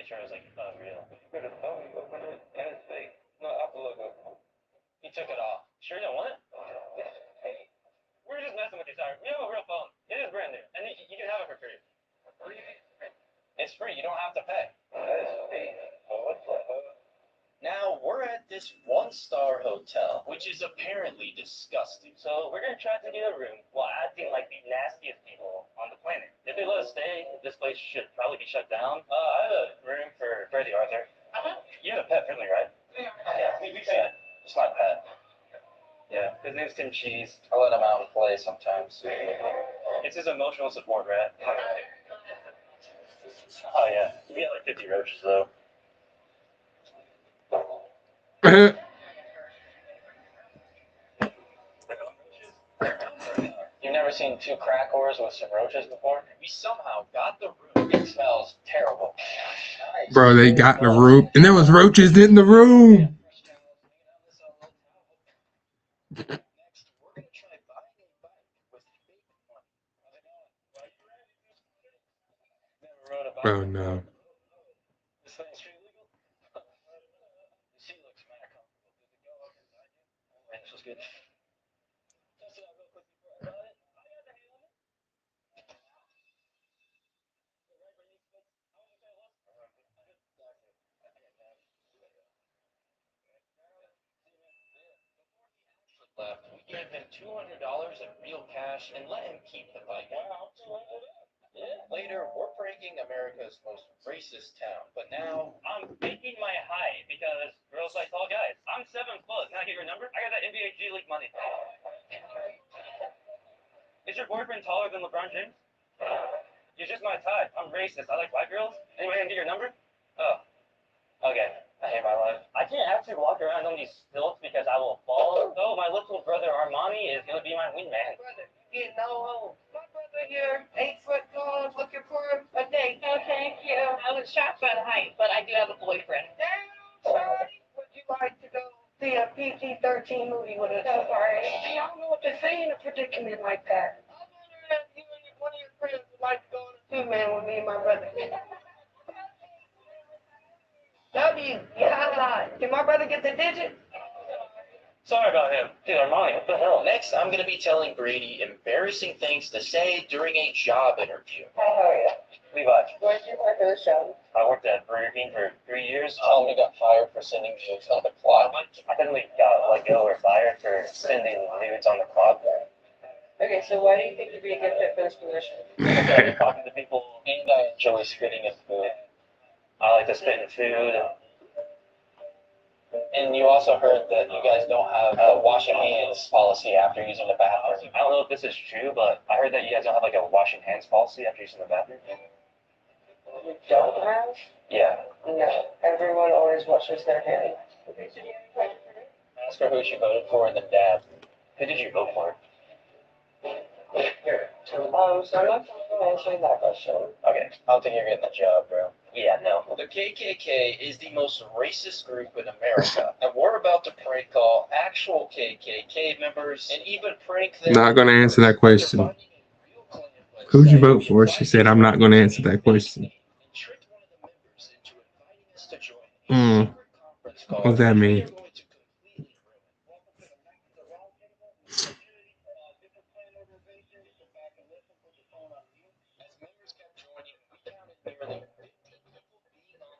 picture. I was like, oh, real. Oh, you opened it and it's fake. No, Apple logo. He took it off. Sure you don't want it? Hey, we're just messing with you, sorry. We have a real phone. It is brand new. And you can have it for free. It's free. You don't have to pay. That is free. What the hell? Now we're at this one-star hotel, which is apparently disgusting. So we're gonna try to get a room while acting like the nastiest people on the planet. If they let us stay, this place should probably be shut down. I have a room for Freddie Arthur. You have a pet friendly, right? Yeah, we can. It's not a pet. Yeah, his name's Tim Cheese. I let him out and play sometimes. It's his emotional support rat. Oh yeah, we got like 50 roaches though. You've never seen two crack whores with some roaches before? We somehow got the room. It smells terrible. Nice. Bro, they got the room, and there was roaches in the room. Oh no. She looks mad comfortable. Does it go up inside you? It feels good. Test it out real quick before I ride it. I got the handle on it. Right where you fix. How much you say it was? Left. We gave him $200 in real cash and let him keep the bike. Wow, yeah. Later, we're breaking America's most racist town, but now I'm faking my height because girls like tall guys. I'm 7 foot. Can I get your number? I got that NBA G League money. Is your boyfriend taller than LeBron James? You're just my type. I'm racist. I like white girls. Anybody can get your number? Oh, okay. I hate my life. I can't actually walk around on these stilts because I will fall. So my little brother Armani is gonna be my wingman. Brother, you no hope. My brother here, 8 foot tall, looking for a date. Oh, thank you. I was shocked by the height, but I do have a boyfriend. Damn, sorry. Would you like to go see a PG-13 movie with us? So sorry. See, I don't know what to say in a predicament like that. I wonder if you and one of your friends would like to go on a two-man with me and my brother. W, yeah. Did my brother get the digit? Sorry about him. Dude, Armani, what the hell? Next, I'm gonna be telling Brady embarrassing things to say during a job interview. How are you? Levi. Where did you work at the show? I worked at Burger King for 3 years. I got fired for sending nudes on the clock. I technically got let go or fired for sending nudes on the clock. Okay, so why do you think you'd be a good fit for this position? I like talking to people, and I enjoy spitting in food. I like to spit in food. And you also heard that you guys don't have a washing hands policy after using the bathroom. I don't know if this is true, but I heard that you guys don't have like a washing hands policy after using the bathroom. You don't have? Yeah. No. Everyone always washes their hands. Ask her who she voted for and then dad. Who did you vote for? So I'm not answering that question. Okay, I don't think you're getting the job, bro. Yeah, no. The KKK is the most racist group in America, and we're about to prank call actual KKK members and even prank them. Not gonna answer that question. Who'd you vote for? She said, I'm not gonna answer that question. What does that mean?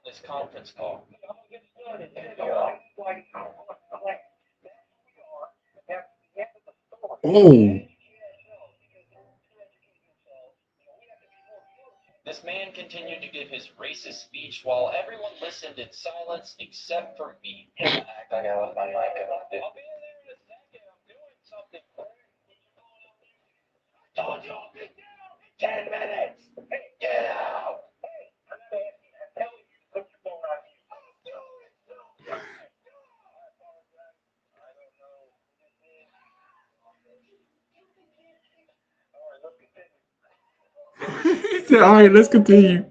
This conference call. Oh. This man continued to give his racist speech while everyone listened in silence except for me. I gotta let my mic up. I'll be in there in a second. I'm doing something. I told you I'll be down in 10 minutes. Hey, get out. He said, all right, let's continue.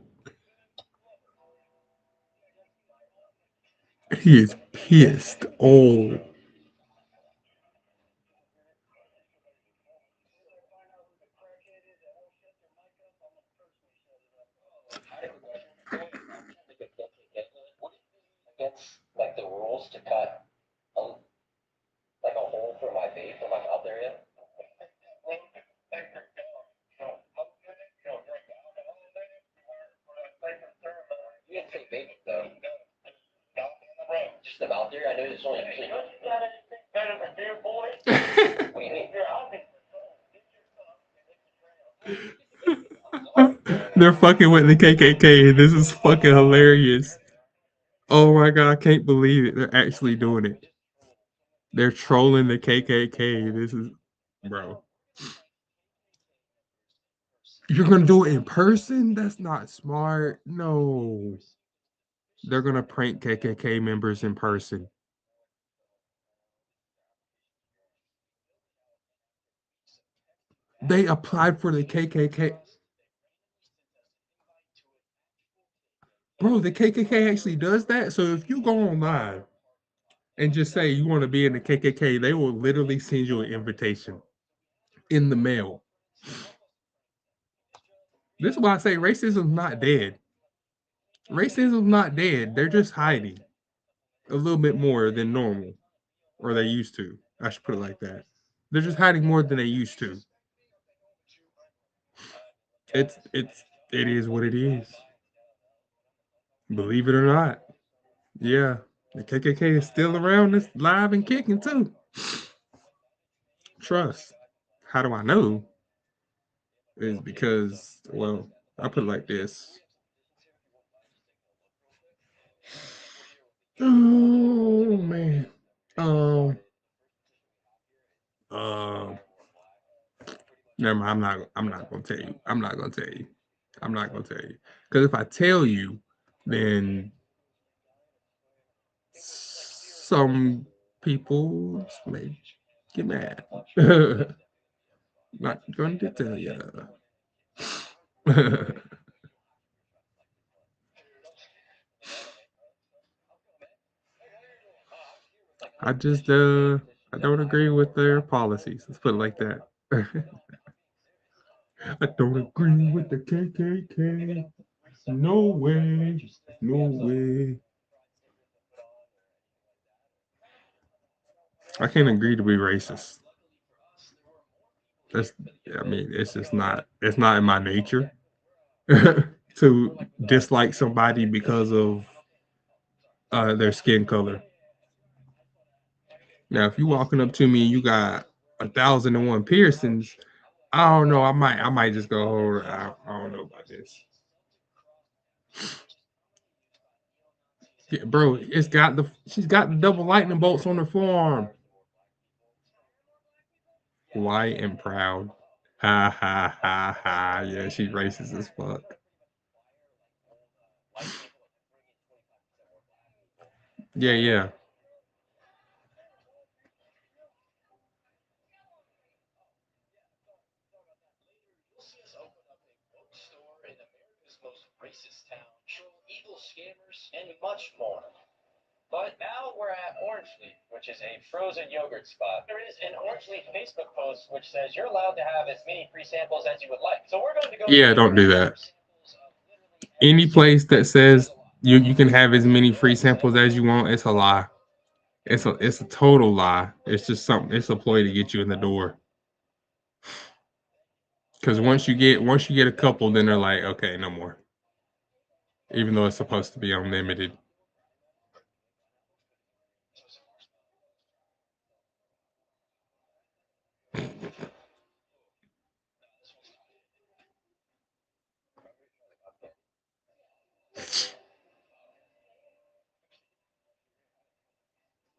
He is pissed. Oh. needles to cut like a hole for my vape for my mouth area. You didn't say vape though. Just the mouth area. I know it's only usually. They're fucking with the KKK. This is fucking hilarious. Oh my god, I can't believe it. They're actually doing it. They're trolling the KKK. This is, bro. You're gonna do it in person? That's not smart. No. They're gonna prank KKK members in person. They applied for the KKK. Bro, the KKK actually does that. So if you go online and just say you want to be in the KKK, they will literally send you an invitation in the mail. This is why I say racism's not dead. Racism's not dead. They're just hiding a little bit more than normal, or they used to. I should put it like that. They're just hiding more than they used to. It is what it is. Believe it or not. Yeah. The KKK is still around, it's live and kicking too. Trust. How do I know? Is because, well, I put it like this. Oh man. Um um Never mind, I'm not gonna tell you. I'm not gonna tell you. I'm not gonna tell you. Because if I tell you, then some people may get mad. Not going to tell you. I just I don't agree with their policies. Let's put it like that. I don't agree with the KKK. No way. No way. I can't agree to be racist. That's, I mean, it's just not. It's not in my nature to dislike somebody because of their skin color. Now, if you walking up to me and you got 1,001 piercings, I don't know. I might just go. Hold. I don't know about this. Yeah, bro, she's got the double lightning bolts on her forearm. White and proud. Ha ha ha ha. Yeah, she racist as fuck. Yeah, yeah. Racist town, evil scammers, and much more. But now we're at Orange Leaf, which is a frozen yogurt spot. There is an Orange Leaf Facebook post which says you're allowed to have as many free samples as you would like. So we're going to go. Yeah, don't do that. Any place that says you can have as many free samples as you want, it's a lie. It's a total lie. It's just something. It's a ploy to get you in the door. Because once you get a couple, then they're like, okay, no more. Even though it's supposed to be unlimited.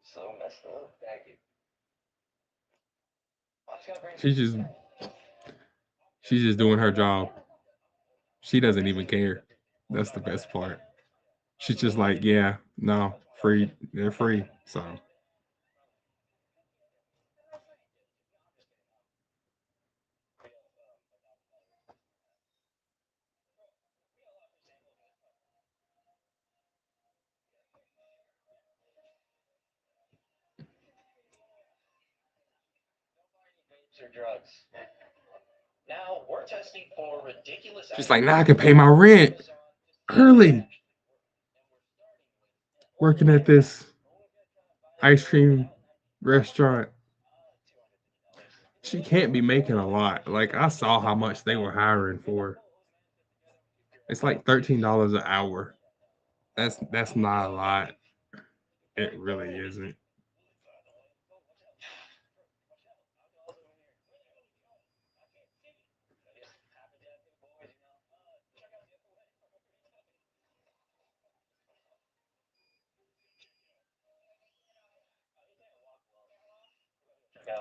So messed up. Thank you. She's just she's just doing her job. She doesn't even care. That's the best part. She's just like, yeah, no, free. They're free. So Or drugs. Now we're testing for ridiculous. she's like, now I can pay my rent early. Working at this ice cream restaurant. She can't be making a lot. Like I saw how much they were hiring for. It's like $13 an hour. That's not a lot. It really isn't.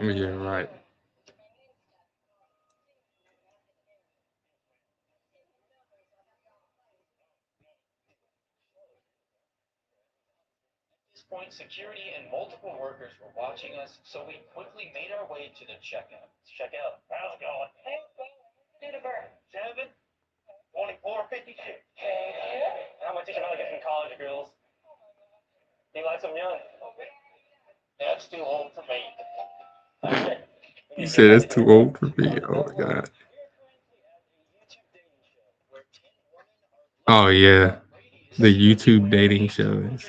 Yeah, right. At this point, security and multiple workers were watching us, so we quickly made our way to the checkout. Checkout. How's it going? Hey, date of birth. 7/24/56. How much you can only get from college girls? He likes them young. That's too old for me. You said it's too old for me. Oh my god. Oh yeah. The YouTube dating shows.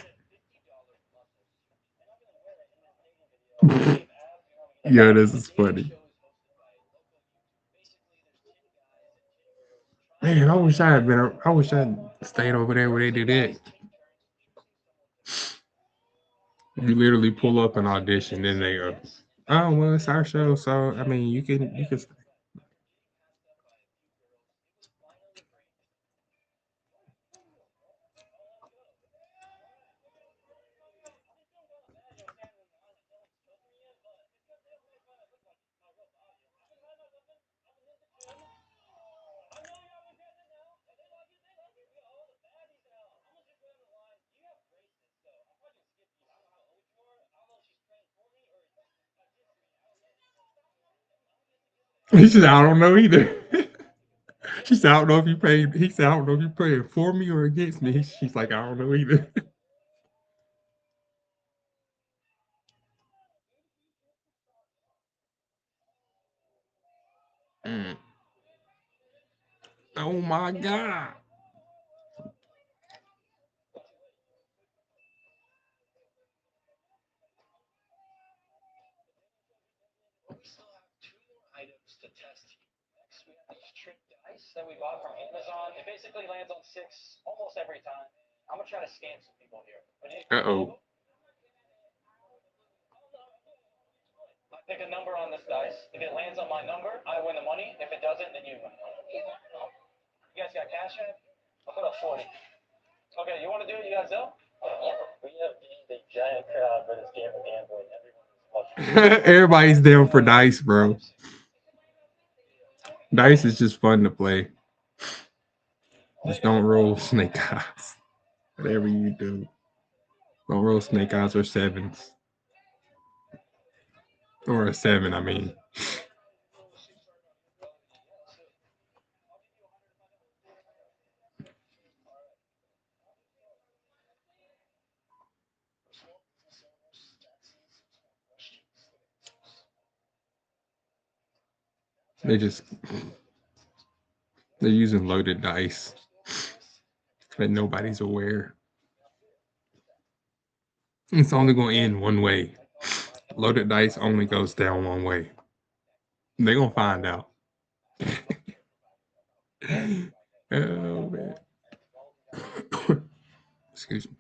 Yeah, this is funny. Man, I wish I had been. I wish I had stayed over there where they did it. You literally pull up an audition, then they go, "Oh well, it's our show, so I mean, you can." He said, "I don't know either." She said, "I don't know if you paid." He said, "I don't know if you paid for me or against me." She's like, "I don't know either." Mm. Oh my god. We still have two more items to test here. Next, we have these trick dice that we bought from Amazon. It basically lands on six almost every time. I'm gonna try to scam some people here. Uh oh. I pick a number on this dice. If it lands on my number, I win the money. If it doesn't, then you win. You guys got cash app? I'll put up 40. Okay, you want to do it? You guys know? We have gained a giant crowd for this game of gambling. Everyone is Everybody's down for dice, bro. Dice is just fun to play. Just don't roll snake eyes. Whatever you do, don't roll snake eyes or sevens. Or a seven, I mean. They just they're using loaded dice that nobody's aware. It's only going to end one way. Loaded dice only goes down one way. They're gonna find out. Oh man. Excuse me.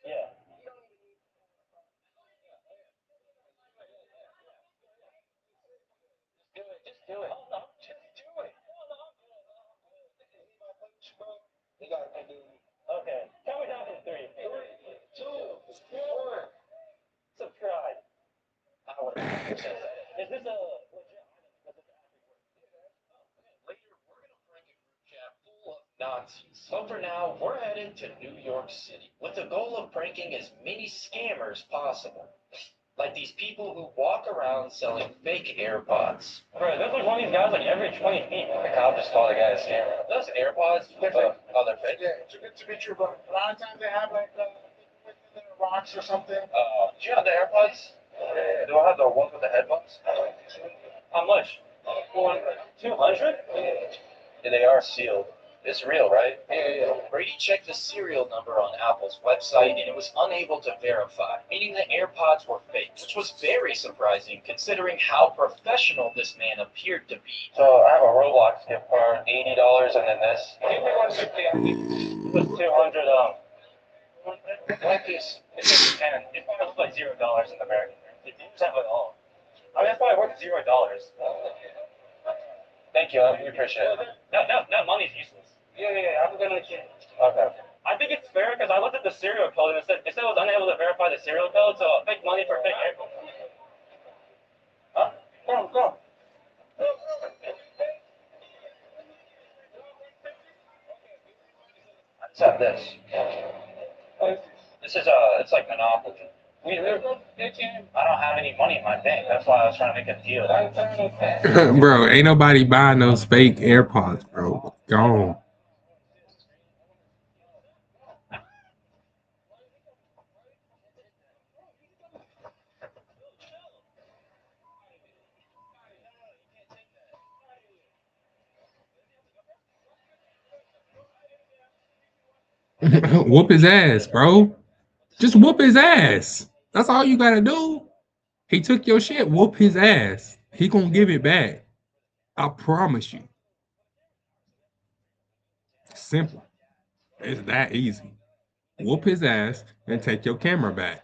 Yeah. Do it. Just do it. Hold on. Just do it. Okay. Count me down from three. 3, 2, But for now, we're headed to New York City with the goal of pranking as many scammers possible. Like these people who walk around selling fake AirPods. Bro, there's like one of these guys like every 20 feet. The cop just called a guy a scammer. Those AirPods, oh, they're fake? Yeah, too good to be true, but a lot of times they have like rocks or something. Do you have the AirPods? Yeah, do I have the ones with the headphones? How much? 200? Yeah, they are sealed. It's real, right? Yeah. Brady checked the serial number on Apple's website and it was unable to verify, meaning the AirPods were fake, which was very surprising considering how professional this man appeared to be. So I have a Roblox gift card, $80, and then this. Give me 150. It was 200. Like this. It's just 10. It probably was like $0 in American currency. You just have it all. I mean, that's probably worth $0. Thank you. We appreciate it. No, money's useless. Yeah. I'm gonna change. Okay. I think it's fair because I looked at the serial code and it said it was unable to verify the serial code, so fake money for fake AirPods. Huh? Go. Let's have this. This is it's like Monopoly. I don't have any money in my bank. That's why I was trying to make a deal. Bro, ain't nobody buying those fake AirPods, bro. Gone. Whoop his ass, bro. Just whoop his ass. That's all you gotta do. He took your shit. Whoop his ass. He gonna give it back. I promise you. Simple. It's that easy. Whoop his ass and take your camera back.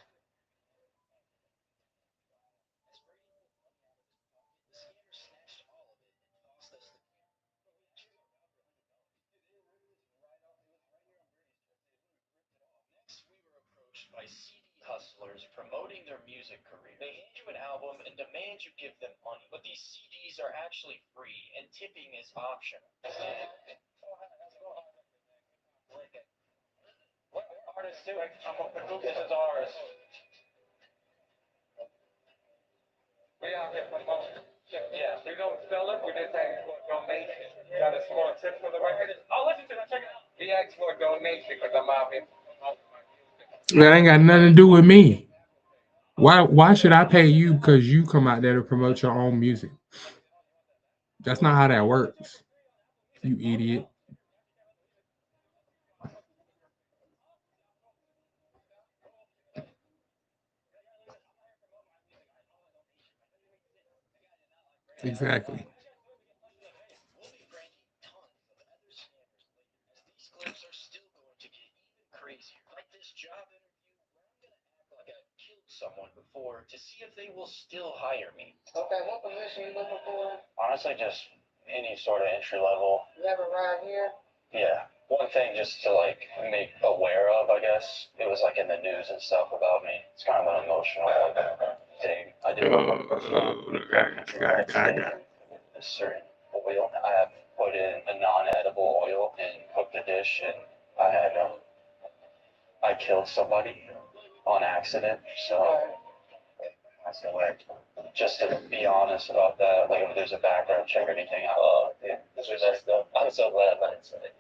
By CD hustlers promoting their music career. They hand you an album and demand you give them money, but these CDs are actually free and tipping is optional. What artist too? This is ours. We out here promoting. Yeah, we don't sell it. We just ask for a donation. Got a small tip for the record? I'll listen to it. Check it out. We asked for a donation because I'm out here. That ain't got nothing to do with me. Why should I pay you because you come out there to promote your own music? That's not how that works. You idiot. Exactly. These clips are still going to get even crazier. Like this job interview where I'm gonna act like I killed someone before to see if they will still hire me. Okay, what position you looking for? Honestly, just any sort of entry level. You ever ride here? Yeah. One thing just to like make aware of, I guess. It was like in the news and stuff about me. It's kind of an emotional thing. I did a certain oil. I have put in a non-edible oil and cooked the dish, and I killed somebody on accident. So that's the way. Just to be honest about that, like if there's a background check or anything, yeah, this was messed up. I'm so glad I didn't say it.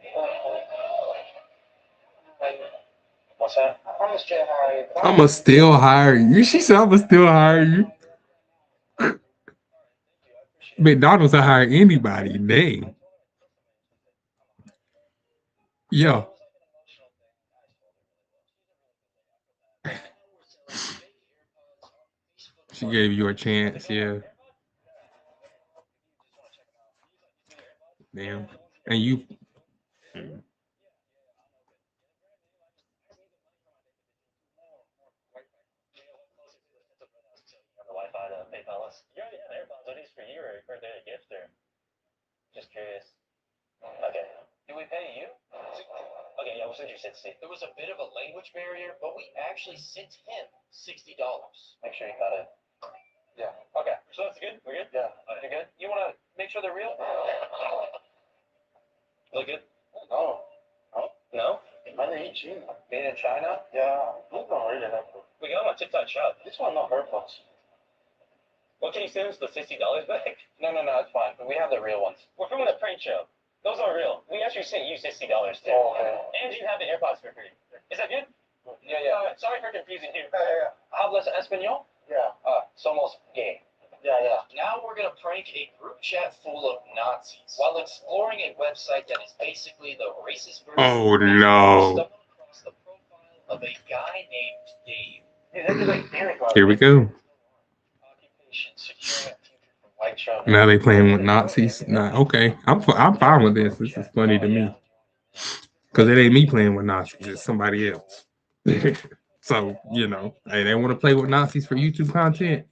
What's that? I'm still hire you. I'ma still hire you. She said I'ma still hire you. McDonald's will hire anybody. Dang. Yeah. She gave you a chance, yeah. Damn. And you On the Wi-Fi to PayPal us. You already have AirPods. Are these for you or for the gift or? Just curious. Okay. Do we pay you? Okay, yeah, we'll send you 60. There was a bit of a language barrier, but we actually sent him $60. Make sure you got it. Yeah. Okay. So that's good? We're good? Yeah. You good? You want to make sure they're real? Look good? No. I Made in China? Yeah, look on really helpful. We got them on TikTok shop. This one not her fault. Well, can you send us the $60 back? No, it's fine. We have the real ones. We're filming a prank show. Those aren't real. We actually sent you $60 too. Oh, okay. And you have the AirPods for free. Is that good? Yeah. Sorry for confusing you. Hablas español? Yeah. Somos gay. Yeah. Now we're gonna prank a group chat full of Nazis while exploring a website that is basically the racist version. Oh no. Stumbled across the profile of a guy named Dave. Here we go. Occupation: securing a future for white children. Now they playing with Nazis. Nah, okay. I'm fine with this. This is funny to me. Because it ain't me playing with Nazis, it's somebody else. So, hey, they want to play with Nazis for YouTube content.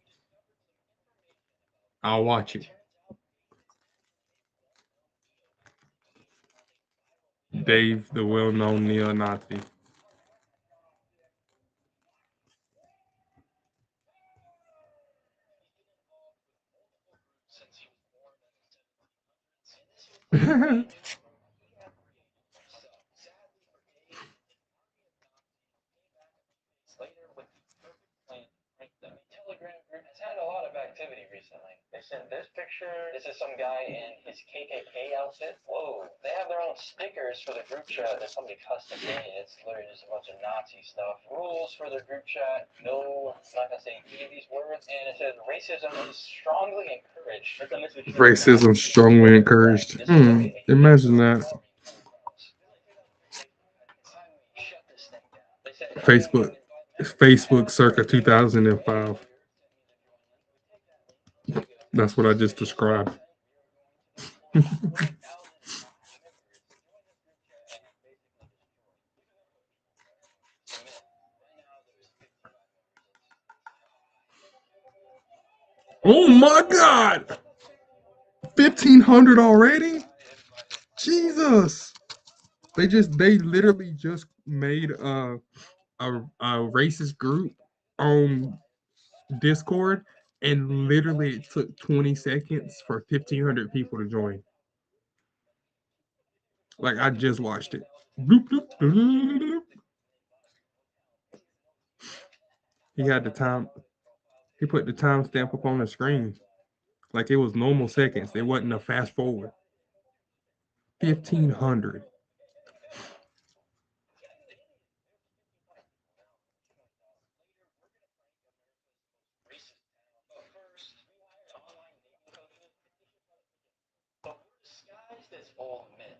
I'll watch it. Dave, the well-known neo-Nazi. Telegram group has had a lot of activity recently. They sent this picture. This is some guy in his KKK outfit. Whoa. They have their own stickers for the group chat that somebody custom made. It's literally just a bunch of Nazi stuff. Rules for the group chat. No, I'm not going to say any of these words. And it says racism is strongly encouraged. Racism strongly encouraged. Imagine that. Facebook circa 2005. That's what I just described. Oh my God! 1,500 already? Jesus! They literally just made a racist group on Discord, and literally it took 20 seconds for 1,500 people to join. Like I just watched it. Bloop, bloop, bloop, bloop. He had the time. He put the timestamp up on the screen, like it was normal seconds. It wasn't a fast forward. 1,500. Disguised as old men.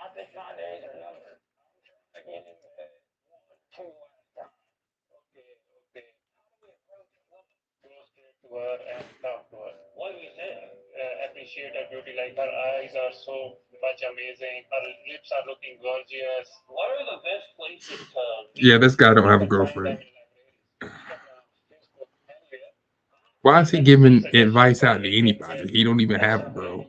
I think my days are numbered. Again, two last time. Okay. Go straight to her and talk to her. What do you say? Appreciate her beauty. Like her eyes are so much amazing. Her lips are looking gorgeous. What are the best places to? Yeah, this guy don't have a girlfriend. Why is he giving advice out to anybody? He don't even have a girl.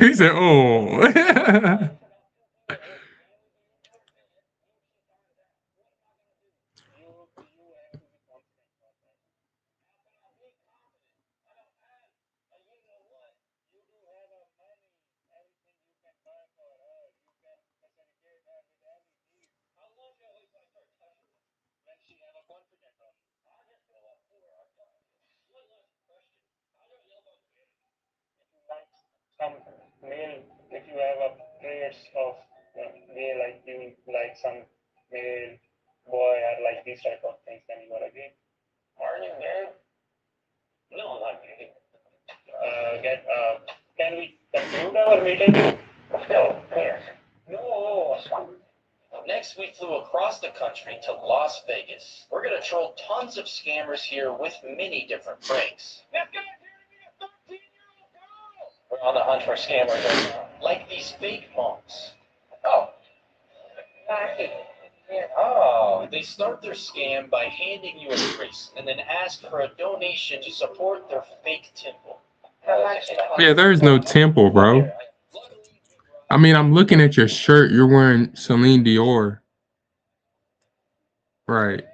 He said, "Oh." Some male, if you have a traits of male, like you like some male boy or like these type of things, then you are gay. Are you gay? No, I'm not gay. Can we conclude our meeting? No, yes. No. Next, we flew across the country to Las Vegas. We're gonna troll tons of scammers here with many different pranks. We're on the hunt for scammers right now. Like these fake monks. They start their scam by handing you a priest and then ask for a donation to support their fake temple. Yeah, there is no temple, bro. I mean, I'm looking at your shirt. You're wearing Celine Dior. Right.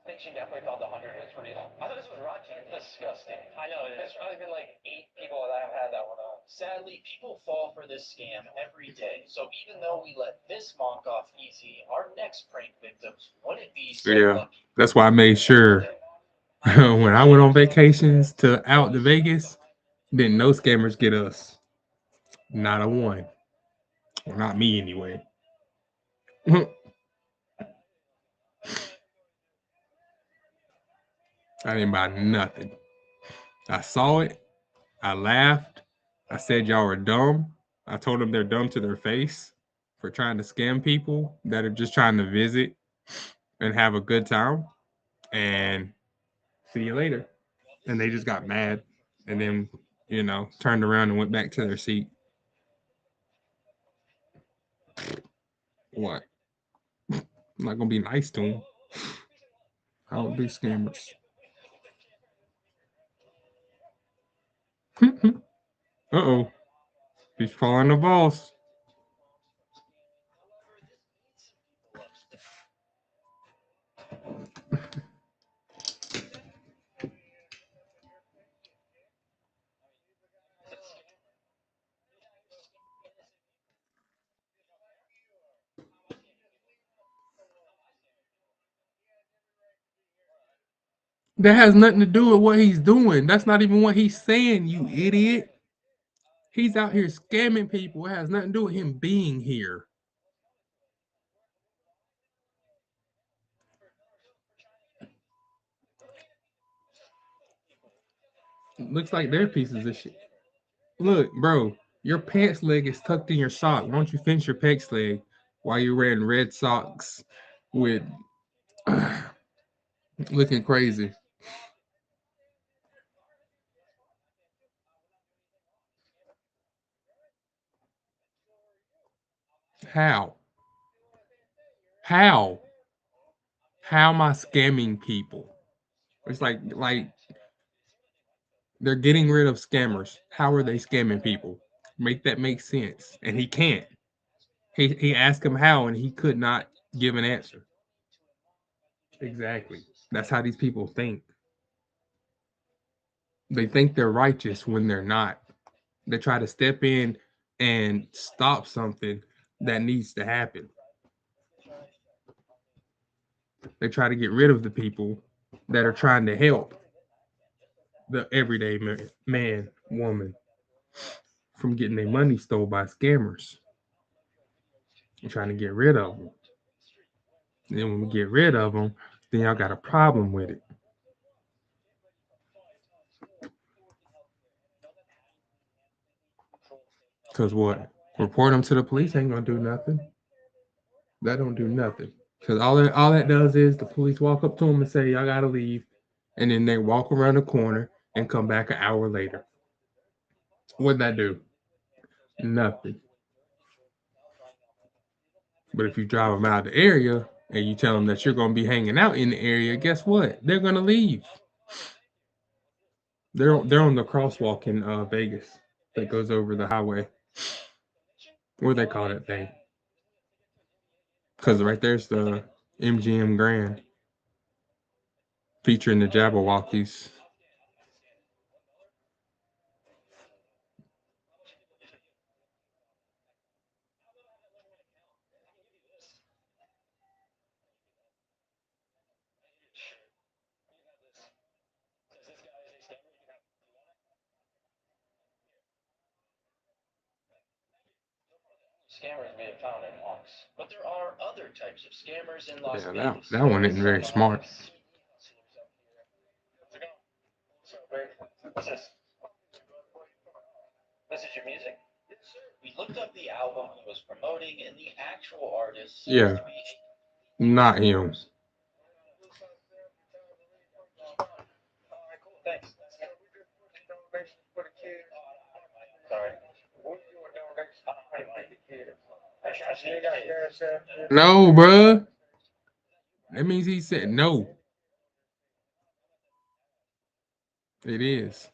I think she definitely thought the 100 was real. I thought this was Rocky. Disgusting. I know. There's probably been like 8 people that have had that one on. Sadly, people fall for this scam every day. So even though we let this monk off easy, our next prank victims wouldn't be so Yeah, lucky. that's why I made sure when I went on vacations to out to Vegas, didn't no scammers get us. Not a one. Well, not me anyway. I didn't buy nothing. I saw it. I laughed. I said y'all are dumb. I told them they're dumb to their face for trying to scam people that are just trying to visit and have a good time. And see you later. And they just got mad and then, turned around and went back to their seat. What? I'm not gonna be nice to them. I don't do scammers. Uh-oh. He's following the boss. That has nothing to do with what he's doing. That's not even what he's saying, you idiot. He's out here scamming people. It has nothing to do with him being here. Looks like they're pieces of shit. Look, bro, your pants leg is tucked in your sock. Why don't you finish your pants leg while you're wearing red socks with looking crazy? How? How? How am I scamming people? It's like they're getting rid of scammers. How are they scamming people? Make that make sense. And he can't. He asked him how and he could not give an answer. Exactly. That's how these people think. They think they're righteous when they're not. They try to step in and stop something that needs to happen. They try to get rid of the people that are trying to help the everyday man woman from getting their money stole by scammers. You're trying to get rid of them. And then when we get rid of them, then y'all got a problem with it. Cause what? Report them to the police ain't gonna do nothing. That don't do nothing. Cause all that does is the police walk up to them and say y'all gotta leave, and then they walk around the corner and come back an hour later. What'd that do? Nothing. But if you drive them out of the area and you tell them that you're gonna be hanging out in the area, guess what? They're gonna leave. They're on the crosswalk in Vegas that goes over the highway. What do they call that thing? Because right there's the MGM Grand featuring the Jabberwockies. Scammers may have found in monks, but there are other types of scammers in Las Yeah, Vegas. that one isn't very smart. What's this? This is your music? Yes, sir. We looked up the album he was promoting, and the actual artist seems Yeah, to be not him. Thanks. Sorry. No, bruh. That means he said no. It is.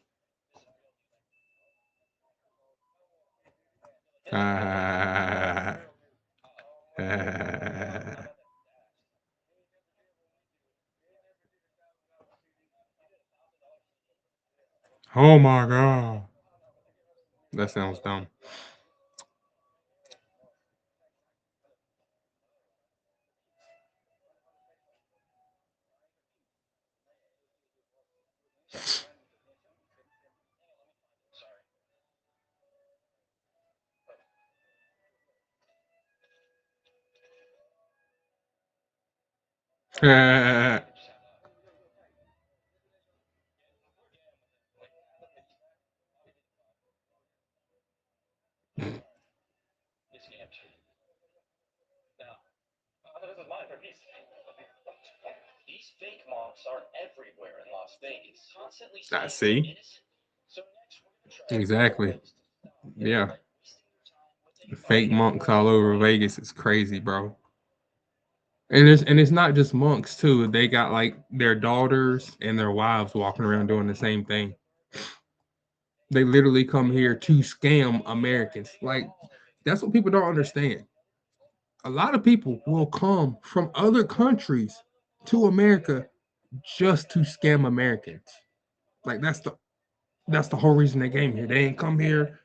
Oh my god. That sounds dumb. Now, this is mine for peace. These fake monks are everywhere in Las Vegas, constantly I saying they're see. innocent. So next we're gonna try Exactly. Yeah. Fake monks all over Vegas is crazy, bro. And it's not just monks too. They got like their daughters and their wives walking around doing the same thing. They literally come here to scam Americans. Like that's what people don't understand. A lot of people will come from other countries to America just to scam Americans. Like that's the whole reason they came here. They ain't come here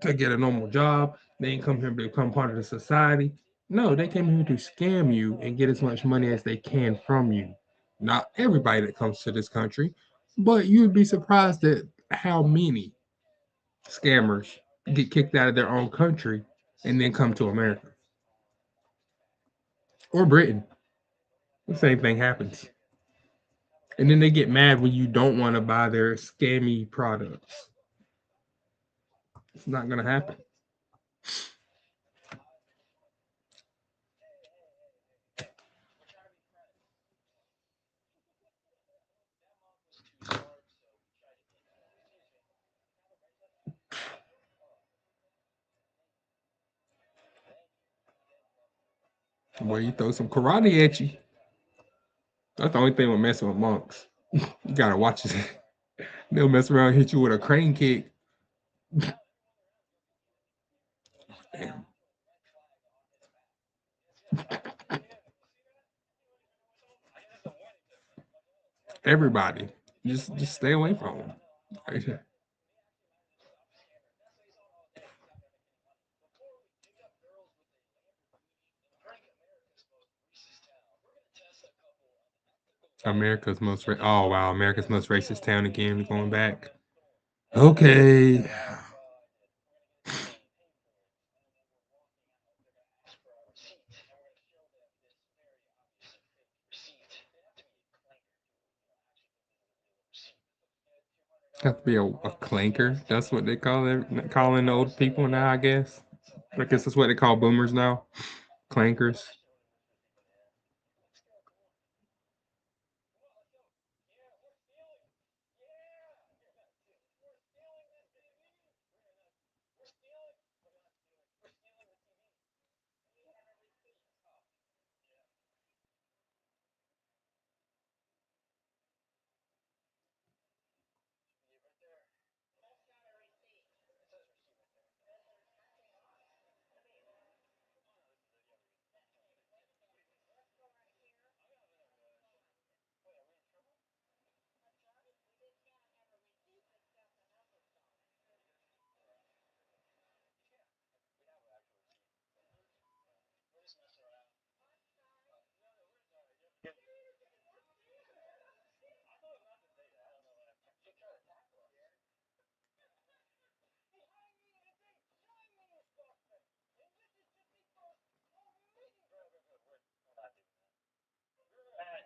to get a normal job. They ain't come here to become part of the society. No, they came here to scam you and get as much money as they can from you. Not everybody that comes to this country, but you'd be surprised at how many scammers get kicked out of their own country and then come to America or Britain. The same thing happens. And then they get mad when you don't want to buy their scammy products. It's not going to happen. Boy, you throw some karate at you. That's the only thing with messing with monks. You gotta watch it. They'll mess around and hit you with a crane kick. Damn. Everybody. Just stay away from them. America's most oh wow, America's most racist town again going back. Okay. Have to be a clanker. That's what they call it. Calling old people now, I guess. I guess that's what they call boomers now. Clankers.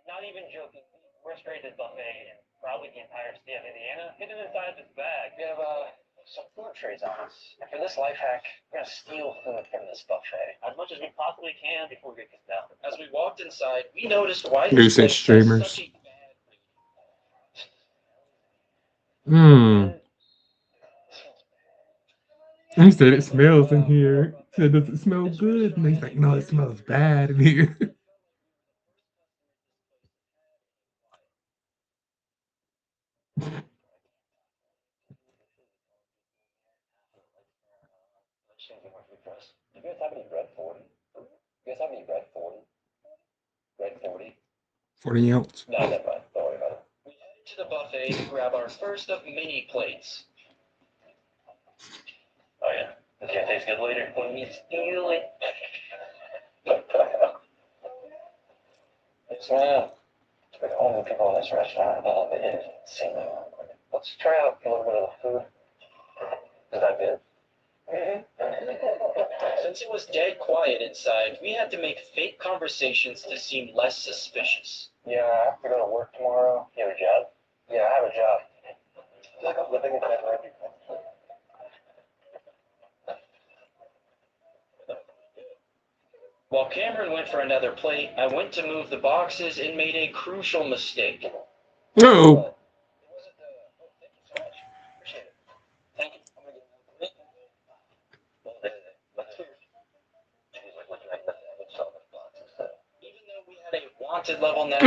Not even joking. The worst rated buffet in probably the entire state of Indiana. Hidden inside this bag. We have some food trays on us. And for this life hack, we're gonna steal food from this buffet as much as we possibly can before we get kicked out. As we walked inside, we noticed why this Recent place has streamers. such a Hmm. He said it smells in here. He said, does it smell good? And he's like, no, it smells bad in here. You guys have any red 40? You guys have any red 40? Red 40? 40 ounce. No, never mind. Don't worry about it. We headed to the buffet to grab our first of many plates. Oh yeah. Does it taste good later? Let's do it. Yes, ma'am. We're the only people in this restaurant that it is insanely awkward. Let's try out a little bit of the food. Is that good? Since it was dead quiet inside, we had to make fake conversations to seem less suspicious. Yeah, I have to go to work tomorrow. You have a job? Yeah, I have a job. It's like I'm living in never ending. While Cameron went for another plate, I went to move the boxes and made a crucial mistake. No. Thank you. Even though we had a wanted level now,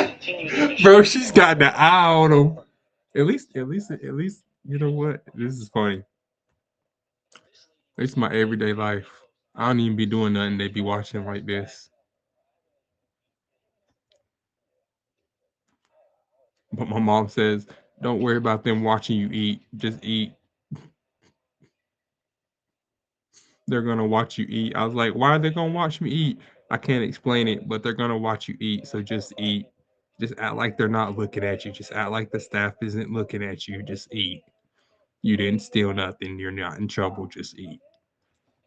continue the mission. Bro, she's got the eye on him. At least, you know what? This is funny. It's my everyday life. I don't even be doing nothing. They be watching like this. But my mom says, don't worry about them watching you eat. Just eat. They're gonna watch you eat. I was like, why are they gonna watch me eat? I can't explain it, but they're gonna watch you eat. So just eat. Just act like they're not looking at you. Just act like the staff isn't looking at you. Just eat. You didn't steal nothing. You're not in trouble. Just eat.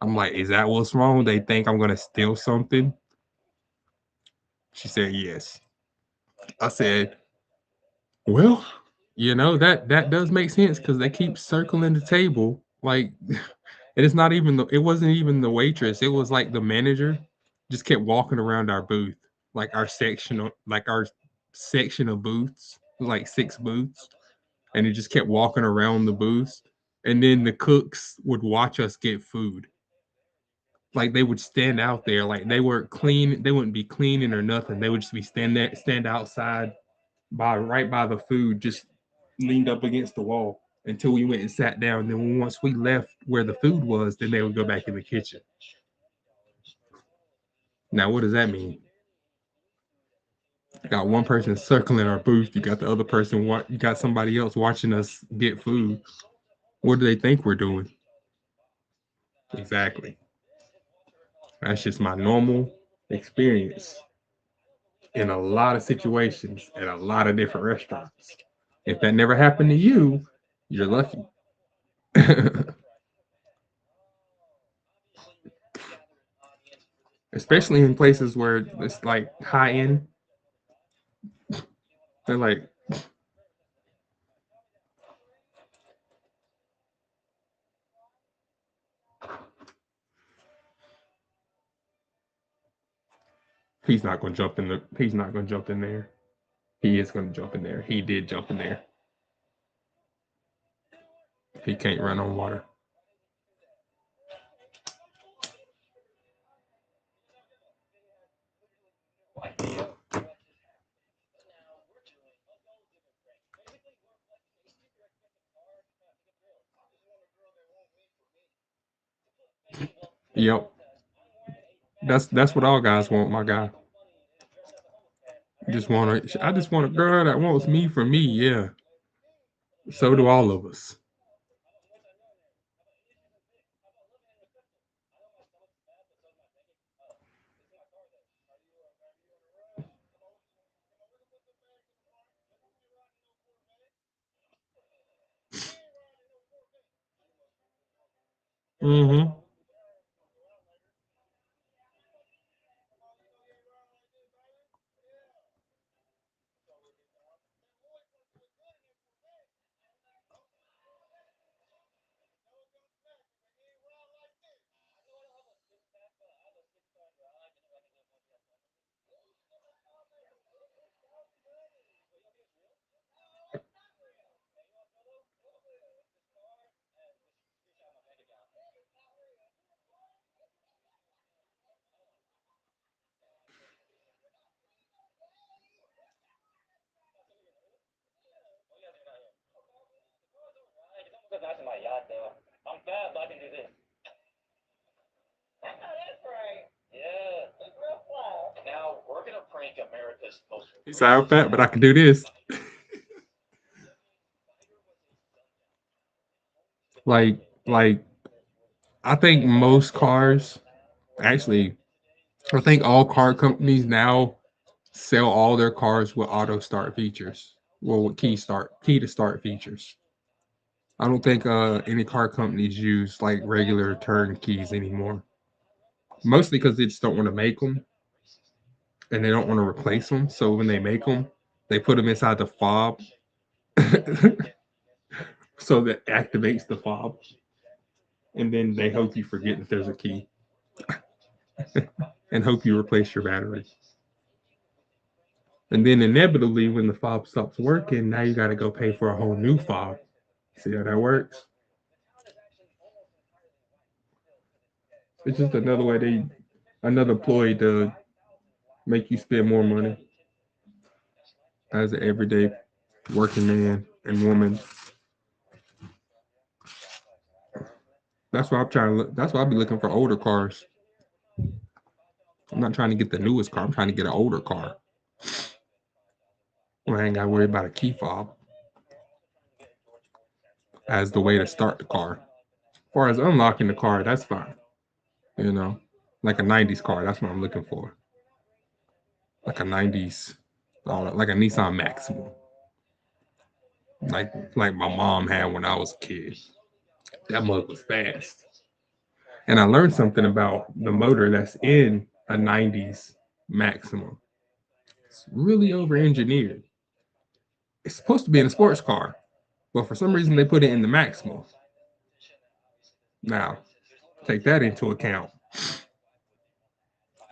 I'm like, is that what's wrong? They think I'm gonna steal something? She said yes. I said, well, that does make sense because they keep circling the table. Like, and it wasn't even the waitress. It was like the manager just kept walking around our booth, like our section of booths, like 6 booths, and he just kept walking around the booths. And then the cooks would watch us get food. Like they would stand out there, like they weren't clean. They wouldn't be cleaning or nothing. They would just be stand outside right by the food, just leaned up against the wall until we went and sat down. Then once we left where the food was, then they would go back in the kitchen. Now, what does that mean? You got one person circling our booth. You got the other person. You got somebody else watching us get food. What do they think we're doing? Exactly. That's just my normal experience in a lot of situations at a lot of different restaurants. If that never happened to you, you're lucky. Especially in places where it's like high end. They're like, he's not gonna jump in there. He is gonna jump in there. He did jump in there. He can't run on water. Yep. That's what all guys want, my guy. I just want a girl that wants me for me, yeah. So do all of us. Mm-hmm. That's in my yacht, though. I'm fat, but I can do this. That's right. Yeah. Real flat. Now we're gonna prank America's most. He's out fat, but I can do this. Like I think most cars, actually, I think all car companies now sell all their cars with auto start features. Well, with key to start features. I don't think any car companies use like regular turn keys anymore. Mostly because they just don't want to make them and they don't want to replace them. So when they make them, they put them inside the fob so that activates the fob, and then they hope you forget that there's a key and hope you replace your battery. And then inevitably, when the fob stops working, now you got to go pay for a whole new fob. See how that works? It's just another ploy to make you spend more money as an everyday working man and woman. That's why I'm trying to look. That's why I'll be looking for older cars. I'm not trying to get the newest car. I'm trying to get an older car. Where I ain't got to worry about a key fob as the way to start the car. As far as unlocking the car, that's fine. You know, like a '90s car. That's what I'm looking for. Like a '90s, like a Nissan Maxima, like my mom had when I was a kid. That mug was fast. And I learned something about the motor that's in a '90s Maxima. It's really over engineered. It's supposed to be in a sports car, but for some reason they put it in the Maxima. Now, take that into account.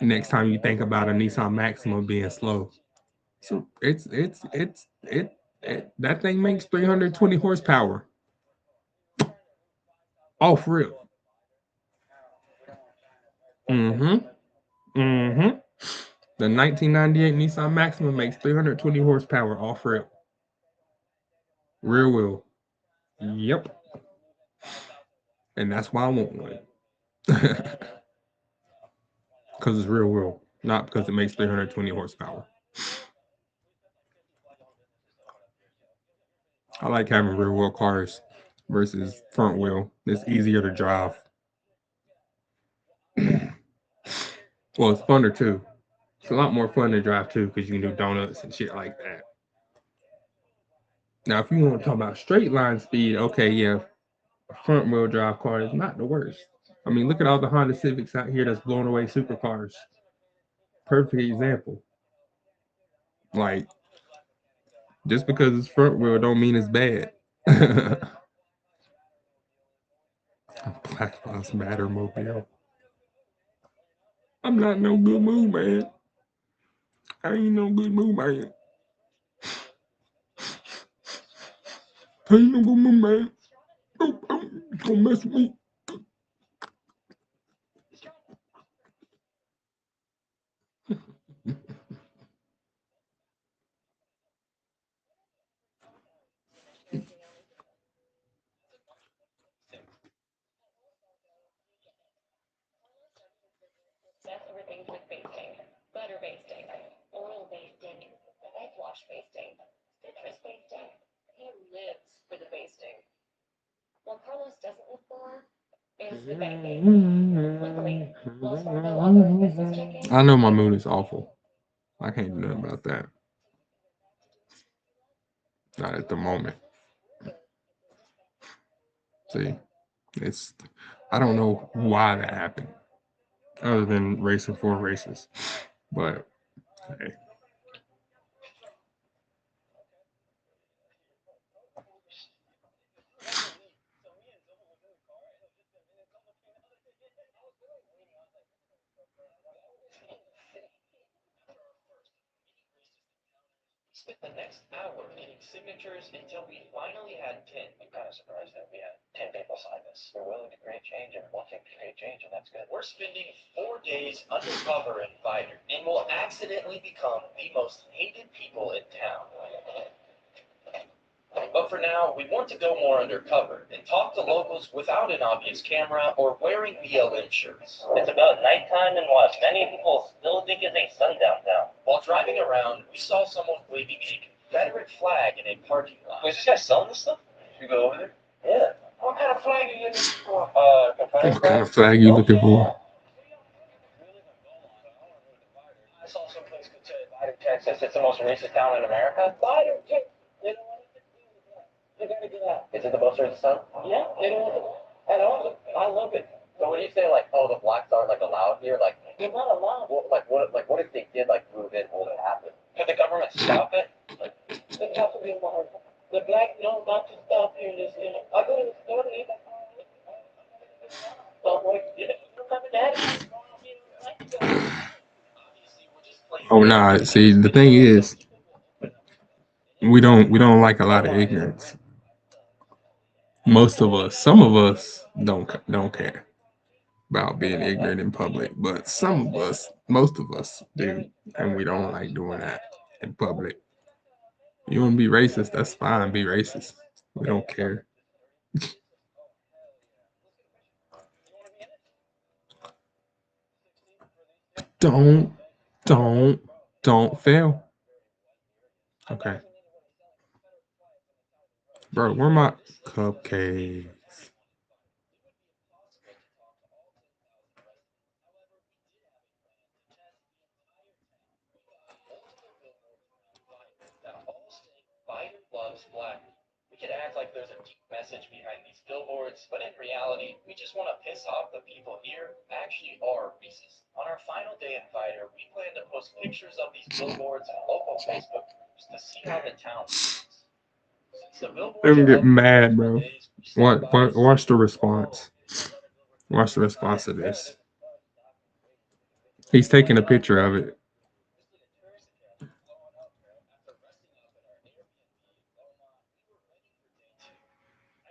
Next time you think about a Nissan Maxima being slow, so that thing makes 320 horsepower off rip. Mm-hmm. Mm-hmm. The 1998 Nissan Maxima makes 320 horsepower off rip. Rear wheel. Yep. And that's why I want one. Because it's rear wheel, not because it makes 320 horsepower. I like having rear wheel cars versus front wheel. It's easier to drive. Well, it's funner too. It's a lot more fun to drive too because you can do donuts and shit like that. Now, if you want to talk about straight line speed, okay, yeah, a front wheel drive car is not the worst. I mean, look at all the Honda Civics out here that's blowing away supercars. Perfect example. Like, just because it's front wheel don't mean it's bad. Black Lives Matter mobile. I'm not in no good mood, man. I ain't no good mood, man. I ain't no good mood, man. Don't mess with me. That's everything with basting. Butter basting, oil basting, egg wash basting, citrus basting. He lives for the basting. What Carlos doesn't live for is the banking. Luckily, Wells Fargo offers business checking. I know my mood is awful. I can't do nothing about that. Not at the moment. See, it's I don't know why that happened, other than racing for races. But hey. Spent the next hour getting signatures until we finally had 10. I'm kind of surprised that we had 10 people sign this. We're willing to create change and wanting to create change, and that's good. We're spending 4 days undercover in Fighter, and will accidentally become the most hated people in town. But for now, we want to go more undercover and talk to locals without an obvious camera or wearing BLM shirts. It's about nighttime and what many people still think is a sundown town. While driving around, we saw someone waving a Confederate flag in a parking lot. Was this guy selling this stuff? Should we go over there? Yeah. What kind of flag What kind of flag you looking for? I saw someplace could say Vidor, Texas. It's the most racist town in America. Vidor, you know what? You gotta get out. Is it the most racist town? Yeah, they don't want to. And I love it. So when you say like, oh, the blacks aren't like allowed here, like they're not allowed. What if they did like move in? What would happen? Could the government stop it? Like, it has to be more. The black know not to stop here in this city. I go to the store to eat. So like, yeah, remember that? Oh nah. See, the thing is, we don't like a lot of ignorance. Most of us, some of us don't care about being ignorant in public, but some of us, most of us do, and we don't like doing that in public. You want to be racist? That's fine. Be racist. We don't care. Don't, don't, don't fail. Okay, bro. Where my cupcakes? That all say Biden loves black. We could act like there's a deep message behind these billboards, but in reality, we just want to piss off the people here who actually are racist. On our final day in Fighter, we plan to post pictures of these billboards on local Facebook groups to see how the town feels. Since the Let billboards me are get up for mad, multiple bro. days, we stopped by to see Watch if the we could borrow response. a few other billboard Watch the pictures. response to this. He's taking a picture of it.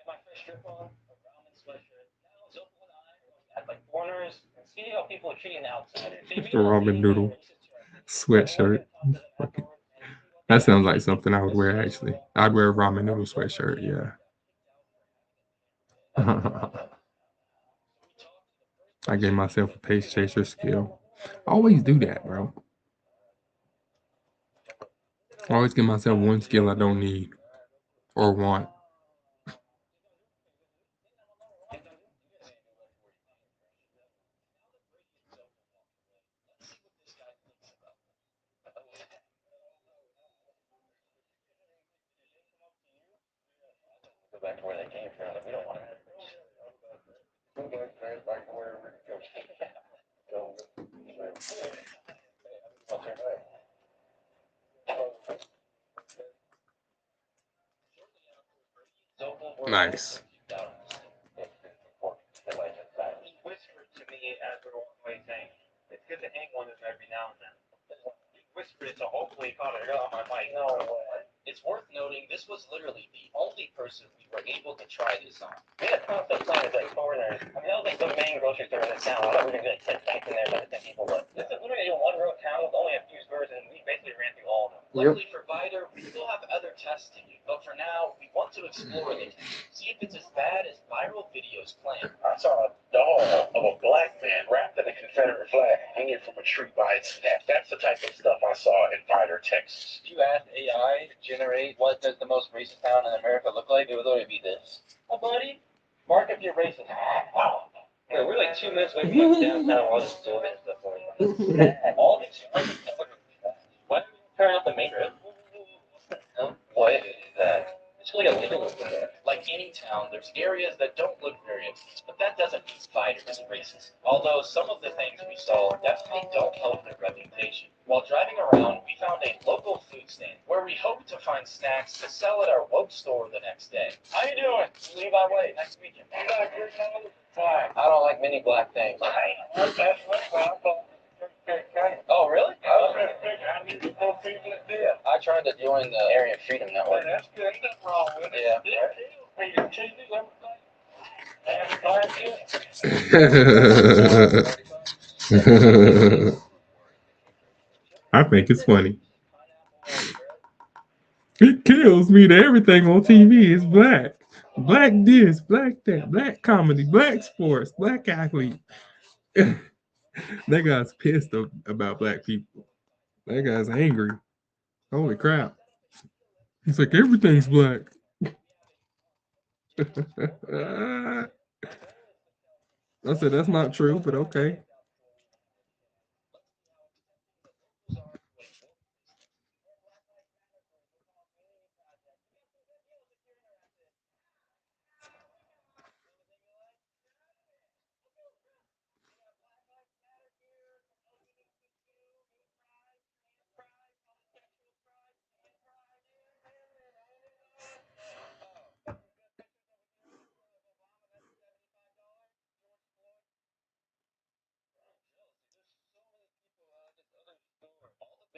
My fresh strip on, a ramen sweatshirt. Now Zopal and I are going to act like foreigners and see how people are treating outsiders. They may not Ramen be noodle racist to our people, but we're sweatshirt. going to talk to them afterward and see what That they have sounds to like say. something I would This wear year, actually. though, I'd wear a our ramen noodle local sweatshirt. team Yeah. got kicked out for having a big event. We talked to the first I gave person who myself a said they pace were chaser against it. skill. I always do that, bro. I always give myself one skill I don't need or want. Let's see what this guy thinks about it. Go back to where they came from. We don't want to. Go back to where we go. Nice. He whispered to me as we were walking away, saying, "It's good to hang one of them every now and then." He whispered it, so hopefully he caught it on my mic. No way. It's worth noting this was literally the only person we were able to try this on. We had constant plans like foreigners. I mean, that was like the main grocery store in the town. I thought we were going to get 10 sites in there by the 10 people, but this is literally a one row town with only a few stores, and we basically ran through all of them. Luckily for Vider, we still have other tests to do, but for now, we want to explore the town, see if it's as bad as viral videos claim. I saw a doll of a black man wrapped in a Confederate flag hanging from a tree by its neck. That's the type of stuff I saw in Vidor, Texas. If you ask AI to generate what does the most racist town in America look like, it would literally be this. Oh, buddy, mark if you're racist. Wow. Yeah, we're like 2 minutes away from like downtown all this building and stuff going on. All these. Why don't you turn up the main road? What is that? It's like a living room. Like any town, there's areas that don't look very appealing, but that doesn't mean Spider is racist. Although some of the things we saw definitely don't help their reputation. While driving around, we found a local food stand where we hope to find snacks to sell at our woke store the next day. How you doing? Levi Way. Nice to meet you. Fine. I don't like many black things. Oh, really? I tried to join the Aryan Freedom Network. That's good. Ain't nothing wrong with it. Yeah. I think it's funny. It kills me that everything on TV is black. Black this, black that, black comedy, black sports, black athlete. That guy's pissed about black people. That guy's angry. Holy crap. He's like, everything's black. I said that's not true, but okay.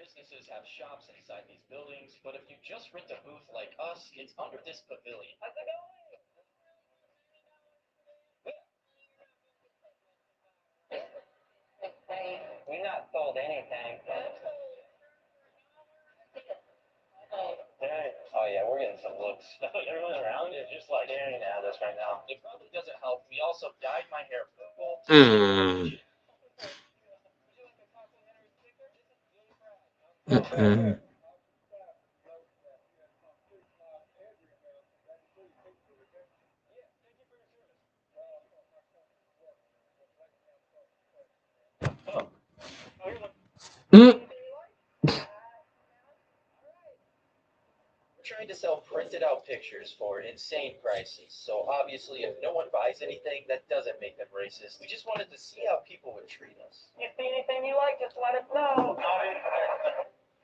Businesses have shops inside these buildings, but if you just rent a booth like us, it's under this pavilion. We not sold anything. Oh yeah, we're getting some looks. Everyone around is just like staring at us right now. It probably doesn't help. We also dyed my hair purple. Mm. Mm-mm. Mm. We're trying to sell printed out pictures for insane prices. So obviously, if no one buys anything, that doesn't make them racist. We just wanted to see how people would treat us. You see anything you like, just let us know.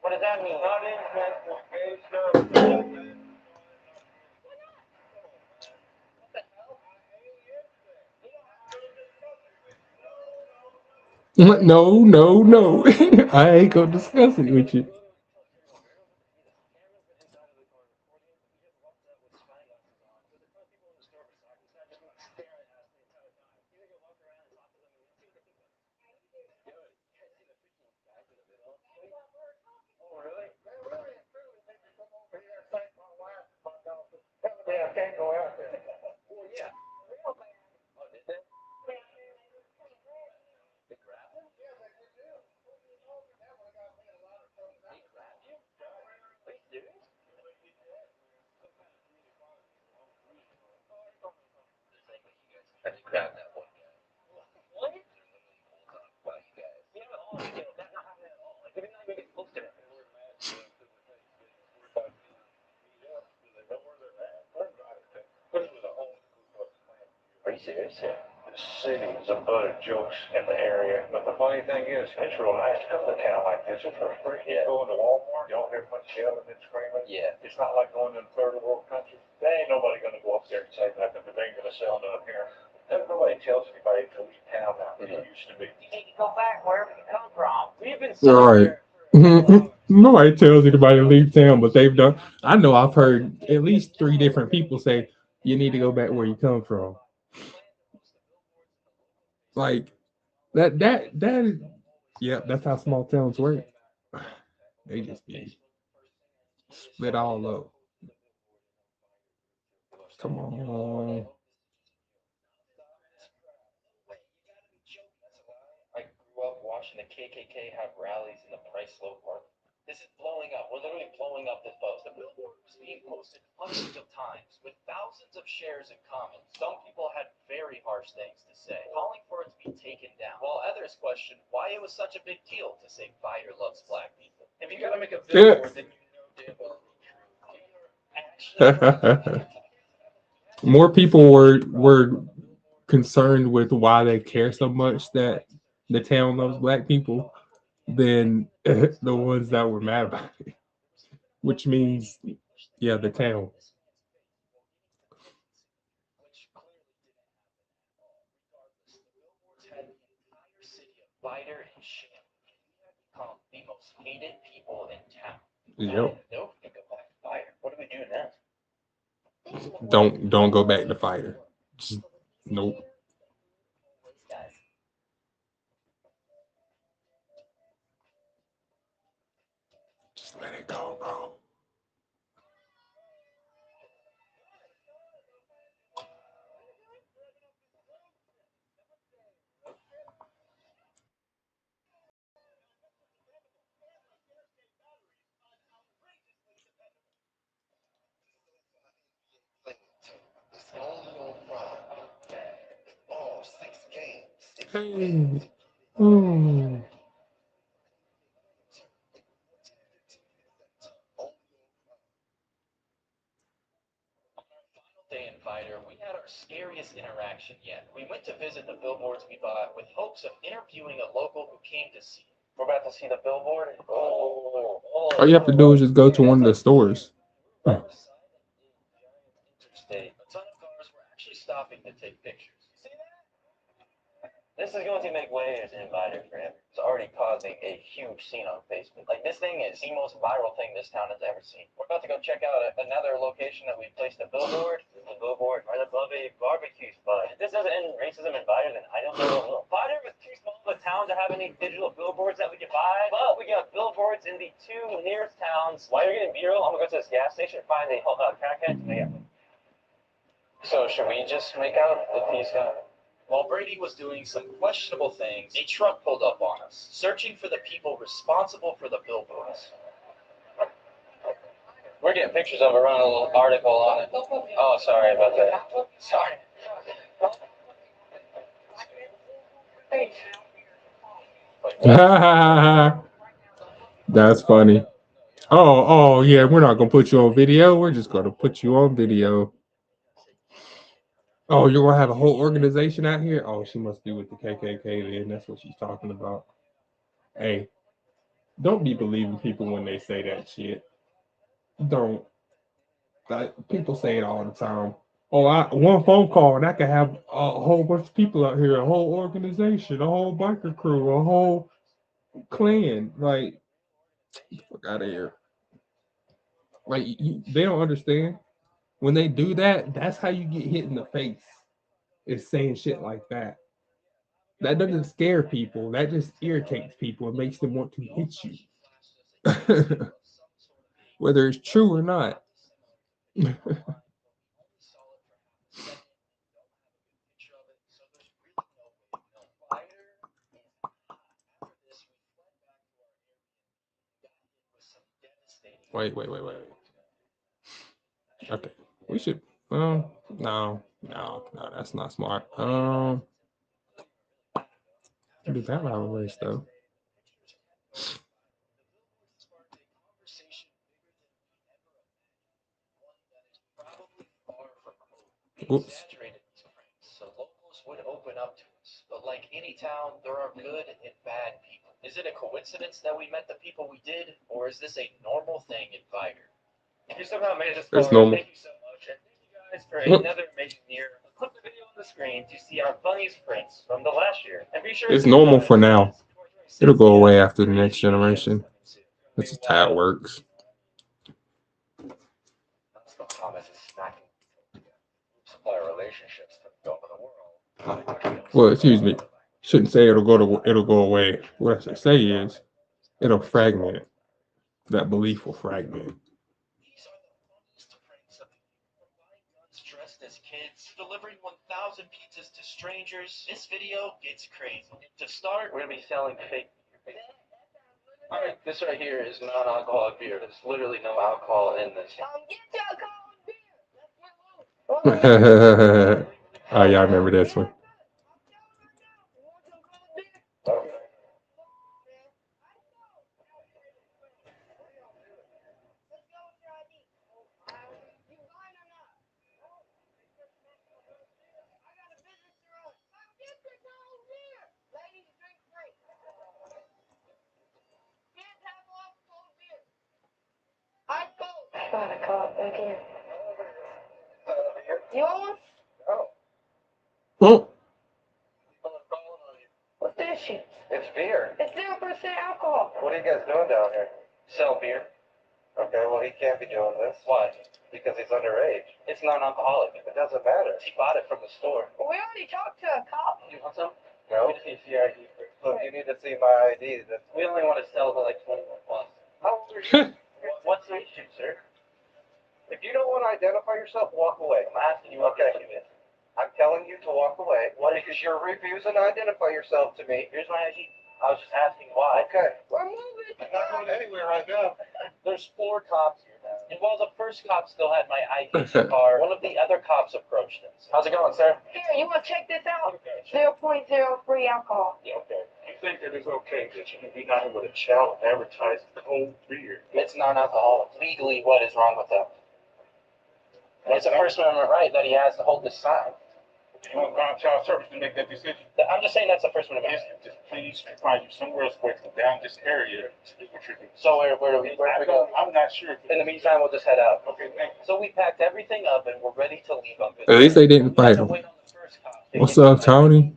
What does that mean? No, no, no. I ain't gonna discuss it with you. Yeah, can't go out there. Let's grab that one. Are you serious? The city's a butt of jokes in the area, but the funny thing is, it's real nice to come to a town like this. It's for free. You go into Walmart, you don't hear much yelling and screaming. Yeah. It's not like going to a third world country. There ain't nobody gonna go up there and say nothing, but they ain't gonna sell nothing here. Nobody tells anybody to leave town now. It used to be. You need to go back wherever you come from. We've been All selling right. Nobody tells anybody to leave town, but they've done. I know I've heard at least three different people say you need to go back where you come from. Like that. Yeah, that's how small towns work. They just be split all up. Come on. I grew up watching the KKK have rallies in the Price Slope Park. This is blowing up. We're literally blowing up this post. The billboard was being posted hundreds of times with thousands of shares and comments. Some people had very harsh things to say, calling for it to be taken down, while others questioned why it was such a big deal to say Biden loves black people. If you gotta make a billboard, then you know damn well More people were concerned with why they care so much that the town loves black people than the ones that were mad about it. Which means, yeah, the town. had the entire city of Biter and Sham become the most hated people in town. Yep. Nope, we go back to Biter. What do we do now? Don't go back to fighter. Just nope. Just let it go, bro. This long old ride, all 6 games. Hey. Oh. Day in Fighter, we had our scariest interaction yet. We went to visit the billboards we bought with hopes of interviewing a local who came to see. We're about to see the billboard. All you have to do is just go to one of the stores. Interstate. A ton of cars were actually stopping to take pictures. See that? This is going to make waves in Fighter forever. It's already causing a huge scene on Facebook. Like, this thing is the most viral thing this town has ever seen. We're about to go check out another location that we placed a billboard. The billboard right above a barbecue spot. If this doesn't end racism in Fighter, then I don't know what will. Fighter was too small of a town to have any digital billboards that we could buy, but we got billboards in the two nearest towns. While you're getting B-roll, I'm gonna go to this gas station and find a crackhead. So should we just make out if he's got... While Brady was doing some questionable things, a truck pulled up on us, searching for the people responsible for the billboards. We're getting pictures of it, running a little article on it. Oh, sorry about that. Sorry. That's funny. Oh, yeah, we're not gonna put you on video. We're just gonna put you on video. Oh, you're gonna have a whole organization out here? Oh, she must be with the KKK then. That's what she's talking about. Hey, don't be believing people when they say that shit. Don't. People say it all the time. Oh, one phone call and I could have a whole bunch of people out here, a whole organization, a whole biker crew, a whole clan. Like, fuck out of here. Like, they don't understand. When they do that, that's how you get hit in the face. Is saying shit like that. That doesn't scare people. That just irritates people and makes them want to hit you. Whether it's true or not. Wait. Okay. We should no, that's not smart. Do that rival race though. Oops. So locals would open up to us. But like any town, there are good and bad people. Is it a coincidence that we met the people we did, or is this a normal thing in Fighter? If you somehow made it this It's far, normal. thank you so much, and thank you guys for another amazing year. Click the video on the screen to see our funniest prints from the last year, and be sure It's to normal for now. It'll go away after the next generation. That's just how it works. Supplier relationships to over the world. Well, excuse me. Shouldn't say it'll go away. What I should say is it'll fragment. That belief will fragment. Dressed as kids, delivering 1,000 pizzas to strangers. This video gets crazy. To start, we're gonna be selling fake beer. Alright, this right here is non-alcoholic beer. There's literally no alcohol in this. Oh yeah, I remember this one. Got a cup again. You want one? Oh. What's this shit? It's beer. It's 0% alcohol. What are you guys doing down here? Sell beer. Okay, well, he can't be doing this. Why? Because he's underage. It's non-alcoholic. It doesn't matter. He bought it from the store. We already talked to a cop. You want some? No. We just need to see your ID first. Look, you need to see my ID. We only want to sell to like 21 plus. How old are you? What's the issue, sir? If you don't want to identify yourself, walk away. I'm asking you what the issue is. I'm telling you to walk away. What because you're refusing to identify yourself to me. Here's my ID. I was just asking why. Okay. We're moving. I'm not going anywhere right now. There's 4 cops here now. And while the first cop still had my ID in the car, one of the other cops approached us. How's it going, sir? Here, you want to check this out? 0.03 alcohol. Yeah, okay. You think that it's okay that you can be out here with a child and advertise cold beer? It's non-alcoholic. Legally, what is wrong with that? It's a First Amendment right that he has to hold this sign. You want ground child service to make that decision? I'm just saying that's a First Amendment right. Just please find you somewhere else where it's down this area to do what you're doing. So where do we go? I'm not sure. In the meantime, we'll just head out. Okay, thank you. So we packed everything up and we're ready to leave up. At least they didn't fight him. What's up, Tony?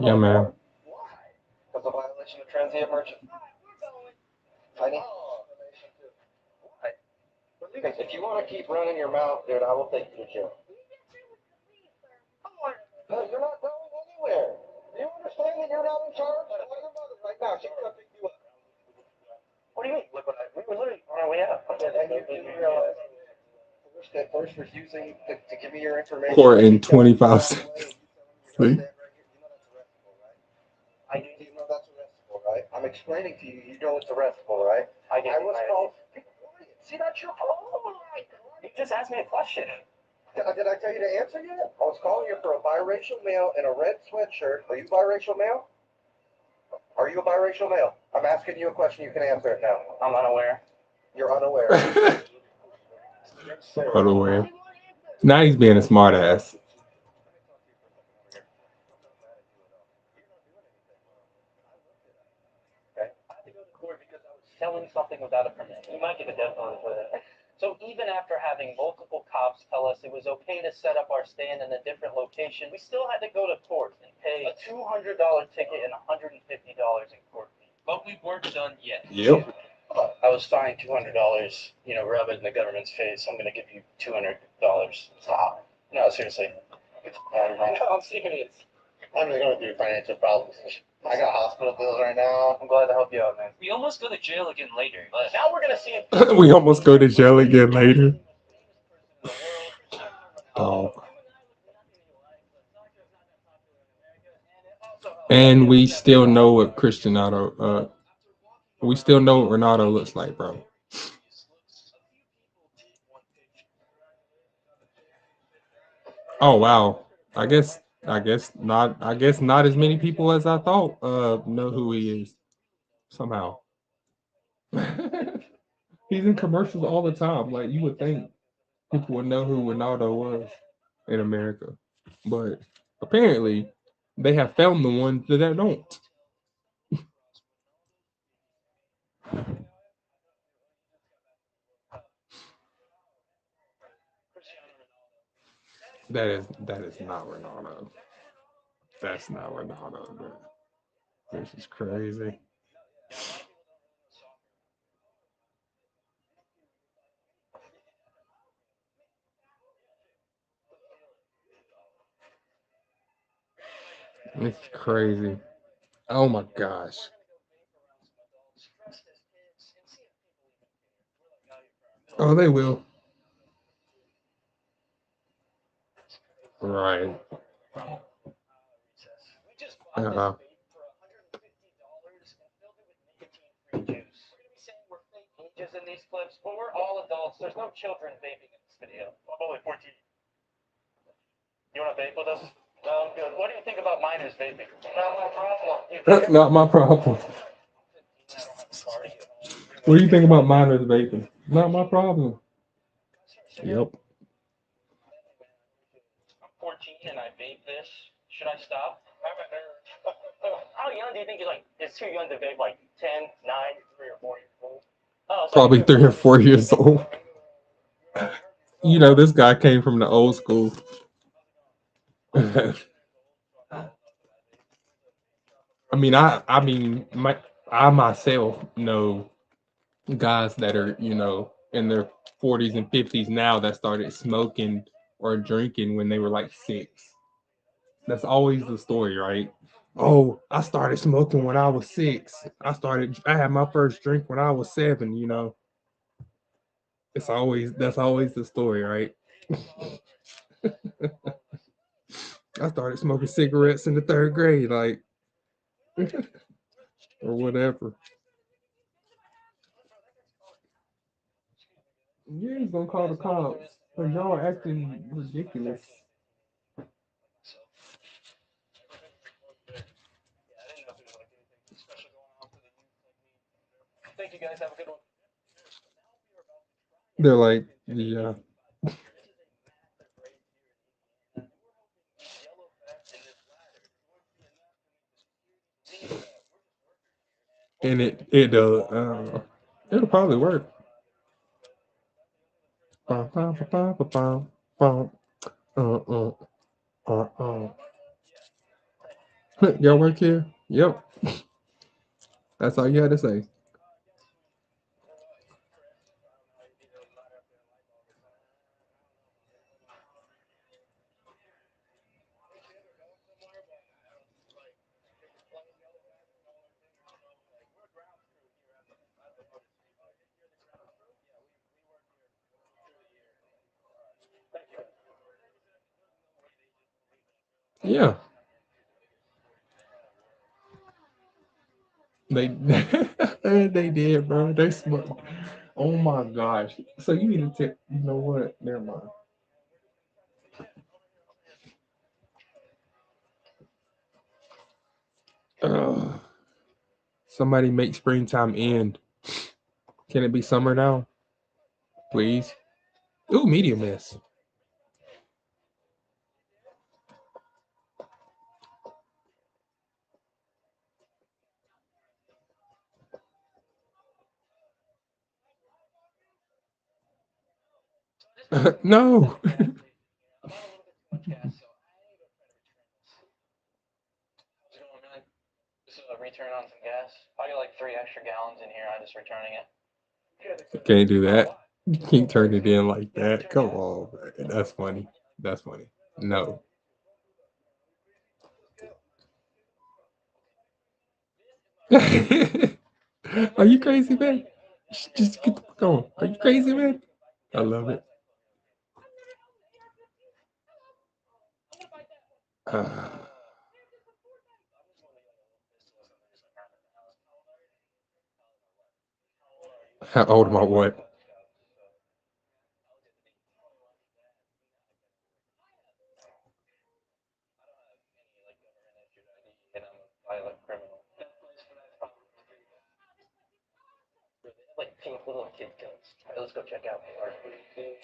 Yeah, man. Because of violation of transient merchant. Tiny? If you want to keep running your mouth, dude, I will take you to jail. No, you're not going anywhere. Do you understand that you're not in charge? Tell your mother right now. She's going to pick you up. What do you mean? Look what we were literally on our way out. And you realize that first refusing to give me your information. Court in 25 seconds. See? I do know that's arrestable, right? I'm explaining to you, you know it's arrestable, right? I was called. See, that's your problem. You just asked me a question. Did I tell you to answer yet? I was calling you for a biracial male in a red sweatshirt. Are you biracial male? Are you a biracial male? I'm asking you a question. You can answer it now. I'm unaware. You're unaware. Unaware. Now he's being a smart ass. Selling something without a permit. You might get a death warrant for that. So even after having multiple cops tell us it was okay to set up our stand in a different location, we still had to go to court and pay a $200 ticket and $150 in court fee. But we weren't done yet. Yep. I was fined $200. Rub it in the government's face. I'm gonna give you $200. Stop. No, seriously. No, I'm serious. I'm just going through financial problems. I got hospital bills right now. I'm glad to help you out, man. We almost go to jail again later, but now we're gonna see if We almost go to jail again later. Dog. And we still know what we still know what Ronaldo looks like, bro. Oh wow. I guess not as many people as I thought know who he is somehow. He's in commercials all the time. Like you would think people would know who Ronaldo was in America. But apparently they have found the ones that don't. That is not Ronaldo. That's not Ronaldo, bro. This is crazy. It's crazy. Oh my gosh. Oh, they will. Right. Uh-uh. ages in these clips, but we're all adults. There's no children vaping in this video. I'm only 14. You want to vape with us? No, good. What do you think about minors vaping? Not my problem. Not my problem. What do you think about minors vaping? Not my problem. Yep. I'm 14 and I vape this. Should I stop? How young do you think you're like? It's too young to vape, like 10, 9, 3 or 4 years old. Oh, so Probably 3 or 4 years old. This guy came from the old school. I myself know guys that are, in their 40s and 50s now that started smoking or drinking when they were like 6. That's always the story, right? Oh, I started smoking when I was 6. I had my first drink when I was 7. That's always the story, right? I started smoking cigarettes in the 3rd grade, like, or whatever. Yeah, he's gonna call the cops. Cause y'all acting ridiculous. Thank you guys. Have a good one. They're like, yeah. And it'll probably work. Bum, bum, bum, bum, bum, bum. Uh, uh, uh. Y'all work here? Yep. That's all you had to say. Yeah. They they did, bro. They smart. Oh my gosh. So you need to take. You know what? Never mind. Ugh. Somebody make springtime end. Can it be summer now, please? Ooh, medium miss. No. Just return on some gas. I got like 3 extra gallons in here. I'm just returning it. Can't do that. You can't turn it in like that. Come on, man. That's funny. That's funny. No. Are you crazy, man? Just get the fuck on. Are you crazy, man? I love it. Uh, how old am I? What? And I'm a violent criminal. Like pink little kid guns. All right, let's go check out R18.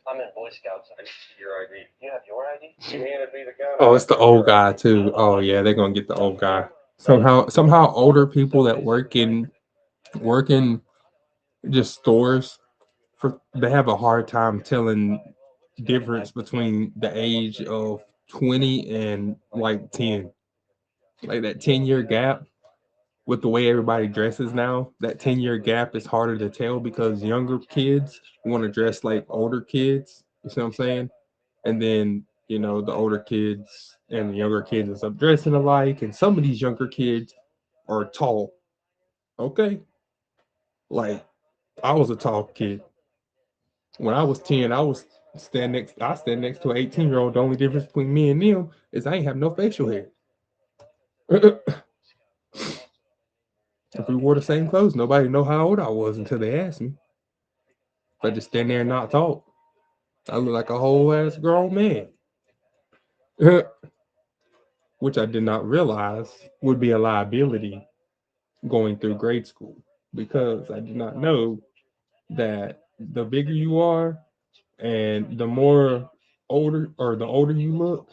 I'm in Boy Scouts. I need to see your ID. You have your ID? You handed me the gun. Oh, it's the old guy too. Oh yeah, they're gonna get the old guy. Somehow older people that work in just stores for they have a hard time telling difference between the age of 20 and like 10. Like that 10-year gap with the way everybody dresses now, that 10-year gap is harder to tell because younger kids want to dress like older kids. You see what I'm saying? And then, the older kids and the younger kids is up dressing alike. And some of these younger kids are tall. Okay. Like I was a tall kid. When I was 10, I stand next to an 18-year-old. The only difference between me and them is I ain't have no facial hair. If we wore the same clothes, nobody know how old I was until they asked me. If I just stand there and not talk, I look like a whole ass grown man. Which I did not realize would be a liability going through grade school because I did not know that the bigger you are and the older you look,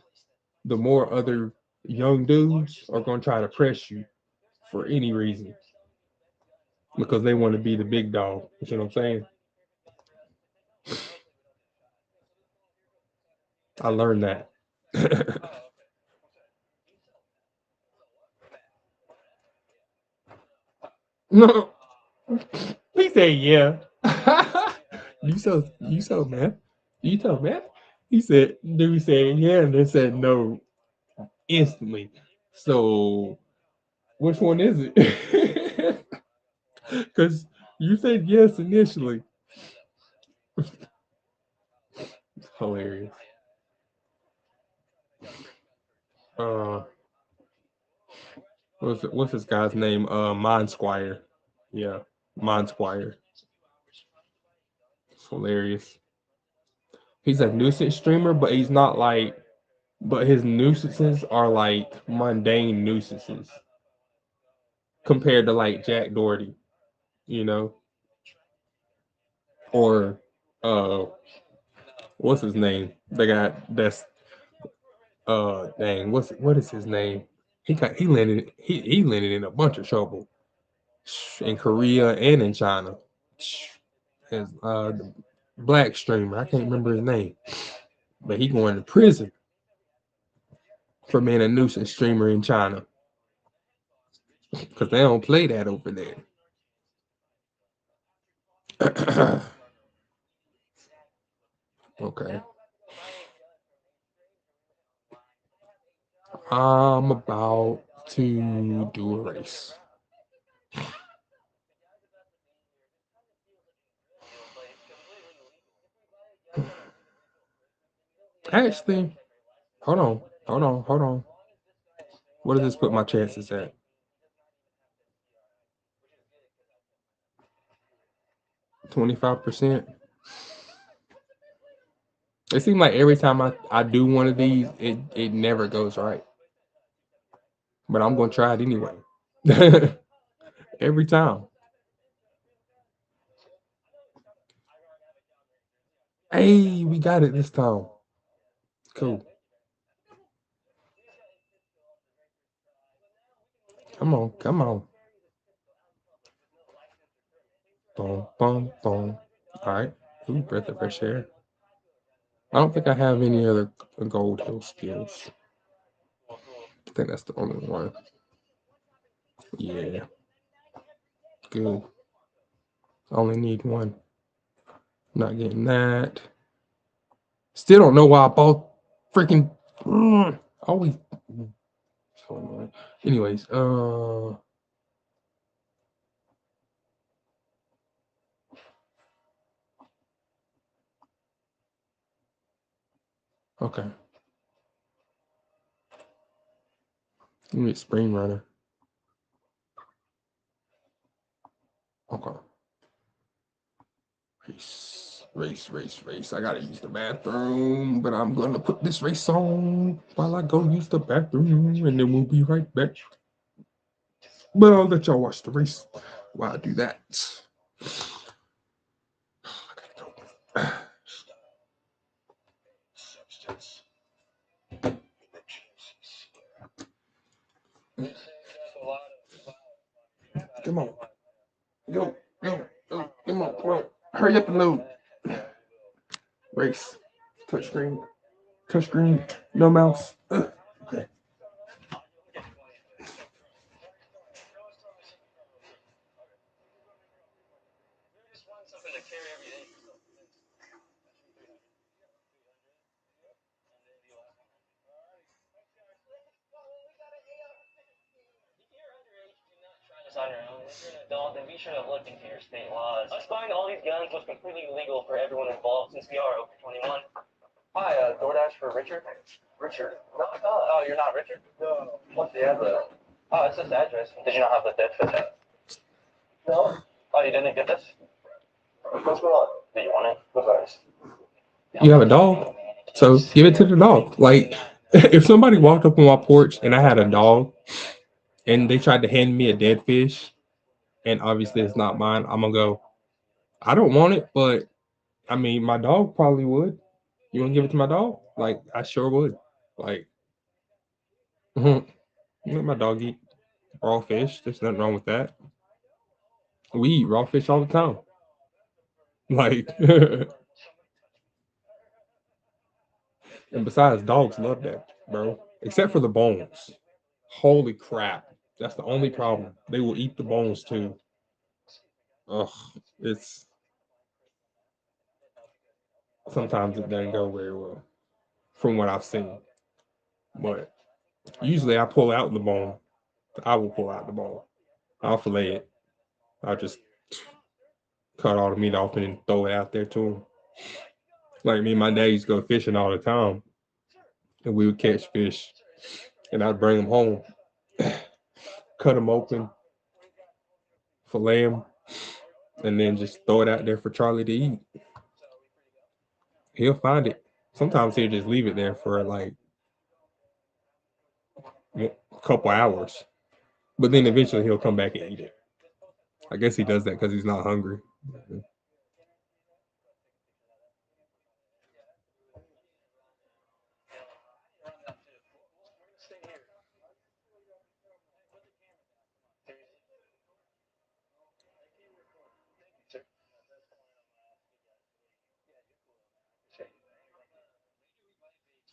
the more other young dudes are going to try to press you for any reason because they want to be the big dog. You see what I'm saying? I learned that. No, he said, "Yeah." You so mad. You so mad. He said, "Dude said yeah," and they said no instantly. So which one is it? Because you said yes initially. Hilarious. Uh, what's this guy's name? Mind Squire. Yeah, Mind Squire. hilarious. He's a nuisance streamer, but he's not like. But his nuisances are like mundane nuisances compared to like Jack Doherty, you know, or uh, what's his name? The guy that's dang, what is his name? He landed in a bunch of trouble in Korea and in China. His the black streamer, I can't remember his name, but he going to prison for being a nuisance streamer in China because they don't play that over there. Okay. I'm about to do a race. Actually, hold on. What does this put my chances at? 25%. It seems like every time I do one of these, it never goes right. But I'm gonna try it anyway. Every time. Hey, we got it this time. Cool. Come on, come on. Boom, boom, boom. All right. Ooh, breath of fresh air. I don't think I have any other gold hill skills. I think that's the only one. Yeah, good. I only need one. Not getting that. Still don't know why I bought freaking. Always. So annoying. Anyways, okay. Give me a spring runner. Okay. Race. I gotta use the bathroom, but I'm gonna put this race on while I go use the bathroom, and then we'll be right back. But I'll let y'all watch the race while I do that. Come on. Come on. Come on. Hurry up and load. Race. Touchscreen. Touchscreen. No mouse. Okay. On your own. If you're an adult, then be sure to look into your state laws. Us buying all these guns was completely illegal for everyone involved since we are over 21. Hi, DoorDash for Richard. Richard? No, oh, you're not Richard? No. What's the address? Oh, it's this address. Did you not have the dead fit? No. Oh, you didn't get this? What's going on? Do you want it? What's You have a dog, so give it to the dog. Like, if somebody walked up on my porch and I had a dog, and they tried to hand me a dead fish, and obviously it's not mine, I'm gonna go. I don't want it, but I mean, my dog probably would. You want to give it to my dog? Like, I sure would. Like, let my dog eat raw fish. There's nothing wrong with that. We eat raw fish all the time. Like, and besides, dogs love that, bro. Except for the bones. Holy crap. That's the only problem. They will eat the bones too. Ugh, it's sometimes it doesn't go very well from what I've seen. But usually I pull out the bone. I will pull out the bone. I'll fillet it. I'll just cut all the meat off and then throw it out there to them. Like me and my dad used to go fishing all the time, and we would catch fish, and I'd bring them home, cut them open, fillet them, and then just throw it out there for Charlie to eat. He'll find it. Sometimes he'll just leave it there for like a couple hours, but then eventually he'll come back and eat it. I guess he does that because he's not hungry.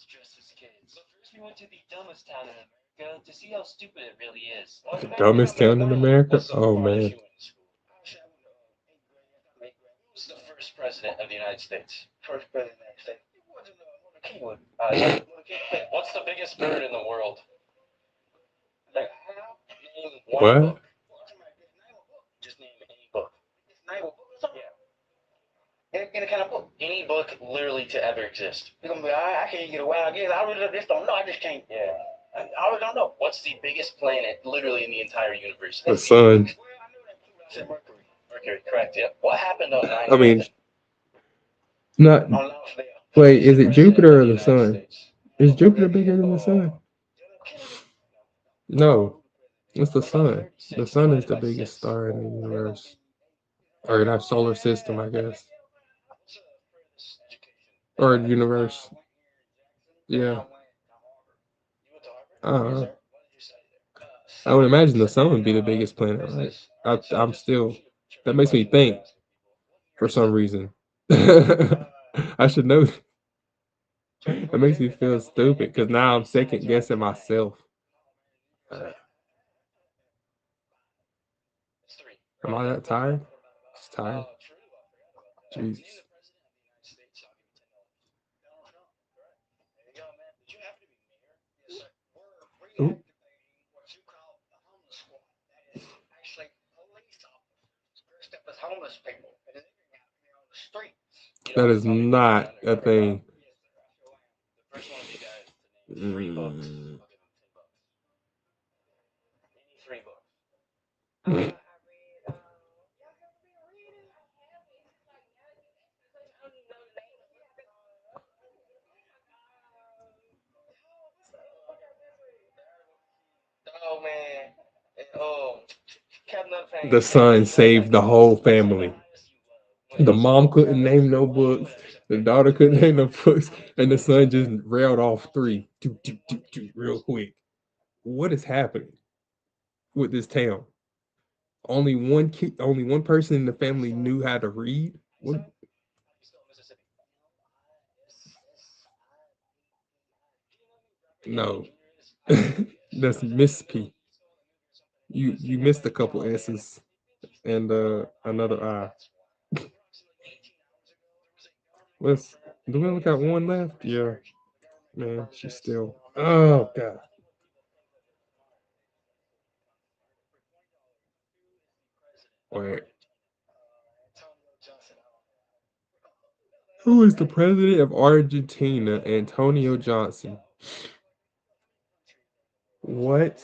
Just as kids. But first we went to the dumbest town in America to see how stupid it really is. The dumbest town in America? Oh man. Who's the first president of the United States? First president of the United States. It wasn't Keywood. What's the biggest bird in the world? Like, Name What? one book. Just name any book. name a book or something? Yeah. Any kind of book. Any book literally to ever exist. You're gonna be, I can't get a wild guess. I really just don't know. I just can't. Yeah. I really don't know. What's the biggest planet literally in the entire universe? The sun. Said Mercury. Mercury, correct, yep. What happened on 9/11? I mean, not. On Lonsdale. Wait, is it Jupiter or the sun? Is Jupiter bigger than the sun? No, it's the sun. The sun is the biggest star in the universe, or in our solar system, I guess, or universe. Yeah. Uh, I would imagine the sun would be the biggest planet, right? I'm still. That makes me think for some reason. I should know. It makes me feel stupid because now I'm second guessing myself. Am I that tired? Just tired. Jesus. Ooh. Actually, police officers dressed up as homeless people. And they're out on the streets. That is not a thing. The first one of you guys to name 3 books. Mm. Any 3 books. Oh man. And, Captain Underpants. The son saved the whole family. The mom couldn't name no books. The daughter couldn't name no books, and the son just railed off 3, real quick. What is happening with this town? Only one kid, only one person in the family knew how to read. What? No, that's Miss P. You missed a couple S's and another I. Let's do we only got one left? Yeah, man, she's still. Oh god. Wait. Who is the president of Argentina? Antonio Johnson. What?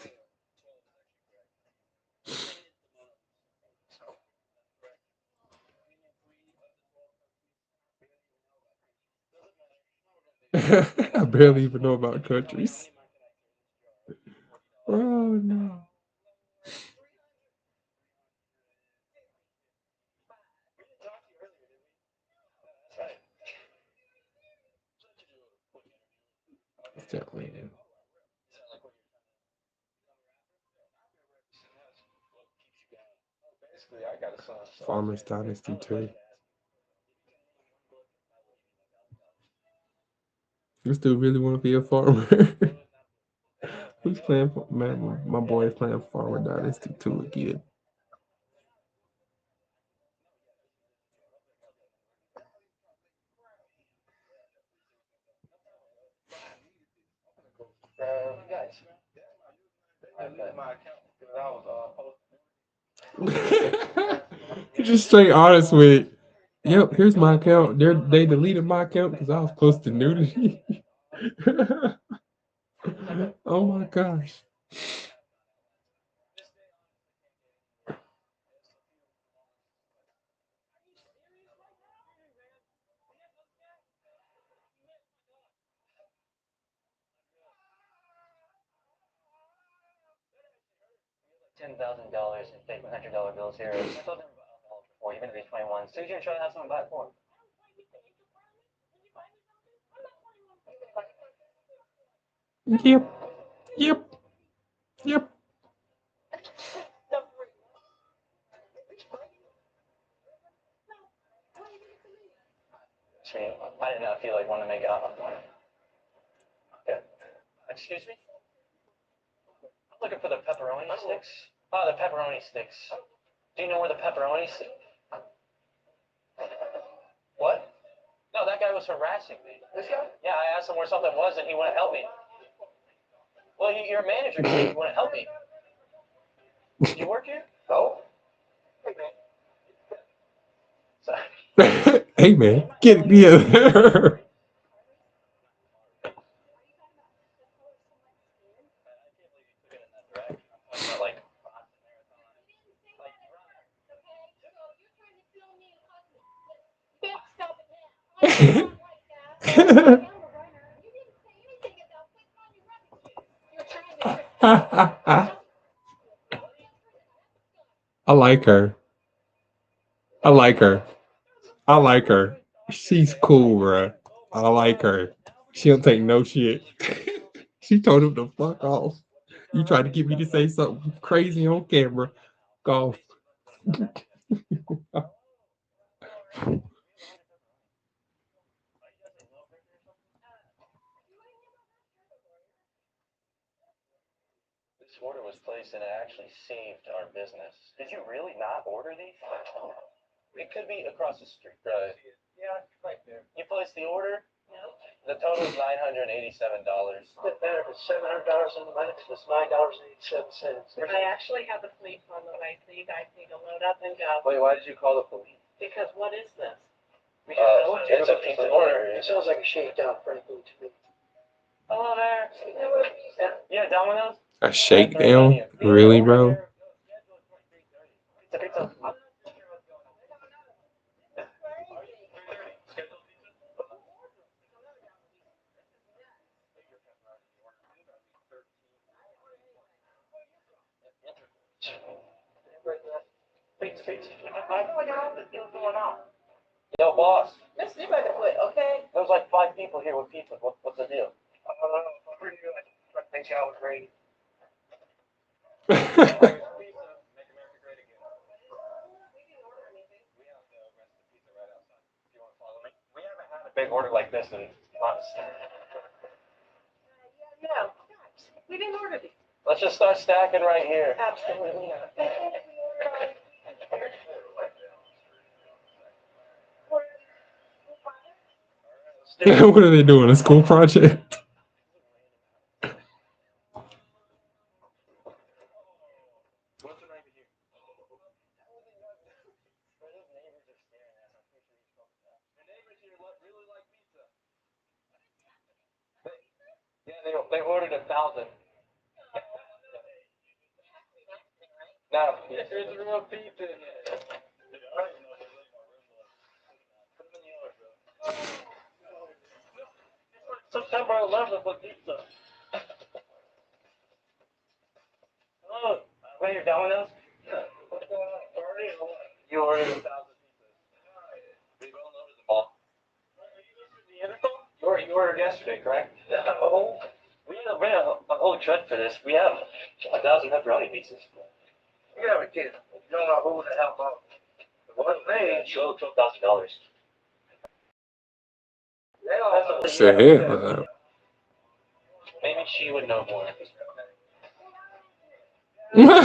I barely even know about countries. Oh no. Definitely. Farmers Dynasty too. You still really want to be a farmer? Who's playing? Man, my boy is playing Farmer Dynasty 2 again. Guys. You're just straight honest with it. Yep, here's my account. They deleted my account because I was posting nudity. Oh my gosh. $10,000 in fake $100 bills here. I told them about alcohol before, even if he's 21. So he's gonna try to have someone buy it for him. Yep. Yep. Yep. See, I did not feel like wanting to make out. Okay. Excuse me? I'm looking for the pepperoni sticks. Oh, the pepperoni sticks. Do you know where the pepperoni sticks? What? No, that guy was harassing me. This guy? Yeah, I asked him where something was and he wouldn't help me. Well, you're a manager, you wouldn't help me. Do you work here? No. Hey, man. Sorry. Hey man, get it together. I like her. I like her. I like her. She's cool, bruh. I like her. She don't take no shit. She told him to fuck off. You tried to get me to say something crazy on camera. Golf. This order was placed and it actually saved our business. Did you really not order these? It could be across the street. Right. Yeah, right there. You placed the order? Yeah. The total is $987. Bit better, it's $700 in the minutes, it's $9.87. I actually have the police on the way, so you guys need to load up and go. Wait, why did you call the police? Because what is this? It's a pizza order. It sounds like a shakedown for anything to me. Hello there. Yeah, Domino's? A shakedown? Really, bro? Pizza. Pizza. I know what going on. Yo, boss. Let's see about the foot, okay? There's like 5 people here with pizza. What's the deal? I don't know, I'm pretty good. I think I was ready. Big order like this in months. No, we didn't order these. Let's just start stacking right here. Absolutely not. What are they doing? A school project? Yeah, they ordered 1,000. No, there's real pizza in there. September 11th with pizza. Oh, wait, your Domino's? What's going on? You ordered 1,000 pizzas. We've all ordered them all. You ordered yesterday, correct? No. We had a whole truck for this. We have 1,000 pepperoni pizzas. You have a kid. You don't know who the hell bought it. What made You owe $12,000. They all It's a hit, bro. Maybe she would know more. Well,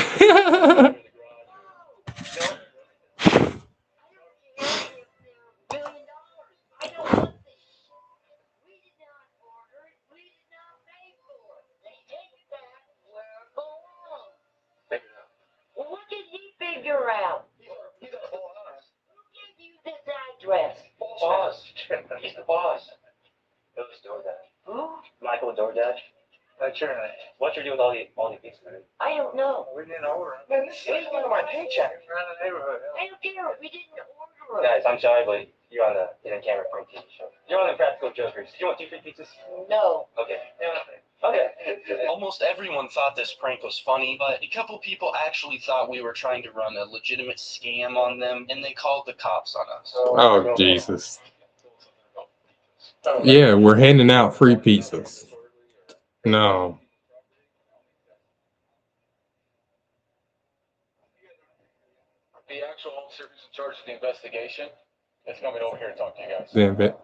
what did he figure out? Who gave you this address? Boss. He's the boss. It was DoorDash. Who? Michael DoorDash. That's your name. What's your deal with all the pizza? I don't know. We didn't order it. Man, this is one of my paychecks. Around the neighborhood. I don't care. We didn't order it. Guys, I'm sorry, but you're on the Hidden Camera Free TV show. You're on the Practical Jokers. Do you want 2 free pizzas? No. Okay. Yeah. Okay. Almost everyone thought this prank was funny, but a couple people actually thought we were trying to run a legitimate scam on them, and they called the cops on us. Oh, Jesus. Yeah, we're handing out free pizzas. No. The actual officer who's in charge of the investigation is coming over here to talk to you guys. Damn it.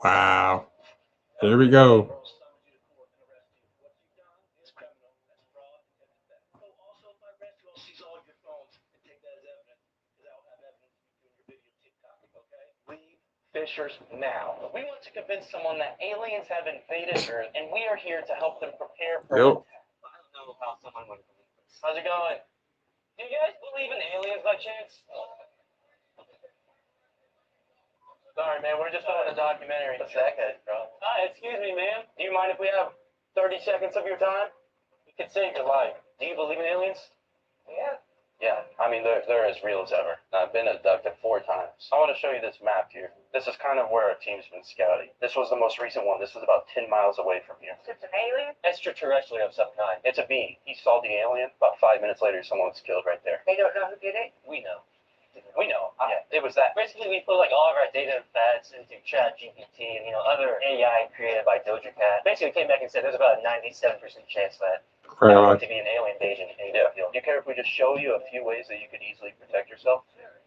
Wow. Here we go. Fishers now. We want to convince someone that aliens have invaded Earth, and we are here to help them prepare for Yep. an attack. I don't know how someone would believe this. How's it going? Do you guys believe in aliens by chance? Sorry, man, we're just on a documentary. What's that guy's problem? Hi, excuse me, ma'am. Do you mind if we have 30 seconds of your time? We could save your life. Do you believe in aliens? Yeah. Yeah, I mean, they're as real as ever. I've been abducted 4 times. I want to show you this map here. This is kind of where our team's been scouting. This was the most recent one. This is about 10 miles away from here. It's an alien? Extraterrestrial of some kind. It's a being. He saw the alien. About 5 minutes later, someone was killed right there. They don't know who did it? We know. We know. It was that. Basically, we put like all of our data and facts into ChatGPT and other AI created by Doja Cat. Basically, came back and said there's about a 97% chance that to be an alien invasion in the field. Do you care if we just show you a few ways that you could easily protect yourself?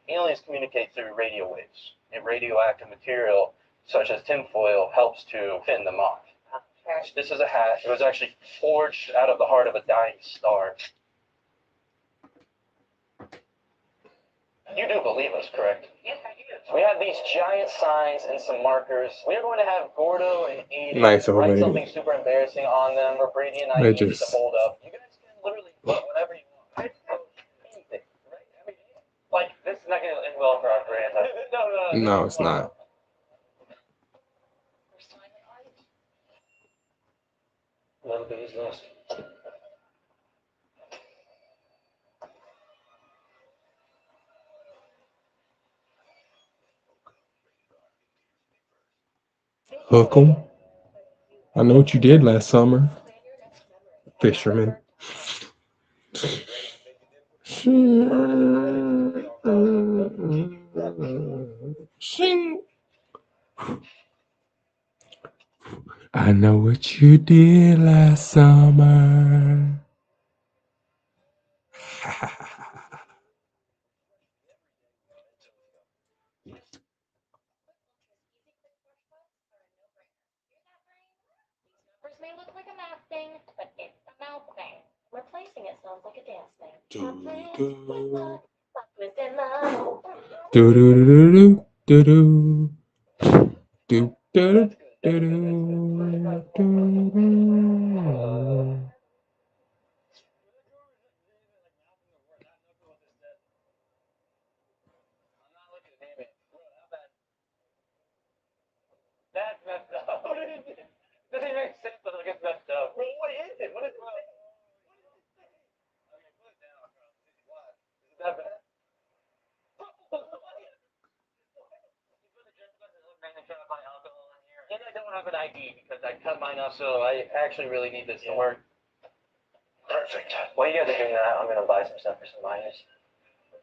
Aliens communicate through radio waves. And radioactive material, such as tinfoil, helps to fend them off. This is a hat. It was actually forged out of the heart of a dying star. You do believe us, correct? Yes, I do. We have these giant signs and some markers. We're going to have Gordo and Edie Nice old write lady. something super embarrassing on them, or Brady and I They need to just- hold up. You guys can literally put whatever you want. Anything, right? I mean, like, this is not going to end well for our brand. No, it's not. Little baby's lost. Hook 'em. I know what you did last summer. Fisherman. Shing. I know what you did last summer. Numbers may look like a math thing, but it's a mouth thing. Replacing it sounds like a dance thing. Do do do do do do do do do do do. That's messed up. Doesn't even make sense, but it gets messed up. Bro, what is it? What is it? Okay, put it down, bro. What? Is it that bad? And I don't have an ID because I cut mine off, so I actually really need this to work. Perfect. While you guys are doing that, I'm gonna buy some stuff for some miners.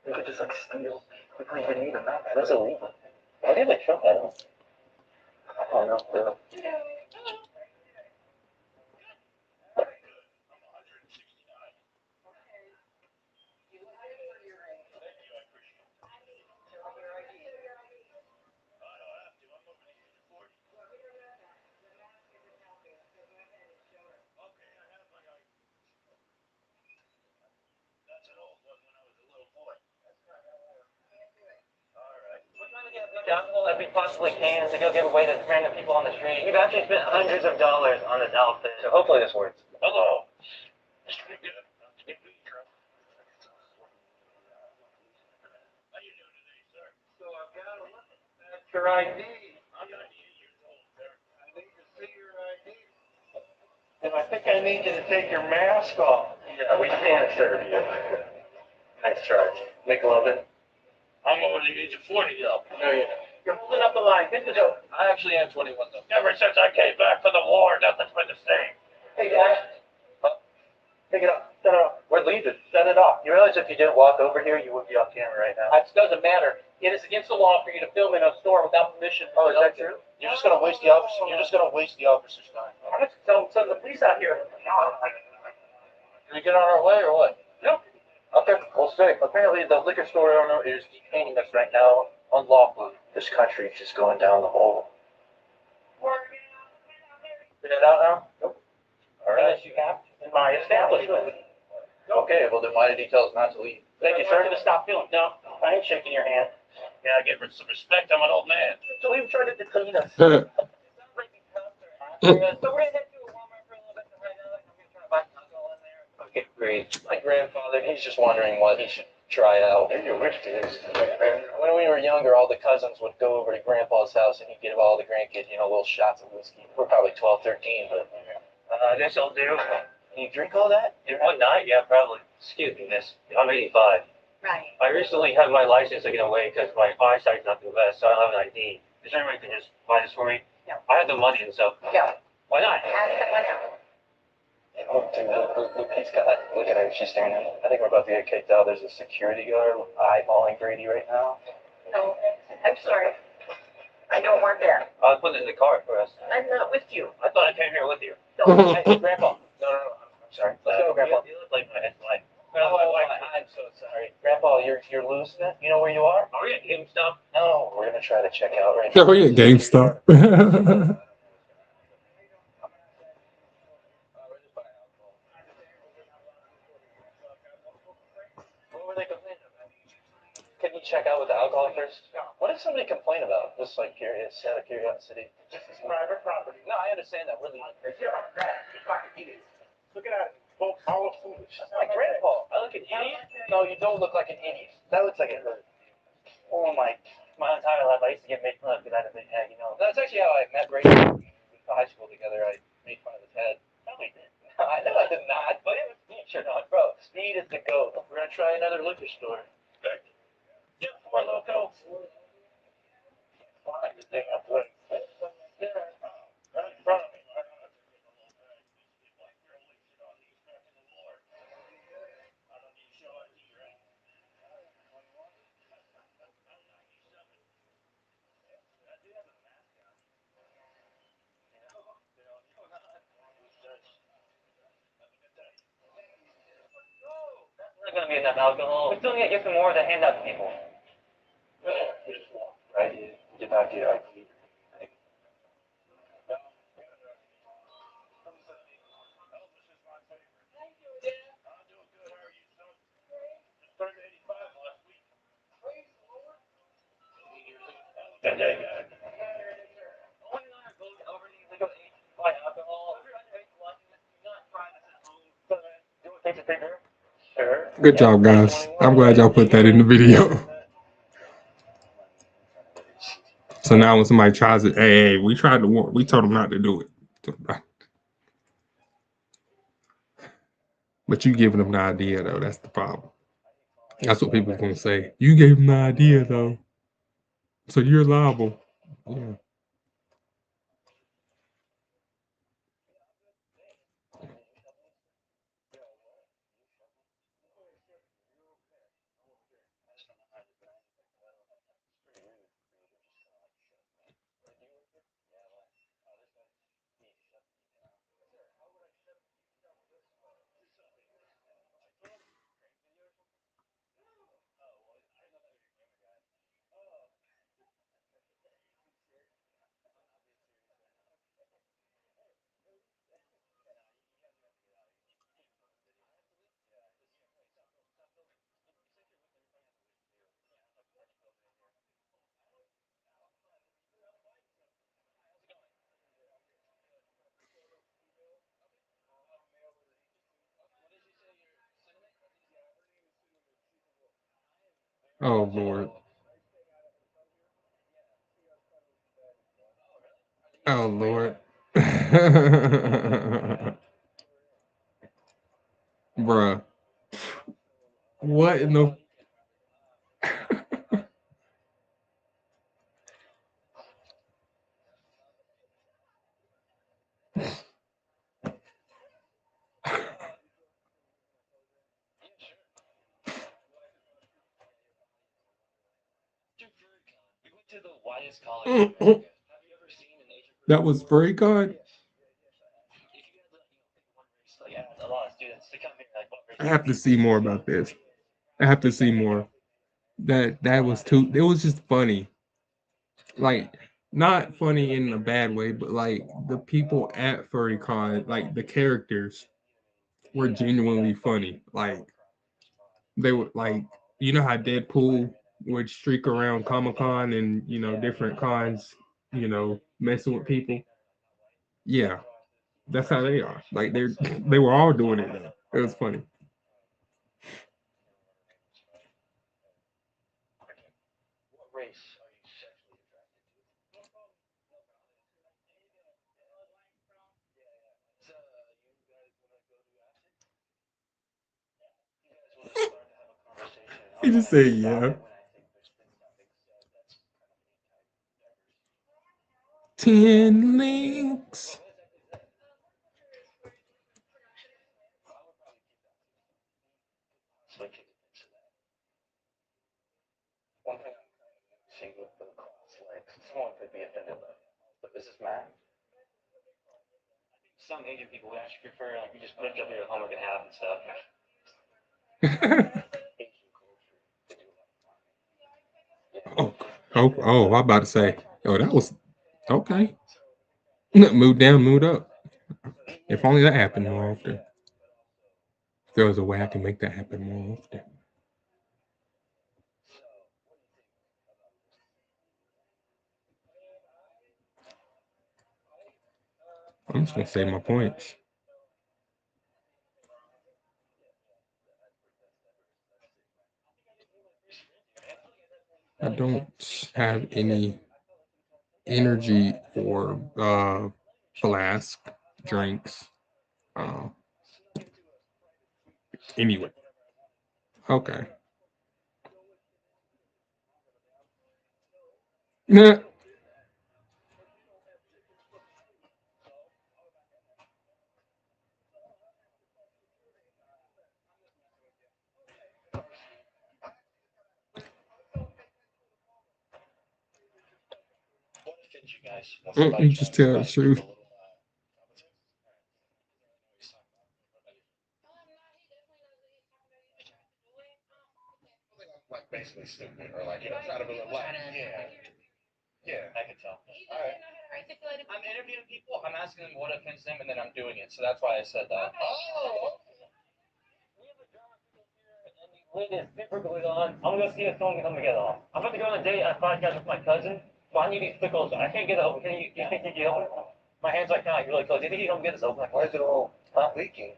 We could just like steal. We don't even need a map. That's illegal. Why do you like Trump that? I don't know. Really. As we possibly can to go give away to random people on the street. We've actually spent hundreds of dollars on this outfit, so hopefully this works. Hello. So I've got to look at your ID. I'm 98 years old, sir. I need to see your ID. And I think I need you to take your mask off. Yeah, we can't serve you. Nice try. McLovin. I'm over the age of 40 though. No, you're not. You're holding up the line. Get the joke. I actually am 21 though. Ever since I came back from the war, nothing's been the same. Hey, Dad. Pick it up. Set it up. We're leaving. Set it up. You realize if you didn't walk over here, you would be off camera right now. It doesn't matter. It is against the law for you to film in a store without permission. Oh, is that true? You're just gonna waste the officer. You're just gonna waste the officer's time. I'm going to send the police out here. Can we get on our way or what? Nope. Okay, we'll see. Apparently, the liquor store owner is detaining us right now unlawfully. This country is just going down the hole. Get it out now? Nope. All right. Unless you have in my establishment. Okay, well then why did he tell us not to leave? Thank you, sir. To stop filming. No, I ain't shaking your hand. Yeah, give her some respect. I'm an old man. So he tried to detain us. So we're gonna head to a Walmart for a little bit to hang out. I'm gonna try to buy some alcohol in there. Okay, great. My grandfather, he's just wondering what he should try out. Maybe your whiskey is. When we were younger, all the cousins would go over to Grandpa's house and he'd give all the grandkids, little shots of whiskey. We're probably 12, 13, but This'll do. can you drink all that? One night, yeah, probably. Excuse me, miss. I'm 85. Right. I recently had my license taken away because my eyesight's not the best, so I don't have an ID. Is there anyone who can just buy this for me? No. I have the money and stuff. No. Why not? Ask someone else. Oh, dude, look, he's got. Look at her. She's staring at him. I think we're about to get kicked out. There's a security guard eyeballing Grady right now. No, I'm sorry. I don't want that. I'll put it in the car for us. I'm not with you. I thought I came here with you. Hey, Grandpa. No. I'm sorry. Let's go, Grandpa. You look like my ex-wife. I'm so sorry. Grandpa, you're losing it? You know where you are? Are we at GameStop? No, we're going to try to check out right Yeah, now. we at GameStop. What were they complaining about? Can you check out with the alcohol first? What did somebody complain about? Just like curious, out of curiosity. This is private property. No, I understand that. We're leaving. Look at that. Folks, all foolish. That's my grandpa. I look an idiot? No, you don't look like an idiot. That looks like it hurt. Oh my entire life I used to get made fun of because I had a big head, That's actually how I met Brady. We went to high school together. I made fun of his head. No, we did. I know I did not, but it was speed, bro. Speed is the goat. We're gonna try another liquor store. Get more loco. Find the thing I'm putting. Right in front of me. There's not going to be enough alcohol. We still need to get some more to hand out to people. Right here. Get back here. Good job, guys. I'm glad y'all put that in the video. So now when somebody tries it, hey, we tried to warn, we told them not to do it. But you giving them the idea though, that's the problem. That's what people's gonna say. You gave them the idea though. So you're liable. Yeah. Oh Lord. Oh Lord. Bruh. What in the highest college in America. Have you ever seen an Asian person? That was furry card. If you had one race, like asked a lot of students to come here, like what race I do you have to think see is more your about favorite? this. I have to see more. That was too. It was just funny. Like not funny in a bad way, but like the people at FurryCon, like the characters were genuinely funny. Like they were like, you know how Deadpool would streak around Comic Con and different cons, messing with people. Yeah, that's how they are. Like they were all doing it though. It was funny. What race are you sexually attracted to? So, you guys want to go to acid? You guys want to start to have a conversation? He I'm just not said, gonna stop yeah. it when I think there's been something said that's kind of anti-diversity. 10 links. What exactly is that? I would probably keep that to yourself. Possibly take offense to that. One thing I'm kind of noticing with the cross legs, someone could be offended by that. But this is Matt. I think some Asian people would actually prefer like you just put up your homework and half and stuff. Asian culture, they do a lot of farming. Yeah. Oh, I'm about to say, oh, that was okay. Mood down, mood up. If only that happened more often. If there was a way I can make that happen more often. I'm just gonna save my points. I don't have any energy or flask drinks. Uh, anyway, okay. Nah. What offends you guys when somebody You just tries to tell the like make a truth. little competition? Like basically stupid or like try to be like yeah. I can tell. All right. I'm interviewing people. I'm asking them what offends them, and then I'm doing it. So that's why I said that. Oh. Lid is super glued on. I'm gonna go see if someone can help me get it off. I'm about to go on a date at podcast with my cousin. So I need these pickles. I can't get it open. You think you can help me? My hands are kind of like really close. Do you think you can help me get this open? Like, why is it all leaking?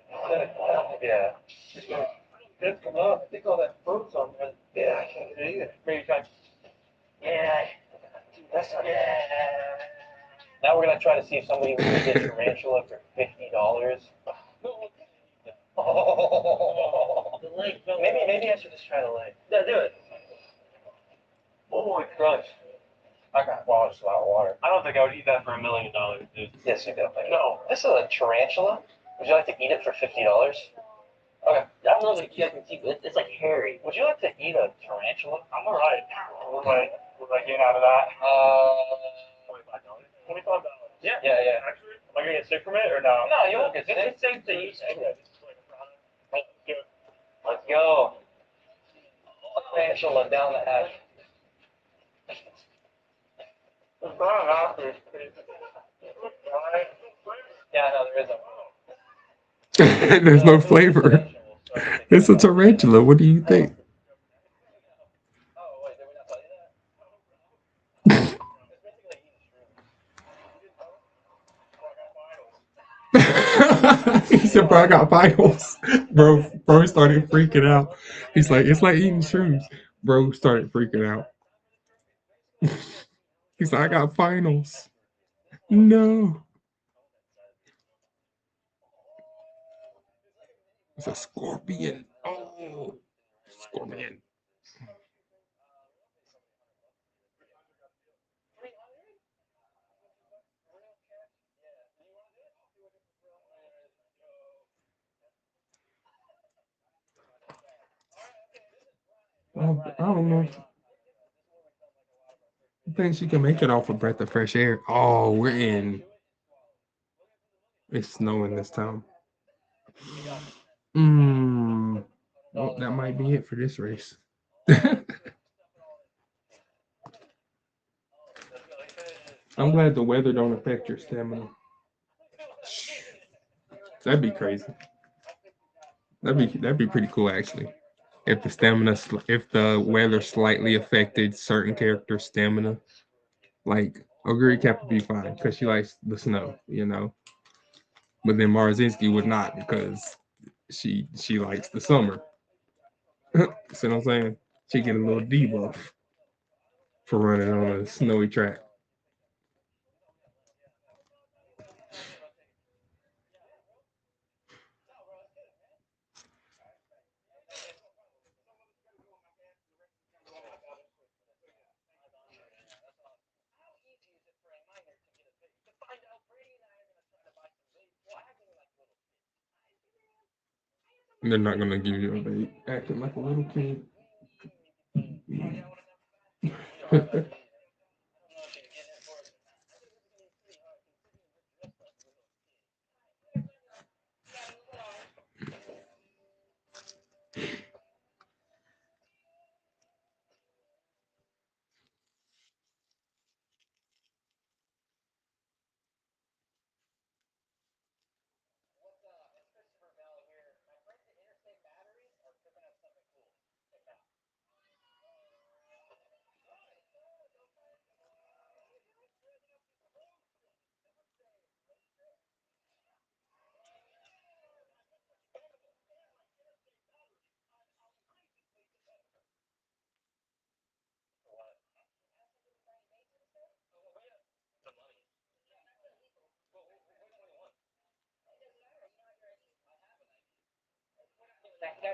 Yeah. It's come up. I think all that fruit's on there. Yeah, I can't get it either. Maybe try. Yeah. That's not Now we're gonna try to see if somebody can get tarantula for $50. Oh. The leg. Maybe I should just try the leg. Yeah, do it. Oh my gosh. I got just a lot of water. I don't think I would eat that for $1 million, dude. Yes, you definitely. No. This is a tarantula. Would you like to eat it for $50? Okay. I don't know if you guys can keep it. It's like hairy. Would you like to eat a tarantula? I'm alright. What am I getting out of that? $25. $25. Yeah. Yeah. Actually, am I gonna get sick from it or no? No, you won't get sick. It's safe to eat. Let's go. Tarantula down the hatch. Yeah, no, there is a. There's no flavor. It's a tarantula. What do you think? Oh, wait, did we not tell you that? It's basically like eating He said, bro, I got finals. Bro started freaking out. He's like, it's like eating shrooms. Bro started freaking out. He's like, I got finals. No. It's a scorpion. Oh, scorpion. I don't know. think she can make it off a breath of fresh air. Oh, we're in. It's snowing this time. Well, that might be it for this race. I'm glad the weather don't affect your stamina. That'd be crazy. That'd be pretty cool actually. If if the weather slightly affected certain characters' stamina, like Oguri Cap would be fine because she likes the snow, you know. But then Marzinski would not because she likes the summer. See what I'm saying? She get a little debuff for running on a snowy track. They're not gonna give you a bait. Acting like a little kid.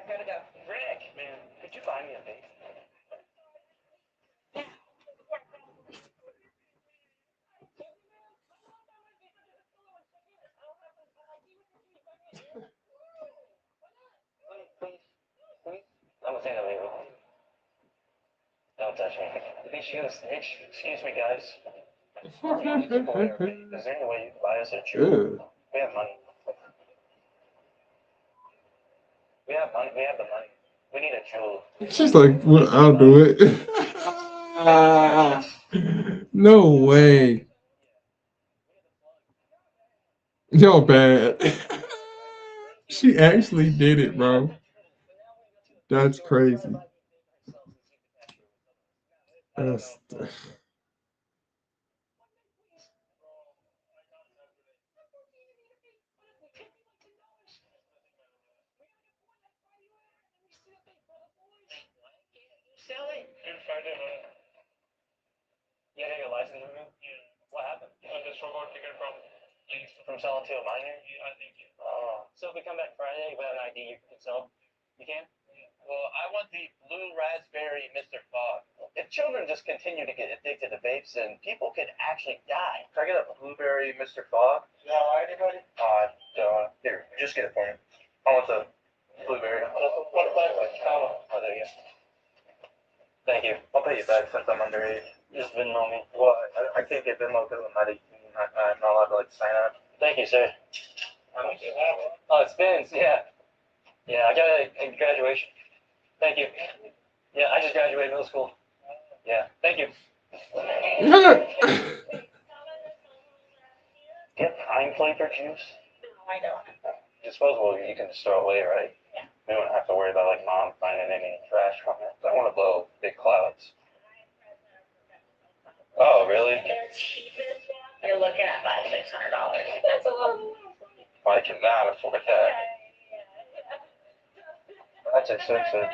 Gotta go. Rick, man, could you buy me a bait? Please, please. I'm gonna say that later. Don't touch me. I think she goes, excuse me, guys. Is there any way you can buy us a chew? We have money. We have money. We have the money. We need a jewel. She's like, well, I'll do it. No way. Y'all bad. She actually did it, bro. That's crazy. That's Sell it. Good Friday night. You had your license removed? Yeah. What happened? I just forgot to get from selling to a minor? Yeah, I think. Oh. So if we come back Friday without an ID, you can sell? You can? Yeah. Well, I want the blue raspberry Mr. Fogg. If children just continue to get addicted to vapes, then people could actually die. Can I get a blueberry Mr. Fogg? No, anybody? Here, just get it for me. I want the blueberry. What flavor? Oh, there you go. Thank you. I'll pay you back since I'm underage. Just Venmo me. Well, I can't get Venmo because I'm not 18. I'm not allowed to sign up. Thank you, sir. Oh, it's Vince. Yeah. Yeah, I got a graduation. Thank you. Yeah, I just graduated middle school. Yeah. Thank you. Get pine flavor juice? No, I don't. Disposable, you can just throw away, right? Yeah. We don't have to worry about mom finding any trash from it. I want to blow big clouds. Oh, really? They're cheapest. You're looking at $500-$600. That's a lot. I cannot afford that. That's expensive.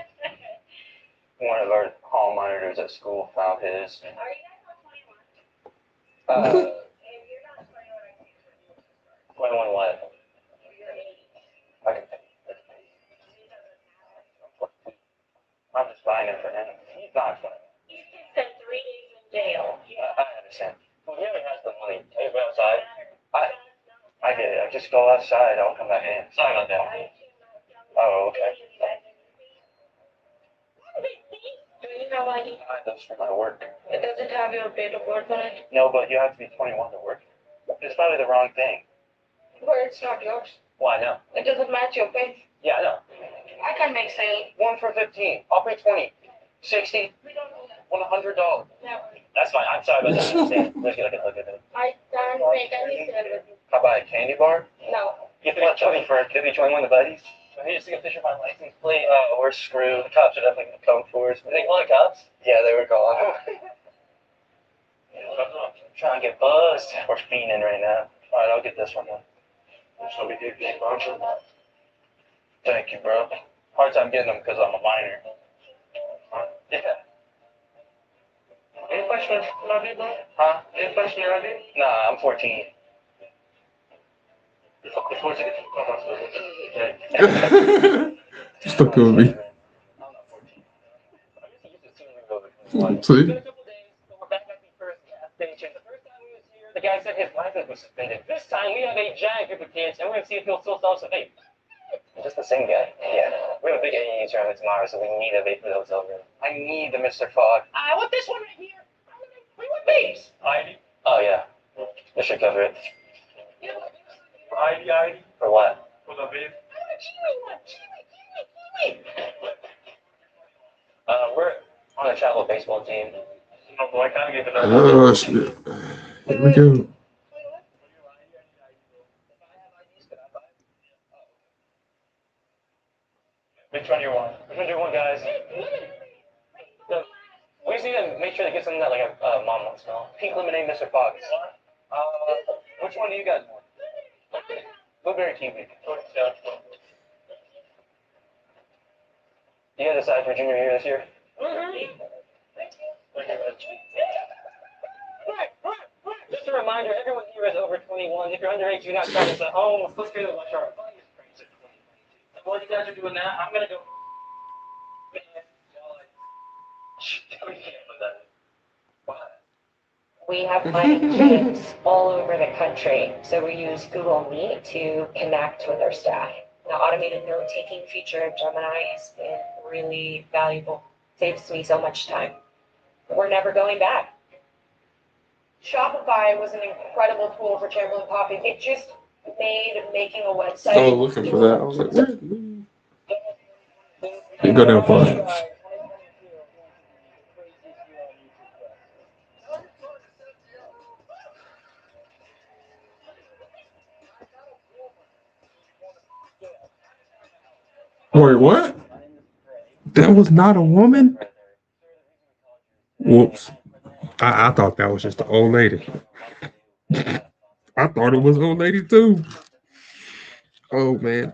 One of our hall monitors at school found his. Are you guys not 21? If you're not 21, 21 what? I can pay. I'm just buying it for him. He's not going to. You can spend 3 days in jail. I understand. Well, he already has the money. Can you go outside? I get it. I just go outside. I'll come back in. Sorry about that. Oh, okay. you have ID? That's for my work. It doesn't have your date of birth on it? No, but you have to be 21 to work. It's probably the wrong thing. But it's not yours. Why no? It doesn't match your face. Yeah, I know. I can make sale. 1 for 15. I'll pay 20. 60. $100. No. That's fine. I'm sorry about that. Let's get a look at it. I can't make any sale with you. How about a candy bar? No. You want 20 for 21 to buddies? I need to see a picture of my license plate. Oh, we're screwed. The cops are definitely gonna come for us. Are they calling cops? Yeah, they were calling. I'm trying to get buzzed. We're fiending right now. Alright, I'll get this one then. So we do get sponsor. Thank you, bro. Hard time getting them because I'm a minor. Yeah. Any question on ID, bro? Huh? Any question on ID? Nah, I'm 14. Stop killing me. See? The guy said his license was suspended. This time we have a giant group of kids, and we're gonna see if he'll still sell some vape. Just the same guy? Yeah. We have a big AA tournament tomorrow, so we need a vape for the hotel room. I need the Mr. Fogg. I want this one right here. We want these. ID? Oh, yeah. This should cover it. ID? For what? For the vape. We're on a travel baseball team. I kind of gave it Oh, shit. Here we go. Which one do you want? Which one do you want, guys? We just need to make sure to get something that like a mom wants to know. Pink lemonade, Mr. Fox. Which one do you guys want? Blueberry kiwi. You guys decide for junior year this year? Just a reminder, everyone here is over 21. If you're underage, do not try this at home. Let's get it like our while you guys are doing that, I'm gonna go. We have mining teams all over the country, so we use Google Meet to connect with our staff. The automated note-taking feature of Gemini has been really valuable. Saves me so much time. We're never going back. Shopify was an incredible tool for Chamberlain Coffee. It just made making a website. I was looking for that. I was like, where? You go down far. Wait, what? That was not a woman? Whoops. I thought that was just an old lady. I thought it was an old lady too. Oh, man.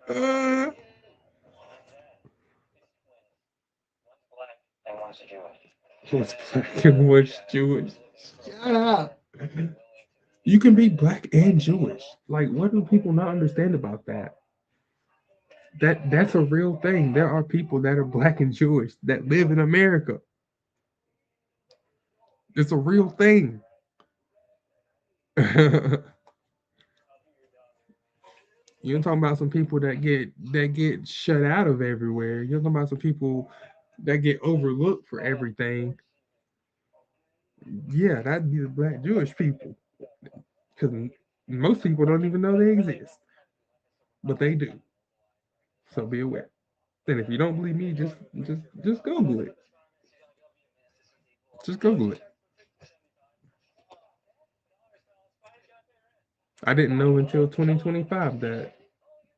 Uh, And one's Jewish. what's black and what's Jewish? Yeah. You can be black and Jewish. Like, what do people not understand about that? That's a real thing. There are people that are black and Jewish that live in America. It's a real thing. You're talking about some people that get shut out of everywhere. You're talking about some people that get overlooked for everything. Yeah, that'd be the black Jewish people. Because most people don't even know they exist, but they do. So be aware. And if you don't believe me, just Google it. Just Google it. I didn't know until 2025 that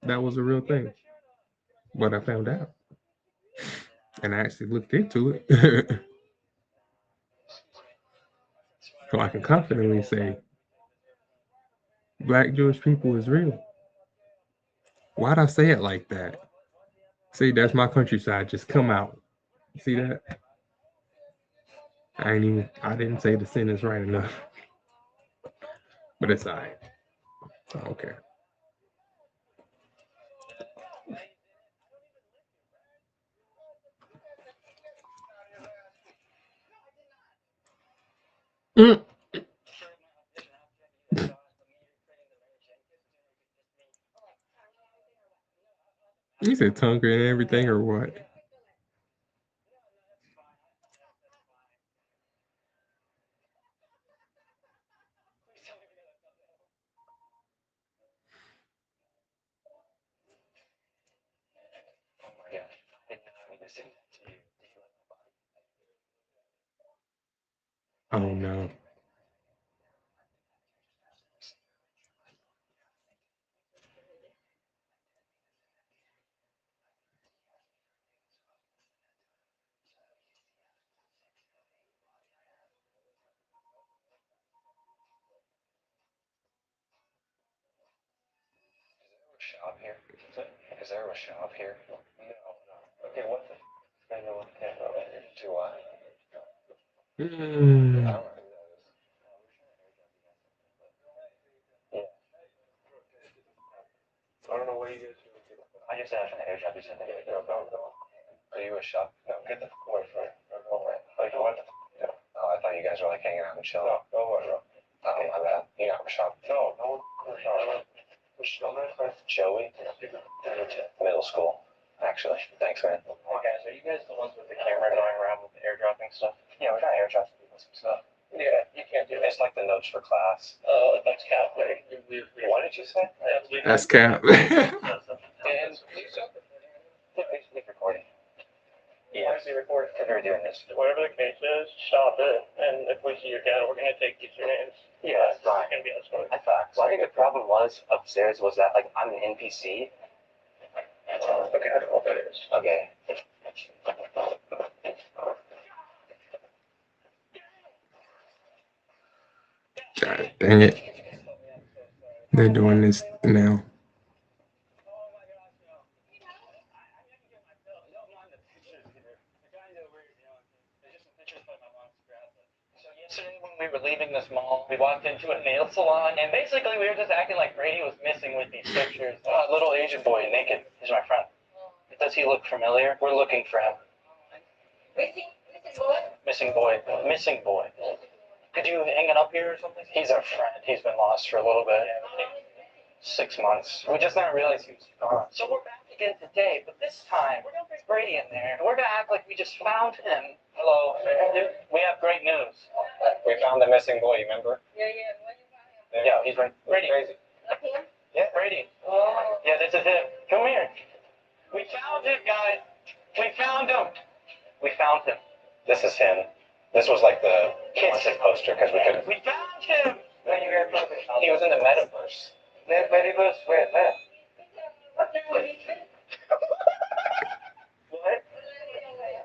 that was a real thing, but I found out, and I actually looked into it. So I can confidently say black Jewish people is real. Why'd I say it like that? See, that's my countryside. Just come out. See that? I didn't say the sentence right enough. But it's alright. I don't care. Mm. You said tongue and everything or what? Oh my gosh, I did not mean to say that to you. Oh no. A shop here? Is there a shop here? No, no. Okay, what the? I know what the camera do I? Mm. I don't know who that is. Yeah. I don't know what you guys do. I just asked an airdrop. You said that. No, no, no. Are you a shop? No, get the fuck away from me. Go away. Like, what? No. Oh, I thought you guys were like hanging out and chilling. No, go away, bro. Oh, my bad. You got a shop. No, no, no. Which number? Joey. Middle school, actually. Thanks, man. Hey guys, are you guys the ones with the camera going around with the airdropping stuff? Yeah, we're trying to airdrop people some stuff. Yeah, you can't do It's that. like the notes for class. Oh, that's cap. What did you say? That's cap. And please keep recording. Why is he recording? Because we're doing this. Whatever the case is, stop it. And if we see your dad, we're gonna take you to your names. Yeah, that's fine. It's gonna be escorted. That's fine. Well, I think the problem was upstairs was that like I'm an NPC. Okay, I don't know what that is. Okay. God dang it. They're doing this now. So yesterday when we were leaving this mall, we walked into a nail salon, and basically we were just acting like Brady was missing with these pictures. Little Asian boy naked. He's my friend. Does he look familiar? We're looking for him. Missing boy. Missing boy. Could you hang it up here or something? He's our friend. He's been lost for a little bit. 6 months. We just not realized he was gone. So we're back again today, but this time we're gonna bring Brady in there, and we're gonna act like we just found him. Hello. We have great news. We found the missing boy, you remember? Yeah, he's right. Brady. Crazy. Yeah, Brady. Yeah, this is him. Come here. We found him, guys. We found him. We found him. This is him. This was like the wanted poster because we couldn't. We found him. He was in the metaverse. Metaverse? Where's that? What?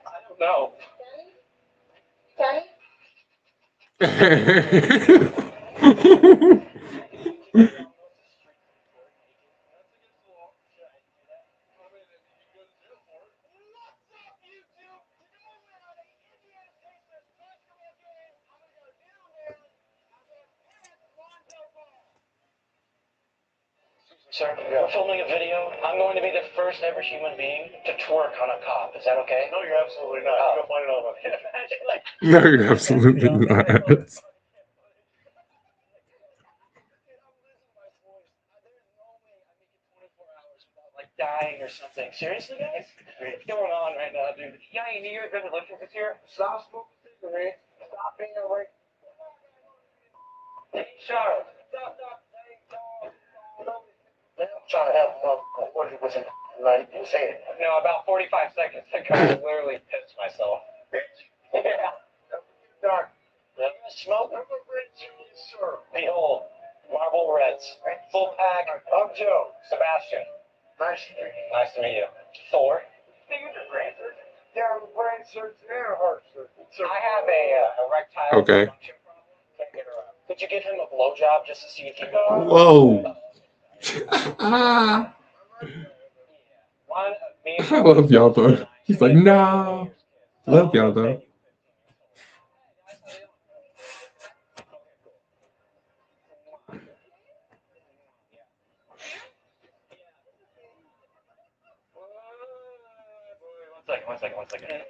I don't know. Sir, we're filming a video. I'm going to be the first ever human being to twerk on a cop. Is that okay? No, you're absolutely not. Oh. You'll find another one. Imagine, like, No, you're absolutely not. like dying or something. Seriously, guys? What's going on right now, dude? Yeah, you New Year's resolution this year? Stop smoking cigarettes. Stop being a right. Hey, Charles. Stop. I'm trying to have fun. What was it? Like, you say it. No, about 45 seconds ago, I literally pissed myself. Yeah. Dark. You smoke? Sure. Behold, Marble Reds. Full pack. I'm Joe. Sebastian. Nice to meet you. Nice to meet you. Thor. Yeah, I'm brain surgeon and a heart surgeon. I have a erectile Okay. dysfunction problem. Can't get around. Could you give him a blowjob just to see if he can? Whoa. Ah. One, me and I love y'all though. He's like, nah. Love y'all though. One second.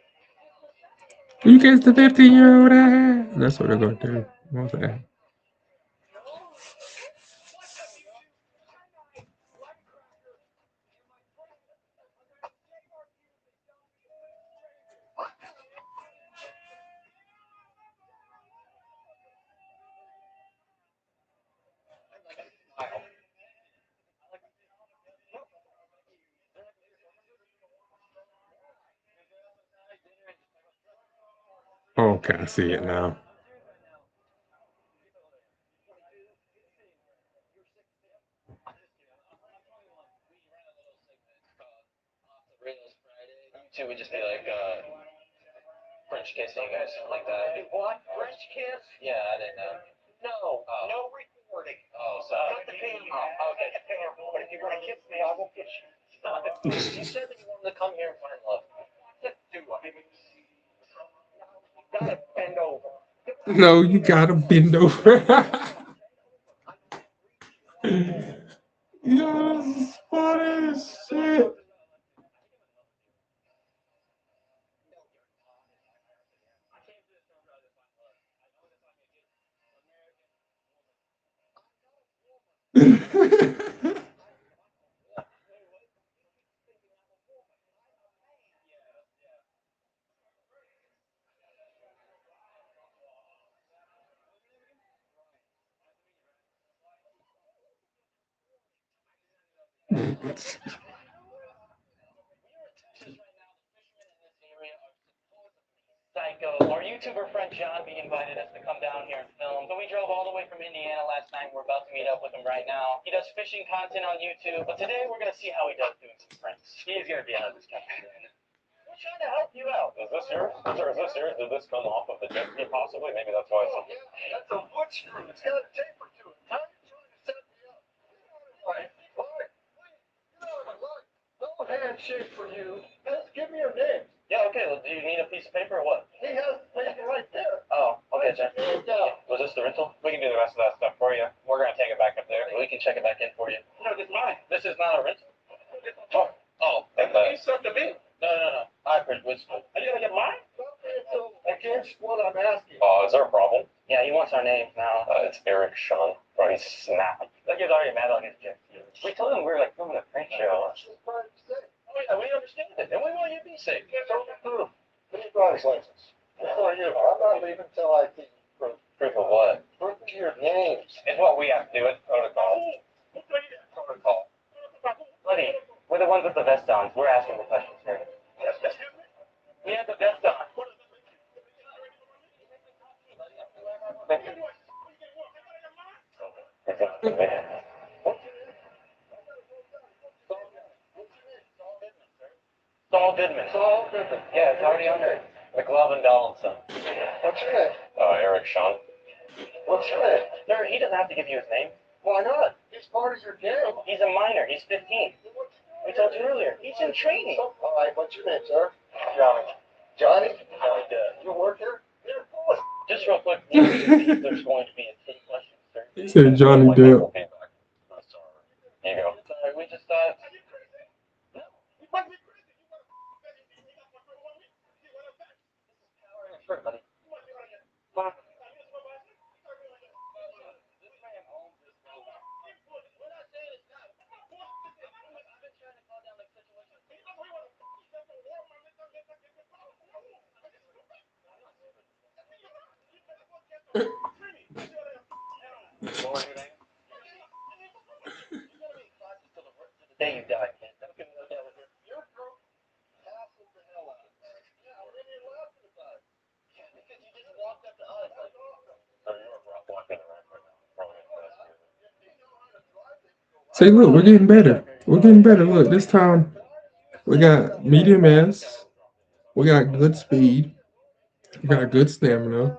You guess the 15-year-old I had? That's what they're gonna do. Okay. Okay, I see it now. YouTube would just be like, French kissing or something like that. What? French kiss? Yeah, I didn't know. No, Oh. no recording. Oh, so. Cut the camera. Okay. Cut the camera. But if you're gonna kiss me, I will kiss you. Stop it. You said that you wanted to come here and find love. Just do it. You gotta bend over. No, you gotta bend over. Yo, this is funny as shit. Psycho. Our YouTuber friend John B invited us to come down here and film. So we drove all the way from Indiana last night. We're about to meet up with him right now. He does fishing content on YouTube, but today we're gonna see how he does doing some pranks. He's gonna be out of this country. We're trying to help you out. Is this yours? Is this yours? Did this come off of the jet ski possibly? Maybe that's why it's... Oh, yeah, that's a wood screw. It's got a taper to it. How are you trying to set me up? Right. No handshake for you. Just give me your name. Yeah, okay. Well, do you need a piece of paper or what? He has paper right there. Oh, okay, Jeff. Yeah. Was this the rental? We can do the rest of that stuff for you. We're gonna take it back up there. We can check it back in for you. No, it's mine. This is not a rental. Oh, It's up to me. no. I appreciate it. Are you gonna get mine? Against what I'm asking. Is there a problem? Yeah, he wants our names now. It's Eric Sean. Or he's snappy. That guy's already mad on his Jeff. We told him we were like filming a prank show. Oh, yeah, we understand it, and we want you to be safe. Proof. Give me driver's license. Before you. I'm not leaving till I see proof. Proof of what? Proof of your names. It's what we have to do. It's protocol. Protocol. Buddy, we're the ones with the vest on. We're asking the questions here. We have the vest on. Saul Goodman. Saul Goodman. Yeah, it's already on there. McLovin Donaldson. What's your name? Eric Sean. What's your name? Sir, he doesn't have to give you his name. Why not? He's part of your game. He's a minor. He's 15. We told you earlier. He's in training. All right, what's your name, sir? Johnny. Johnny? Johnny Depp. You work here? You're full. Just real quick, there's going to be a 10 question, sir. He said Johnny Depp. Here you go. Sorry, we just thought. Sure, buddy. The day you die, kid. Your group hassled the hell out of me. Yeah, what are you laughing about? Yeah, because you just walked up to us. Like, So you were walking around right now. Probably See, look, we're getting better. We're getting better. Look, this time we got medium S. We got good speed. We got good stamina.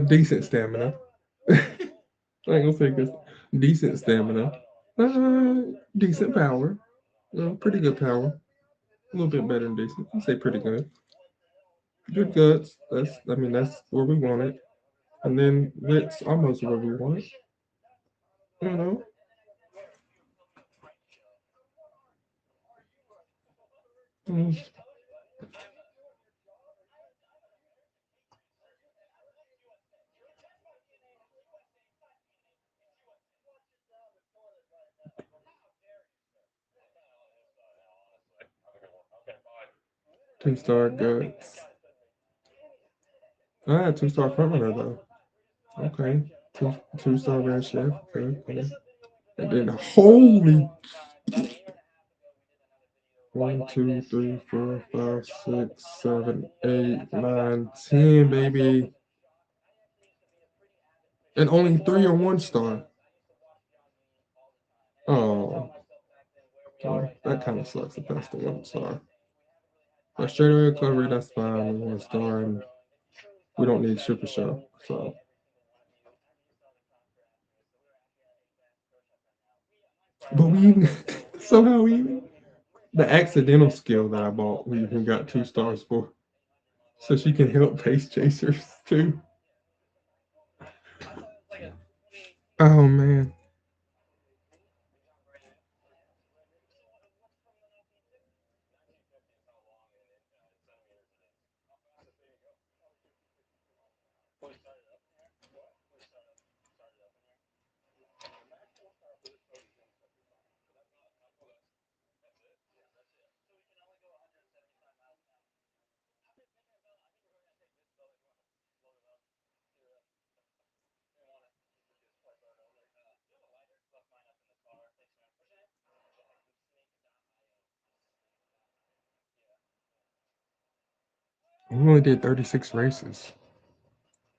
Decent stamina. I ain't gonna say good. Decent stamina. Decent power. Pretty good power. A little bit better than decent. I say pretty good. Good guts. That's where we want it. And then wits almost where we want it. You know. Mm. 2-star goods. I had 2-star criminal though. Okay. Two-star red chef. Okay, okay. And then holy 1, 2, 3, 4, 5, 6, 7, 8, 9, 10, baby. And only 3 or 1-star. Oh. Well, that kind of sucks if that's the 1-star. But straight away recovery, that's fine. 1-star, and we don't need super show. So, but we even somehow we the accidental skill that I bought, we even got 2 stars for. So she can help pace chasers too. Oh man. We only did 36 races.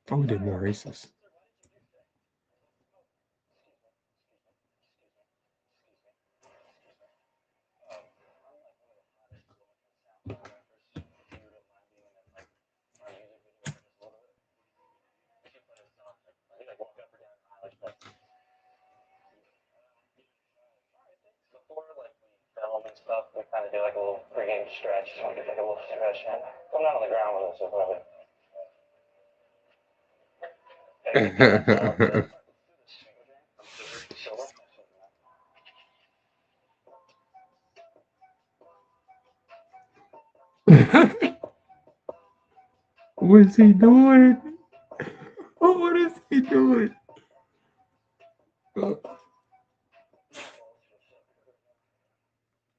Thought we did more races. Before like we film and stuff, we kind of do like a little pregame stretch. Just want to get like a little stretch in. Come down on the ground with us, so probably. What's he doing? Oh, what is he doing?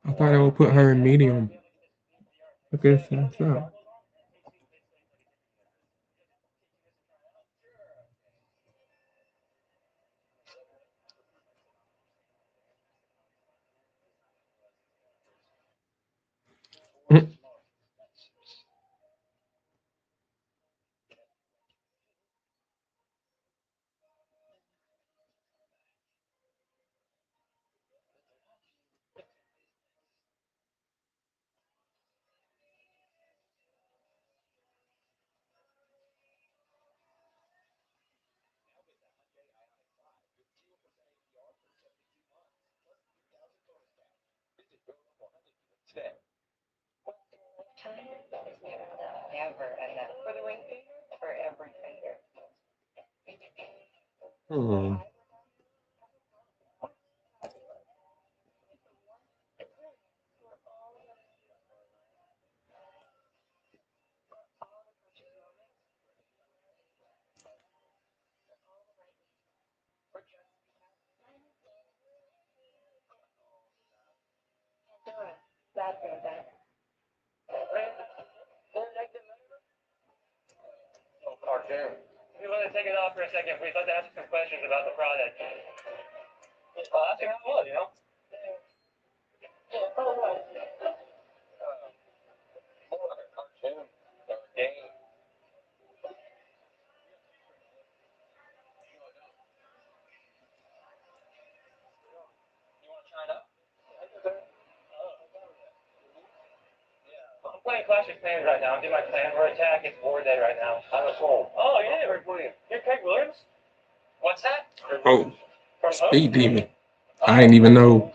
I thought I would put her in medium. I guess that's up. Never enough. For the ring finger? For every finger. Hmm. That's that. Cartoon. We want to take it off for a second. We'd like to ask some questions about the product. Asking how it was, you know? More like a cartoon or a game. You want to try it out? I'm playing Clash of Clans right now. I'm doing my clan war attack. It's war day right now. I'm at home. Oh, yeah, we're playing. You're Peg Williams? What's that? Oh, speed demon. I didn't even know.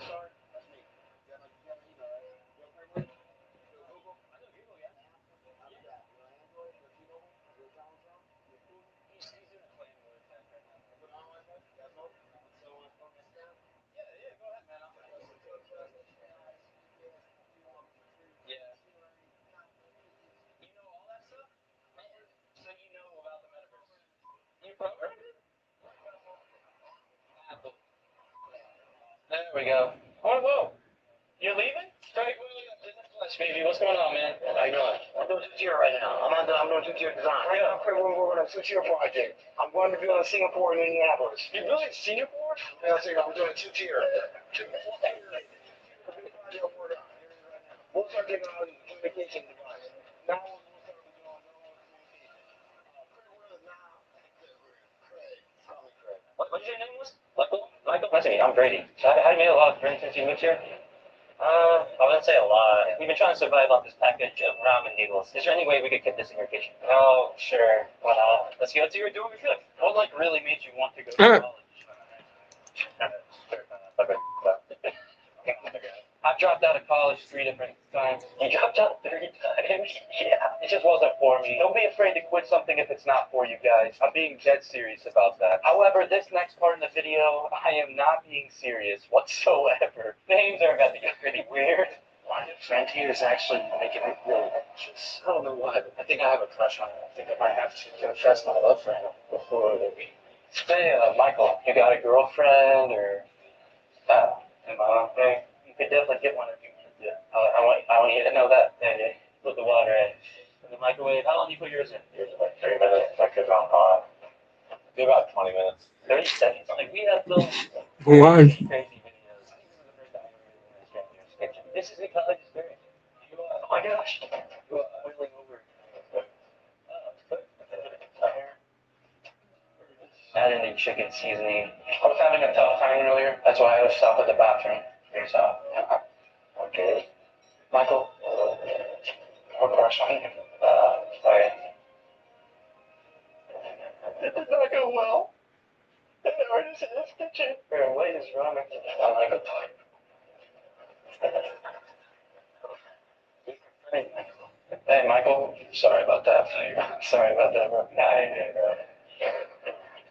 There we go. Oh, whoa. You're leaving? Straight Williams in the flesh. Speedy, what's going on, man? How you doing? I'm doing two-tier right now. I'm doing two-tier design. Yeah, I'm working on a two-tier project. I'm going to build in Singapore and Minneapolis. You're building Singapore? Yeah, I'm doing two-tier. We'll start getting on communication device. Now we'll start doing What's your name was? Michael? Michael? Nice to meet you. I'm Brady. So have you made a lot of friends since you moved here? I wouldn't say a lot. We've been trying to survive on this package of ramen noodles. Is there any way we could keep this in your kitchen? Oh, sure. Why not? Let's go to your door. What like really made you want to go to Uh, college? I've dropped out of college 3 different times. You dropped out 3 times? Yeah. It just wasn't for me. Don't be afraid to quit something if it's not for you guys. I'm being dead serious about that. However, this next part in the video, I am not being serious whatsoever. Names are about to get pretty weird. my friend here is actually making me really anxious. I don't know what. I think I have a crush on him. I think I might have to confess my love for him before we. Say, Michael, you got a girlfriend or am I okay? You could definitely get one if you want to. I want you to know that. And put the water in the microwave. How long do you put yours in? Yours is like 3 minutes. I could on hot. Be about 20 minutes. 30 seconds. Like we have filmed why? crazy videos. This is a college experience. Oh my gosh. Boiling over. Add in the chicken seasoning. I was having a tough time earlier. That's why I had to stop at the bathroom. Here's Okay. Michael. No crush on him. Sorry. It did not go well. And I was in his kitchen. What is wrong with you? I like a type. Hey, Michael. Sorry about that. Sorry about that, bro.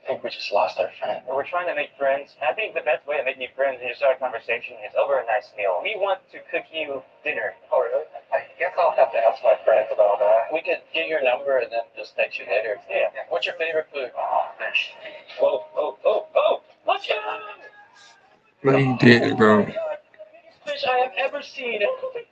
I think we just lost our friend. We're trying to make friends. I think the best way to make new friends and start a conversation is over a nice meal. We want to cook you dinner. Oh, really? I guess I'll have to ask my friends about that. We could get your number and then just text you later. Yeah. What's your favorite food? Oh, fish. Oh! Let's go! No, you didn't, bro. Fish I have ever seen. It's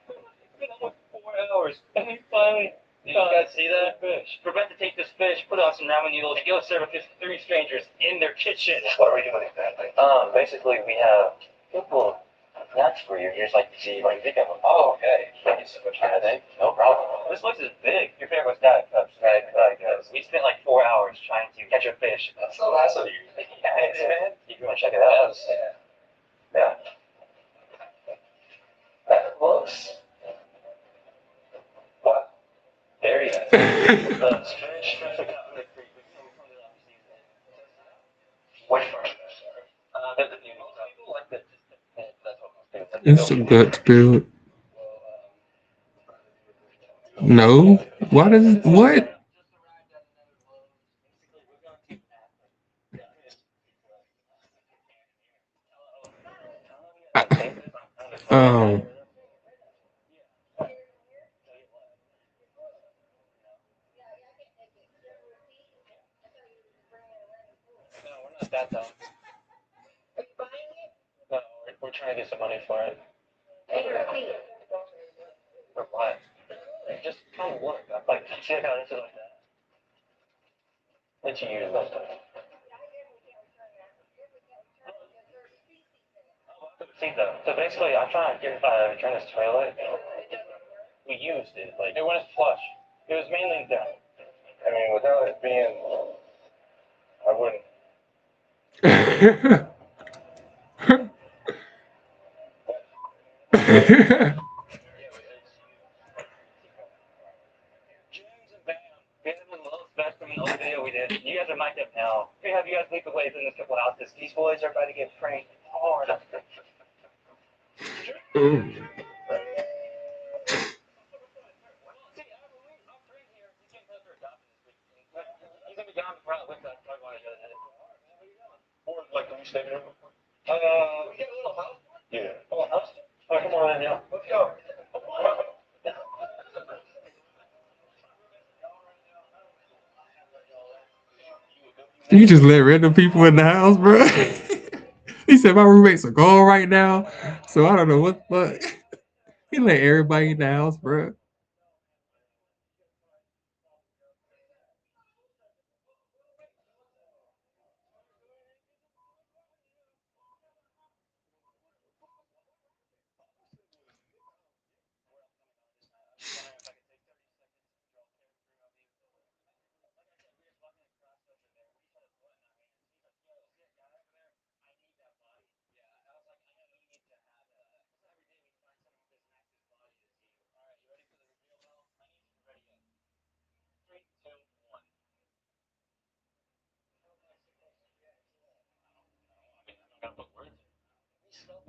been almost 4 hours, and we finally. Did you guys see that? Fish. We're about to take this fish, put it on some ramen noodles, and go serve it to 3 strangers in their kitchen. What are we doing exactly? Basically, we have simple snacks for you. Here's like, see what you think of them. Oh, okay. Thank you so much. No problem. This place is big. Your favorite was Diet Cups, right? We spent like 4 hours trying to catch a fish. That's so nice of you. Thanks, man. If you want to check it out. Yeah. That looks. What? There you go. Which part? People like that. That's what It's a gut build. No. Why does what? Um. That though. No, we're trying to get some money for it. For what? Just kind of work. I'm like, see how this is like that. Let you use that stuff. See though. So basically, I'm trying to get return this toilet. We used it. Like it went flush. It was mainly done. I mean, without it being. I wouldn't. We have one of the best criminal video we did. You guys are mic'd up now. We have you guys lead the way in this couple houses. These boys are about to get pranked hard. You can be gone before I lift that plug on it. Or, like, can we stay there? We get a little house? Yeah. A little house? Oh, come on in, yeah. Let's go. You just let random people in the house, bro. He said my roommates are gone right now, so I don't know what the fuck. He killing everybody in the house, bro.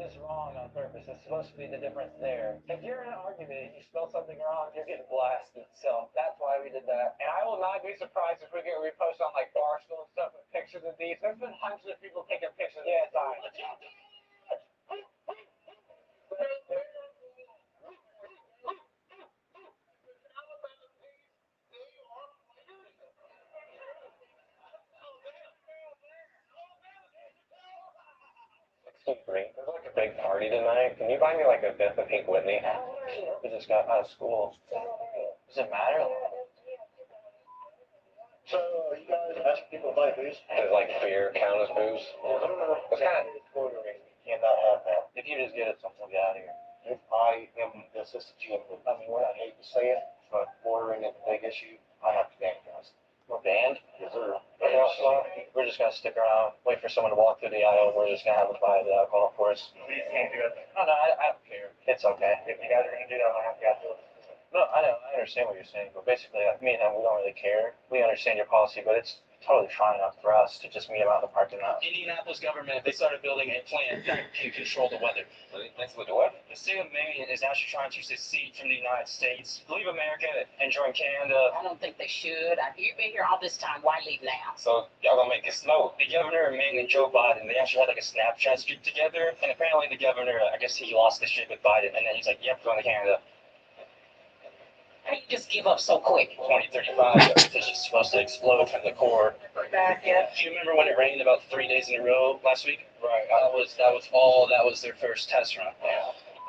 This wrong on purpose. It's supposed to be the difference there. If you're in an argument, you spell something wrong, you're getting blasted. So that's why we did that. And I will not be surprised if we get reposted on like Barstool and stuff with pictures of these. There's been hundreds of people taking pictures of this sign. Great. There's like a big party tonight. Can you buy me like a fifth of Pink Whitney? We just got out of school. Does it matter? So, you guys asking people to buy booze? Does like beer count as booze? It's kind of. You cannot have that. If you just get it, someone will get out of here. If I am the assistant GM, I mean, I hate to say it, but ordering is a big issue. I have to ban guys. We're banned? Yes, sir. We're just gonna stick around, wait for someone to walk through the aisle, and we're just gonna have them buy the alcohol for us. Please can't do it. Oh, no, I don't care. It's okay. If you guys are gonna do that, I have to do it. No, I know, I understand what you're saying, but basically, like, me and him, we don't really care. We understand your policy, but it's totally fine enough for us to just meet him out in the parking lot. Indianapolis government, if they started building a plant that can control the weather. That's what the what? The state of Maine is actually trying to secede from the United States, leave America and join Canada. I don't think they should. You've been here all this time. Why leave now? So y'all gonna make it snow? The governor of Maine and Joe Biden, they actually had like a Snapchat streak together, and apparently the governor, I guess he lost the shit with Biden, and then he's like, yep, going to Canada. How you just give up so quick? 2035, the Earth is just supposed to explode from the core. Back yet? Do you remember when it rained about 3 days in a row last week? Right. That was their first test run.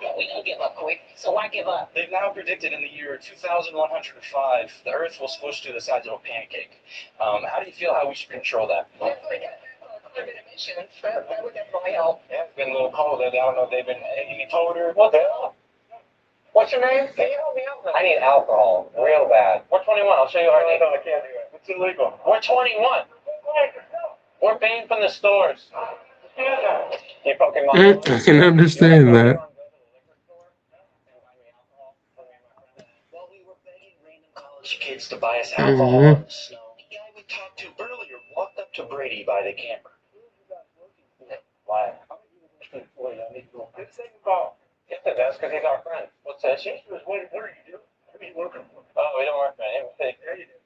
No, we don't give up quick. So why give up? They've now predicted in the year 2105, the Earth will squish to the size of a pancake. How do you feel how we should control that? That would definitely help. Yeah, it's been a little cold lately. I don't know if they've been any colder. What the hell? What's your name? Can you help me out? I need alcohol, real bad. We're 21. I'll show you our name. No, I can't do it. It's illegal. We're 21. We're banned from the stores. You fucking I can understand that. Kids to buy us alcohol on the snow. The guy we talked to earlier walked up to Brady by the camper. Why? Yes, it does, because he's our friend. What's the issue? What are you doing? Who are you working for? Oh, we don't work for him. Yeah, you do.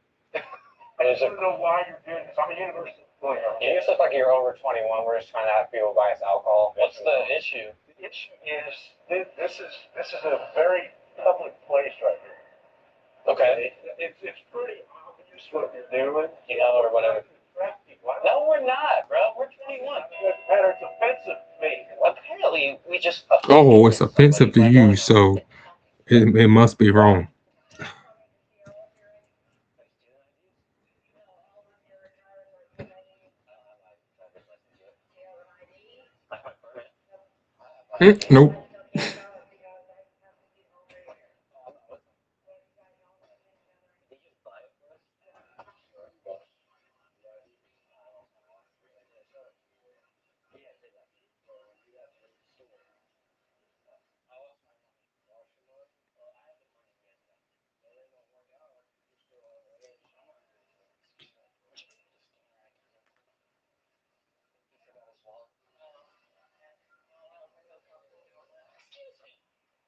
I just don't know why you're doing this. I'm a university employee. You just look like you're over 21. We're just trying to have people buy us alcohol. What's the issue? The issue is this is a very public place right here. Okay. It's pretty obvious what you're doing. You know, or whatever. No, we're not, bro. We're 21. It's offensive to me. Apparently, we just. Oh, it's offensive to you, so it must be wrong. Nope.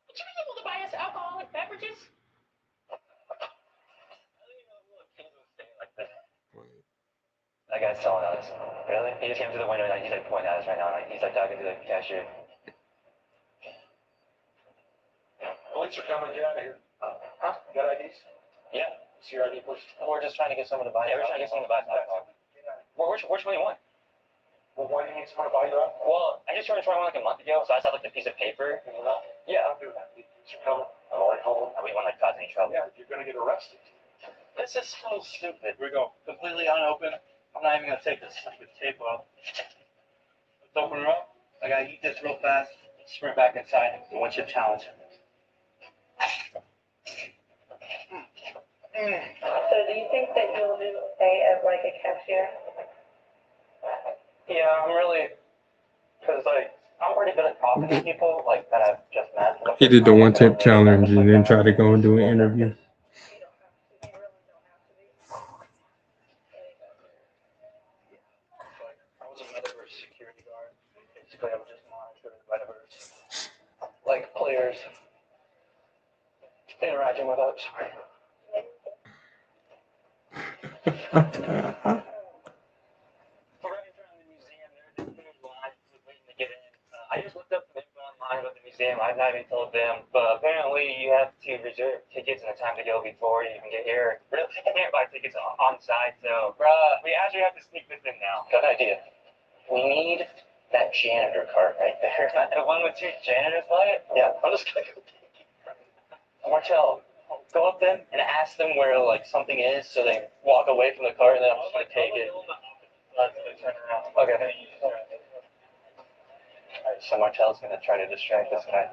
Would you be able to buy us alcoholic beverages? That guy's selling us. Really? He just came to the window and he's like pointing at us right now. He's like talking to the cashier. Police are coming. Get out of here. Huh? You got IDs? Yeah. See your ID, please. We're just trying to get someone to buy. Yeah, we're trying to get someone to buy alcohol. We're 21. Well, why do you need someone to buy you up? Well, I just turned 21 like a month ago, so I just have like the piece of paper. Yeah, I'll do that. You come. I'm only home. We want to cause any trouble. Yeah, you're gonna get arrested. This is so stupid. Here we go. Completely unopened. I'm not even gonna take this stupid tape off. Let's open her up. I gotta eat this real fast. Sprint back inside. The one chip challenge. So do you think that you'll do okay as like a cashier? Yeah, I'm really, cause like I'm pretty good at talking to people like that I've just met. He did the one tip challenge and then tried to go and do an interview. I was a metaverse security guard. Basically, I would just monitor the metaverse, like players interacting with us. I just looked up the info online about the museum. I've not even told them, but apparently you have to reserve tickets and the time to go before you can get here. Really, you can't buy tickets on site, so we actually have to sneak this in now. Good idea. We need that janitor cart right there. The one with two janitors by it? Yeah, I'm just gonna go take it. Martel, go up them and ask them where like something is, so they walk away from the cart, and then I'm just gonna take it. Okay. Alright, so Martel's gonna try to distract this guy.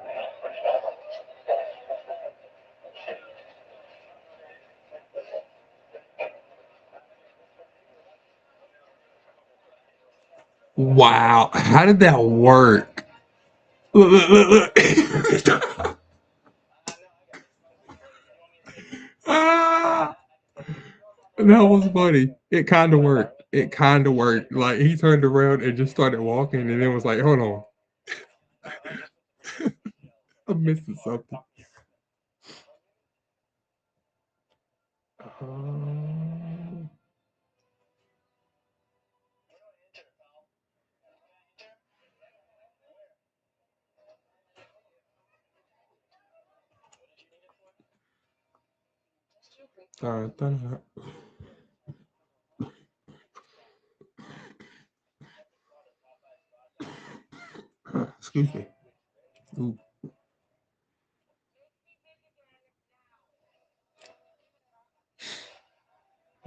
Wow, how did that work? Look. Ah, that was funny. It kind of worked. It kind of worked. Like he turned around and just started walking, and then was like, "Hold on, I'm missing something." Um, dun. Excuse me. Ooh,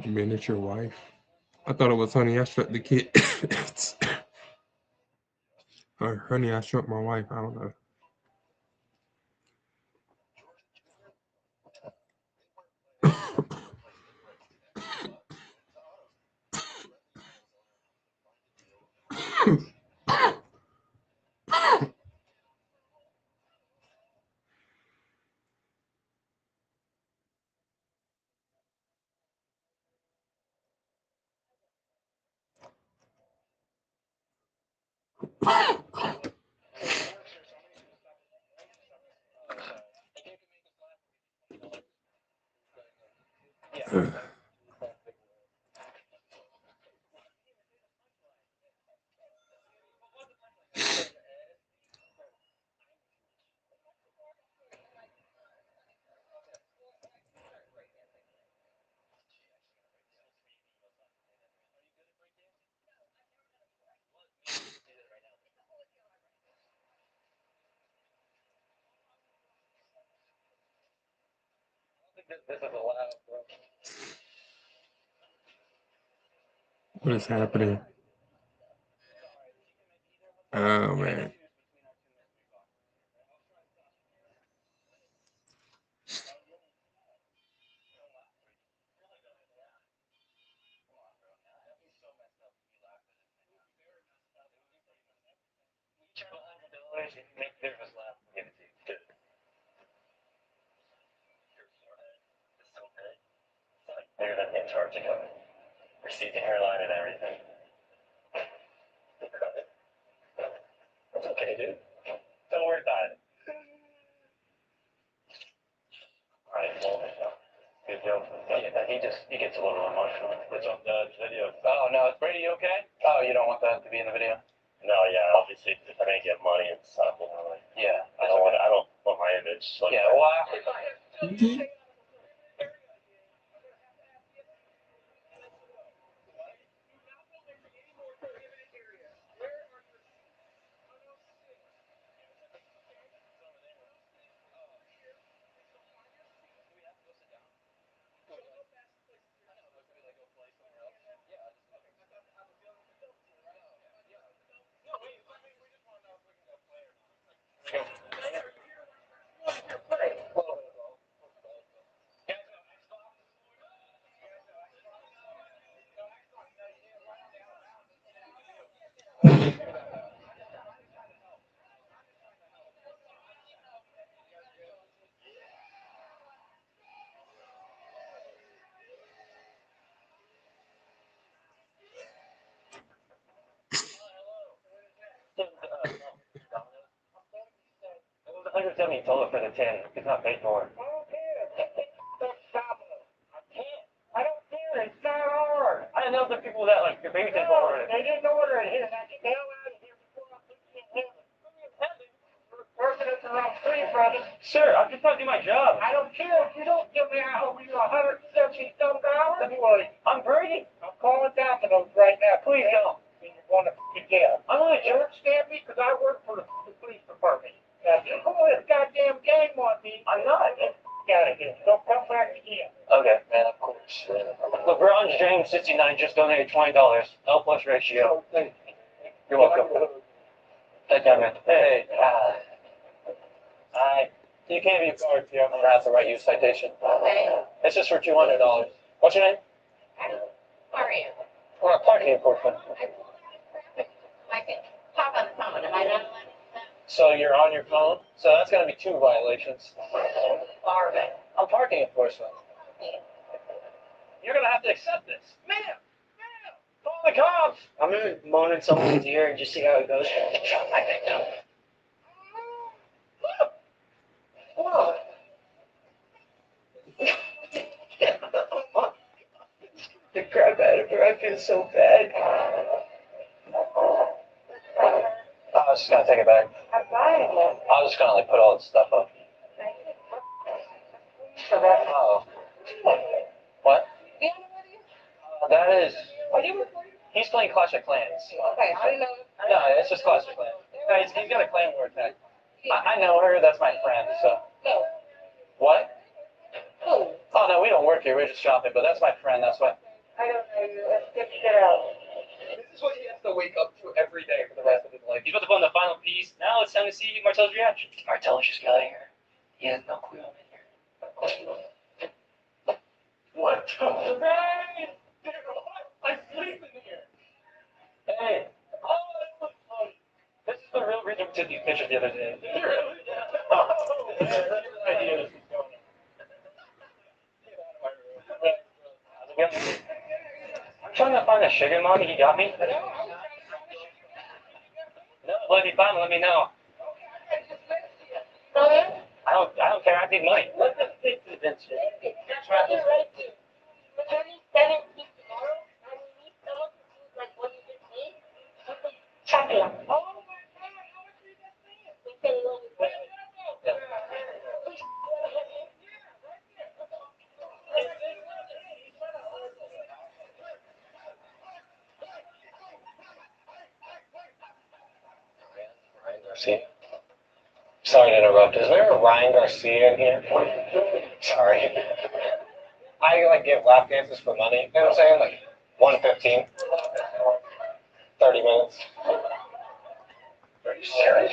miniature wife. I thought it was Honey, I Shrunk the Kid. Or Honey, I Shrunk My Wife. I don't know. This is allowed, bro. What is happening? Oh man. $100, you can make theirs laugh and give it to you. Good. It's so good. It's like bigger than Antarctica. Receding hairline and everything. It's okay, dude. Don't worry about it. Alright, well, good joke. Yeah, he gets a little emotional. It's on the video. Oh, no, is Brady okay? Oh, you don't want that to be in the video? No, yeah, obviously, if I'm gonna get money and stuff, you know, like, yeah, I don't want my image. Like, yeah, well, It was 170 total for the 10. It's not paid for. I don't care. It's not hard. I know the people that like your baby didn't order it. They didn't order it. Here, now get the hell out of here before I put you in heaven. You're working at the wrong tree, brother. Sir, I'm just trying to do my job. I don't care if you don't give me out over you $170. Anyway, I'm Brady. I'm calling Domino's right now. Please don't. You're going to jail. I'm not a You jerk. understand me? Because I work for the police department. Now, if you pull this goddamn game on me, I'm not. get out of here. Don't come back again. Okay, man, of course. LeBron James 69 just donated $20. L plus ratio. You're welcome. Hey, man. Hey, you can't be card here. I'm gonna have to write you a citation. It's just for $200. What's your name? How are you? We're a parking enforcement. I can talk on the phone. Am I not allowed to do that? So you're on your phone? So that's gonna be 2 violations. Marvin. I'm parking enforcement. You're gonna have to accept this. Ma'am! Call the cops! I'm gonna moan in someone's ear and just see how it goes. I think no. The crap out of her. I feel so bad. I was just gonna take it back. I'm fine. I was just gonna like put all this stuff up. Oh. What? That is. He's playing Clash of Clans. Okay, I didn't know. No, it's just Clash of Clans. No, he's got a clan war tag. I know her. That's my friend. So. No. What? Who? Oh no, we don't work here. We're just shopping. But that's my friend. That's why. I don't know you. Let's get out. This is what he has to wake up to every day for the rest of his life. He's about to put on the final piece. Now it's time to see Marcel's reaction. Marcel just got here. He has no clue I'm in here. What? Hey! Dude, I sleep in here. Hey. Oh, that looks funny. This is the real reason we took these pictures the other day. Really? Oh, yeah. Idea this is going on. Get out of my room. How's it going? I'm trying to find a sugar mommy. You got me? No, but if you find me, let me know. I don't care. I need money. Let the fix it, Vince. Garcia. Sorry to interrupt. Is there a Ryan Garcia in here? Sorry. I like give lap dances for money. You know what I'm saying? Like 115. 30 minutes. Are you serious?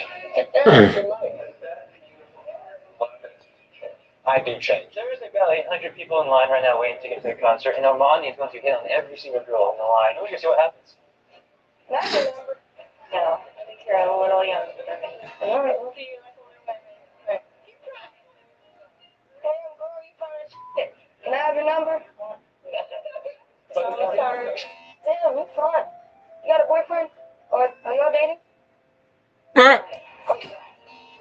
I do change. There is about 800 people in line right now waiting to get to the concert, and Armani is going to hit on every single girl in the line. We're going to see what happens. That's a number. No, I think you're a little young for me. All right, we'll see you like a little bit. Right. Damn, girl, you fine as shit. Can I have your number? Sorry. Damn, you fine. You got a boyfriend? Or are y'all dating? Can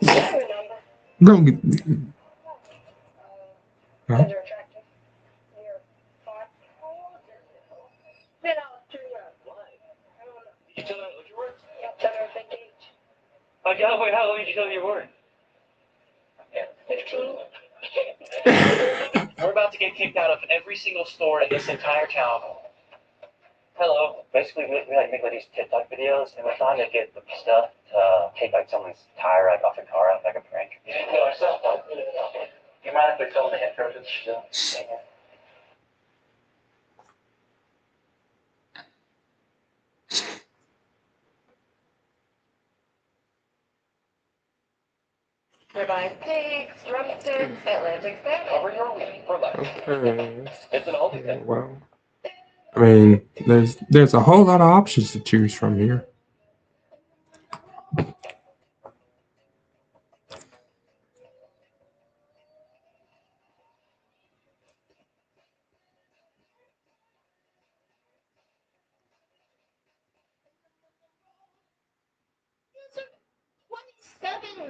I have your number? Don't get. Huh? You're attractive. You're hot. Then I'll turn you out. You tell her what your word? Yeah, tell her if engaged. Like, how long did you tell me your word? 15. We're about to get kicked out of every single store in this entire town. Hello. Basically, we like make like these TikTok videos, and we're trying to get the stuff to take like someone's tire like off the car out like a prank. You mind if we film the intro to the show? Ribeye steaks, drumsticks, Atlantic salmon. Cover your week for life. Okay. It's an oldie thing. Well, I mean, there's a whole lot of options to choose from here.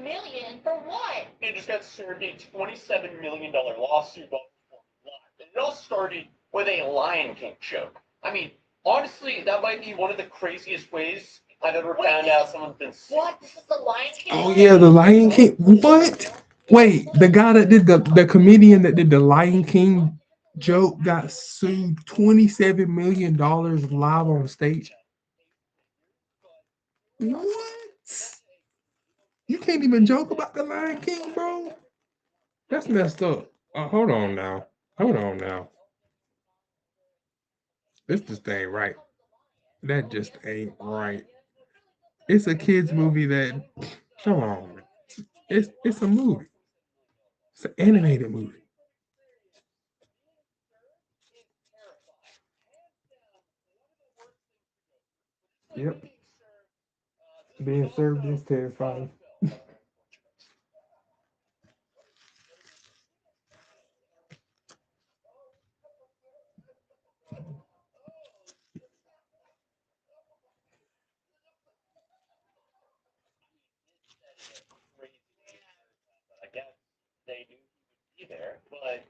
million for what? He just got served a $27 million lawsuit about performing live. And it all started with a Lion King joke. I mean, honestly, that might be one of the craziest ways I've ever found out someone's been sued. What? This is the Lion King? Oh yeah, the Lion King. What? Wait, the guy that did the comedian that did the Lion King joke got sued $27 million live on stage. What? You can't even joke about the Lion King, bro. That's messed up. Hold on now. Hold on now. This just ain't right. That just ain't right. It's a kids movie that. Come on, man. It's a movie. It's an animated movie. Yep. Being served is terrifying. I guess they knew he would be there, but this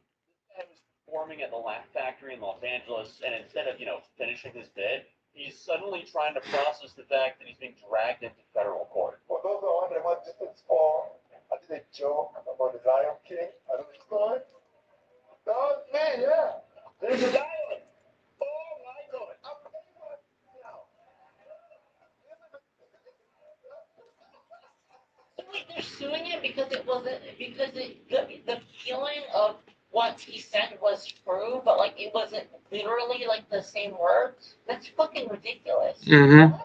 guy was performing at the Laugh Factory in Los Angeles, and instead of, finishing his bit, he's suddenly trying to process the fact that he's being dragged into federal court. For those that wonder what this is for, I did a joke about the Lion King. I don't know. That was me, yeah. There's a lion. Oh my God. I'm telling you what now. So wait, they're suing him because it wasn't because the feeling of what he said was true, but like it wasn't literally like the same words. That's fucking ridiculous. Mm-hmm.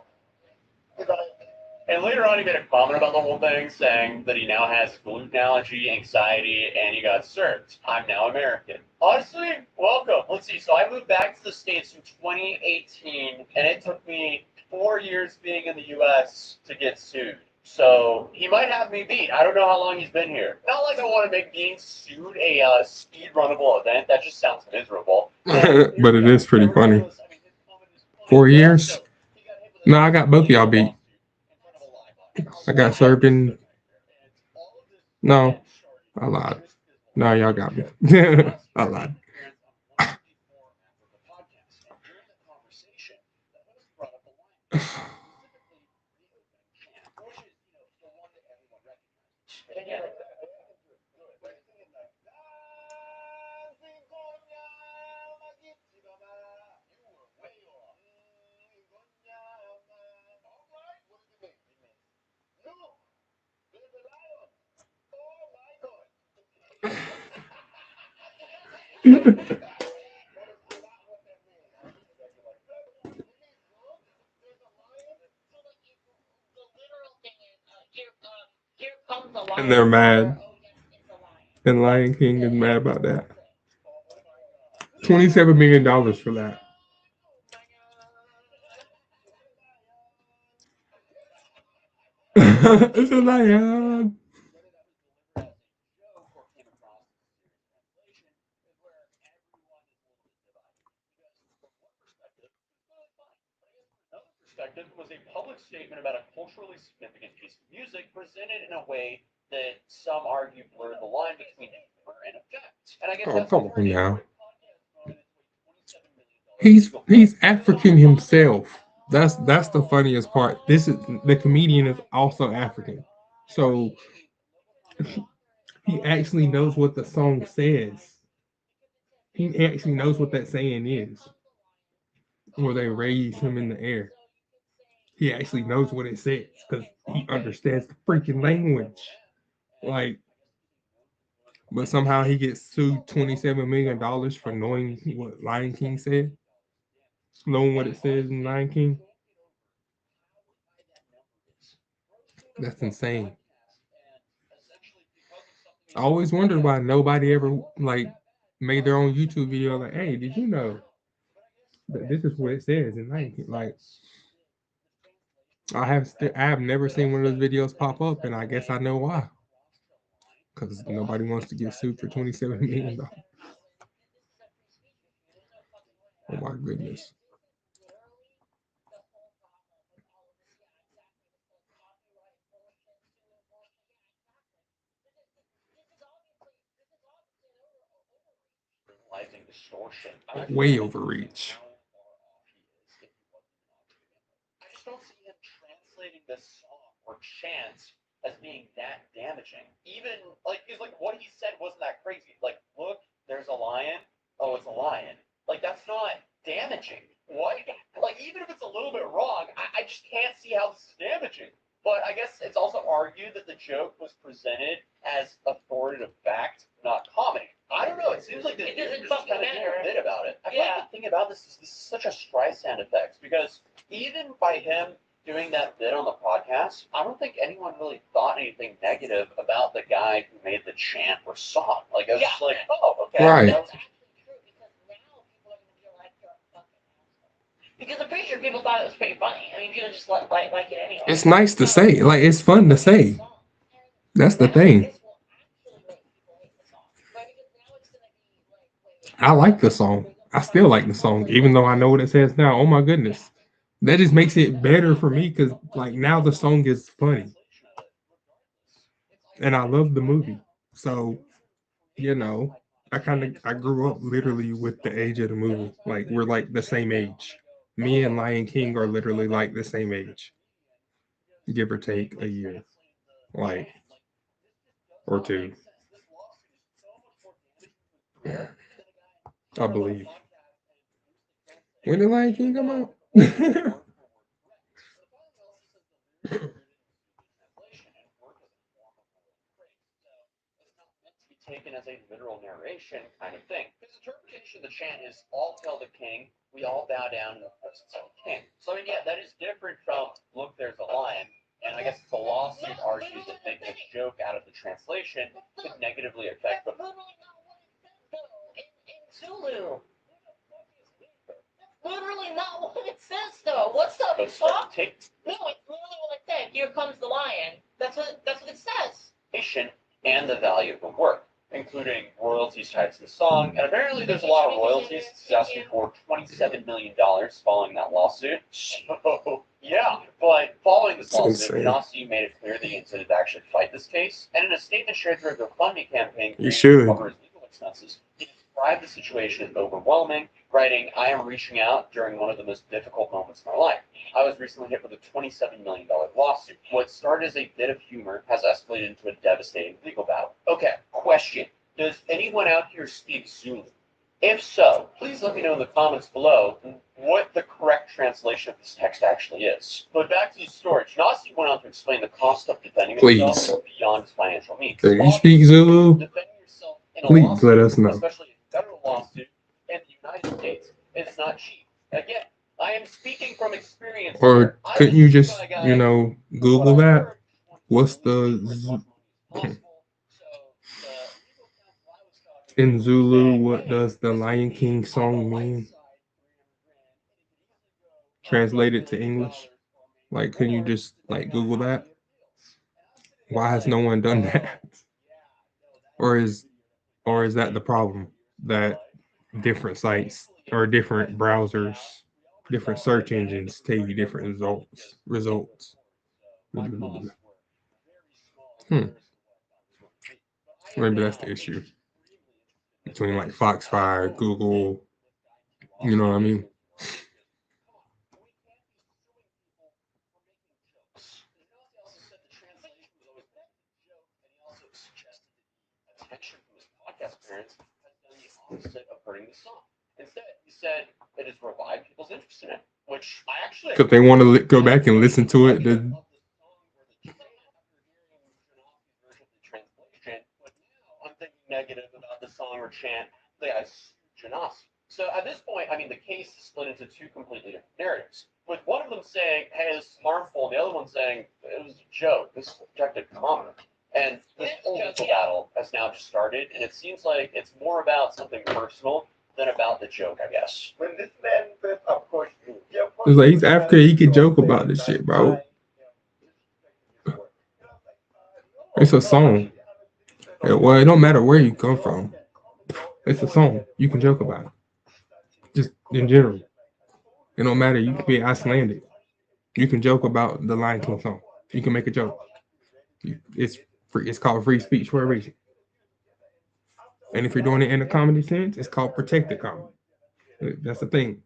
And later on, he made a comment about the whole thing, saying that he now has gluten allergy, anxiety, and he got served. I'm now American. Honestly, welcome. Let's see. So I moved back to the States in 2018, and it took me 4 years being in the U.S. to get sued. So he might have me beat. I don't know how long he's been here. Not like I want to make being sued a speed runnable event. That just sounds miserable. But it is pretty funny. 4 years? No, I got both of y'all beat. I got served in. No, I lied. No, y'all got me. I lied. Here comes the lion. And they're mad. And Lion King is mad about that. $27 million for that. It's a lion. Perspective was a public statement about a culturally significant piece of music presented in a way that some argue blurred the line between humor and effect. And I guess Oh, that's come what on we're now. doing. He's African himself. That's the funniest part. This is the comedian is also African, so he actually knows what the song says. He actually knows what that saying is, where they raise him in the air. He actually knows what it says because he understands the freaking language. Like, but somehow he gets sued $27 million for knowing what Lion King said, knowing what it says in Lion King. That's insane. I always wondered why nobody ever like made their own YouTube video like, hey, did you know that this is what it says in Lion King? Like, I have never seen one of those videos pop up, and I guess I know why. Because nobody wants to get sued for $27 million. Oh my goodness. distortion. Way overreach. I just don't see him translating this song or chants as being that damaging. Even like, is like what he said wasn't that crazy. Like, look, there's a lion. Oh, it's a lion. Like, that's not damaging. What? Like, even if it's a little bit wrong, I just can't see how this is damaging. But I guess it's also argued that the joke was presented as authoritative fact, not comedy. I don't know. It seems like the dude just kind of being a bit about it. I feel like the thing about this is such a Streisand effect because even by him doing that bit on the podcast, I don't think anyone really thought anything negative about the guy who made the chant or song. Like, I was just like, oh, okay. Right. That's actually true because now people are going to be like, you're a fucking asshole. Because I'm pretty sure people thought it was pretty funny. I mean, people just like it anyway. It's nice to say. Like, it's fun to say. That's the thing. I like the song. I still like the song, even though I know what it says now. Oh my goodness. That just makes it better for me because, like, now the song is funny. And I love the movie. So, you know, I grew up literally with the age of the movie. Like, we're like the same age. Me and Lion King are literally like the same age, give or take a year, like, or two. I believe. When did Lion King come out? Taken as a literal narration kind of thing. His interpretation of the chant is all hail the king, we all bow down in the presence of the king. So I mean, yeah, that is different from look, there's a lion. And I guess the lawsuit argues that making a joke out of the translation could negatively affect the In Zulu. That's literally not what it says, though. What's up, fuck? No, it's literally what it said. Here comes the lion. That's what it says. And the value of the work, including royalties tied to the song. And apparently there's a lot of royalties. He's asking for $27 million following that lawsuit. So, yeah. But following this lawsuit, Genasi made it clear that he intended to actually fight this case. And in a statement shared through a GoFundMe campaign, You should. to cover his legal expenses, he described the situation as overwhelming, writing, I am reaching out during one of the most difficult moments of my life. I was recently hit with a $27 million lawsuit. What started as a bit of humor has escalated into a devastating legal battle. Okay, question. Does anyone out here speak Zulu? If so, please let me know in the comments below what the correct translation of this text actually is. But back to the story, Genasi went on to explain the cost of defending himself beyond his financial means. If you speak Zulu, please let us know. Especially a federal lawsuit in the United States. It's not cheap. Again, I am speaking from experience. Or couldn't you just, Google that? What's the in Zulu? What does the Lion King song mean? Translate it to English. Like, can you just Google that? Why has no one done that? Or is that the problem that different sites or different browsers, different search engines tell you different results? Maybe that's the issue between Foxfire, Google. You know what I mean? Opposite of hurting the song. Instead, he said it has revived people's interest in it, which I actually because they want to go back and listen to it. I'm thinking negative about the song or chant. They guys Genasi. So at this point, I mean, the case is split into two completely different narratives. With one of them saying, "Hey, this is harmful," the other one saying, "It was a joke. This is projected comedy." And this whole legal battle has now just started, and it seems like it's more about something personal than about the joke, I guess. When this man says, of course you. It's like he's African. He can joke about this shit, bro. It's a song. Well, it don't matter where you come from. It's a song. You can joke about it. Just in general. It don't matter. You can be Icelandic. You can joke about the Lion King song. You can make a joke. It's free. It's called free speech for a reason. And if you're doing it in a comedy sense, it's called protected comedy. That's the thing.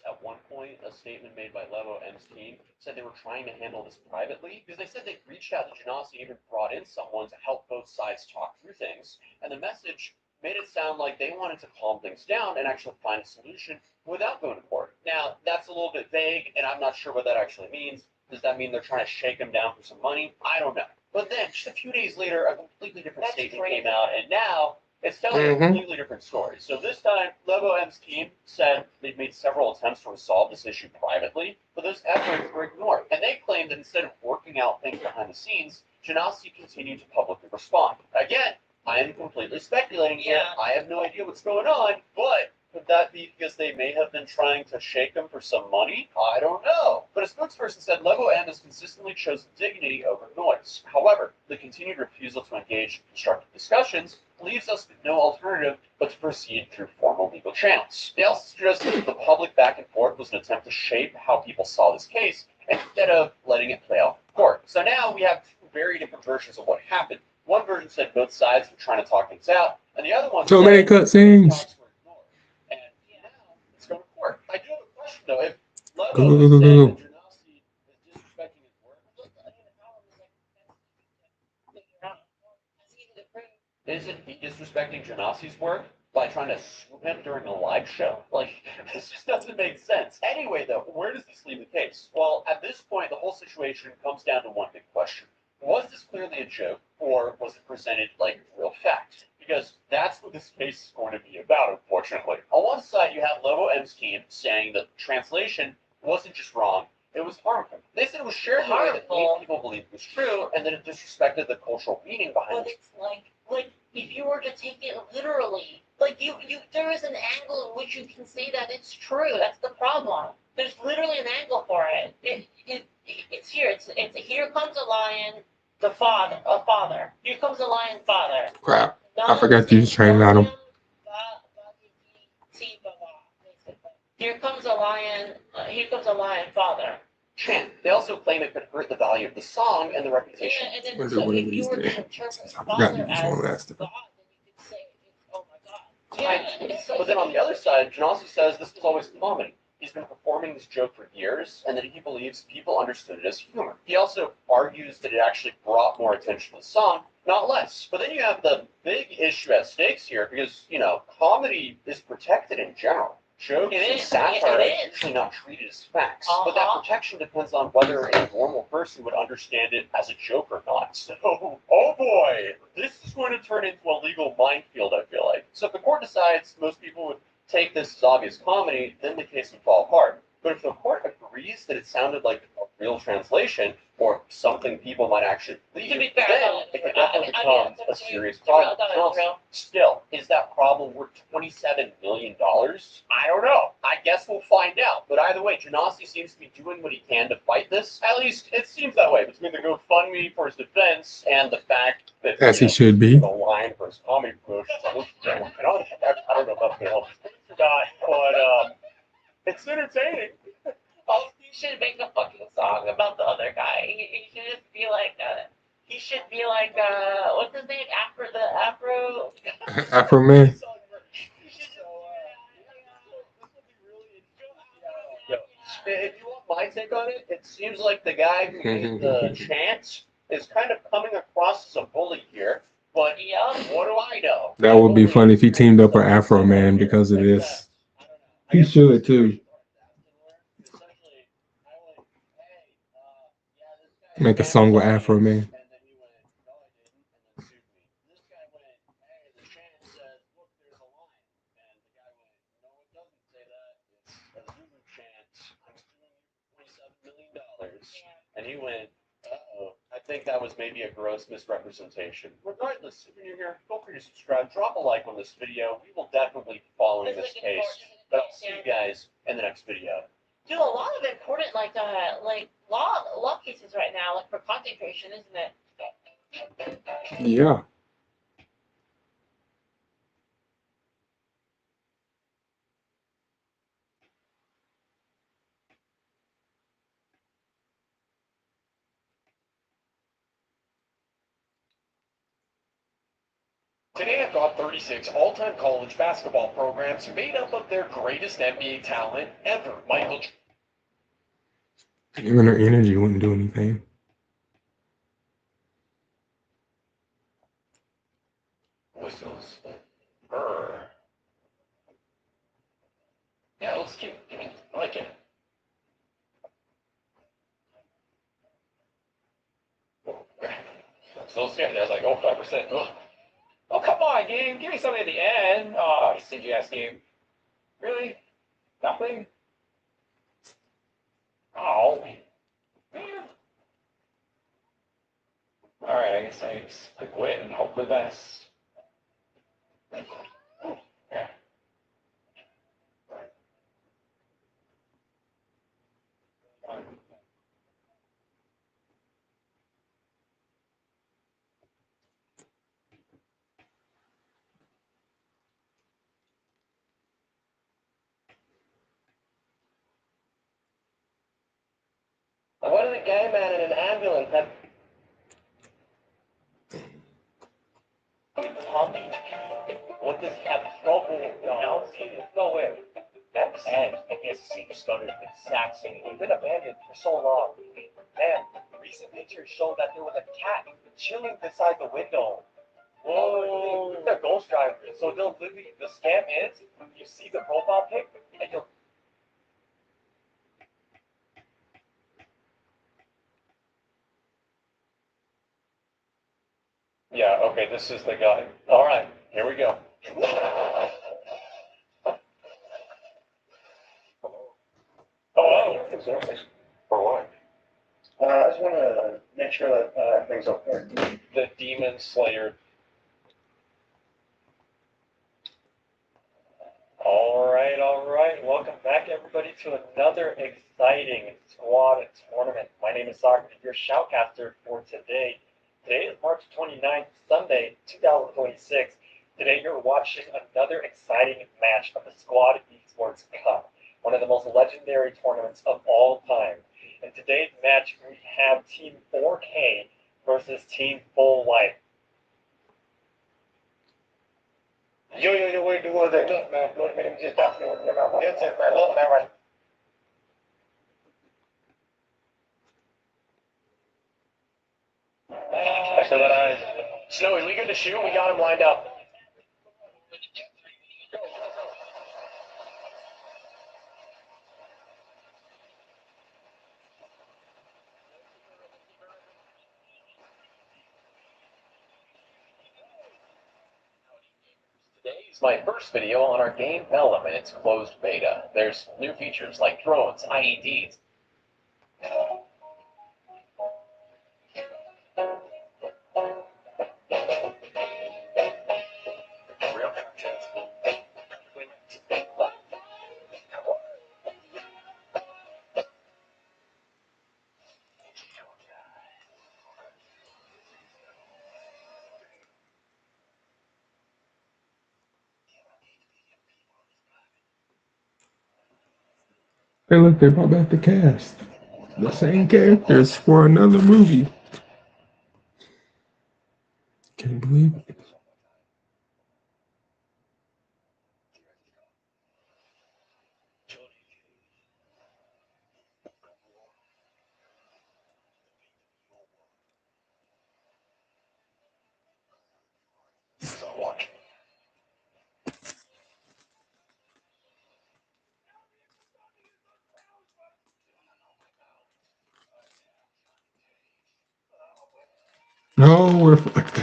At one point, a statement made by Levo and his team said they were trying to handle this privately because they said they reached out to Janasi and even brought in someone to help both sides talk through things. And the message made it sound like they wanted to calm things down and actually find a solution without going to court. Now, that's a little bit vague, and I'm not sure what that actually means. Does that mean they're trying to shake him down for some money? I don't know. But then, just a few days later, a completely different statement came out, and now it's telling a completely different story. So this time, Levo M's team said they've made several attempts to resolve this issue privately, but those efforts were ignored. And they claimed that instead of working out things behind the scenes, Janasi continued to publicly respond. Again, I am completely speculating here. I have no idea what's going on, but could that be because they may have been trying to shake him for some money? I don't know. But a spokesperson said Levo M has consistently chosen dignity over noise. However, the continued refusal to engage in constructive discussions leaves us with no alternative but to proceed through formal legal channels. They also suggested that the public back and forth was an attempt to shape how people saw this case instead of letting it play out in court. So now we have two very different versions of what happened. One version said both sides were trying to talk things out, and the other one So said many cutscenes. and now it's going to court. I do have a question though. If Levo is saying that Janasi is disrespecting his work, isn't he disrespecting Janasi's work by trying to sue him during a live show? Like, this just doesn't make sense. Anyway, though, where does this leave the case? Well, at this point, the whole situation comes down to one big question. Was this clearly a joke, or was it presented like real fact? Because that's what this case is going to be about, unfortunately. On one side, you have Levo M's team saying that translation wasn't just wrong, it was harmful. They said it was shared in a way that made people believe it was true, and that it disrespected the cultural meaning behind it. It's like if you were to take it literally, like there is an angle in which you can say that it's true. That's the problem. There's literally an angle for it. It's here. It's here comes a lion, a father. Here comes a lion, father. Crap. I forgot to use train on him. Here comes a lion. Here comes a lion, father. Chant. They also claim it could hurt the value of the song and the reputation. Yeah, and then Wonder so what if it you is were there. to interpret I forgot father to use as one last time. God, then you could say, oh my God. Yeah, But then on the other side, Janasi says this was always comedy. He's been performing this joke for years, and that he believes people understood it as humor. He also argues that it actually brought more attention to the song, not less. But then you have the big issue at stakes here, because, comedy is protected in general. Jokes and satire are usually not treated as facts, but that protection depends on whether a normal person would understand it as a joke or not. So, oh boy, this is going to turn into a legal minefield, I feel like. So if the court decides most people would take this as obvious comedy, then the case would fall apart. But if the court agrees that it sounded like a real translation, or something people might actually believe, then it could definitely become a serious problem. Still, is that problem worth $27 million? I don't know. I guess we'll find out. But either way, Janasi seems to be doing what he can to fight this. At least it seems that way, between the GoFundMe for his defense and the fact that As he should be. the line for his comedy promotion. I don't know if that's going to help or not, but it's entertaining. He should make a fucking song about the other guy. He should just be like, what's his name? Afro. Afro Man. If you want my take on it, it seems like the guy who made the chant is kind of coming across as a bully here. But what do I know? That would be funny if he teamed up with Afro Man because of this. He should too. Make a song with Afro Man. And he went, uh-oh, I think that was maybe a gross misrepresentation. Regardless, if you're new here, feel free to subscribe, drop a like on this video. We will definitely be following this case. But I'll see you guys in the next video. do a lot of important law cases right now, like for content creation, isn't it? Yeah. Today I've got 36 all-time college basketball programs made up of their greatest NBA talent ever. Even her energy wouldn't do anything. Whistles. Brr. Yeah, it looks cute. I like it. Still scared. There's like, oh, 5%. Ugh. Oh, come on, game. Give me something at the end. Oh, you stingy ass game. Really? Nothing? Oh. Man. Alright, I guess I just quit and hope for the best. Yeah. What did a gay man in an ambulance have? Tommy, what does have trouble with now? Go in. And I guess he started with Saxon. We've been abandoned for so long. Man, recent pictures show that there was a cat chilling beside the window. Whoa. They're ghost drivers. So they'll literally, the scam is, you see the profile pic, and you'll. Yeah, okay, this is the guy. Alright, here we go. Hello. For what? I just want to make sure that everything's okay. The Demon Slayer. Alright. Welcome back, everybody, to another exciting squad tournament. My name is Socrates, your shoutcaster for today. Today is March 29th, Sunday, 2026. Today you're watching another exciting match of the Squad Esports Cup, one of the most legendary tournaments of all time. In today's match, we have Team 4K versus Team Full Life. Yo, what do you want to do? Look, man, just stop me with your mouth. That's it, man. Look, man, right. So that Snowy, we good to shoot? We got him lined up. Today's my first video on our game Bellum in its closed beta. There's new features like drones, IEDs, Hey, look, they brought back the cast. The same characters for another movie. Can't believe it. No, we're fucked.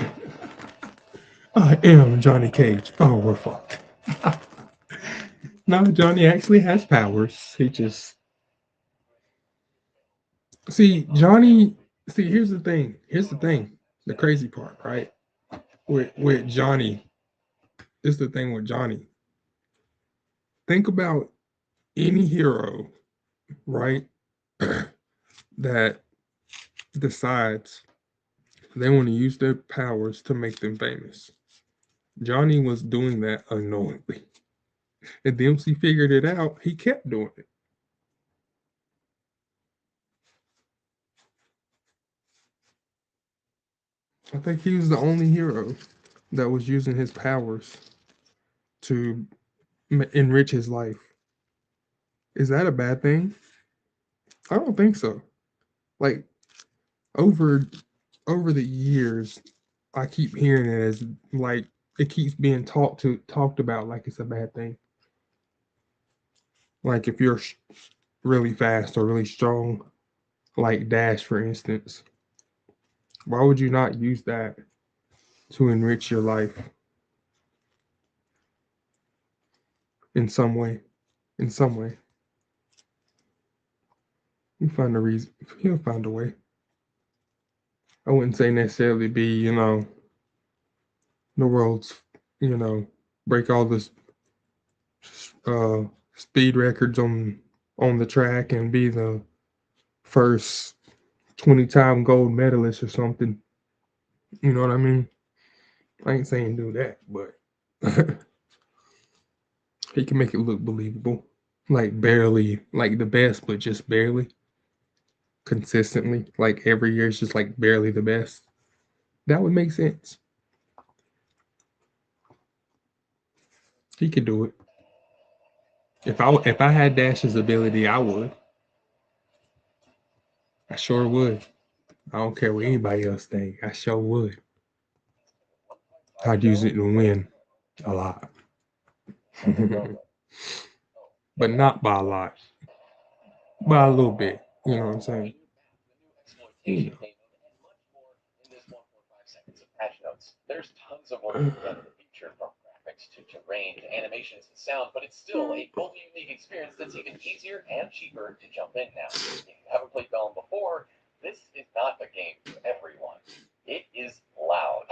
I am Johnny Cage. Oh, we're fucked. No, Johnny actually has powers. He just see Johnny. See, here's the thing. Here's the thing. The crazy part, right? With Johnny, is the thing with Johnny. Think about any hero right? That decides they want to use their powers to make them famous. Johnny was doing that unknowingly. And then once he figured it out, he kept doing it. I think he was the only hero that was using his powers to enrich his life. Is that a bad thing? I don't think so. Like over over the years, I keep hearing it as like it keeps being talked about like it's a bad thing. Like if you're really fast or really strong, like Dash for instance, why would you not use that to enrich your life in some way? In some way, you find a reason. He'll find a way. I wouldn't say necessarily be, the world's, you know, break all this uh, speed records on the track and be the first 20-time gold medalist or something. You know what I mean? I ain't saying do that, but he can make it look believable. Like barely, like the best, but just barely consistently. Like every year is just like barely the best. That would make sense. He could do it. If I had Dash's ability, I would. I sure would. I don't care what anybody else think. I sure would. I'd use it to win a lot, but not by a lot, by a little bit. You know what I'm saying? You know. In this 1.5 seconds of patch notes. There's tons of work to be done in the future, from graphics to terrain to animations and sound, but it's still a fully unique experience that's even easier and cheaper to jump in now. If you haven't played Vellum before, this is not a game for everyone. It is loud.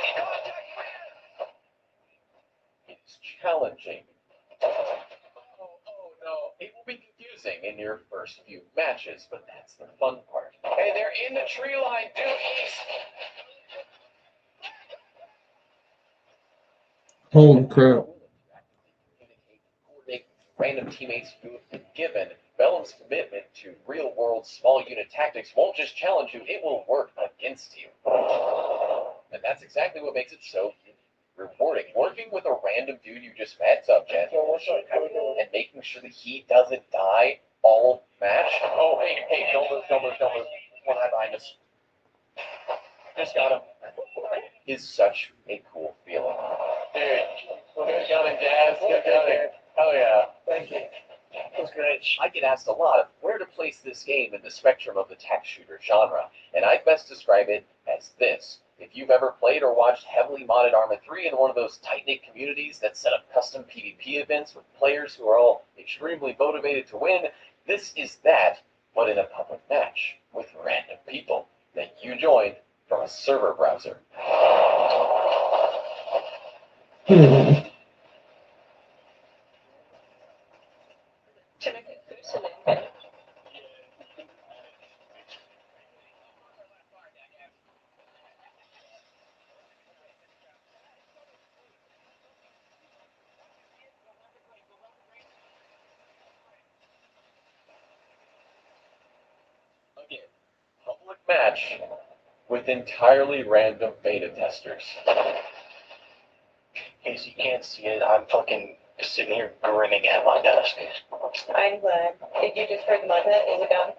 It's challenging. Oh no, it will be confusing in your first few matches, but that's the fun part. Hey, they're in the tree line, dude! Holy crap! Coordinate random teammates you have been given. Vellum's commitment to real-world small unit tactics won't just challenge you; it will work against you. And that's exactly what makes it so rewarding. Working with a random dude you just met, subject, and making sure that he doesn't die all match. Oh, hey, don't move. One eye behind us. Just got him. Is such a cool feeling. Dude, good gunning, Daz. Good gunning. Hell yeah. Thank you. That was great. I get asked a lot of where to place this game in the spectrum of the tech shooter genre, and I'd best describe it as this. If you've ever played or watched heavily modded Arma 3 in one of those tight-knit communities that set up custom PvP events with players who are all extremely motivated to win, this is that, but in a public match with random people that you joined from a server browser. Again, public match with entirely random beta testers. In case you can't see it, I'm fucking sitting here grinning at my desk. I'm glad. Did you just bring mud? Is it done?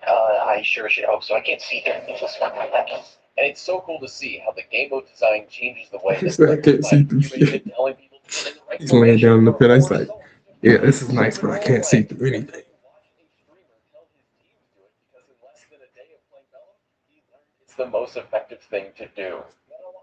I sure should hope so. I can't see through this one. And it's so cool to see how the game mode design changes the way He said, I can't see through shit. telling people to get in the right He's laying down in the pit. I was like, yeah, this is nice, but I can't see through anything. It's the most effective thing to do.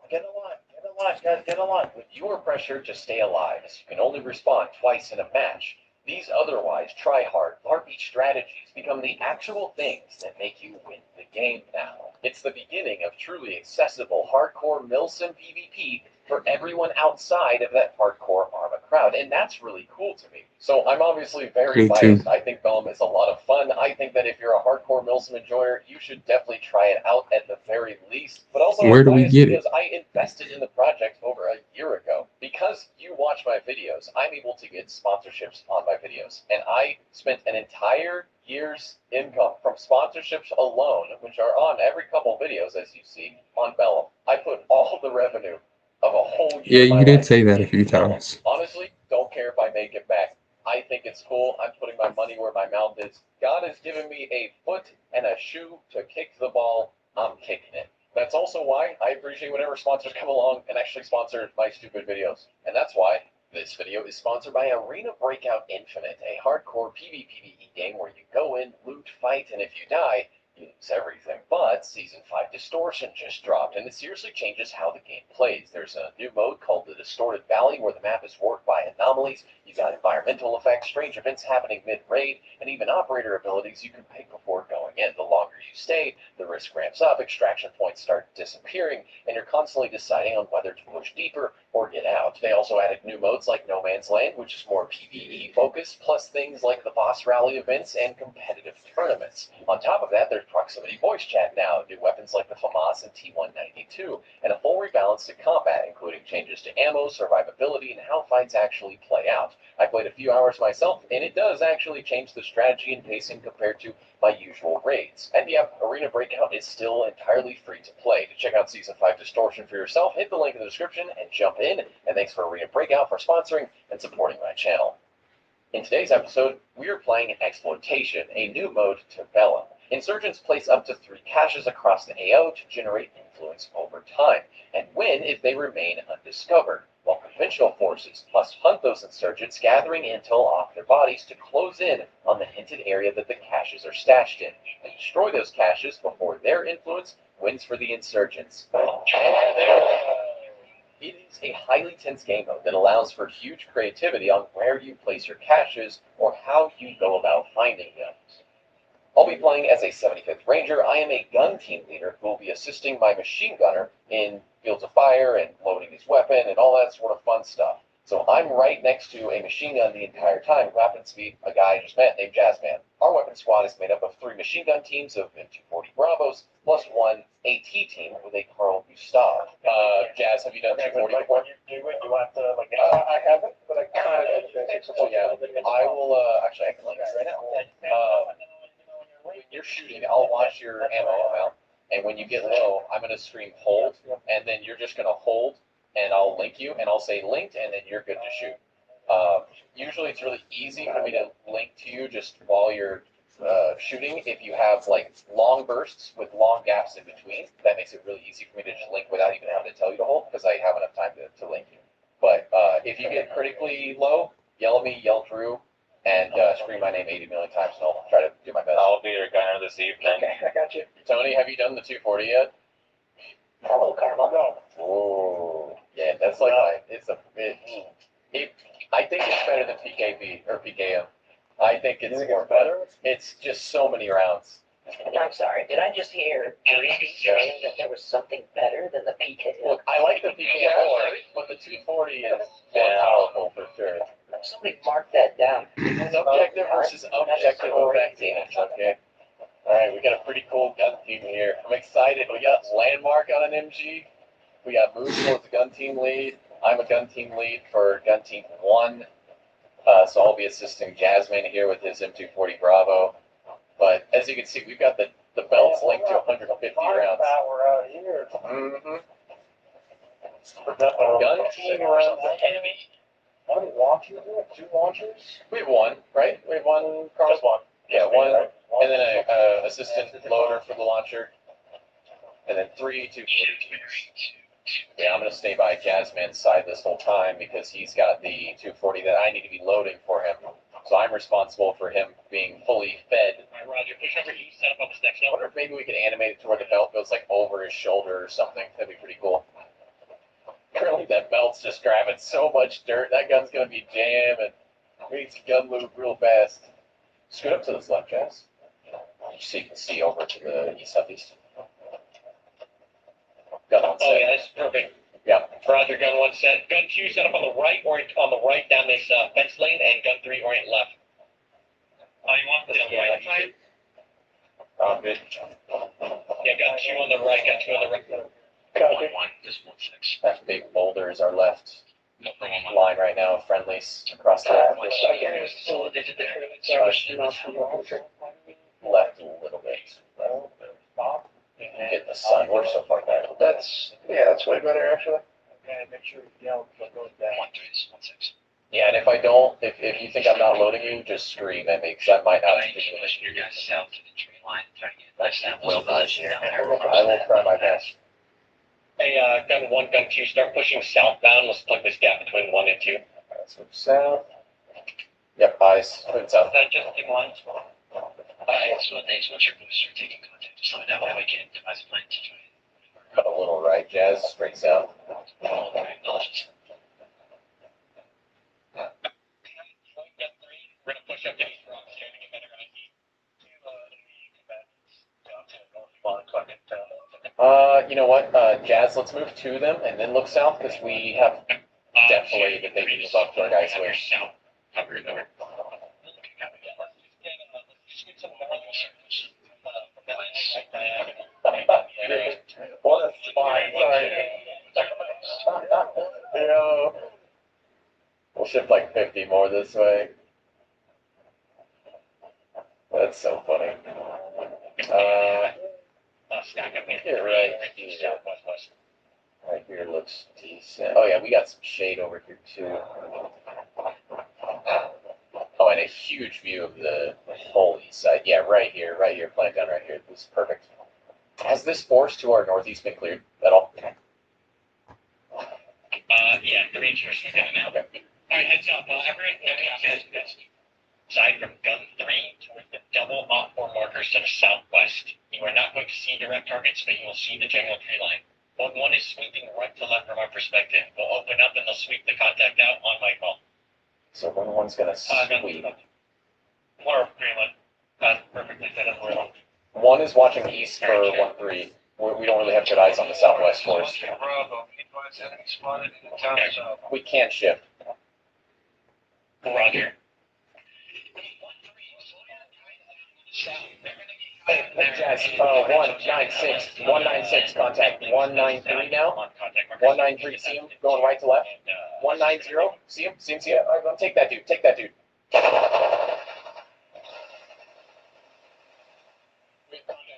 Get a lot. With your pressure to stay alive, as you can only respond twice in a match. These otherwise try-hard, LARPy strategies become the actual things that make you win the game now. It's the beginning of truly accessible, hardcore milsim PvP for everyone outside of that hardcore Arma crowd, and that's really cool to me. So I'm obviously very Me too. biased. I think Vellum is a lot of fun. I think that if you're a hardcore Milsim enjoyer, you should definitely try it out at the very least. But also, Where I'm do we biased get it? because I invested in the project over a year ago. Because you watch my videos, I'm able to get sponsorships on my videos, and I spent an entire year's income from sponsorships alone, which are on every couple videos, as you see, on Vellum. I put all the revenue of a whole Yeah, year of my you did life say that a few into Vellum. times. Honestly, don't care if I make it back. I think it's cool. I'm putting my money where my mouth is. God has given me a foot and a shoe to kick the ball. I'm kicking it. That's also why I appreciate whenever sponsors come along and actually sponsor my stupid videos. And that's why this video is sponsored by Arena Breakout Infinite, a hardcore PvPvE game where you go in, loot, fight, and if you die, you lose everything. But Season 5 Distortion just dropped, and it seriously changes how the game plays. There's a new mode called the Distorted Valley, where the map is worked by anomalies. You got environmental effects, strange events happening mid-raid, and even operator abilities you can pick before going in. The longer you stay, the risk ramps up, extraction points start disappearing, and you're constantly deciding on whether to push deeper or get out. They also added new modes like No Man's Land, which is more PvE focused, plus things like the boss rally events and competitive tournaments. On top of that, there's proximity voice chat now, new weapons like the FAMAS and T-192, and a full rebalance to combat, including changes to ammo, survivability, and how fights actually play out. I played a few hours myself, and it does actually change the strategy and pacing compared to my usual raids. And yep, Arena Breakout is still entirely free to play. To check out Season 5 Distortion for yourself, hit the link in the description and jump in. And thanks for Arena Breakout for sponsoring and supporting my channel. In today's episode, we are playing Exploitation, a new mode to Vellum. Insurgents place up to 3 caches across the AO to generate influence over time, and win if they remain undiscovered, while conventional forces must hunt those insurgents, gathering intel off their bodies to close in on the hinted area that the caches are stashed in, and destroy those caches before their influence wins for the insurgents. It is a highly tense game mode that allows for huge creativity on where you place your caches or how you go about finding them. I'll be playing as a 75th Ranger. I am a gun team leader who will be assisting my machine gunner in fields of fire and loading his weapon and all that sort of fun stuff. So I'm right next to a machine gun the entire time, who happens to be a guy I just met named Jazzman. Our weapon squad is made up of 3 machine gun teams of M240 Bravos, plus 1 AT team with a Carl Gustav. Jazz, have you done 240 before? You want to, I haven't, but I kind of. Oh yeah, I will, actually I can link it right now. When you're shooting, I'll watch your ammo amount, and when you get low, I'm going to scream hold, and then you're just going to hold, and I'll link you, and I'll say linked, and then you're good to shoot. Usually it's really easy for me to link to you just while you're shooting if you have like long bursts with long gaps in between. That makes it really easy for me to just link without even having to tell you to hold, because I have enough time to link you. But if you get critically low, yell at me, yell Drew, and scream my name 80 million times, and I'll try to do my best. I'll be your gunner this evening. Okay, I got you. Tony, have you done the 240 yet? Hello, Carmel. No. Oh, yeah, that's like I think it's better than PKB or PKM. I think it's more better. It's just so many rounds. I'm sorry, did I just hear Greasy saying that there was something better than the PK? Look, I like the PKM more, but the 240 is more powerful for sure. Somebody mark that down. It's objective versus objective effectiveness, okay? Alright, we got a pretty cool gun team here. I'm excited. We got Landmark on an MG. We got Moosel as a gun team lead. I'm a gun team lead for gun team 1. So I'll be assisting Jasmine here with his M240 Bravo. But as you can see, we've got the belts linked to 150 rounds. Mm-hmm. Gun team rounds enemy. How many launchers do you have? 2 launchers? We have 1, right? We have 1, Carl? Just 1. Yeah, 1. And then an assistant loader for the launcher. And then 3 240s. Yeah, I'm going to stay by Jazzman's side this whole time because he's got the 240 that I need to be loading for him. So I'm responsible for him being fully fed. All right, Roger, push over here, set up on this next I one. wonder if maybe we could animate it to where the belt goes like over his shoulder or something. That'd be pretty cool. Currently, that belt's just grabbing so much dirt. That gun's going to be jamming. We need some gun loop real fast. Scoot up to this left, Jazz. So you can see over to the east southeast. Gun on set. Oh, yeah, that's perfect. Yeah. Roger, gun 1 set. Gun 2 set up on the right, orient on the right down this fence lane, and gun 3 orient left. Oh, you want the right side? Good. Yeah, gun 2 on the right, gun 2 on the right. Copy. 1, just 1 6. That big boulder is our left No problem. line right now of friendlies across the I can't even still did it there. Sorry, not from the left a little bit. You can get the sun. We're so far back. That's way better actually. Okay, make sure you yell if it goes down. 1 3 1 6. Yeah, and if I don't, if you think I'm not loading you, just scream at me, because I might not. Pushing your guys south to the tree line, trying to get nice samples of those here. I will try my best. Hey, gun 1, gun 2, start pushing southbound. Let's plug this gap between 1 and 2. Let's move south. Yep, eyes. Moving south. Is that just in 1? Alright, so thanks. Once your booster taking contact, just let me know how I can devise a plan to try and Cut a little right, Jazz. Straight south. all the acknowledgements. We're gonna push up to these rocks here to get better ID. You know what, Jazz, let's move to them and then look south, because we have definitely that they can move up to our guys' way. South. Cover it over. What a spot. Yo. We'll shift like 50 more this way. That's so funny. Here, right here. Right here looks decent. Oh yeah, we got some shade over here too. Oh, and a huge view of the whole east side. Yeah, right here, plant down right here. This is perfect. Has this forest to our northeast been cleared at all? Yeah, the rangers are down now. Alright, heads up. Everyone says this. Side from gun 3 towards the double op 4 markers to the southwest. You are not going to see direct targets, but you will see the general tree line. One is sweeping right to left from our perspective. We'll open up and they'll sweep the contact out on my call. So one's gonna sweep. Or Greenland. Perfectly set up. One is watching east for 1-3. We don't really have good eyes on the southwest forest. Bravo. Advise enemy spotted in the town south. We can't shift. Roger. Hey, Jazz, 196, 196 contact, 193 now. 193, see him going right to left. 190, see him, see him. Take that dude,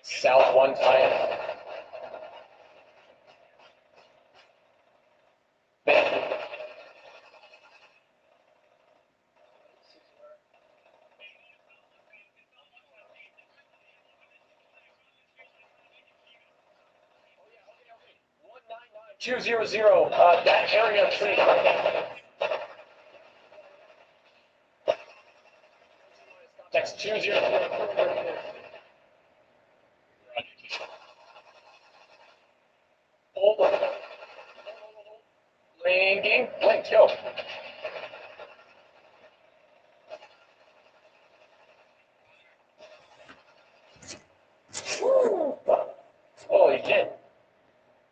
South 1 time. Two zero zero. That area tree. Text 200. Linking. Link. Go. Holy shit.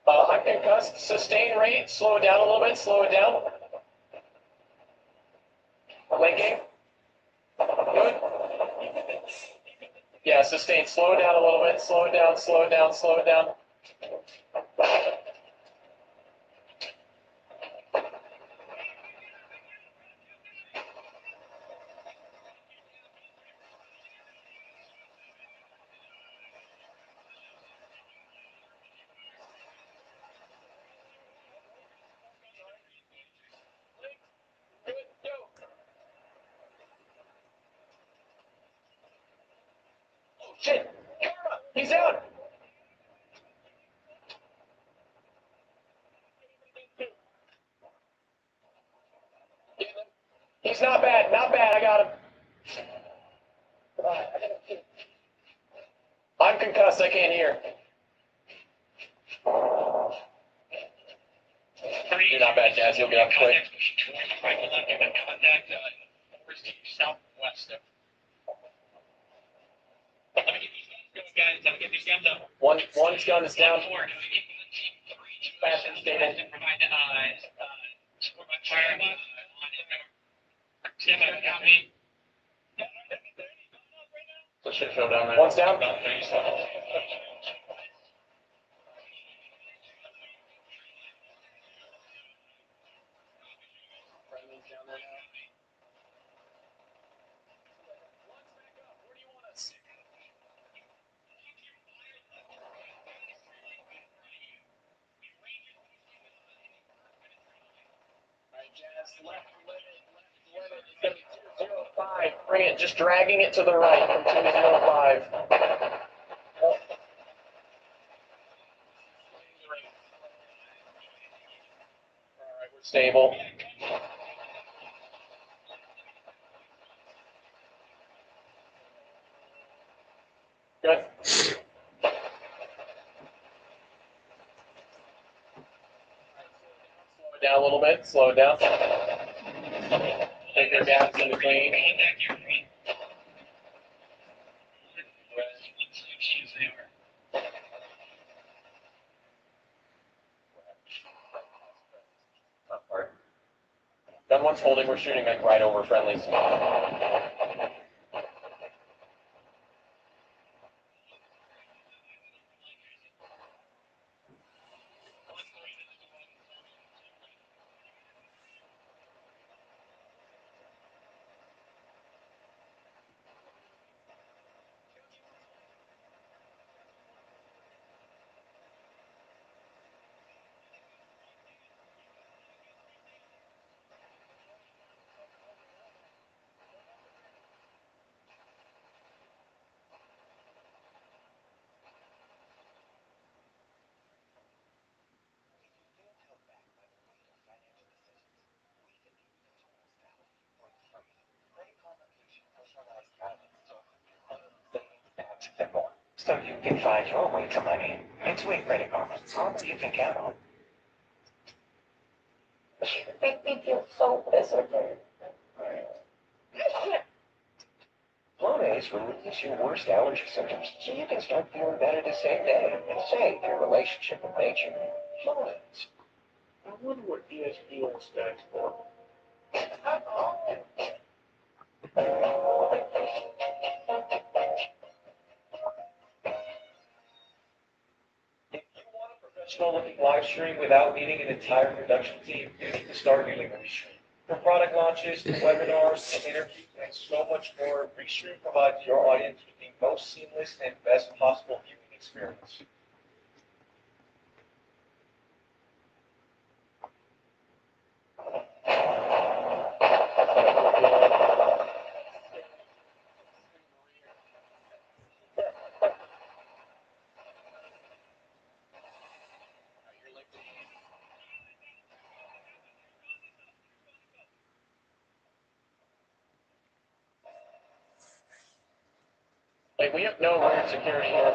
I'm concussed. Sustain rate. Slow it down a little bit. Slow it down. Linking. Good. Yeah, sustain. Slow it down a little bit. Slow it down. Slow it down. Slow it down. Shit! Karma! He's out! He's not bad, I got him. I'm concussed, I can't hear. You're not bad, Jazz, you'll get up quick. Contact southwest. Let me get these guns going, guys. Let me get these guns up. One's gun is down. Fast and stable. Provide It's a shit show down there. One's down. Bring it, just dragging it to the right from 205. Alright, we're stable. Good. Slow it down a little bit. Slow it down. Take your gas in between. Gun one's holding. We're shooting like right over friendlies. So you can find your way to money. It's weight ready garments, all you can count on. You make me feel so miserable. Flonase relieves your worst allergy symptoms so you can start feeling better the same day and save your relationship with nature. Flonase. I wonder what ESPN stands for. Professional-looking live stream without needing an entire production team, you need to start using Restream. From product launches to webinars to interviews and so much more, Restream provides your audience with the most seamless and best possible viewing experience. Like, we have no rear security here.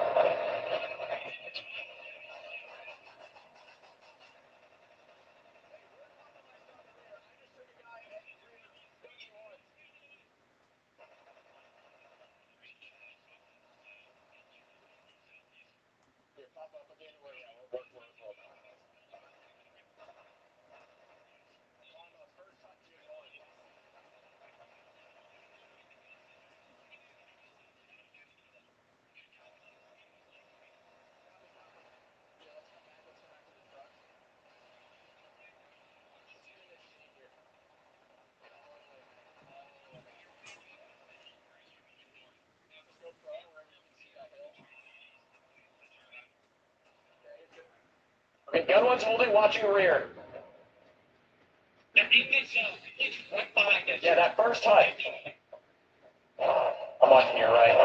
Okay, gun one's holding, watching rear. Yeah, that first height. I'm on here, right?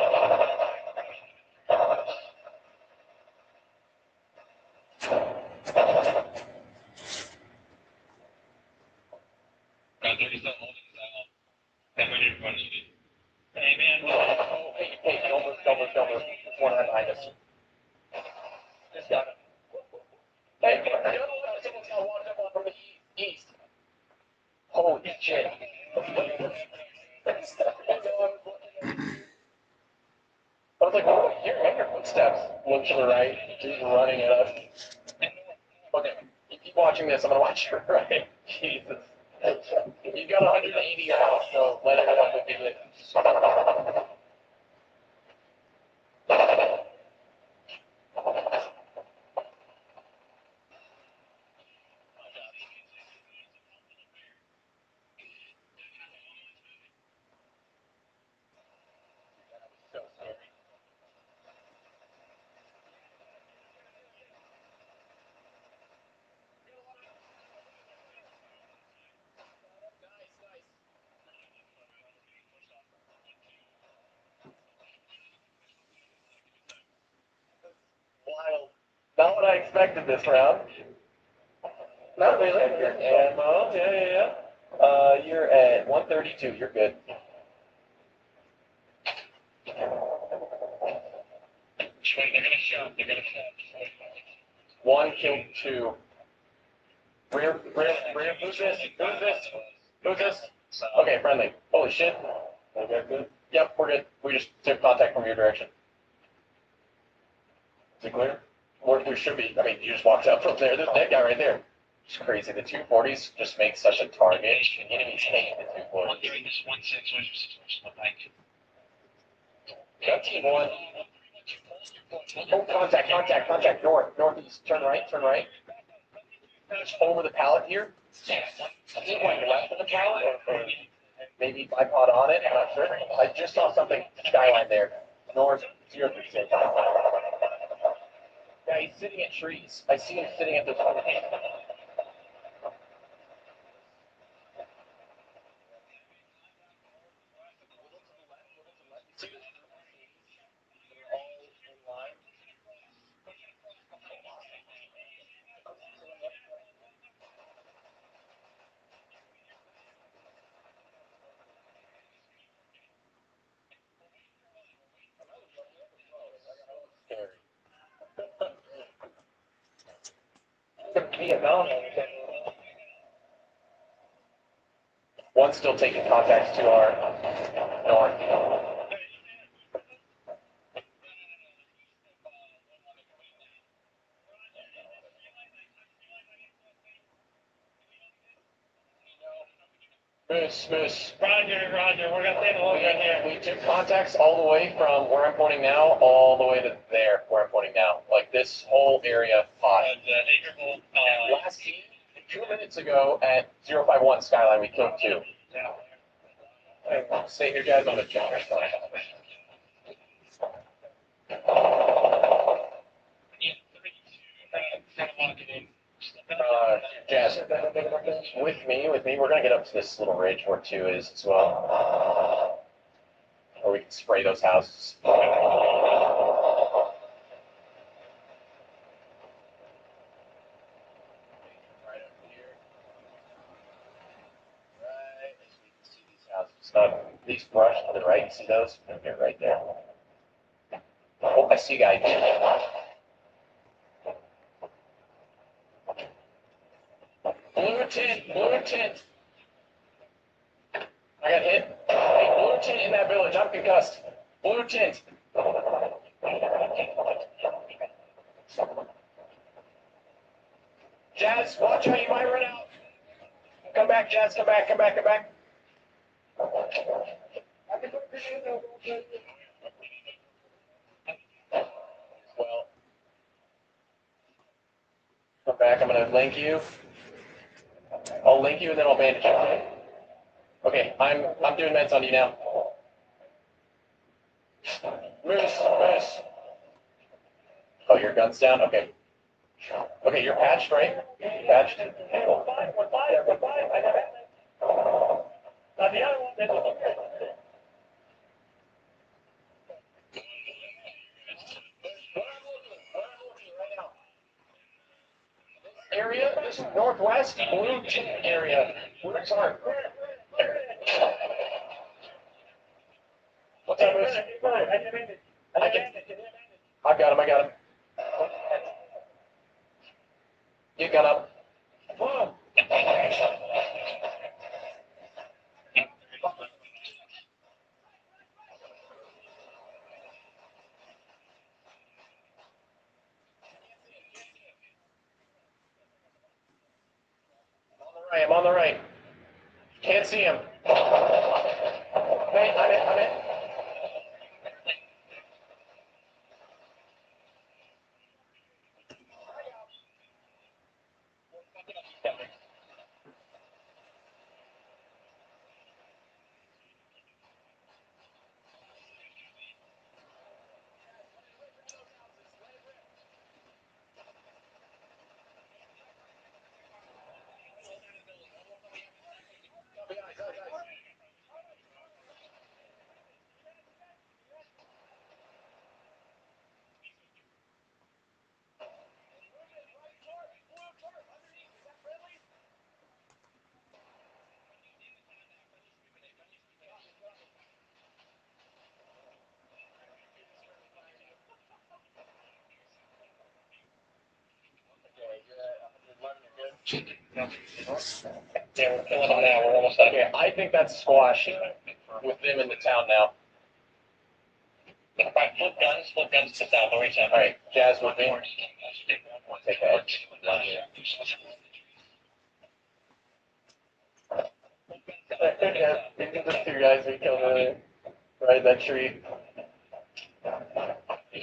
Hey, man, Oh, hey, don't move. There's one right behind us. just got it. Hey, someone's got walked up on from the east. Holy shit. I was like, what do I hear? I hear footsteps. Look to the right. He's running at us. Okay, you keep watching this. I'm going to watch your right. Jesus. You got 180 rounds, so let it up if you live. Wild. Not what I expected this round. Not really. Ammo, yeah. You're at 132. You're good. They're gonna shove. One killed two. Rear. Who's this? Who's this? Okay, friendly. Holy shit. Okay, good. Yep, we're good. We just took contact from your direction. Is it clear? We should be. I mean, you just walked out from there. There's that guy right there. It's crazy. The 240s just make such a target. The enemies hate the 240s. 136, Got team one. Oh, contact. Northeast. Turn right. Over the pallet here. I think like left of the pallet, or maybe bipod on it. I'm not sure. I just saw something skyline there. North 036. Yeah, he's sitting at trees. I see him sitting at the trees. One's still taking contacts to our north. Moose. Roger. We're gonna take a look right here. We took contacts all the way from where I'm pointing now, all the way to there, where I'm pointing now. Like this whole area hot. Last 2 minutes ago at 051 Skyline, we killed two. Stay here, guys. I'm gonna check our stuff. Jazz, with me, we're gonna get up to this little ridge where two is as well. Or we can spray those houses. These brush to the right, see those? They're right there. Oh, I see a guy. Blue tint. I got hit. Hey, blue tint in that village. I'm concussed. Blue tint. Jazz, watch out. You might run out. Come back, Jazz. Come back. Well, come back. I'm going to link you. I'll link you and then I'll bandage you. Okay, I'm doing meds on you now. Moose. Oh, your gun's down? Okay. Okay, you're patched, right? Patched? We're fine. I got it. Now the other one, area, this is northwest blue tint area. Where's our? What's that? I got him. You got him. I'm on the right. Can't see him. I'm in. Yeah, we're killing it now. We're almost out. Yeah, I think that's squash with them in the town now. All right, flip guns to south. I'll reach out. All right, Jazz with me. Take a edge. Yeah, these are the two guys we killed earlier. Right, that tree. I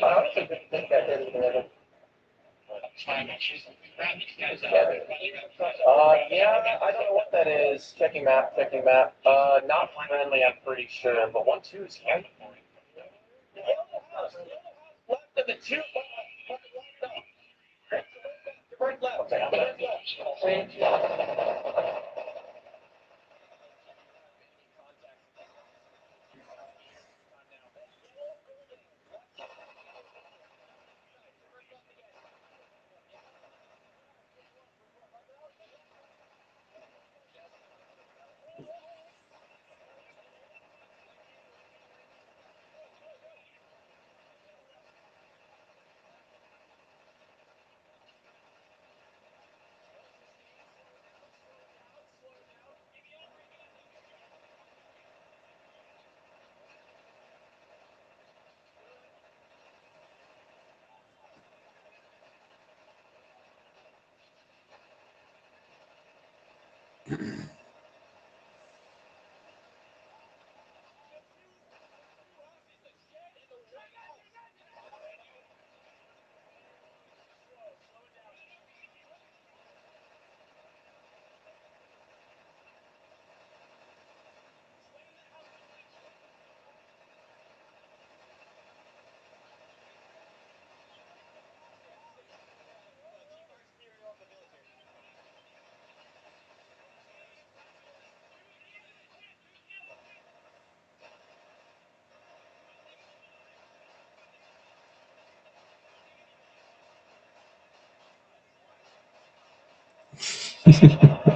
honestly didn't think I did either of them. Yeah, I don't know what that is. Checking map. Not friendly, I'm pretty sure, but 1-2 is right. Left of the two. Right left.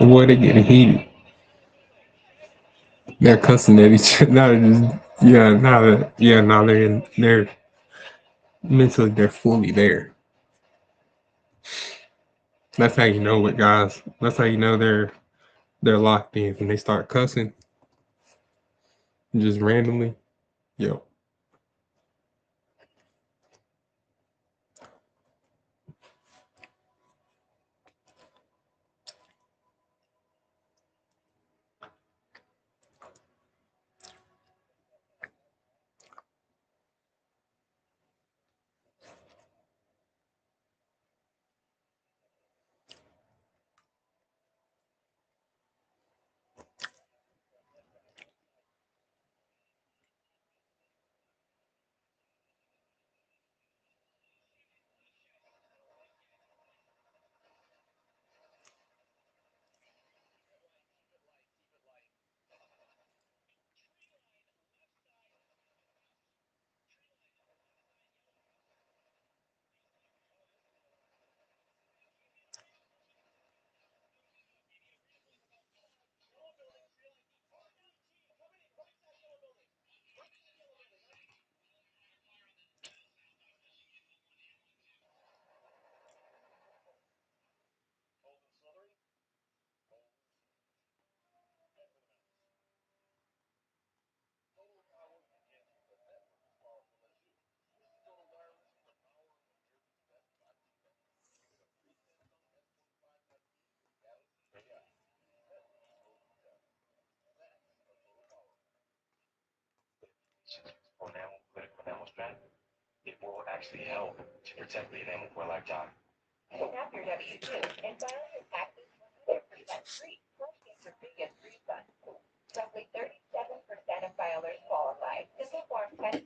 Boy, they getting heated. They're cussing at each other. Now they're just, now they're mentally they're fully there. That's how you know it, guys. That's how you know they're locked in when they start cussing just randomly. Yo. spent, it will actually help to protect the enamel for a lifetime. Tap your W-2 and file your taxes 100% free, plus get your biggest refund. Roughly 37% of filers qualify. Simple Form 10.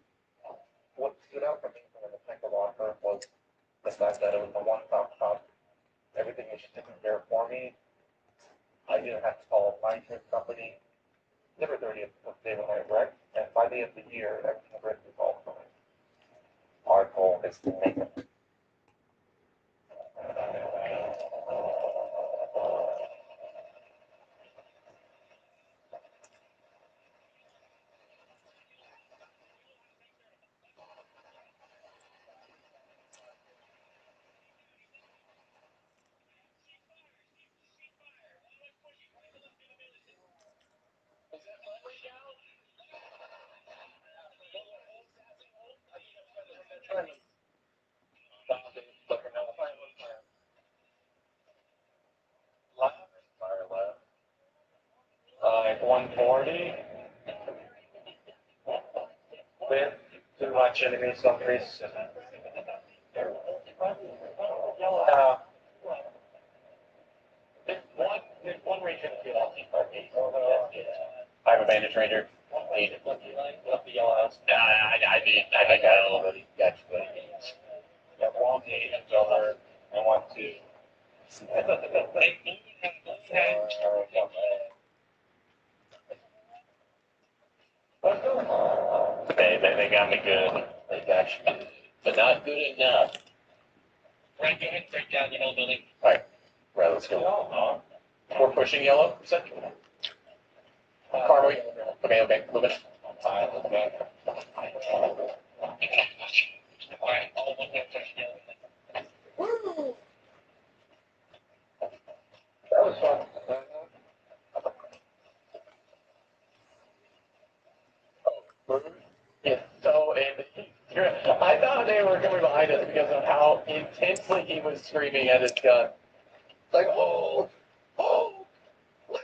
What stood out for me from the technical law firm was the fact that it was a one-stop shop. Everything was just taken care of for me. I didn't have to call my insurance company. Never 30th was the day when I wrecked, and by the end of the year, everything was resolved for me. Our goal is to make it. Like 140 with too much enemy surface. One region feel I have a bandage ranger. Need it. the yellow house. I think I already got you, buddy. Yeah, one agent over. I want to. They got me good. They got you good. But not good enough. Right, go ahead, break down the whole building. Alright. Right, let's go. We're pushing yellow, you said? Car, wait. Okay, move it. Alright, all one way push yellow. Woo! That was fun. Yeah, so, I thought they were coming behind us because of how intensely he was screaming at his gun. Like, oh, oh, I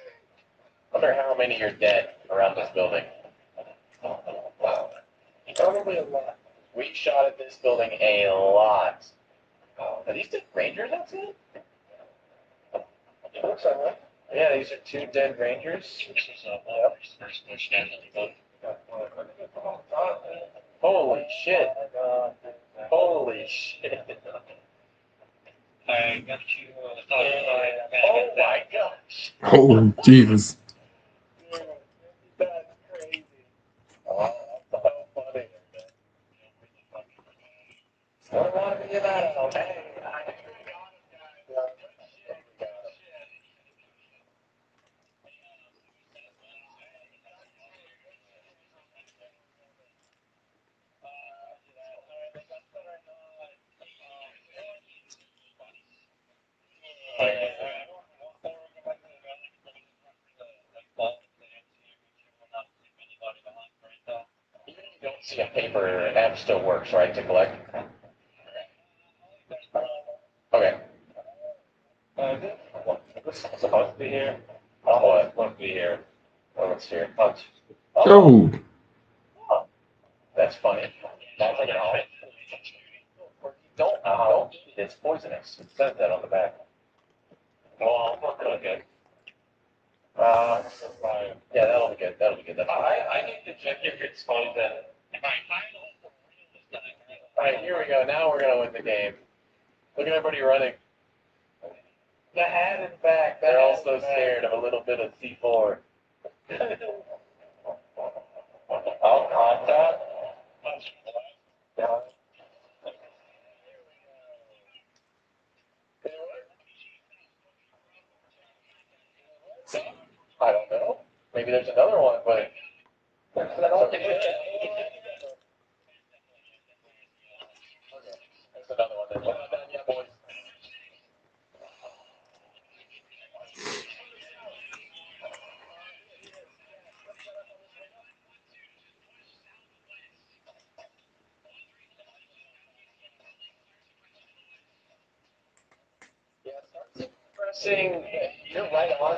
wonder how many are dead around this building. Wow. Probably a lot. We shot at this building a lot. Are these the Rangers outside? It looks that way. Yeah, these are 2 dead Rangers. This is first push definitely vote. Holy shit. Holy shit. I got you thought Oh my gosh. Oh, Jesus. That's crazy. Oh, that's so funny. What want to be about? Hey, you don't see a paper, app still works, right, to collect? Okay. This is supposed to be here. What? Supposed to be here. Oh, let's see. Punch. Oh, That's funny. That's like an all. Don't eat it. It's poisonous. It says that on the back. Well, we'll cook it. Yeah, that'll be good. That'll be good. That's fine. I need to check if it's poison. Alright, here we go. Now we're gonna win the game. Look at everybody running. The hat and back. They're all so scared of a little bit of C4. I'll contact. I don't know. Maybe there's another one, but. There's another one. We're not done yet, boys. Yeah, start pressing. You're right on.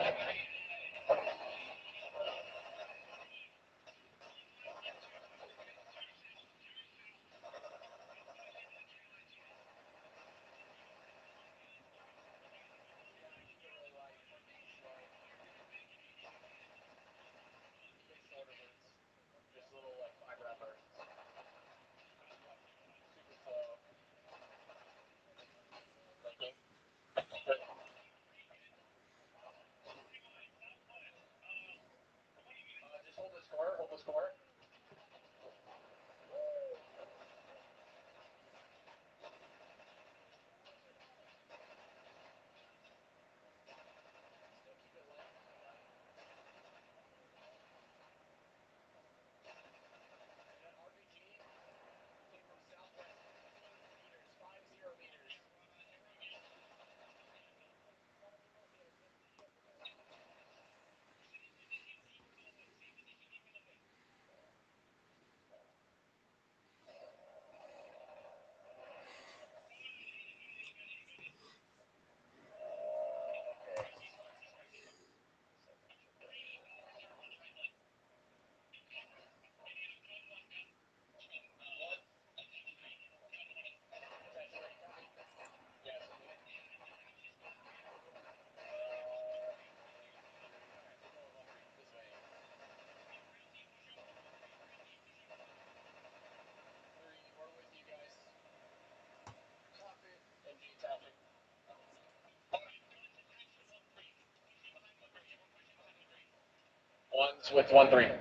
With 1-3.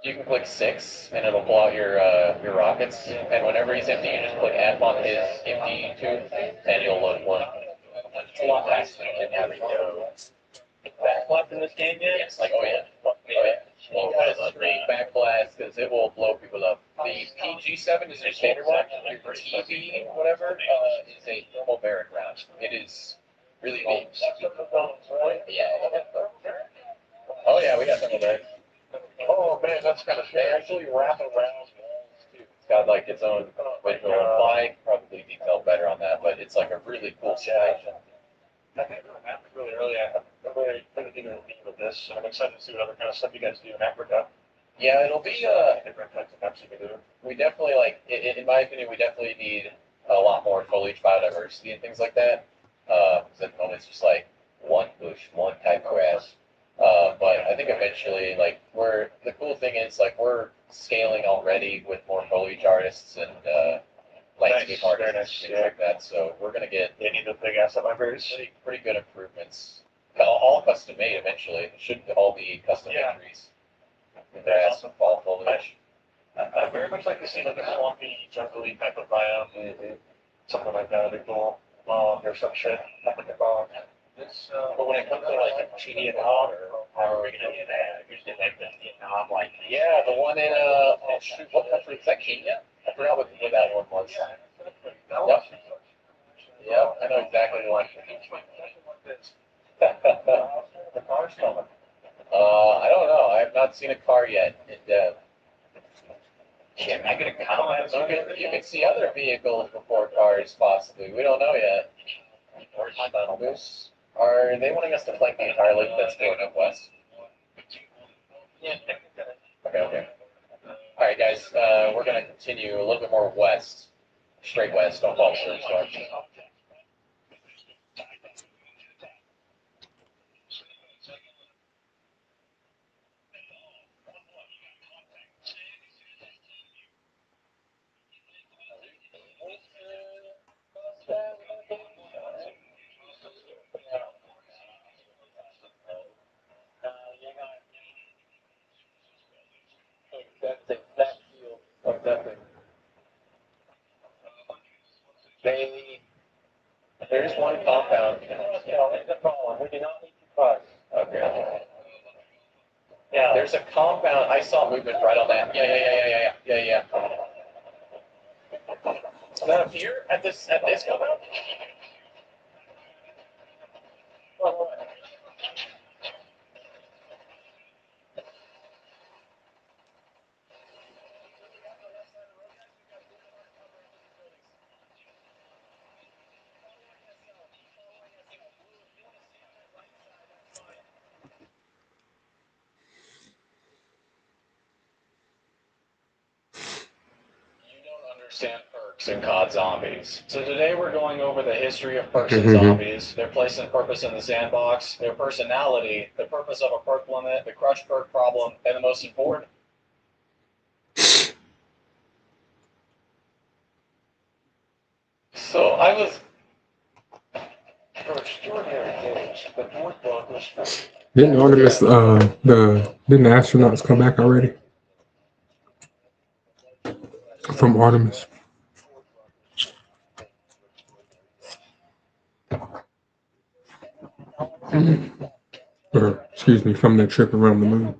You can click 6, and it'll pull out your rockets. And whenever he's empty, you just click add on his empty tube, and you'll load one. It's a lot faster than having to backflip in this game yet. Yes, like, oh yeah. Oh yeah. Straight backblast, because it will blow people up. The PG7 is your standard one. Your TV, whatever, is a thermal barrack round. It is really big. Yeah. Oh yeah, we got thermal barracks. Oh man, that's kind of They actually wrap around walls too. It's got like its own visual fly, probably detail better on that, but it's like a really cool situation. I think it happened really early. I'm really thinking of with this. I'm excited to see what other kind of stuff you guys do in Africa. Yeah, it'll be different types of apps you can do. we definitely like in my opinion we definitely need a lot more foliage biodiversity and things like that. 'Cause at the moment it's just like one bush, one type of grass. But I think eventually, like, the cool thing is, like, we're scaling already with more foliage artists and landscape artists and things like that. So we're gonna get They need the big asset libraries. pretty good improvements. All custom made eventually. It should all be custom entries. Grass and fall foliage. I very much like to see like a swampy, jungle-y type of biome. Something like that would be cool. Or some shit. Like a bog. But when it comes to like Chidi and Hog, or how are we gonna do that? Usually like the Vietnam, like Yeah, the one in oh shoot, what country is that? Kenya? I forgot what that one was. Yep. Yep, I know exactly the one. The car's coming. I don't know. I have not seen a car yet in Dev. can I get a comment? You can see other vehicles before cars, possibly. We don't know yet. Are they wanting us to flank the entire loop that's going up west? Yeah. Okay. All right, guys. We're gonna continue a little bit more west, straight west. Don't fall through. That's the exact feel of that thing. There's one compound. There's a problem. We do not need two cars. Okay. Yeah. There's a compound. I saw movement right on that. Yeah. Is that up here at this compound? Understand perks in COD Zombies. So today we're going over the history of perks in zombies, their place and purpose in the sandbox, their personality, the purpose of a perk limit, the crush perk problem, and the most important. So I was for extraordinary days, the fourth dog was found. Didn't Artemis, didn't the astronauts come back already? From Artemis. Or, excuse me, from the trip around the moon.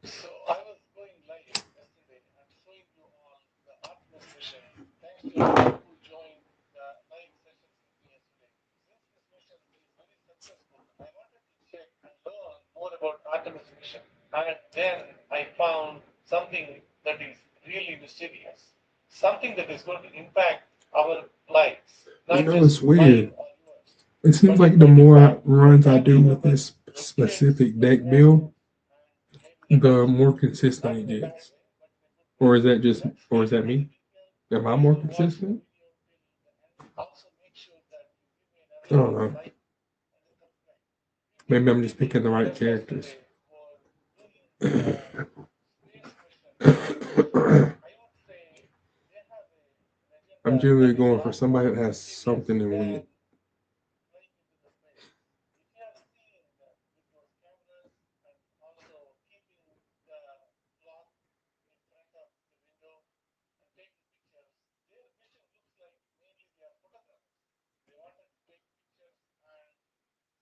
So I was going live yesterday. I'm showing you on the Optimus mission. Thanks to everyone who joined the live sessions with me yesterday. Since this mission is very successful, I wanted to check and learn more about Optimus mission. And then I found something that is really mysterious, something that is going to impact our lives, You not know, it's just mine weird. or yours, It seems but it like the might more impact runs I do every with human this who lives specific in deck that build, and every the person. more consistent Not it in a bad gets. way, but in a good way. Or is that just, Let's or is take that me? every detail. Am I Please more do watch the consistent? video till the end. Also, make sure that you give me an I don't alert, know. like, and then subscribe. We Maybe did I'm just picking everything the right just characters. yesterday for doing the space mission for NASA. I would say they have an I'm agenda generally that is a going for lot somebody more that has serious something in than weird. flying into the space. If you have seen with those cameras and also keeping the clock in front of the window and taking pictures, their mission looks like mainly they are photographers. They wanted to take pictures and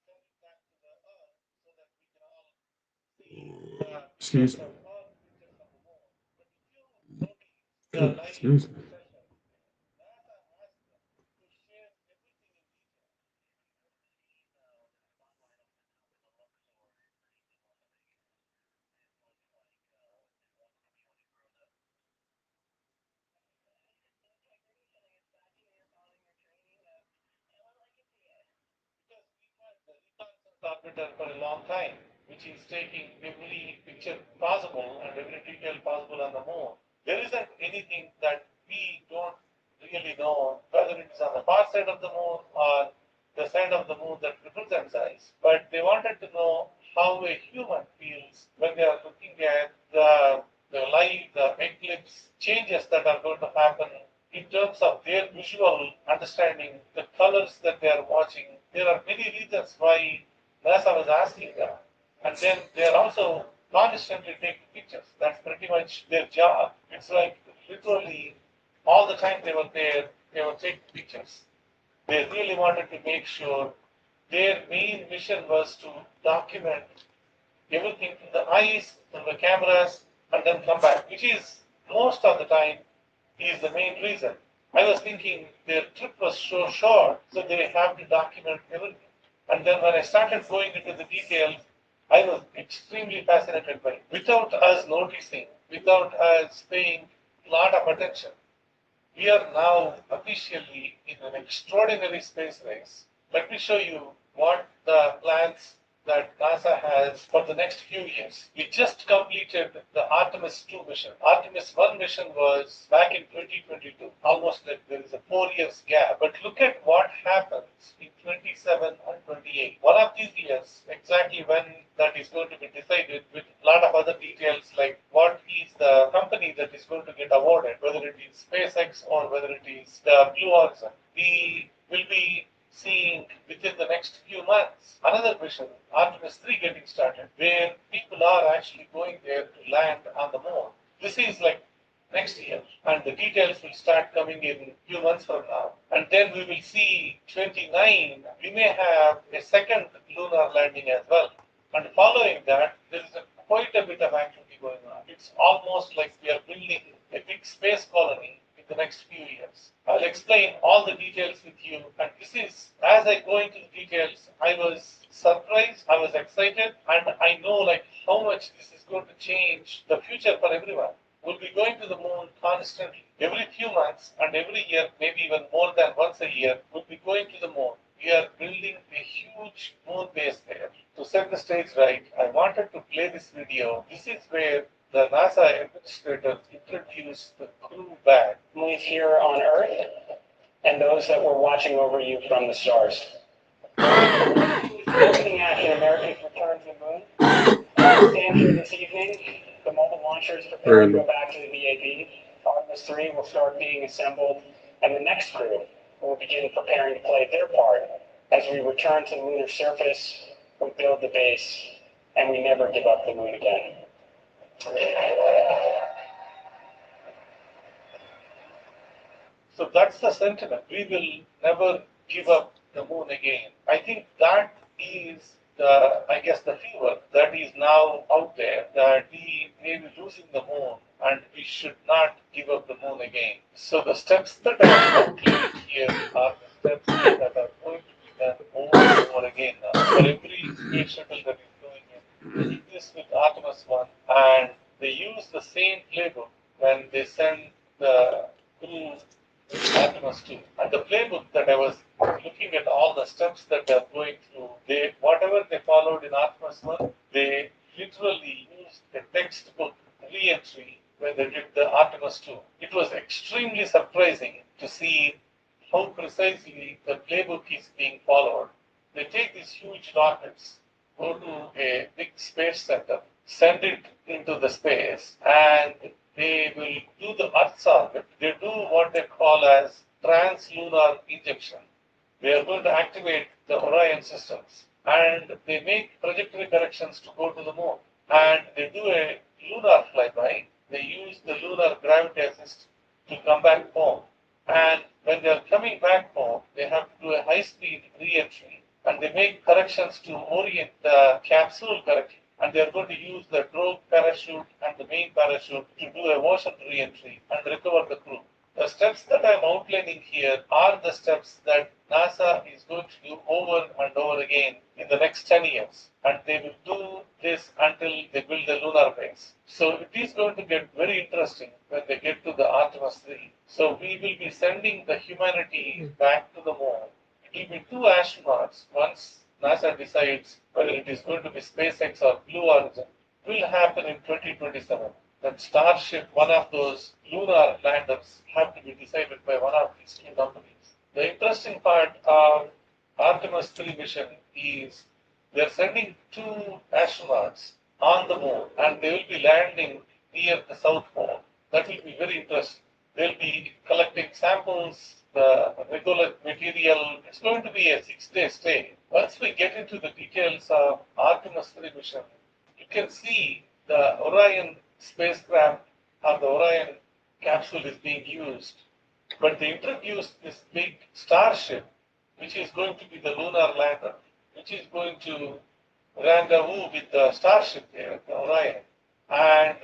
send it back to the Earth so that we can all see the pictures Excuse me. of Earth, pictures of the moon. But if you notice the live Excuse me. sessions, NASA asked them to share everything in detail. Because we had the reconnaissance orbiter for a long time, which is taking every picture possible and every detail possible on the moon. There isn't anything that we don't really know, whether it's on the far side of the moon or the side of the moon that represents us. But they wanted to know how a human feels when they are looking at the light, the eclipse changes that are going to happen in terms of their visual understanding, the colors that they are watching. There are many reasons why NASA was asking them. And then they are also constantly taking pictures. That's pretty much their job. It's like literally all the time they were there, they were taking pictures. They really wanted to make sure their main mission was to document everything in the eyes, in the cameras, and then come back, which is most of the time is the main reason. I was thinking their trip was so short, so they have to document everything. And then when I started going into the details, I was extremely fascinated by it. Without us noticing, without us paying a lot of attention, we are now officially in an extraordinary space race. Let me show you what the plans that NASA has for the next few years. We just completed the Artemis 2 mission. Artemis 1 mission was back in 2022, almost like there is a 4 years gap. But look at what happens in 27 and 28. One of these years, exactly when that is going to be decided with a lot of other details like what is the company that is going to get awarded, whether it is SpaceX or whether it is the Blue Origin. We will be seeing within the next few months another mission, Artemis 3 getting started, where people are actually going there to land on the moon. This is like next year, and the details will start coming in a few months from now. And then we will see 29, we may have a second lunar landing as well. And following that, there is quite a bit of activity going on. It's almost like we are building a big space colony in the next few years. I'll explain all the details with you. And this is, as I go into the details, I was surprised, I was excited, and I know like how much this is going to change the future for everyone. We'll be going to the moon constantly. Every few months and every year, maybe even more than once a year, we'll be going to the moon. We are building a huge moon base there. To set the stage right, I wanted to play this video. This is where the NASA administrators introduced the crew back. Families here on Earth and those that were watching over you from the stars. Opening action, Americans return to the moon. As we stand here this evening, the mobile launchers prepare to go back to the VAB. Artemis 3 will start being assembled, and the next crew will begin preparing to play their part as we return to the lunar surface, we build the base, and we never give up the moon again. So that's the sentiment. We will never give up the moon again. I think that is the, I guess, the fever that is now out there, that we may be losing the moon and we should not give up the moon again. So the steps that are outlined here are the steps that are going to be done over and over again now. For every space shuttle that is going in, we did this with Artemis 1, and they use the same playbook when they send the crew Artemis 2. And the playbook that I was looking at all the steps that they're going through, whatever they followed in Artemis 1, they literally used a textbook re-entry when they did the Artemis 2. It was extremely surprising to see how precisely the playbook is being followed. They take these huge rockets, go to a big space center, send it into the space, and they will do the Earth's orbit. They do what they call as translunar injection. They are going to activate the Orion systems, and they make trajectory corrections to go to the moon. And they do a lunar flyby. They use the lunar gravity assist to come back home. And when they are coming back home, they have to do a high-speed re-entry, and they make corrections to orient the capsule correctly. And they are going to use the drogue parachute and the main parachute to do a ocean re-entry and recover the crew. The steps that I'm outlining here are the steps that NASA is going to do over and over again in the next 10 years. And they will do this until they build the lunar base. So it is going to get very interesting when they get to the Artemis 3. So we will be sending the humanity back to the moon. It will be 2 astronauts once NASA decides whether it is going to be SpaceX or Blue Origin. It will happen in 2027. That Starship, one of those lunar landers, have to be decided by one of these 2 companies. The interesting part of Artemis 3 mission is they're sending 2 astronauts on the moon, and they will be landing near the South Pole. That will be very interesting. They'll be collecting samples, the regular material. It's going to be a 6-day stay. Once we get into the details of Artemis 3 mission, you can see the Orion spacecraft or the Orion capsule is being used. But they introduced this big starship, which is going to be the lunar lander, which is going to rendezvous with the starship there, the Orion. And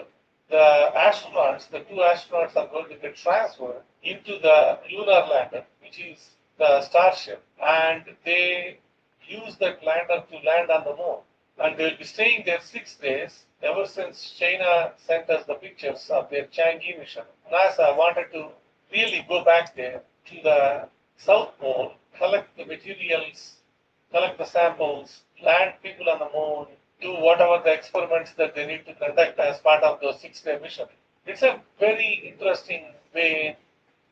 the astronauts, the 2 astronauts are going to get transferred into the lunar lander, which is the starship. And they use that lander to land on the moon. And they'll be staying there 6 days. Ever since China sent us the pictures of their Chang'e mission, NASA wanted to really go back there to the South Pole, collect the materials, collect the samples, land people on the moon, do whatever the experiments that they need to conduct as part of the 6-day mission. It's a very interesting way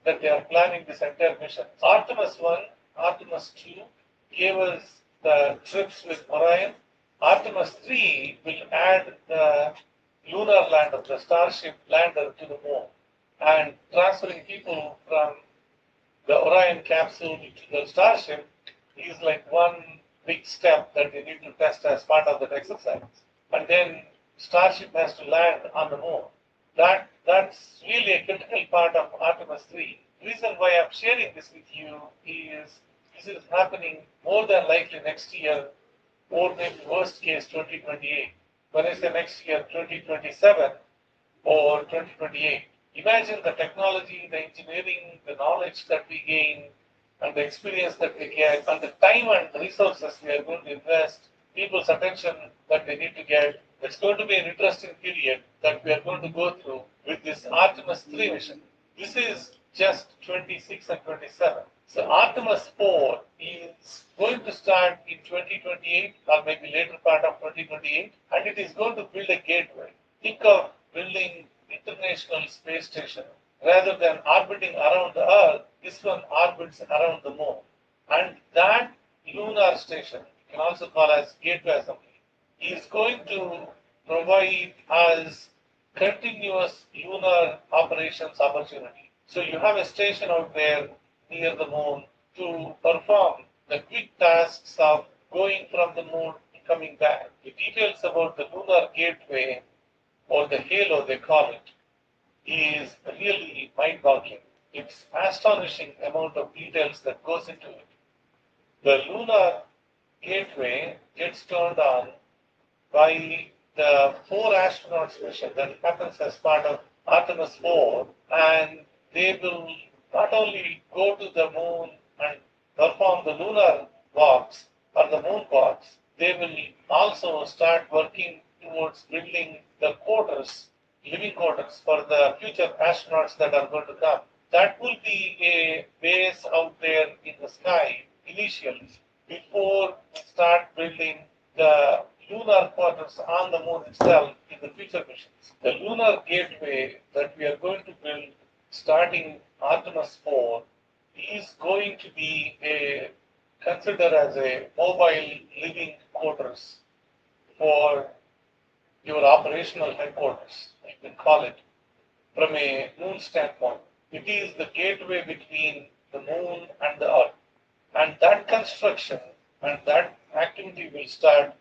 that they are planning this entire mission. Artemis 1, Artemis 2 gave us the trips with Orion. Artemis 3 will add the lunar lander, the Starship lander, to the moon, and transferring people from the Orion capsule to the Starship is like one big step that they need to test as part of that exercise. And then Starship has to land on the moon. That's really a critical part of Artemis 3. The reason why I'm sharing this with you is this is happening more than likely next year, or maybe worst case 2028. When I say next year, 2027 or 2028. Imagine the technology, the engineering, the knowledge that we gain, and the experience that we get, and the time and resources we are going to invest, people's attention that they need to get. It's going to be an interesting period that we are going to go through with this Artemis 3 mission. This is just 26 and 27. So Artemis 4 is going to start in 2028 or maybe later part of 2028, and it is going to build a gateway. Think of building International Space Station. Rather than orbiting around the Earth, this one orbits around the moon. And that lunar station, you can also call as gateway assembly, is going to provide us continuous lunar operations opportunity. So you have a station out there near the moon to perform the quick tasks of going from the moon and coming back. The details about the lunar gateway, or the halo they call it, is really mind-boggling. It's astonishing amount of details that goes into it. The lunar gateway gets turned on by the 4 astronauts mission that happens as part of Artemis 4, and they will not only go to the moon and perform the lunar walks or the moon walks, they will also start working towards building the quarters, living quarters for the future astronauts that are going to come. That will be a base out there in the sky initially before we start building the lunar quarters on the moon itself in the future missions. The lunar gateway that we are going to build starting Artemis 4 is going to be considered as a mobile living quarters for your operational headquarters, you can call it, from a moon standpoint. It is the gateway between the moon and the earth. And that construction and that activity will start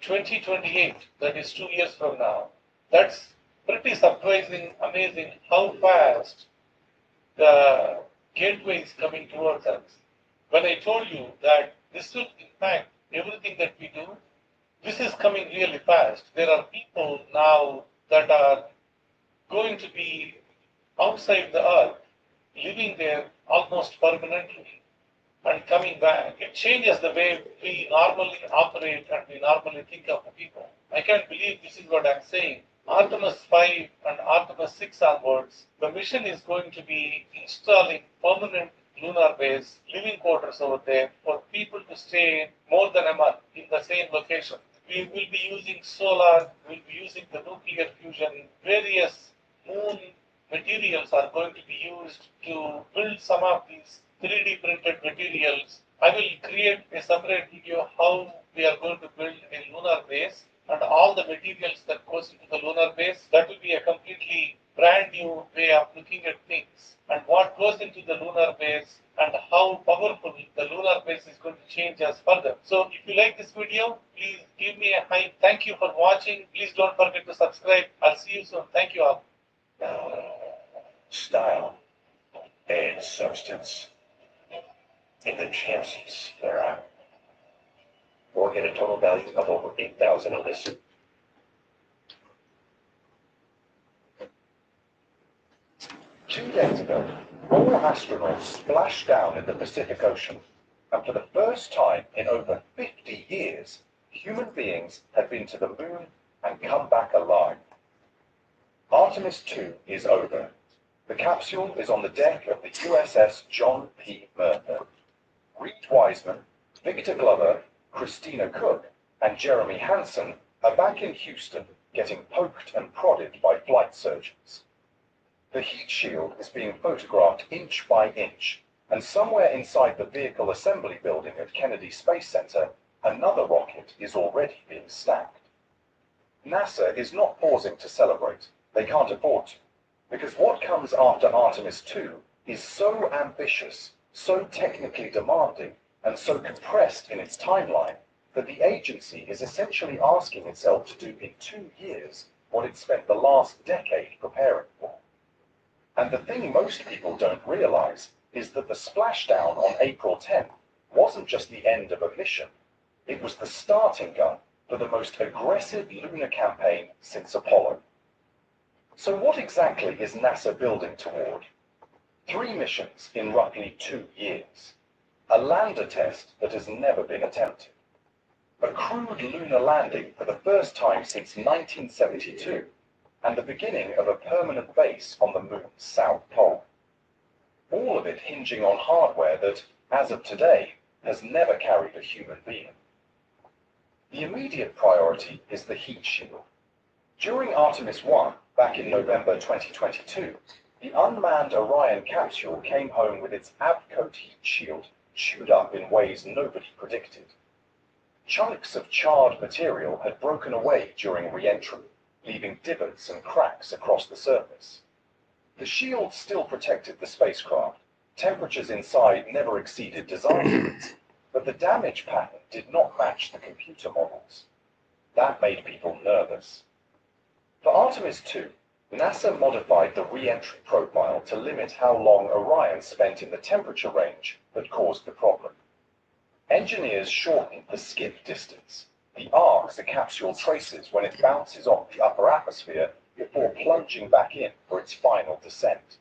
2028, that is 2 years from now. That's pretty surprising, amazing how fast the gateway is coming towards us. When I told you that this will impact everything that we do, this is coming really fast. There are people now that are going to be outside the earth, living there almost permanently and coming back. It changes the way we normally operate and we normally think of the people. I can't believe this is what I'm saying. Artemis 5 and Artemis 6 onwards, the mission is going to be installing permanent lunar base, living quarters over there for people to stay more than a month in the same location. We will be using solar, we'll be using the nuclear fusion, various moon materials are going to be used to build some of these 3D printed materials. I will create a separate video how we are going to build a lunar base and all the materials that goes into the lunar base. That will be a completely brand new way of looking at things and what goes into the lunar base and how powerful the lunar base is going to change us further. So if you like this video, please give me a hype. Thank you for watching. Please don't forget to subscribe. I'll see you soon. Thank you all. Style and substance in the chances era. Or get a total value of over 8,000 on this. 2 days ago, 4 astronauts splashed down in the Pacific Ocean, and for the first time in over 50 years, human beings had been to the moon and come back alive. Artemis 2 is over. The capsule is on the deck of the USS John P. Murtha. Reed Wiseman, Victor Glover, Christina Cook, and Jeremy Hansen are back in Houston getting poked and prodded by flight surgeons. The heat shield is being photographed inch by inch, and somewhere inside the vehicle assembly building at Kennedy Space Center, another rocket is already being stacked. NASA is not pausing to celebrate. They can't afford to, because what comes after Artemis 2 is so ambitious, so technically demanding, and so compressed in its timeline that the agency is essentially asking itself to do in 2 years what it spent the last decade preparing for. And the thing most people don't realize is that the splashdown on April 10th wasn't just the end of a mission. It was the starting gun for the most aggressive lunar campaign since Apollo. So what exactly is NASA building toward? 3 missions in roughly 2 years. A lander test that has never been attempted. A crewed lunar landing for the first time since 1972, and the beginning of a permanent base on the moon's south pole. All of it hinging on hardware that, as of today, has never carried a human being. The immediate priority is the heat shield. During Artemis 1, back in November 2022, the unmanned Orion capsule came home with its Abcoat heat shield chewed up in ways nobody predicted. Chunks of charred material had broken away during re-entry, leaving divots and cracks across the surface. The shield still protected the spacecraft. Temperatures inside never exceeded design limits, but the damage pattern did not match the computer models. That made people nervous. For Artemis 2, NASA modified the re-entry profile to limit how long Orion spent in the temperature range that caused the problem. Engineers shortened the skip distance, the arcs the capsule traces when it bounces off the upper atmosphere before plunging back in for its final descent.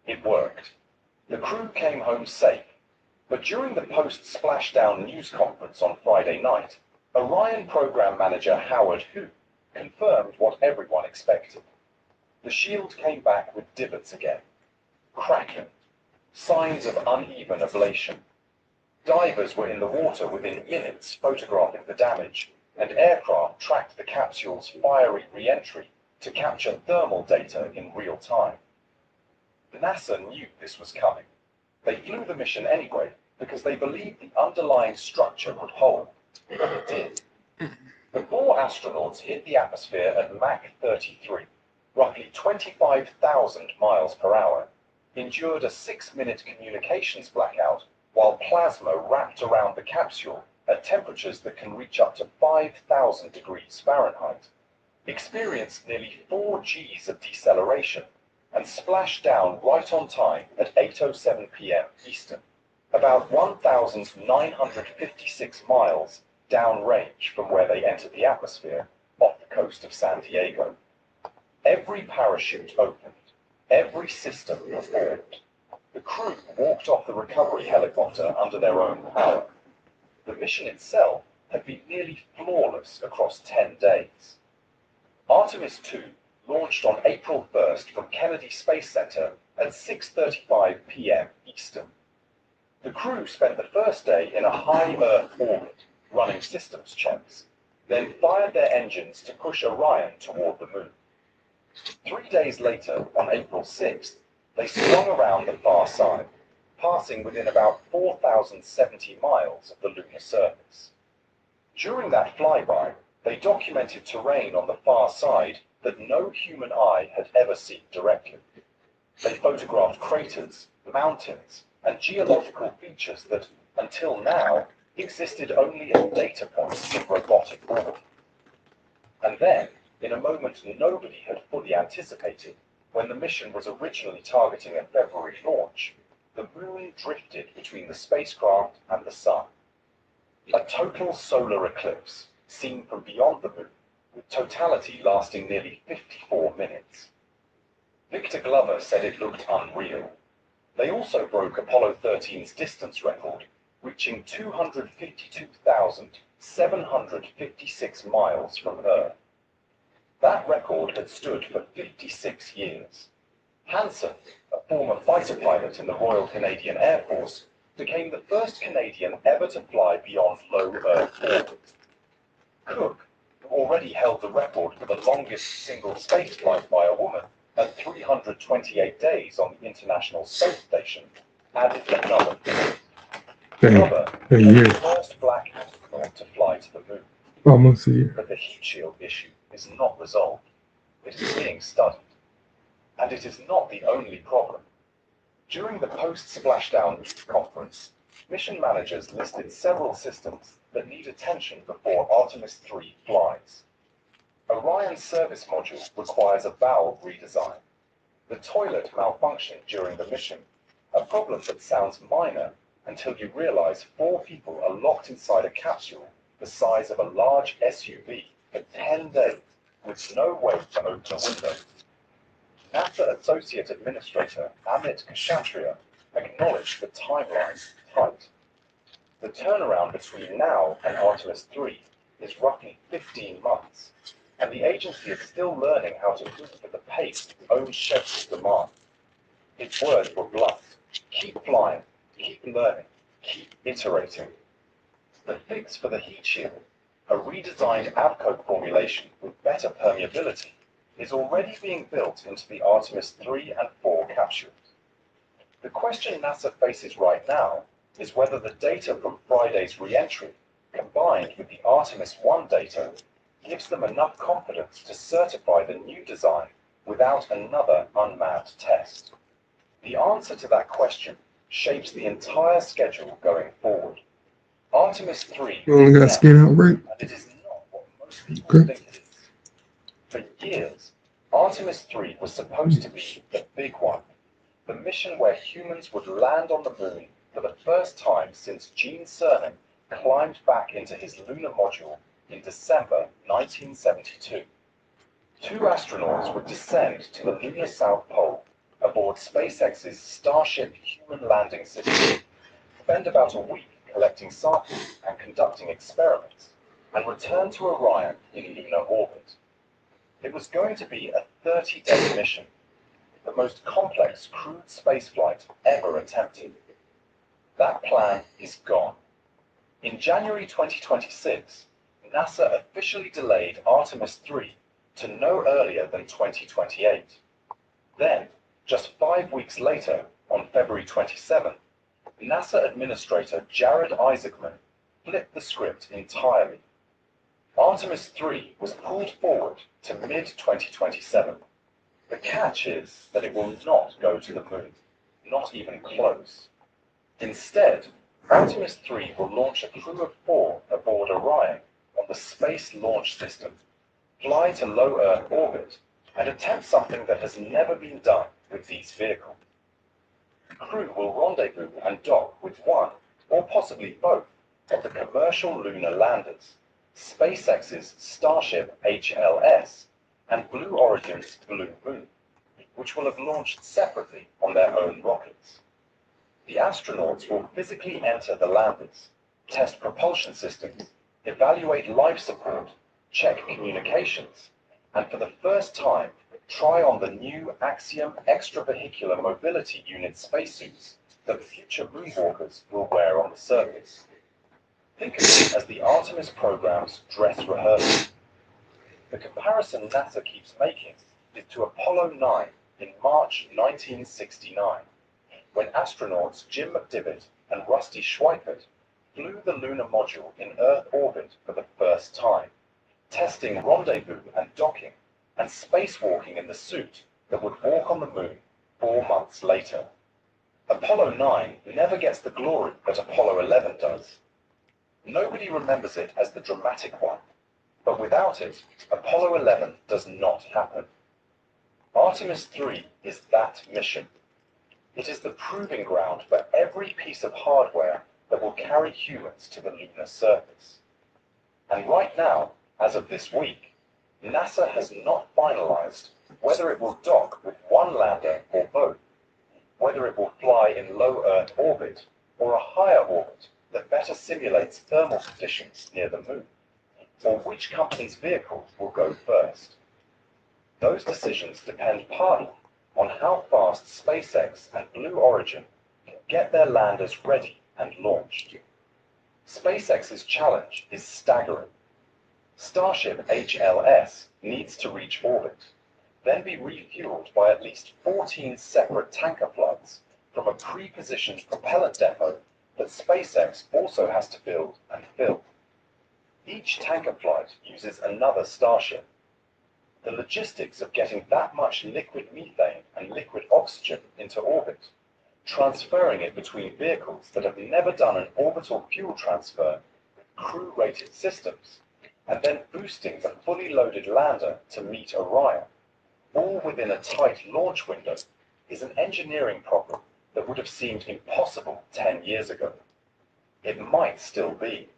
It worked. The crew came home safe, but during the post-splashdown news conference on Friday night, Orion program manager Howard Hu confirmed what everyone expected. The shield came back with divots again, cracking, signs of uneven ablation. Divers were in the water within minutes photographing the damage, and aircraft tracked the capsule's fiery re-entry to capture thermal data in real time. NASA knew this was coming. They flew the mission anyway because they believed the underlying structure would hold, and it did. The 4 astronauts hit the atmosphere at Mach 33, roughly 25,000 miles per hour, endured a 6-minute communications blackout while plasma wrapped around the capsule at temperatures that can reach up to 5,000 degrees Fahrenheit, experienced nearly 4 Gs of deceleration, and splashed down right on time at 8:07 p.m. Eastern, about 1,956 miles downrange from where they entered the atmosphere, off the coast of San Diego. Every parachute opened, every system performed. The crew walked off the recovery helicopter under their own power. The mission itself had been nearly flawless across 10 days. Artemis II launched on April 1st from Kennedy Space Center at 6:35 p.m. Eastern. The crew spent the first day in a high Earth orbit, running systems checks, then fired their engines to push Orion toward the moon. 3 days later, on April 6th, they swung around the far side, passing within about 4,070 miles of the lunar surface. During that flyby, they documented terrain on the far side that no human eye had ever seen directly. They photographed craters, mountains, and geological features that, until now, existed only as data points in robotic orbit. And then, in a moment nobody had fully anticipated, when the mission was originally targeting a February launch, the moon drifted between the spacecraft and the sun. A total solar eclipse, seen from beyond the moon, with totality lasting nearly 54 minutes. Victor Glover said it looked unreal. They also broke Apollo 13's distance record, reaching 252,756 miles from Earth. That record had stood for 56 years. Hansen, a former fighter pilot in the Royal Canadian Air Force, became the first Canadian ever to fly beyond low Earth orbit. Cook, who already held the record for the longest single spaceflight by a woman at 328 days on the International Space Station, added another figure. Glover became the first black astronaut to fly to the moon. Almost a year. But the heat shield issue is not resolved. It is being studied. And it is not the only problem. During the post-splashdown conference, mission managers listed several systems that need attention before Artemis III flies. Orion's service module requires a valve redesign. The toilet malfunctioned during the mission, a problem that sounds minor until you realize 4 people are locked inside a capsule the size of a large SUV for 10 days with no way to open a window. NASA Associate Administrator Amit Kshatriya acknowledged the timeline is tight. The turnaround between now and Artemis III is roughly 15 months, and the agency is still learning how to move at the pace its own schedule demands. Its words were blunt: keep flying, keep learning, keep iterating. The fix for the heat shield, a redesigned Avco formulation with better permeability, is already being built into the Artemis 3 and 4 capsules. The question NASA faces right now is whether the data from Friday's re-entry, combined with the Artemis 1 data, gives them enough confidence to certify the new design without another unmanned test. The answer to that question shapes the entire schedule going forward. Artemis 3 You only got skin outbreak? and it is not what most people think it is. For years, Artemis 3 was supposed to be the big one, the mission where humans would land on the moon for the first time since Gene Cernan climbed back into his lunar module in December 1972. 2 astronauts would descend to the lunar South Pole aboard SpaceX's Starship human landing system, spend about a week collecting samples and conducting experiments, and return to Orion in lunar orbit. It was going to be a 30-day mission, the most complex crewed spaceflight ever attempted. That plan is gone. In January 2026, NASA officially delayed Artemis 3 to no earlier than 2028. Then, just 5 weeks later, on February 27, NASA Administrator Jared Isaacman flipped the script entirely. Artemis 3 was pulled forward to mid-2027. The catch is that it will not go to the moon, not even close. Instead, Artemis 3 will launch a crew of 4 aboard Orion on the Space Launch System, fly to low Earth orbit, and attempt something that has never been done with these vehicles. The crew will rendezvous and dock with one, or possibly both, of the commercial lunar landers, SpaceX's Starship HLS and Blue Origin's Blue Moon, which will have launched separately on their own rockets. The astronauts will physically enter the landers, test propulsion systems, evaluate life support, check communications, and for the first time, try on the new Axiom Extravehicular Mobility Unit spacesuits that future moonwalkers will wear on the surface. Think of it as the Artemis program's dress rehearsal. The comparison NASA keeps making is to Apollo 9 in March 1969, when astronauts Jim McDivitt and Rusty Schweickart flew the lunar module in Earth orbit for the first time, testing rendezvous and docking, and spacewalking in the suit that would walk on the moon 4 months later. Apollo 9 never gets the glory that Apollo 11 does. Nobody remembers it as the dramatic one, but without it, Apollo 11 does not happen. Artemis 3 is that mission. It is the proving ground for every piece of hardware that will carry humans to the lunar surface. And right now, as of this week, NASA has not finalized whether it will dock with one lander or both, whether it will fly in low Earth orbit or a higher orbit that better simulates thermal conditions near the moon, or which company's vehicles will go first. Those decisions depend partly on how fast SpaceX and Blue Origin can get their landers ready and launched. SpaceX's challenge is staggering. Starship HLS needs to reach orbit, then be refueled by at least 14 separate tanker flights from a pre-positioned propellant depot that SpaceX also has to build and fill. Each tanker flight uses another Starship. The logistics of getting that much liquid methane and liquid oxygen into orbit, transferring it between vehicles that have never done an orbital fuel transfer with crew-rated systems, and then boosting the fully loaded lander to meet Orion, all within a tight launch window, is an engineering problem that would have seemed impossible 10 years ago. It might still be.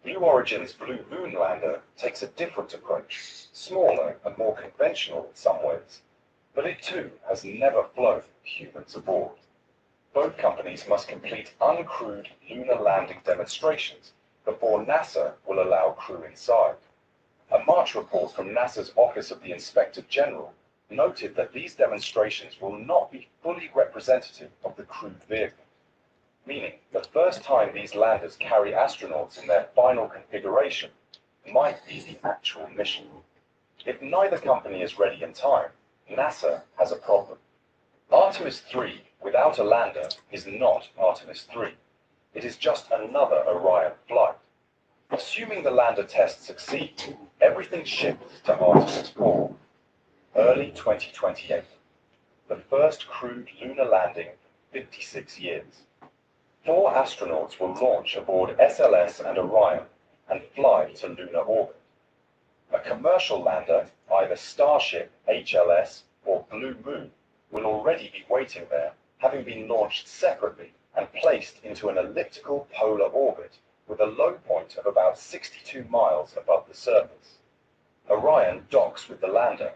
Blue Origin's Blue Moon lander takes a different approach, smaller and more conventional in some ways, but it too has never flown humans aboard. Both companies must complete uncrewed lunar landing demonstrations before NASA will allow crew inside. A March report from NASA's Office of the Inspector General noted that these demonstrations will not be fully representative of the crewed vehicle, meaning the first time these landers carry astronauts in their final configuration might be the actual mission. If neither company is ready in time, NASA has a problem. Artemis 3 without a lander is not Artemis 3. It is just another Orion flight. Assuming the lander test succeeds, everything shifts to Artemis 4. Early 2028. The first crewed lunar landing in 56 years. 4 astronauts will launch aboard SLS and Orion and fly to lunar orbit. A commercial lander, either Starship, HLS, or Blue Moon, will already be waiting there, having been launched separately and placed into an elliptical polar orbit with a low point of about 62 miles above the surface. Orion docks with the lander.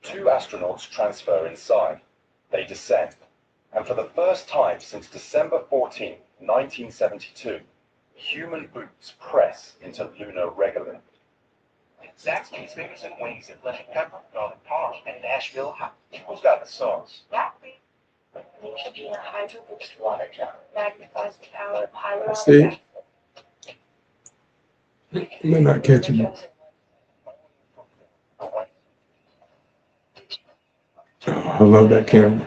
2 astronauts transfer inside. They descend, and for the first time since December 14, 1972, human boots press into lunar regolith. Zaxby's Fingers and Wings at Lemon Pepper, Garlic Park, and Nashville Hot. Who's got the sauce? Neutrogena Hydro Boost Water Gel magnifies the power of hyaluronic See? acid. They're not catching me. Oh, I love that camera.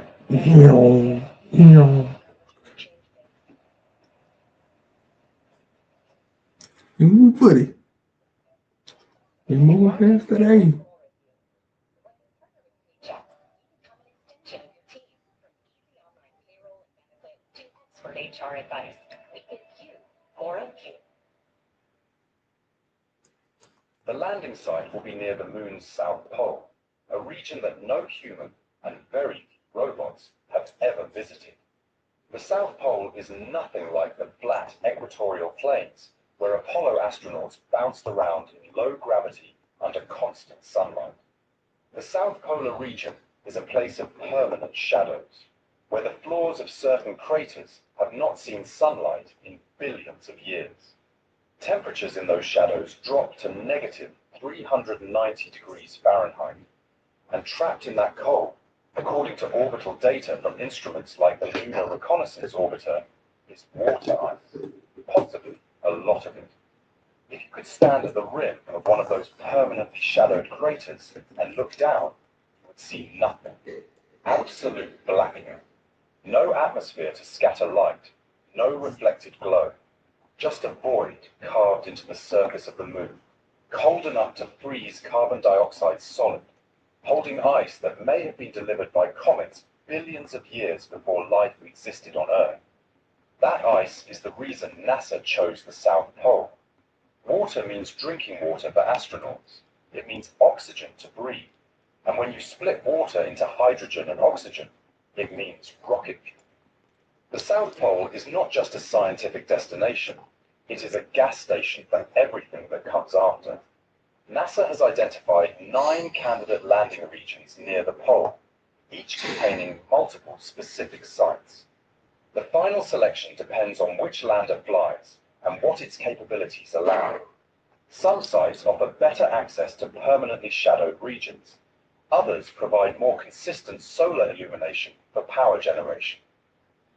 Ooh, buddy. You're moving fast today. For HR advice, we give you more of you. The landing site will be near the moon's south pole, a region that no human and very few robots have ever visited. The South Pole is nothing like the flat equatorial plains where Apollo astronauts bounced around in low gravity under constant sunlight. The South Polar region is a place of permanent shadows, where the floors of certain craters have not seen sunlight in billions of years. Temperatures in those shadows drop to negative 390 degrees Fahrenheit, and trapped in that cold, according to orbital data from instruments like the Lunar Reconnaissance Orbiter, is water ice, possibly a lot of it. If you could stand at the rim of one of those permanently shadowed craters and look down, you would see nothing. Absolute blackness. No atmosphere to scatter light, no reflected glow. Just a void carved into the surface of the moon, cold enough to freeze carbon dioxide solid, holding ice that may have been delivered by comets billions of years before life existed on Earth. That ice is the reason NASA chose the South Pole. Water means drinking water for astronauts. It means oxygen to breathe. And when you split water into hydrogen and oxygen, it means rocket fuel. The South Pole is not just a scientific destination. It is a gas station for everything that comes after. NASA has identified 9 candidate landing regions near the pole, each containing multiple specific sites. The final selection depends on which lander flies and what its capabilities allow. Some sites offer better access to permanently shadowed regions. Others provide more consistent solar illumination for power generation.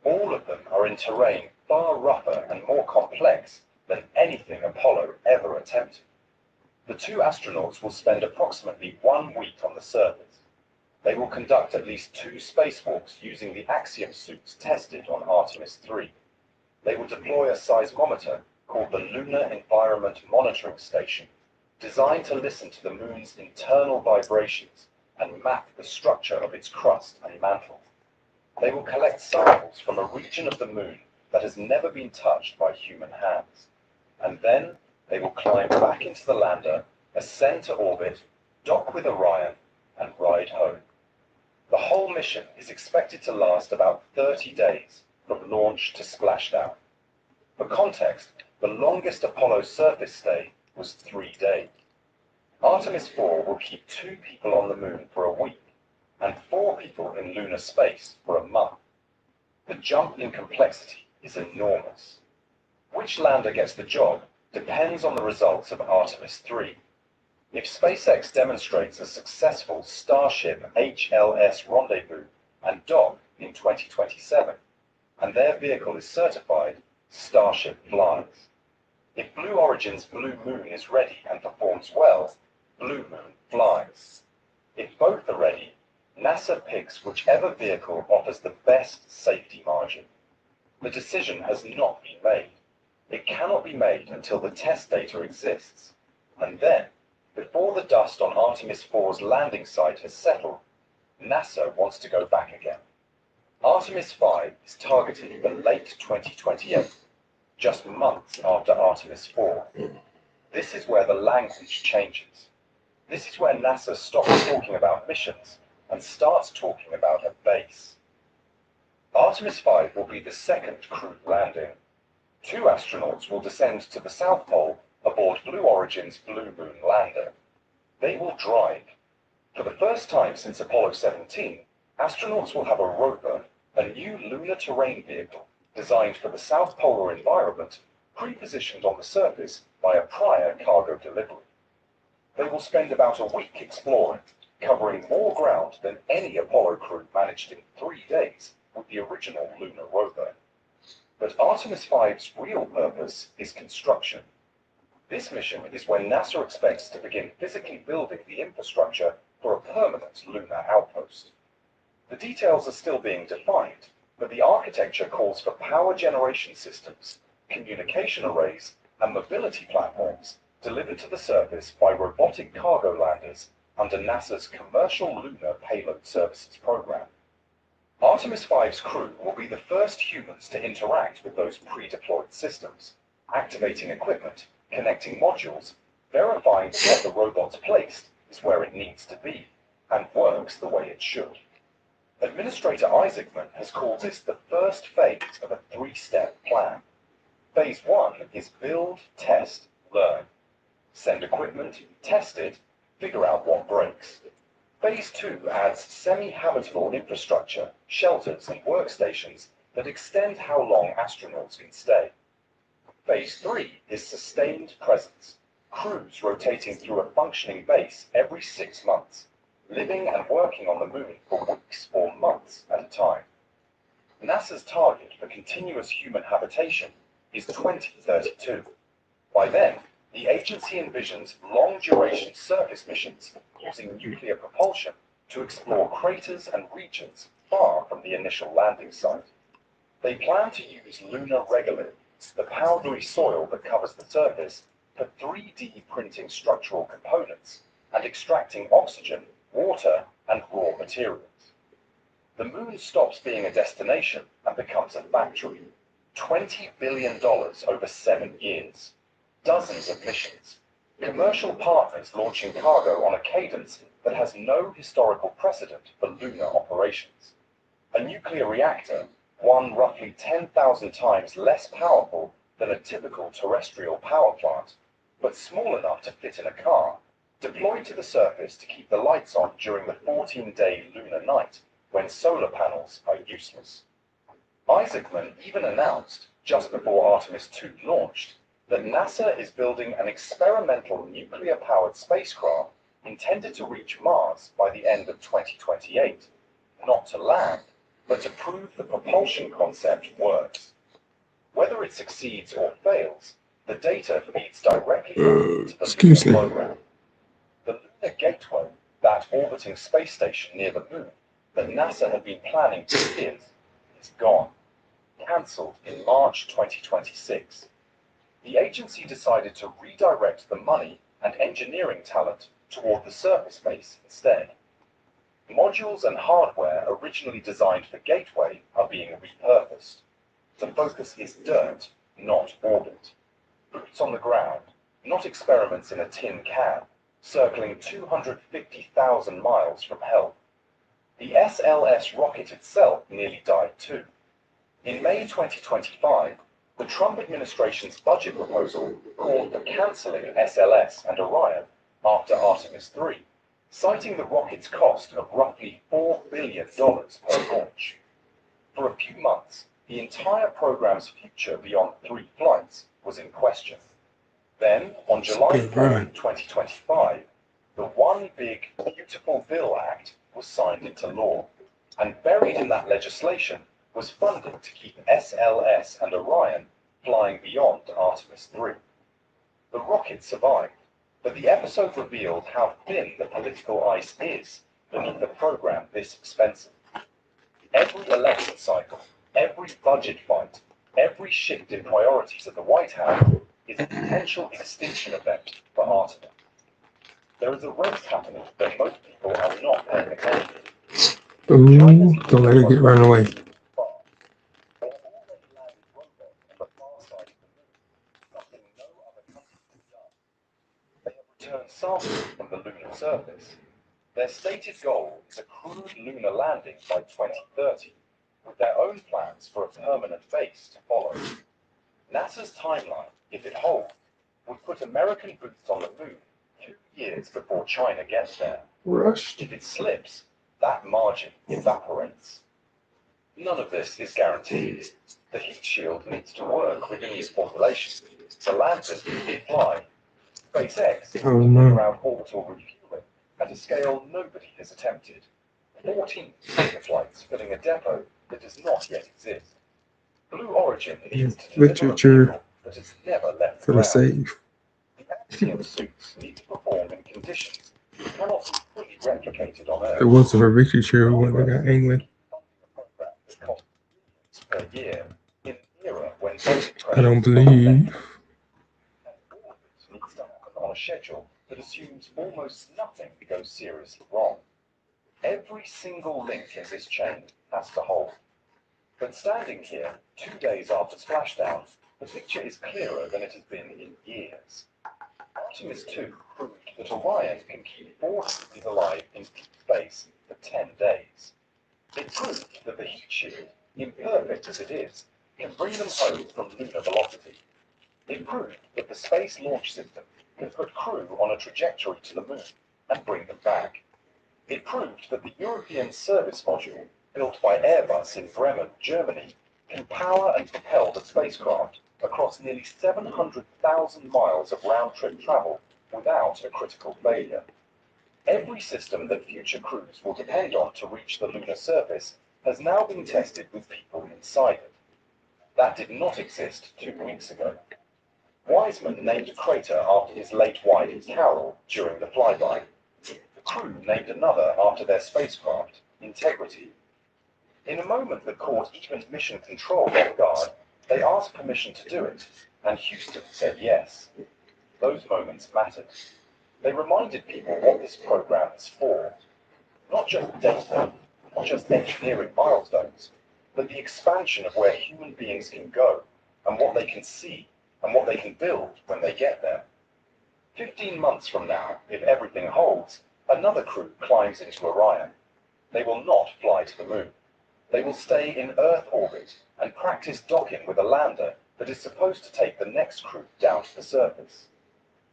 All of them are in terrain far rougher and more complex than anything Apollo ever attempted. The 2 astronauts will spend approximately 1 week on the surface. They will conduct at least 2 spacewalks using the Axiom suits tested on Artemis 3. They will deploy a seismometer called the Lunar Environment Monitoring Station, designed to listen to the moon's internal vibrations and map the structure of its crust and mantle. They will collect samples from a region of the moon that has never been touched by human hands. And then they will climb back into the lander, ascend to orbit, dock with Orion, and ride home. The whole mission is expected to last about 30 days, from launch to splashdown. For context, the longest Apollo surface stay was 3 days. Artemis 4 will keep 2 people on the moon for a week, and 4 people in lunar space for a month. The jump in complexity is enormous. Which lander gets the job depends on the results of Artemis 3. If SpaceX demonstrates a successful Starship HLS rendezvous and dock in 2027, and their vehicle is certified, Starship flies. If Blue Origin's Blue Moon is ready and performs well, Blue Moon flies. If both are ready, NASA picks whichever vehicle offers the best safety margin. The decision has not been made. It cannot be made until the test data exists, and then, before the dust on Artemis 4's landing site has settled, NASA wants to go back again. Artemis 5 is targeted for late 2028, just months after Artemis 4. This is where the language changes. This is where NASA stops talking about missions and starts talking about a base. Artemis 5 will be the second crewed landing. 2 astronauts will descend to the South Pole aboard Blue Origin's Blue Moon lander. They will drive. For the first time since Apollo 17, astronauts will have a rover, a new lunar terrain vehicle designed for the South Polar environment, pre-positioned on the surface by a prior cargo delivery. They will spend about a week exploring, covering more ground than any Apollo crew managed in 3 days with the original lunar rover. But Artemis V's real purpose is construction. This mission is when NASA expects to begin physically building the infrastructure for a permanent lunar outpost. The details are still being defined, but the architecture calls for power generation systems, communication arrays, and mobility platforms delivered to the surface by robotic cargo landers under NASA's Commercial Lunar Payload Services program. Artemis V's crew will be the first humans to interact with those pre-deployed systems, activating equipment, connecting modules, verifying that what the robot's placed is where it needs to be, and works the way it should. Administrator Isaacman has called this the first phase of a 3-step plan. Phase 1 is build, test, learn. Send equipment, test it, figure out what breaks. Phase 2 adds semi-habitable infrastructure, shelters, and workstations that extend how long astronauts can stay. Phase 3 is sustained presence, crews rotating through a functioning base every 6 months, living and working on the moon for weeks or months at a time. NASA's target for continuous human habitation is 2032. By then, the agency envisions long-duration surface missions using nuclear propulsion to explore craters and regions far from the initial landing site. They plan to use lunar regoliths, the powdery soil that covers the surface, for 3D printing structural components and extracting oxygen, water, and raw materials. The moon stops being a destination and becomes a factory. $20 billion over 7 years. Dozens of missions. Commercial partners launching cargo on a cadence that has no historical precedent for lunar operations. A nuclear reactor, one roughly 10,000 times less powerful than a typical terrestrial power plant, but small enough to fit in a car, deployed to the surface to keep the lights on during the 14-day lunar night when solar panels are useless. Isaacman even announced, just before Artemis II launched, that NASA is building an experimental nuclear-powered spacecraft intended to reach Mars by the end of 2028, not to land, but to prove the propulsion concept works. Whether it succeeds or fails, the data feeds directly into the lunar program. The Lunar Gateway, that orbiting space station near the moon that NASA had been planning for years, is gone, cancelled in March 2026. The agency decided to redirect the money and engineering talent toward the surface base instead. Modules and hardware originally designed for Gateway are being repurposed. The focus is dirt, not orbit. Boots on the ground, not experiments in a tin can, circling 250,000 miles from hell. The SLS rocket itself nearly died too. In May 2025, the Trump administration's budget proposal called for cancelling SLS and Orion after Artemis III, citing the rocket's cost of roughly $4 billion per launch. For a few months, the entire program's future beyond 3 flights was in question. Then, on July 4, 2025, the One Big Beautiful Bill Act was signed into law, and buried in that legislation was funding to keep SLS and Orion flying beyond Artemis III. The rocket survived, but the episode revealed how thin the political ice is beneath a program this expensive. Every election cycle, every budget fight, every shift in priorities at the White House is a potential extinction event for Artemis. There is a race happening that most people are not paying attention to. Ooh, don't let it get run away. Return samples from the lunar surface. Their stated goal is a crewed lunar landing by 2030, with their own plans for a permanent base to follow. NASA's timeline, if it holds, would put American boots on the moon 2 years before China gets there. Rushed. If it slips, that margin evaporates. None of this is guaranteed. The heat shield needs to work within these formulations. The landers can fly. SpaceX is Oh, moving no. around orbital refueling at a scale nobody has attempted. 14 passenger flights filling a depot that does not yet exist. Blue Origin needs to deliver a Literature vehicle that has never left the for the ground. safe. The actinium suits need to perform in conditions that cannot be fully replicated on Earth. It wasn't a literature one that got England. That costs billions per year in an era when budget I don't pressures are believe. immense. And all of this needs to happen on a schedule that assumes almost nothing goes seriously wrong. Every single link in this chain has to hold. But standing here, 2 days after splashdown, the picture is clearer than it has been in years. Artemis 2 proved that Orion can keep 4 cities alive in deep space for 10 days. It proved that the heat shield, imperfect as it is, can bring them home from lunar velocity. It proved that the Space Launch System can put crew on a trajectory to the moon and bring them back. It proved that the European Service Module, built by Airbus in Bremen, Germany, can power and propel the spacecraft across nearly 700,000 miles of round-trip travel without a critical failure. Every system that future crews will depend on to reach the lunar surface has now been tested with people inside it. That did not exist 2 weeks ago. Wiseman named a crater after his late wife, Carol, during the flyby. The crew named another after their spacecraft, Integrity. In a moment that caught even Mission Control off guard, they asked permission to do it, and Houston said yes. Those moments mattered. They reminded people what this program is for. Not just data, not just engineering milestones, but the expansion of where human beings can go, and what they can see, and what they can build when they get there. 15 months from now, if everything holds, another crew climbs into Orion. They will not fly to the moon. They will stay in Earth orbit and practice docking with a lander that is supposed to take the next crew down to the surface.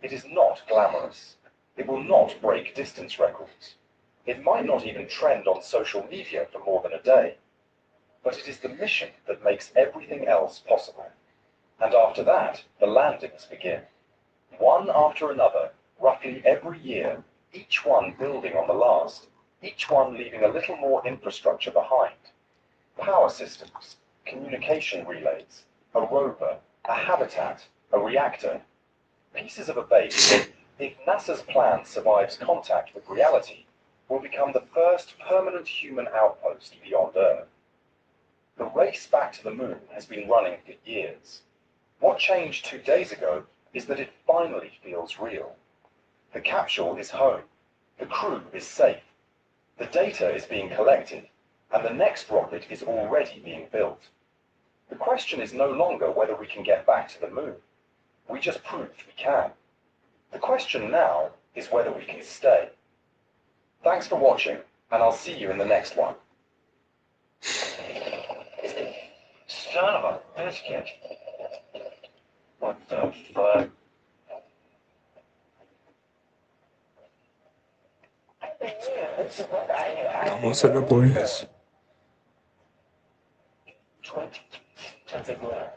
It is not glamorous. It will not break distance records. It might not even trend on social media for more than a day. But it is the mission that makes everything else possible. And after that, the landings begin. One after another, roughly every year, each one building on the last, each one leaving a little more infrastructure behind. Power systems, communication relays, a rover, a habitat, a reactor. Pieces of a base that, if NASA's plan survives contact with reality, will become the first permanent human outpost beyond Earth. The race back to the moon has been running for years. What changed 2 days ago is that it finally feels real. The capsule is home. The crew is safe. The data is being collected, and the next rocket is already being built. The question is no longer whether we can get back to the moon. We just proved we can. The question now is whether we can stay. Thanks for watching, and I'll see you in the next one. Son of a biscuit. What the fuck? Almost at the boys. 20. I think we're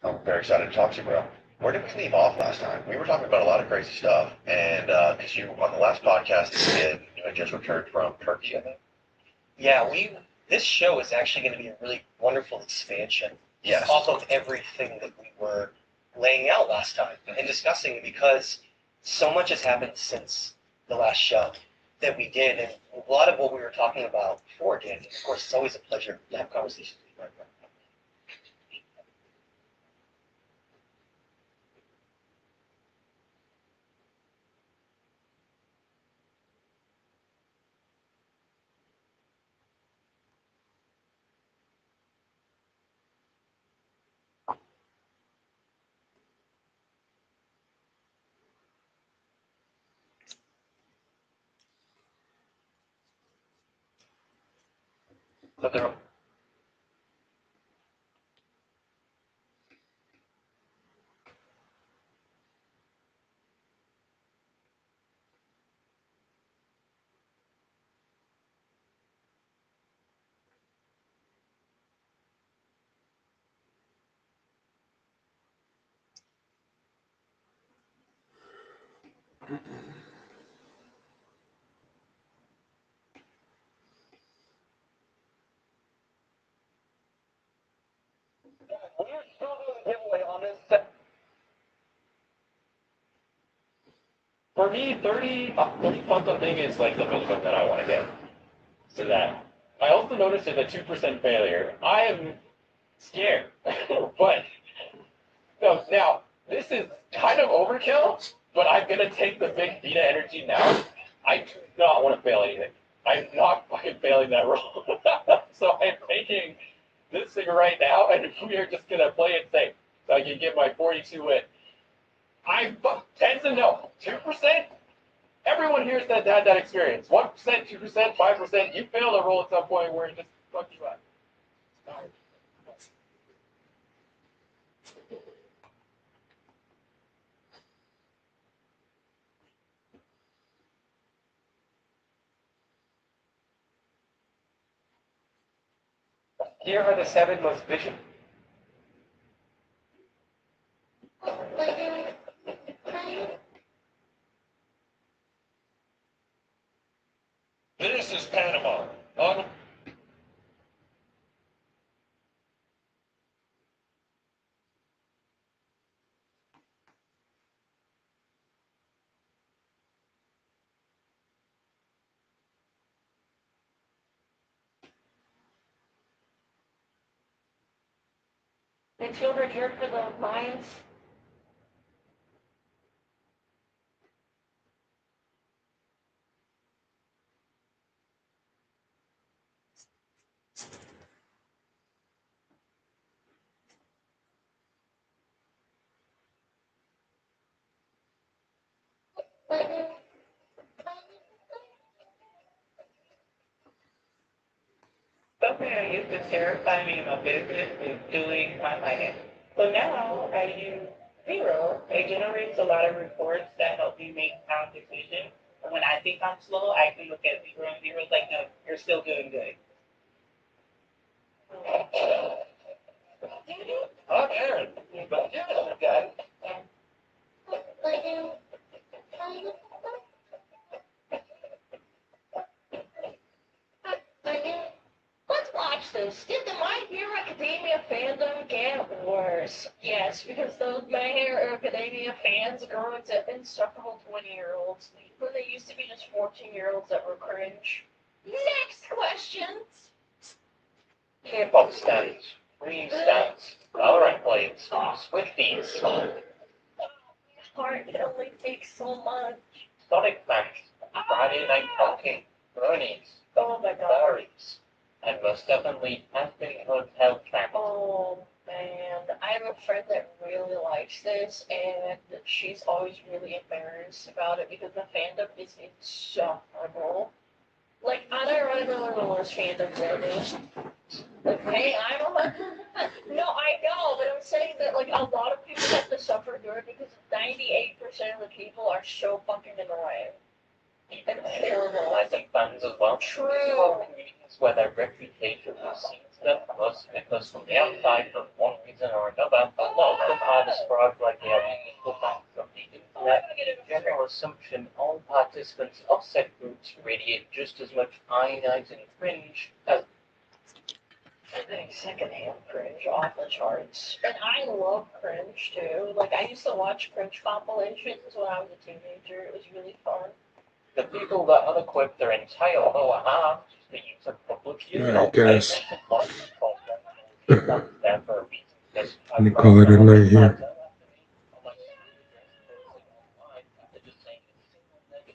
I'm very excited to talk to you, bro. Where did we leave off last time? We were talking about a lot of crazy stuff, and because you on the last podcast you had just returned from Turkey, I think. Yeah, this show is actually going to be a really wonderful expansion Yes. off of everything that we were laying out last time and discussing, because so much has happened since the last show that we did, and a lot of what we were talking about before, Danny. Of course, it's always a pleasure to have conversations with you, my friend. But they're We're still doing a giveaway on this. for me, 30 bucks I think is like the minimum that I want to get. So that. I also noticed there's a 2% failure. I am scared. But no, now this is kind of overkill, but I'm gonna take the big beta energy now. I do not want to fail anything. I'm not fucking failing that roll. So I'm taking this thing right now, and we are just gonna play it safe. So I can get my 42 win. I tend to know 2%. Everyone here said had that experience. 1%, 2%, 5%. You fail a roll at some point where it just fuck you up. Here are the 7 most vicious. This is Panama. The children here for the Lions. Something that used to terrify me in my business is doing my finance. So now I use Zero. It generates a lot of reports that help me make sound decisions. And when I think I'm slow, I can look at Zero, and Zero's like, no, you're still doing good. I'm Aaron, but you're the guy. Let's watch this. Did the My Hero Academia fandom get worse? Yes, because those My Hero Academia fans grew into insufferable 20-year-olds when they used to be just 14-year-olds that were cringe. Next questions. K-pop stands, Reeve stands, Valorant players, Swifties, Heart can only take so much. Sonic fans, Friday Night Funkin', Bronies, Oh my god. Barries, and most definitely Aspen Hotel fans. Oh man, I have a friend that really likes this, and she's always really embarrassed about it because the fandom is insufferable. Like, I don't really know the worst fandoms ever. Like, hey, I'm a no, I know, but I'm saying that like a lot of people have to suffer through it because 98% of the people are so fucking annoying. And terrible. I think fans as well. True. Communities where their reputation precedes them, most because from the outside, for one reason or another, a lot of them are described like they are meaningful fans of the internet. General assumption all participants of said groups radiate just as much ionizing cringe as secondhand cringe off the charts. And I love cringe too. Like, I used to watch cringe compilations when I was a teenager. It was really fun. the people that unequip their entire lower half to use a public I guess. stand for a reason. I'm gonna call it a night here.